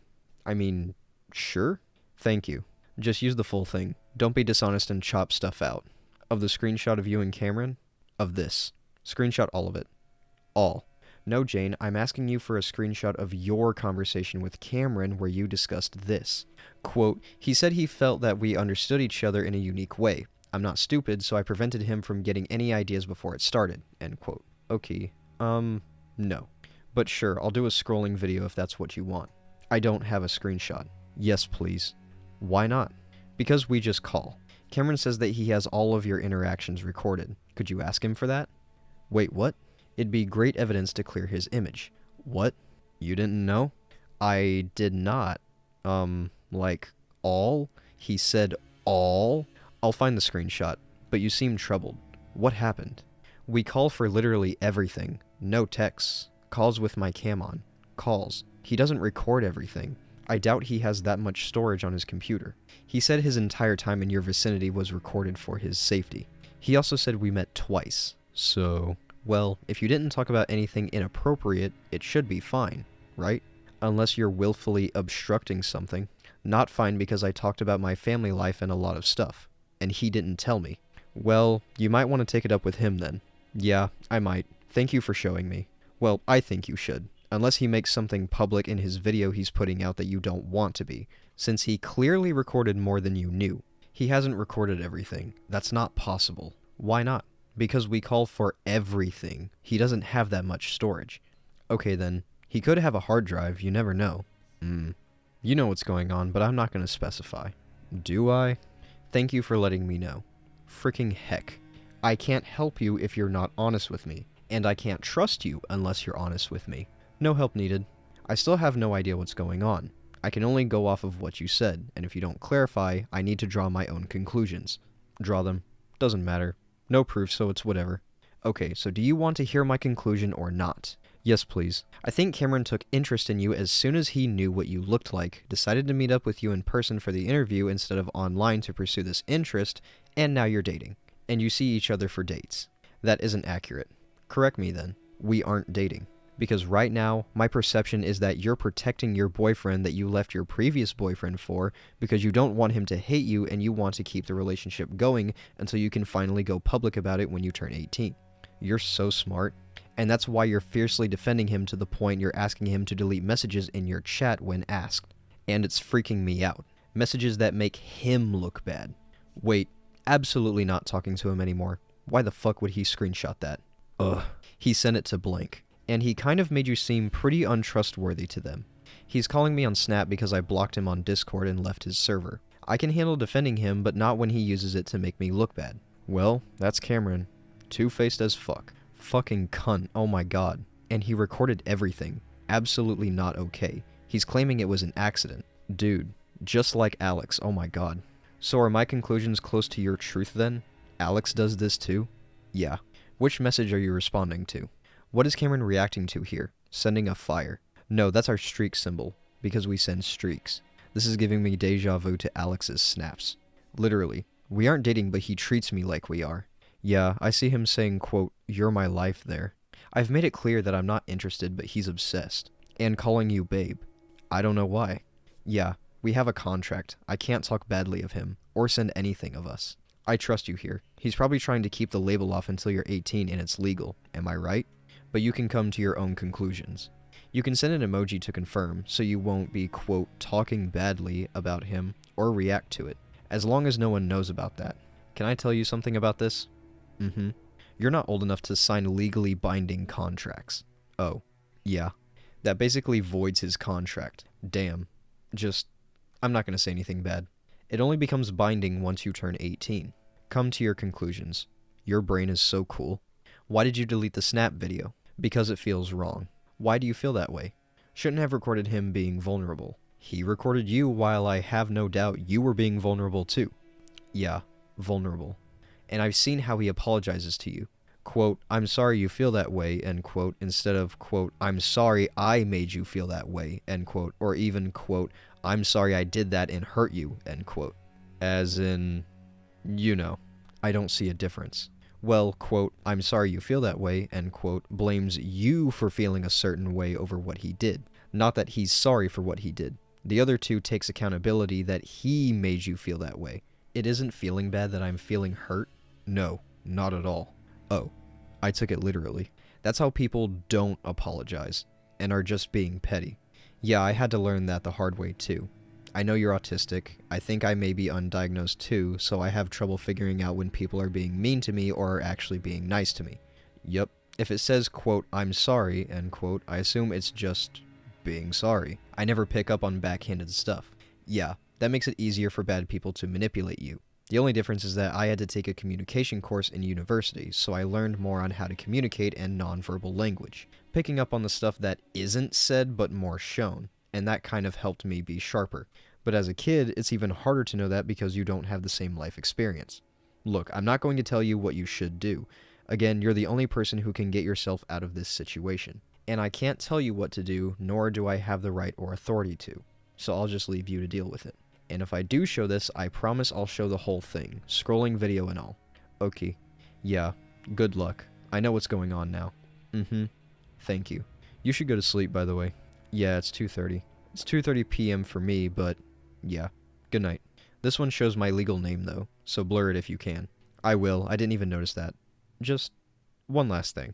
I mean, sure? Thank you. Just use the full thing. Don't be dishonest and chop stuff out. Of the screenshot of you and Cameron? Of this. Screenshot all of it. All. No, Jane, I'm asking you for a screenshot of your conversation with Cameron where you discussed this. Quote, he said he felt that we understood each other in a unique way. I'm not stupid, so I prevented him from getting any ideas before it started. End quote. Okay. No. But sure, I'll do a scrolling video if that's what you want. I don't have a screenshot. Yes, please. Why not? Because we just call. Cameron says that he has all of your interactions recorded. Could you ask him for that? Wait, what? It'd be great evidence to clear his image. What? You didn't know? I did not. Like, all? He said all? I'll find the screenshot, but you seem troubled. What happened? We call for literally everything. No texts. Calls with my cam on. Calls. He doesn't record everything. I doubt he has that much storage on his computer. He said his entire time in your vicinity was recorded for his safety. He also said we met twice. So, well, if you didn't talk about anything inappropriate, it should be fine, right? Unless you're willfully obstructing something. Not fine because I talked about my family life and a lot of stuff. And he didn't tell me. Well, you might want to take it up with him then. Yeah, I might. Thank you for showing me. Well, I think you should. Unless he makes something public in his video he's putting out that you don't want to be. Since he clearly recorded more than you knew. He hasn't recorded everything. That's not possible. Why not? Because we call for everything. He doesn't have that much storage. Okay then. He could have a hard drive, you never know. You know what's going on, but I'm not going to specify. Do I? Thank you for letting me know. Freaking heck. I can't help you if you're not honest with me. And I can't trust you unless you're honest with me. No help needed. I still have no idea what's going on. I can only go off of what you said, and if you don't clarify, I need to draw my own conclusions. Draw them. Doesn't matter. No proof, so it's whatever. Okay, so do you want to hear my conclusion or not? Yes, please. I think Cameron took interest in you as soon as he knew what you looked like, decided to meet up with you in person for the interview instead of online to pursue this interest, and now you're dating. And you see each other for dates. That isn't accurate. Correct me then. We aren't dating. Because right now, my perception is that you're protecting your boyfriend that you left your previous boyfriend for because you don't want him to hate you and you want to keep the relationship going until you can finally go public about it when you turn 18. You're so smart. And that's why you're fiercely defending him to the point you're asking him to delete messages in your chat when asked. And it's freaking me out. Messages that make him look bad. Wait, absolutely not talking to him anymore. Why the fuck would he screenshot that? Ugh. He sent it to blank. And he kind of made you seem pretty untrustworthy to them. He's calling me on Snap because I blocked him on Discord and left his server. I can handle defending him, but not when he uses it to make me look bad. Well, that's Cameron. Two-faced as fuck. Fucking cunt, oh my god. And he recorded everything. Absolutely not okay. He's claiming it was an accident. Dude, just like Alex, oh my god. So are my conclusions close to your truth then? Alex does this too? Yeah. Which message are you responding to? What is Cameron reacting to here? Sending a fire. No, that's our streak symbol, because we send streaks. This is giving me deja vu to Alex's snaps. Literally. We aren't dating, but he treats me like we are. Yeah, I see him saying, quote, "You're my life" there. I've made it clear that I'm not interested, but he's obsessed. And calling you babe. I don't know why. Yeah, we have a contract. I can't talk badly of him, or send anything of us. I trust you here. He's probably trying to keep the label off until you're 18 and it's legal. Am I right? But you can come to your own conclusions. You can send an emoji to confirm, so you won't be, quote, talking badly about him, or react to it, as long as no one knows about that. Can I tell you something about this? You're not old enough to sign legally binding contracts. Oh, yeah. That basically voids his contract. Damn. I'm not gonna say anything bad. It only becomes binding once you turn 18. Come to your conclusions. Your brain is so cool. Why did you delete the Snap video? Because it feels wrong. Why do you feel that way? Shouldn't have recorded him being vulnerable. He recorded you while I have no doubt you were being vulnerable too. Yeah, vulnerable. And I've seen how he apologizes to you. Quote, "I'm sorry you feel that way," end quote, instead of, quote, "I'm sorry I made you feel that way," end quote, or even, quote, "I'm sorry I did that and hurt you," end quote. As in, you know, I don't see a difference. Well, quote, "I'm sorry you feel that way," end quote, blames you for feeling a certain way over what he did. Not that he's sorry for what he did. The other two takes accountability that he made you feel that way. It isn't feeling bad that I'm feeling hurt. No, not at all. Oh, I took it literally. That's how people don't apologize, and are just being petty. Yeah, I had to learn that the hard way too. I know you're autistic. I think I may be undiagnosed too, so I have trouble figuring out when people are being mean to me or are actually being nice to me. Yup. If it says, quote, "I'm sorry," end quote, I assume it's just being sorry. I never pick up on backhanded stuff. Yeah, that makes it easier for bad people to manipulate you. The only difference is that I had to take a communication course in university, so I learned more on how to communicate and nonverbal language, picking up on the stuff that isn't said but more shown, and that kind of helped me be sharper. But as a kid, it's even harder to know that because you don't have the same life experience. Look, I'm not going to tell you what you should do. Again, you're the only person who can get yourself out of this situation. And I can't tell you what to do, nor do I have the right or authority to. So I'll just leave you to deal with it. And if I do show this, I promise I'll show the whole thing, scrolling video and all. Okay. Yeah, good luck. I know what's going on now. Thank you. You should go to sleep, by the way. Yeah, it's 2:30. It's 2:30 p.m. for me, but yeah. Good night. This one shows my legal name, though, so blur it if you can. I will. I didn't even notice that. Just one last thing.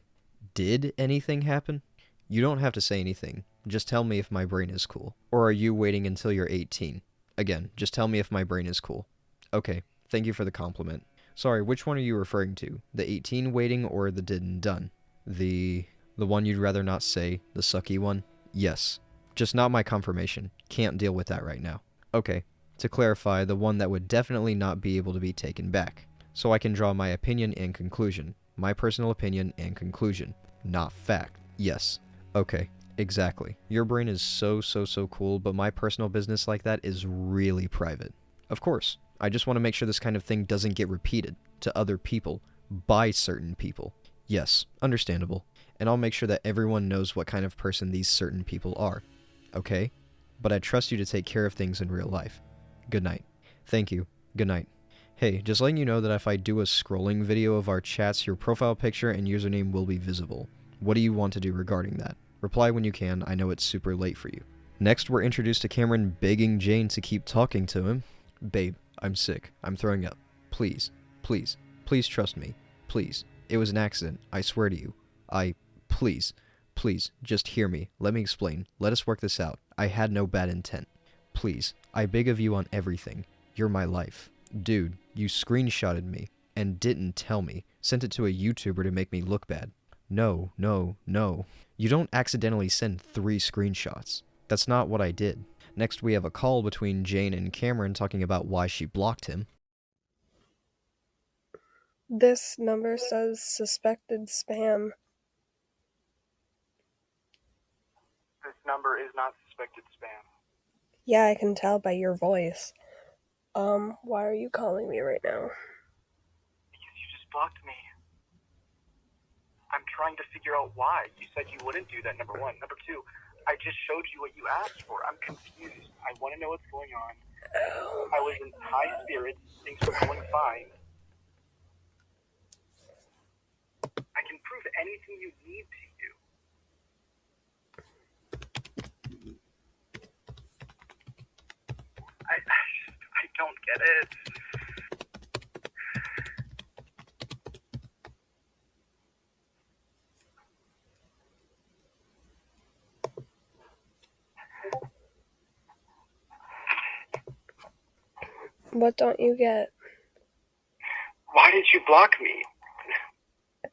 Did anything happen? You don't have to say anything. Just tell me if my brain is cool. Or are you waiting until you're 18? Again, just tell me if my brain is cool. Okay, thank you for the compliment. Sorry, which one are you referring to? The 18 waiting or the did and done? The one you'd rather not say, the sucky one? Yes. Just not my confirmation. Can't deal with that right now. Okay, to clarify, the one that would definitely not be able to be taken back. So I can draw my opinion and conclusion. My personal opinion and conclusion. Not fact. Yes. Okay. Exactly. Your brain is so cool, but my personal business like that is really private. Of course. I just want to make sure this kind of thing doesn't get repeated to other people by certain people. Yes, understandable. And I'll make sure that everyone knows what kind of person these certain people are. Okay? But I trust you to take care of things in real life. Good night. Thank you. Good night. Hey, just letting you know that if I do a scrolling video of our chats, your profile picture and username will be visible. What do you want to do regarding that? Reply when you can. I know it's super late for you. Next, we're introduced to Cameron begging Jane to keep talking to him. Babe, I'm sick. I'm throwing up. Please, please, please trust me. Please. It was an accident. I swear to you. Please, please, just hear me. Let me explain. Let us work this out. I had no bad intent. Please, I beg of you on everything. You're my life. Dude, you screenshotted me and didn't tell me. Sent it to a YouTuber to make me look bad. No, no, no. You don't accidentally send 3 screenshots. That's not what I did. Next, we have a call between Jane and Cameron talking about why she blocked him. This number says suspected spam. This number is not suspected spam. Yeah, I can tell by your voice. Why are you calling me right now? Because you just blocked me. I'm trying to figure out why. You said you wouldn't do that, number one. Number two, I just showed you what you asked for. I'm confused. I want to know what's going on. I was in high spirits. Things were going fine. I can prove anything you need to do. I don't get it. What don't you get? Why did you block me?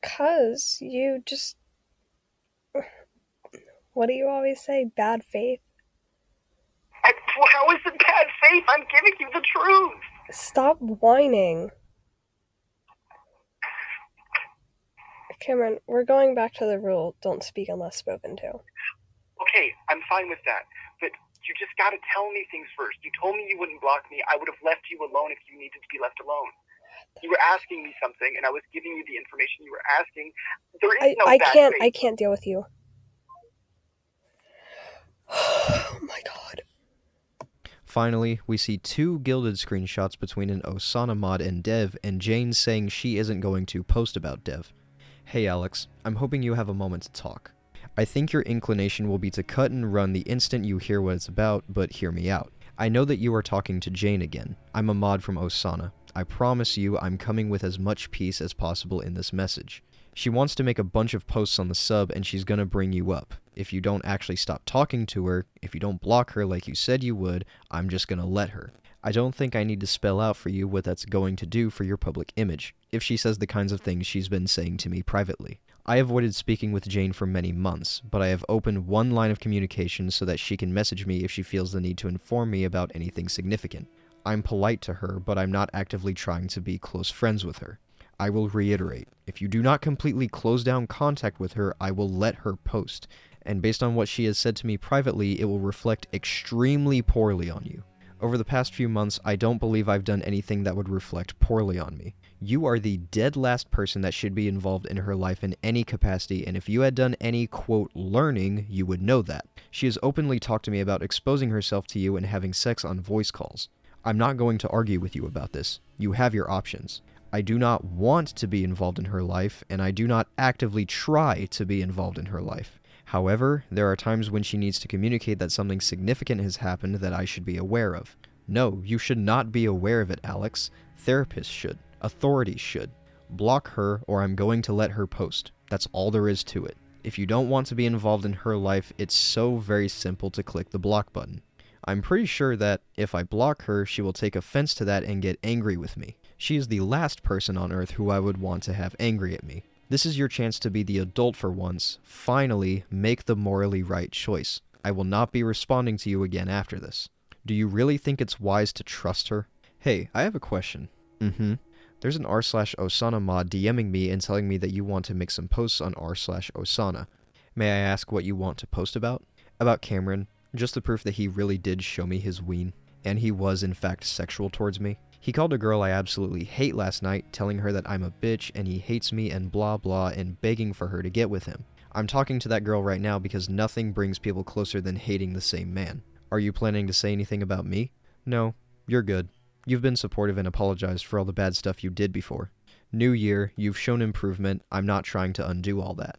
'Cause you just... What do you always say? Bad faith? How is it bad faith? I'm giving you the truth. Stop whining. Cameron, we're going back to the rule, don't speak unless spoken to. Okay, I'm fine with that. But you just gotta tell me things first. You told me you wouldn't block me. I would have left you alone if you needed to be left alone. You were asking me something, and I was giving you the information you were asking. There is no bad faith. I can't deal with you. Oh my god. Finally, we see 2 gilded screenshots between an Osana mod and Dev, and Jane saying she isn't going to post about Dev. Hey Alex, I'm hoping you have a moment to talk. I think your inclination will be to cut and run the instant you hear what it's about, but hear me out. I know that you are talking to Jane again. I'm a mod from Osana. I promise you I'm coming with as much peace as possible in this message. She wants to make a bunch of posts on the sub and she's gonna bring you up. If you don't actually stop talking to her, if you don't block her like you said you would, I'm just gonna let her. I don't think I need to spell out for you what that's going to do for your public image, if she says the kinds of things she's been saying to me privately. I avoided speaking with Jane for many months, but I have opened one line of communication so that she can message me if she feels the need to inform me about anything significant. I'm polite to her, but I'm not actively trying to be close friends with her. I will reiterate, if you do not completely close down contact with her, I will let her post, and based on what she has said to me privately, it will reflect extremely poorly on you. Over the past few months, I don't believe I've done anything that would reflect poorly on me. You are the dead last person that should be involved in her life in any capacity, and if you had done any, quote, learning, you would know that. She has openly talked to me about exposing herself to you and having sex on voice calls. I'm not going to argue with you about this. You have your options. I do not want to be involved in her life, and I do not actively try to be involved in her life. However, there are times when she needs to communicate that something significant has happened that I should be aware of. No, you should not be aware of it, Alex. Therapists should. Authorities should. Block her, or I'm going to let her post. That's all there is to it. If you don't want to be involved in her life, it's so very simple to click the block button. I'm pretty sure that if I block her, she will take offense to that and get angry with me. She is the last person on earth who I would want to have angry at me. This is your chance to be the adult for once. Finally, make the morally right choice. I will not be responding to you again after this. Do you really think it's wise to trust her? Hey, I have a question. There's an r/Osana mod DMing me and telling me that you want to make some posts on r/Osana. May I ask what you want to post about? About Cameron. Just the proof that he really did show me his ween. And he was in fact sexual towards me. He called a girl I absolutely hate last night, telling her that I'm a bitch and he hates me and blah blah and begging for her to get with him. I'm talking to that girl right now because nothing brings people closer than hating the same man. Are you planning to say anything about me? No, you're good. You've been supportive and apologized for all the bad stuff you did before. New year, you've shown improvement. I'm not trying to undo all that.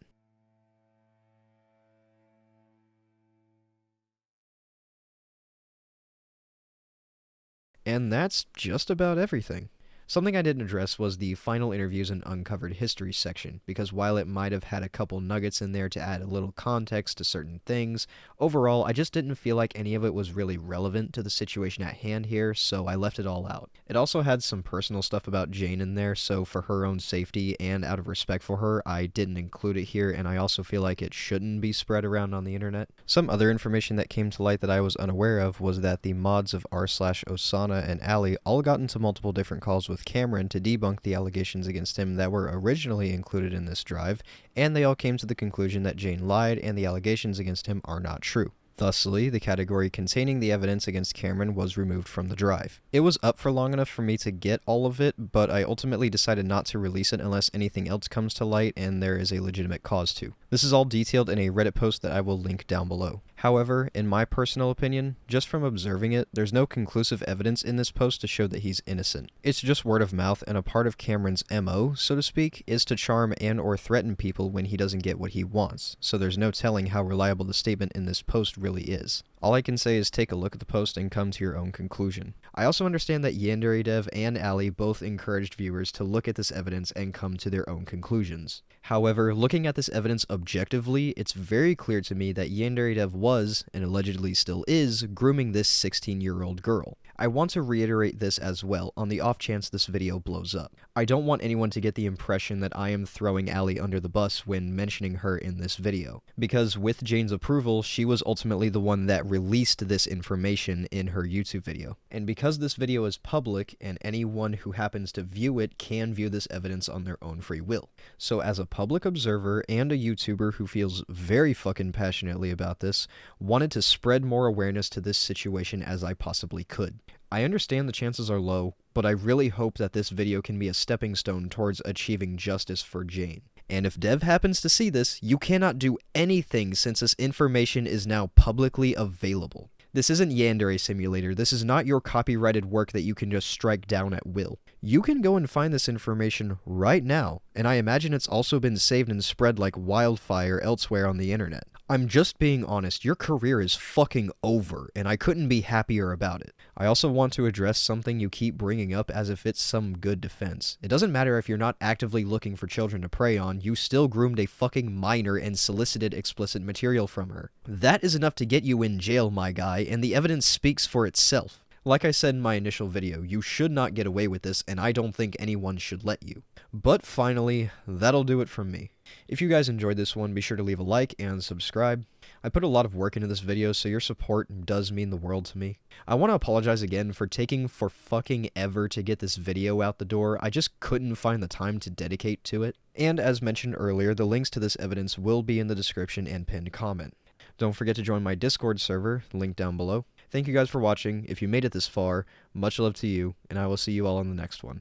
And that's just about everything. Something I didn't address was the final interviews and uncovered history section, because while it might have had a couple nuggets in there to add a little context to certain things, overall I just didn't feel like any of it was really relevant to the situation at hand here, so I left it all out. It also had some personal stuff about Jane in there, so for her own safety and out of respect for her, I didn't include it here, and I also feel like it shouldn't be spread around on the internet. Some other information that came to light that I was unaware of was that the mods of r/Osana and Ali all got into multiple different calls with Cameron to debunk the allegations against him that were originally included in this drive, and they all came to the conclusion that Jane lied and the allegations against him are not true. Thusly, the category containing the evidence against Cameron was removed from the drive. It was up for long enough for me to get all of it, but I ultimately decided not to release it unless anything else comes to light and there is a legitimate cause to. This is all detailed in a Reddit post that I will link down below. However, in my personal opinion, just from observing it, there's no conclusive evidence in this post to show that he's innocent. It's just word of mouth, and a part of Cameron's MO, so to speak, is to charm and or threaten people when he doesn't get what he wants, so there's no telling how reliable the statement in this post really is. All I can say is take a look at the post and come to your own conclusion. I also understand that YandereDev and Ali both encouraged viewers to look at this evidence and come to their own conclusions. However, looking at this evidence objectively, it's very clear to me that YandereDev was, and allegedly still is, grooming this 16-year-old girl. I want to reiterate this as well, on the off chance this video blows up. I don't want anyone to get the impression that I am throwing Ali under the bus when mentioning her in this video, because with Jane's approval, she was ultimately the one that released this information in her YouTube video. And because this video is public, and anyone who happens to view it can view this evidence on their own free will. So as a public observer and a YouTuber who feels very fucking passionately about this, wanted to spread more awareness to this situation as I possibly could. I understand the chances are low, but I really hope that this video can be a stepping stone towards achieving justice for Jane. And if Dev happens to see this, you cannot do anything since this information is now publicly available. This isn't Yandere Simulator, this is not your copyrighted work that you can just strike down at will. You can go and find this information right now, and I imagine it's also been saved and spread like wildfire elsewhere on the internet. I'm just being honest, your career is fucking over, and I couldn't be happier about it. I also want to address something you keep bringing up as if it's some good defense. It doesn't matter if you're not actively looking for children to prey on, you still groomed a fucking minor and solicited explicit material from her. That is enough to get you in jail, my guy, and the evidence speaks for itself. Like I said in my initial video, you should not get away with this, and I don't think anyone should let you. But finally, that'll do it from me. If you guys enjoyed this one, be sure to leave a like and subscribe. I put a lot of work into this video, so your support does mean the world to me. I want to apologize again for taking for fucking ever to get this video out the door. I just couldn't find the time to dedicate to it. And as mentioned earlier, the links to this evidence will be in the description and pinned comment. Don't forget to join my Discord server, link down below. Thank you guys for watching. If you made it this far, much love to you, and I will see you all on the next one.